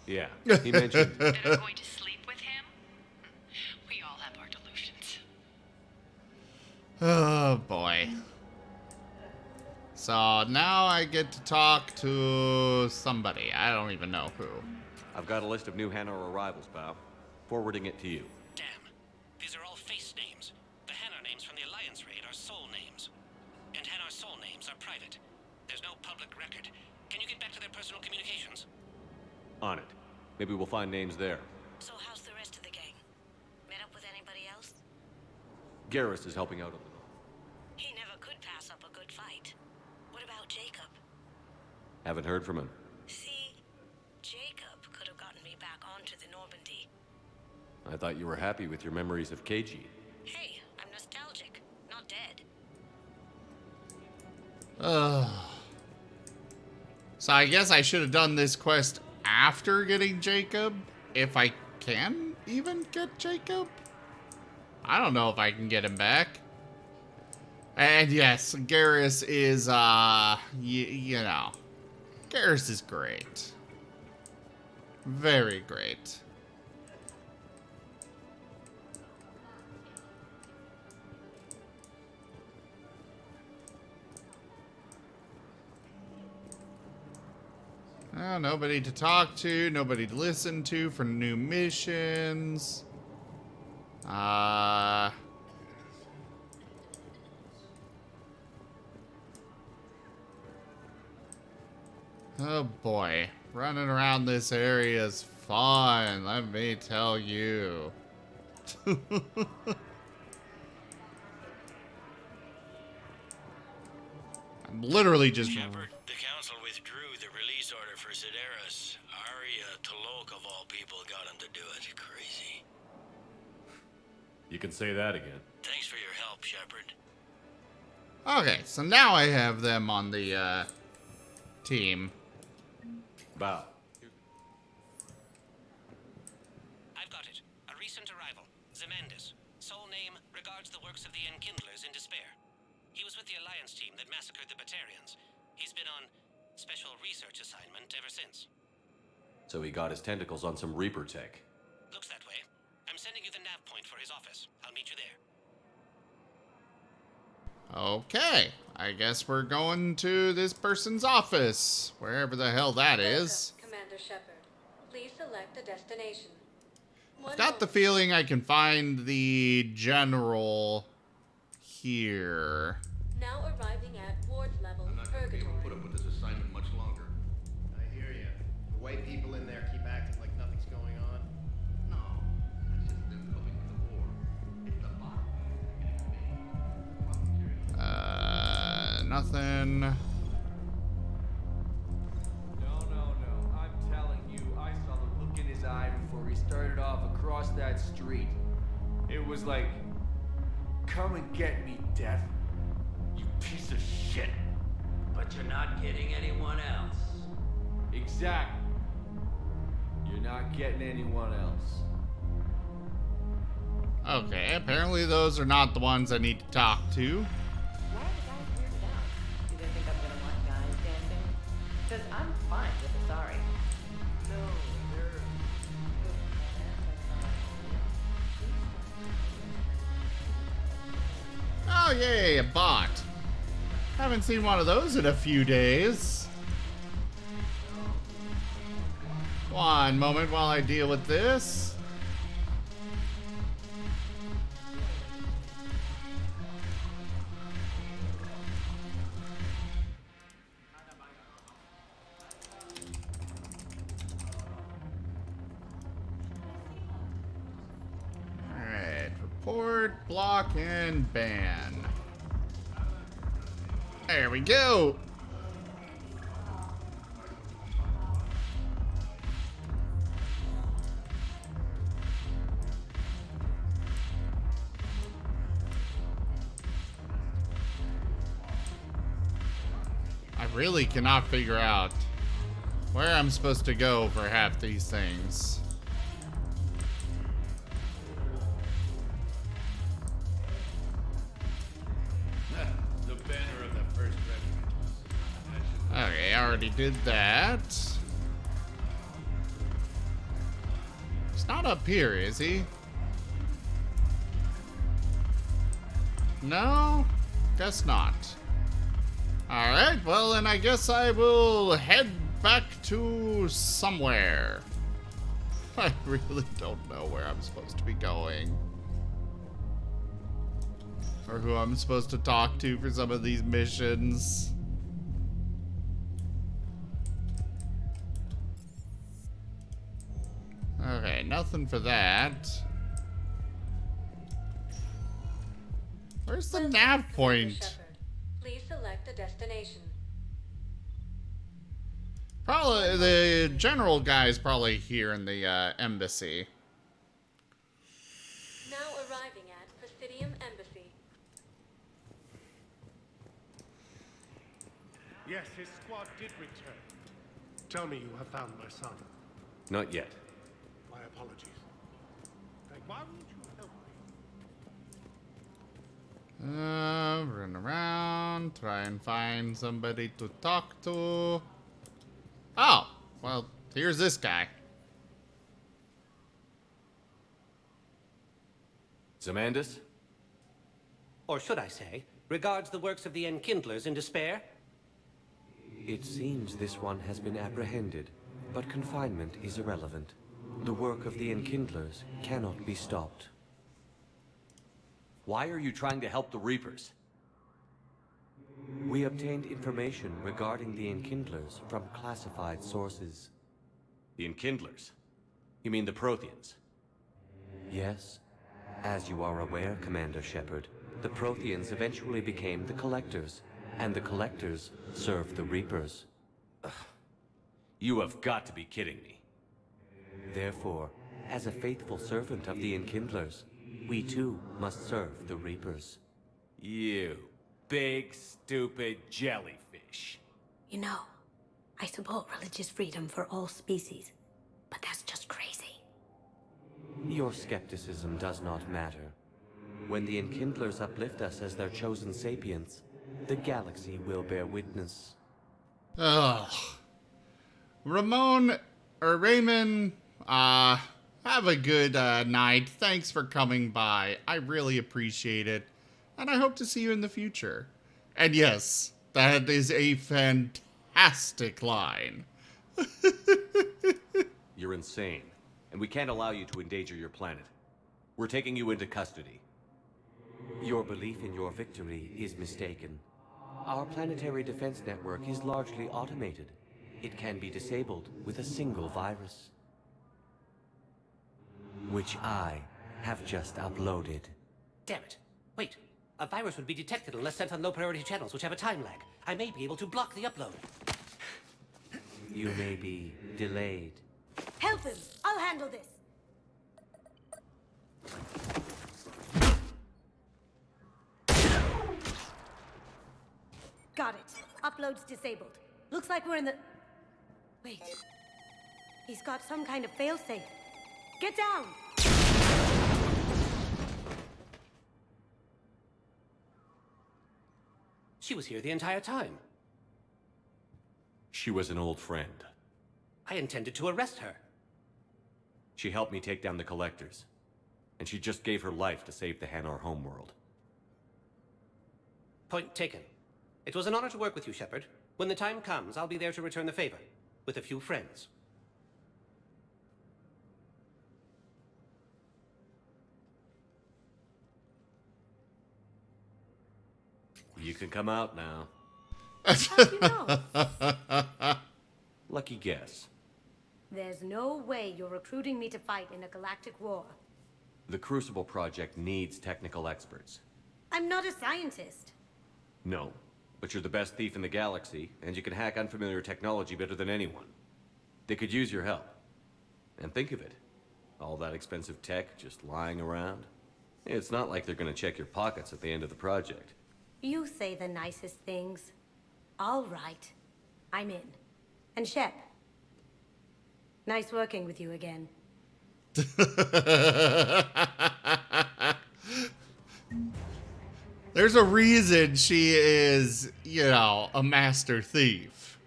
Yeah, he mentioned... That I'm going to sleep with him? We all have our delusions. Oh, boy. So now I get to talk to somebody. I don't even know who. I've got a list of new Hanar arrivals, pal. Forwarding it to you. Damn. These are all face names. The Hanar names from the Alliance raid are soul names. And Hanar soul names are private. There's no public record. Can you get back to their personal communications? On it. Maybe we'll find names there. So how's the rest of the gang? Met up with anybody else? Garrus is helping out on the north. He never could pass up a good fight. What about Jacob? Haven't heard from him. See, Jacob could have gotten me back onto the Normandy. I thought you were happy with your memories of KG. Hey, I'm nostalgic, not dead. So I guess I should have done this quest after getting Jacob, if I can even get Jacob. I don't know if I can get him back. And yes, Garrus is, you know, Garrus is great. Very great. Nobody to talk to, nobody to listen to for new missions. Oh boy, running around this area is fun, let me tell you. I'm literally just... Shepard, the Council withdrew the release order for Sedaris. Arya Talok, of all people, got him to do it. Crazy. You can say that again. Thanks for your help, Shepard. Okay, so now I have them on the, team. Bow. I've got it. A recent arrival. Zemandis. Sole name regards the works of the Enkindlers in despair. He was with the Alliance team that massacred the Batarians. He's been on special research assignment ever since. So he got his tentacles on some Reaper tech. Looks that way. I'm sending you the nav point for his office. I'll meet you there. Okay, I guess we're going to this person's office, wherever the hell that is. Commander Shepard, please select a destination. I've got the feeling I can find the general here. Now arriving at Ward's level, Purgatory. Put up with this assignment much longer. I hear you. The white people in there keep acting like nothing's going on. No, that's just them coping with the war. It's the bottom. Nothing. No. I'm telling you, I saw the look in his eye before he started off across that street. It was like, come and get me, Death. You piece of shit. But you're not getting anyone else. Exactly. You're not getting anyone else. Okay, apparently those are not the ones I need to talk to. Why are the guys weirded out? Do they think I'm gonna want guys dancing? Because I'm fine with the sorry. No, they're... Oh yay, a bot. Haven't seen one of those in a few days. One moment while I deal with this. Alright, report, block, and ban. There we go. I really cannot figure out where I'm supposed to go for half these things. The banner of the first regiment. Okay, I already did that. He's not up here, is he? No? Guess not. Alright, well then I guess I will head back to somewhere. I really don't know where I'm supposed to be going. Or who I'm supposed to talk to for some of these missions. Okay, nothing for that. Where's the nav point? Please select a destination. Probably the general guy's probably here in the embassy. Now arriving at Presidium Embassy. Yes, his squad did return. Tell me you have found my son. Not yet. My apologies. Why won't you help me? Run around, try and find somebody to talk to. Oh, well, here's this guy. Zamandis? Or should I say, regards the works of the Enkindlers in despair? It seems this one has been apprehended, but confinement is irrelevant. The work of the Enkindlers cannot be stopped. Why are you trying to help the Reapers? We obtained information regarding the Enkindlers from classified sources. The Enkindlers? You mean the Protheans? Yes. As you are aware, Commander Shepard, the Protheans eventually became the Collectors, and the Collectors served the Reapers. Ugh. You have got to be kidding me. Therefore, as a faithful servant of the Enkindlers, we too must serve the Reapers. You big, stupid jellyfish. You know, I support religious freedom for all species, but that's just crazy. Your skepticism does not matter. When the Enkindlers uplift us as their chosen sapients, the galaxy will bear witness. Ugh. Raymond, have a good night. Thanks for coming by. I really appreciate it. And I hope to see you in the future. And yes, that is a fantastic line. You're insane, and we can't allow you to endanger your planet. We're taking you into custody. Your belief in your victory is mistaken. Our planetary defense network is largely automated. It can be disabled with a single virus, which I have just uploaded. Damn it. Wait. A virus would be detected unless sent on low-priority channels, which have a time lag. I may be able to block the upload. You may be delayed. Help him! I'll handle this! Got it. Upload's disabled. Looks like we're in the... Wait. He's got some kind of failsafe. Get down! She was here the entire time. She was an old friend. I intended to arrest her. She helped me take down the Collectors. And she just gave her life to save the Hanar homeworld. Point taken. It was an honor to work with you, Shepard. When the time comes, I'll be there to return the favor. With a few friends. You can come out now. How'd you know? Lucky guess. There's no way you're recruiting me to fight in a galactic war. The Crucible Project needs technical experts. I'm not a scientist. No, but you're the best thief in the galaxy, and you can hack unfamiliar technology better than anyone. They could use your help. And think of it. All that expensive tech just lying around. It's not like they're gonna check your pockets at the end of the project. You say the nicest things. All right. I'm in. And Shep. Nice working with you again. There's a reason she is, you know, a master thief.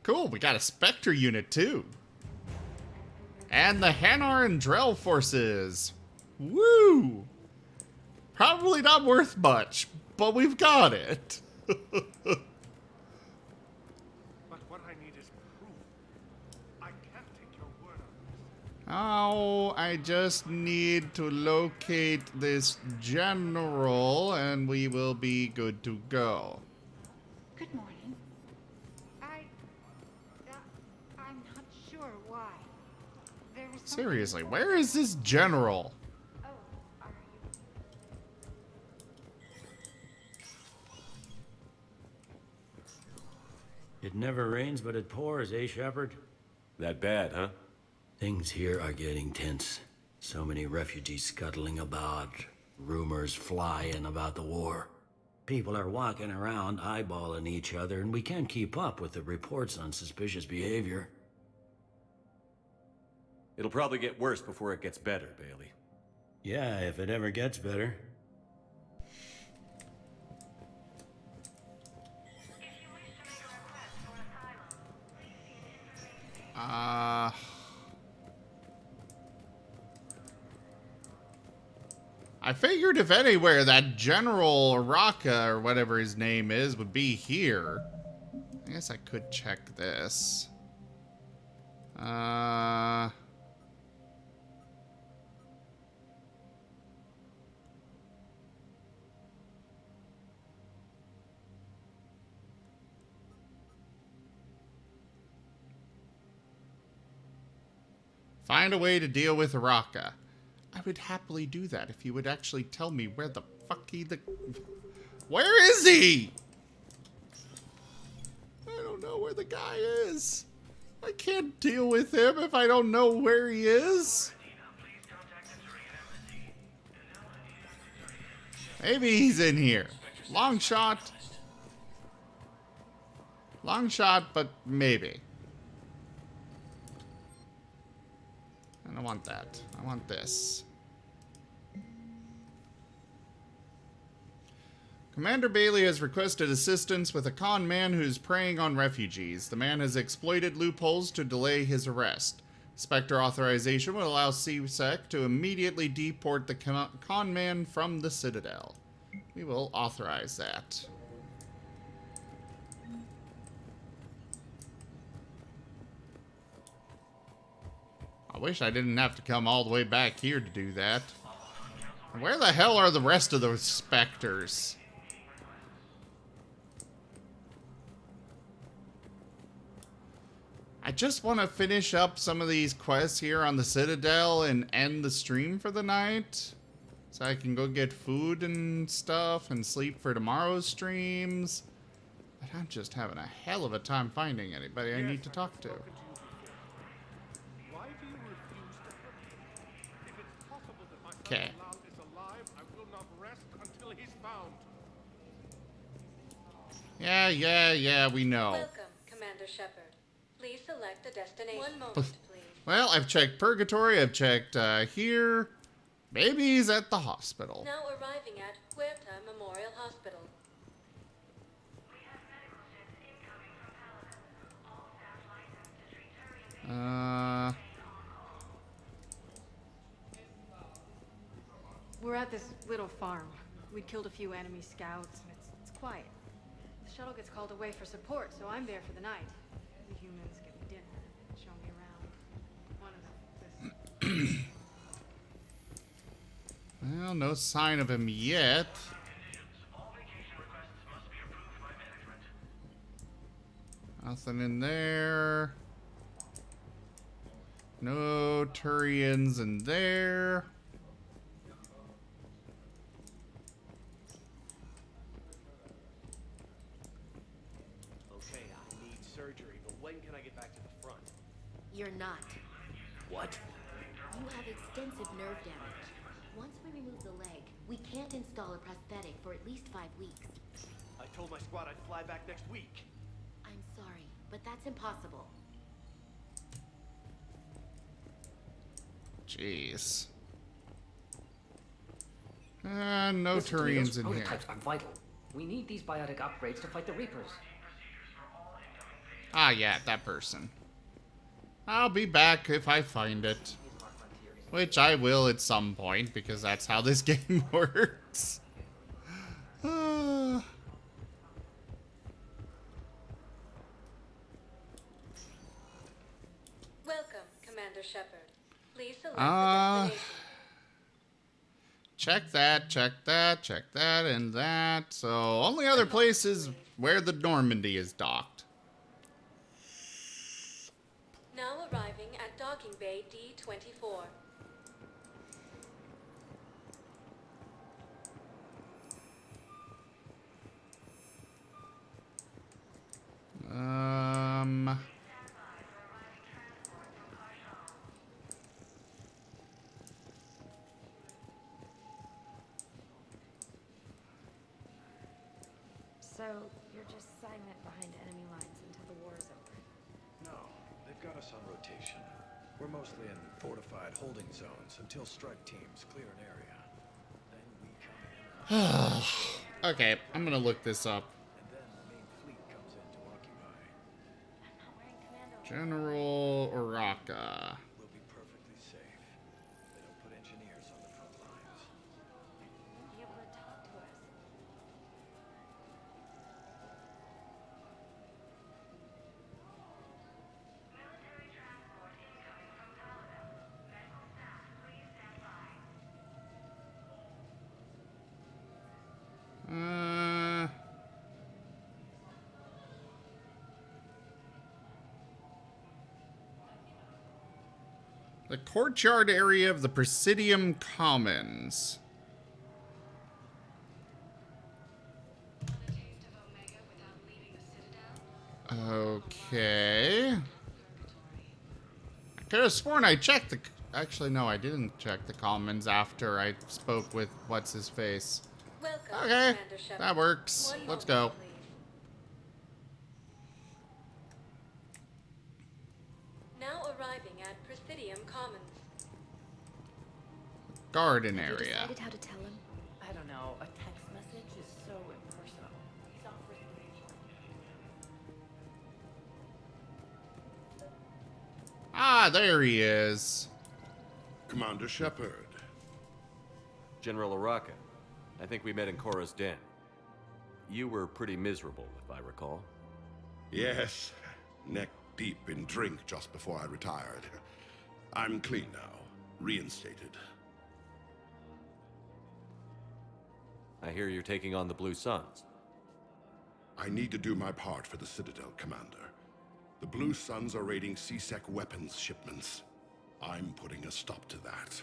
Cool, we got a Spectre unit too. And the Hanar and Drell forces. Woo! Probably not worth much, but we've got it. But what I need is proof. I can't take your word on this. Oh, I just need to locate this general and we will be good to go. Good morning. I'm not sure why. There was something Seriously, where is this general? Oh, are you? It never rains, but it pours, eh, Shepard? That bad, huh? Things here are getting tense. So many refugees scuttling about, rumors flying about the war. People are walking around eyeballing each other, and we can't keep up with the reports on suspicious behavior. It'll probably get worse before it gets better, Bailey. Yeah, if it ever gets better. I figured if anywhere, that General Raka, or whatever his name is, would be here. I guess I could check this. Find a way to deal with Raka. I would happily do that if you would actually tell me where the fuck Where is he? I don't know where the guy is. I can't deal with him if I don't know where he is. Maybe he's in here. Long shot. Long shot, but maybe. I don't want that. I want this. Commander Bailey has requested assistance with a con man who's preying on refugees. The man has exploited loopholes to delay his arrest. Spectre authorization will allow CSEC to immediately deport the con man from the Citadel. We will authorize that. I wish I didn't have to come all the way back here to do that. Where the hell are the rest of those specters? I just want to finish up some of these quests here on the Citadel and end the stream for the night. So I can go get food and stuff and sleep for tomorrow's streams. But I'm just having a hell of a time finding anybody I need to talk to. Why do you refuse to help me? If it's possible that my son Okay. Bilal is alive, I will not rest until he's found. Yeah, we know. Welcome, Commander Shepard. Please select a destination. One moment, please. Well, I've checked Purgatory, I've checked here. Maybe he's at the hospital. Now arriving at Huerta Memorial Hospital. We're at this little farm. We killed a few enemy scouts, and it's quiet. The shuttle gets called away for support, so I'm there for the night. The humans get me dinner, show me around. One of them. Well, no sign of him yet. Nothing in there. No Turians in there. Okay, I need surgery, but when can I get back to the front? You're not. What? You have extensive nerve damage. Once we remove the leg, we can't install a prosthetic for at least 5 weeks. I told my squad I'd fly back next week. I'm sorry, but that's impossible. Jeez. No Listen to me, Turians those in here. prototypes are vital. We need these biotic upgrades to fight the Reapers. Ah, yeah, that person. I'll be back if I find it. Which I will at some point, because that's how this game works. Welcome, Commander Shepard. Please select a destination. Check that, and that. So, only other place is where the Normandy is docked. Now arriving at Docking Bay D24. So, you're just silent behind enemy lines until the war is over? No, they've got us on rotation. We're mostly in fortified holding zones until strike teams clear an area. Then we come in. Okay, I'm gonna look this up. And then the main fleet comes in to occupy. General Oraka. We'll be perfectly safe. They don't put engineers on the front lines. Won't be able to talk to us. The courtyard area of the Presidium Commons. Okay. I could have sworn I checked the... Actually, no, I didn't check the commons after I spoke with what's-his-face. Welcome, Okay, Commander Shepard. that works. Let's go. Now arriving at Presidium Commons. Garden Have you area. decided how to tell him? I don't know. A text message is so impersonal. He's off for Ah, there he is. Commander Shepard. General Oraka. I think we met in Cora's den. You were pretty miserable, if I recall. Yes, neck deep in drink just before I retired. I'm clean now, reinstated. I hear you're taking on the Blue Suns. I need to do my part for the Citadel, Commander. The Blue Suns are raiding CSEC weapons shipments. I'm putting a stop to that.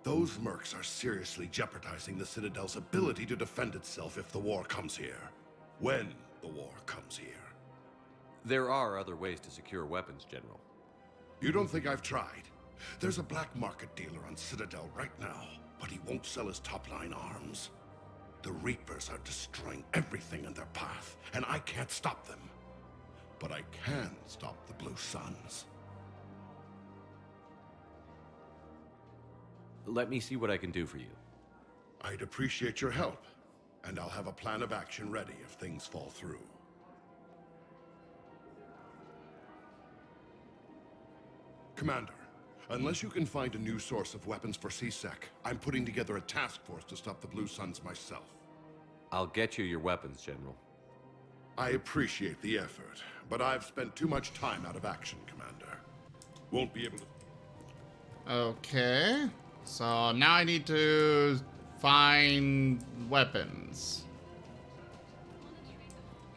Those mercs are seriously jeopardizing the Citadel's ability to defend itself if the war comes here. When the war comes here. There are other ways to secure weapons, General. You don't think I've tried? There's a black market dealer on Citadel right now, but he won't sell his top-line arms. The Reapers are destroying everything in their path, and I can't stop them. But I can stop the Blue Suns. Let me see what I can do for you. I'd appreciate your help, and I'll have a plan of action ready if things fall through. Commander, unless you can find a new source of weapons for CSEC, I'm putting together a task force to stop the Blue Suns myself. I'll get you your weapons, General. I appreciate the effort, but I've spent too much time out of action, Commander. Won't be able to... Okay. So now I need to find weapons.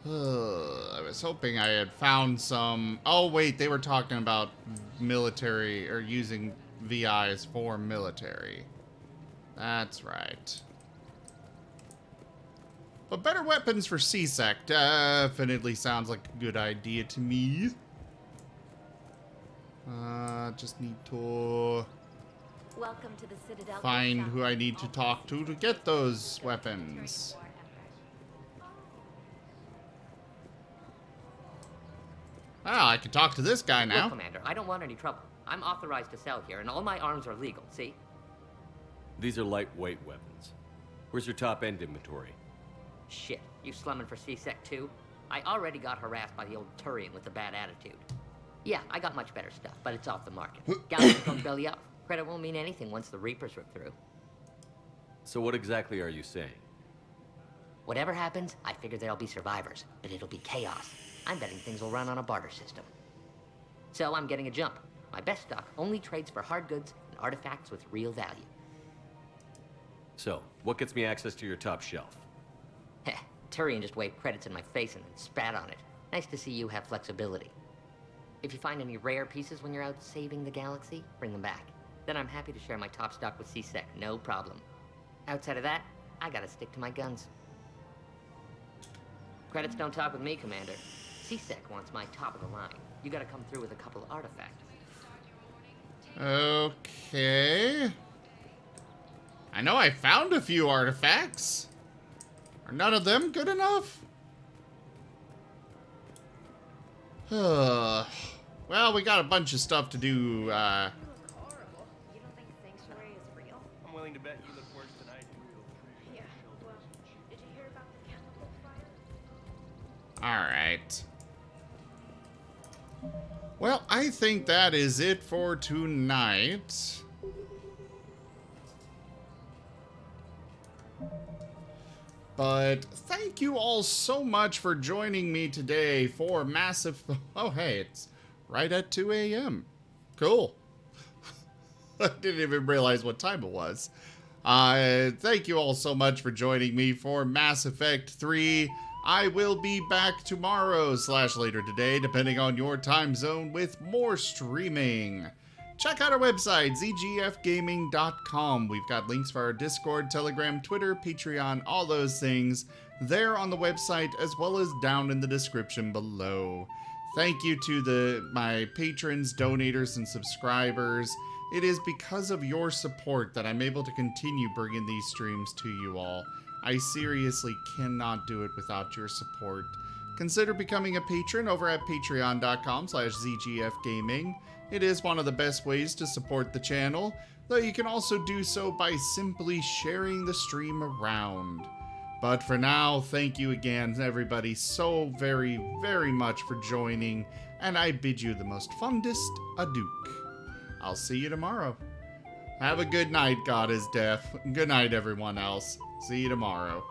I was hoping I had found some... Oh, wait, they were talking about military, or using VIs for military. That's right. But better weapons for CSEC definitely sounds like a good idea to me. Just need to Welcome to the Citadel. find who I need to talk to get those weapons. Ah, I can talk to this guy now. Look, Commander, I don't want any trouble. I'm authorized to sell here, and all my arms are legal, see? These are lightweight weapons. Where's your top-end inventory? Shit, you slumming for CSEC too? I already got harassed by the old Turian with the bad attitude. Yeah, I got much better stuff, but it's off the market. Galaxy's going belly up. Credit won't mean anything once the Reapers rip through. So what exactly are you saying? Whatever happens, I figure there'll be survivors, but it'll be chaos. I'm betting things will run on a barter system. So I'm getting a jump. My best stock only trades for hard goods and artifacts with real value. So, what gets me access to your top shelf? Heh, Turian just waved credits in my face and then spat on it. Nice to see you have flexibility. If you find any rare pieces when you're out saving the galaxy, bring them back. Then I'm happy to share my top stock with CSEC, no problem. Outside of that, I gotta stick to my guns. Credits don't talk with me, Commander. CSEC wants my top of the line. You gotta come through with a couple of artifacts. Okay. I know I found a few artifacts. Are none of them good enough? Well, we got a bunch of stuff to do. Horrible. You don't think Sanctuary is real? I'm willing to bet you look worse than I do. Yeah. Well, did you hear about the chemical fire? All right. Well, I think that is it for tonight. But thank you all so much for joining me today for Massive... Oh, hey, it's right at 2 a.m. Cool. I didn't even realize what time it was. Thank you all so much for joining me for Mass Effect 3. I will be back tomorrow / later today, depending on your time zone, with more streaming. Check out our website, zgfgaming.com. We've got links for our Discord, Telegram, Twitter, Patreon, all those things there on the website, as well as down in the description below. Thank you to my patrons, donators, and subscribers. It is because of your support that I'm able to continue bringing these streams to you all. I seriously cannot do it without your support. Consider becoming a patron over at patreon.com/zgfgaming. It is one of the best ways to support the channel, though you can also do so by simply sharing the stream around. But for now, thank you again, everybody, so very, very much for joining, and I bid you the most fondest adieu. I'll see you tomorrow. Have a good night, God is deaf. Good night, everyone else. See you tomorrow.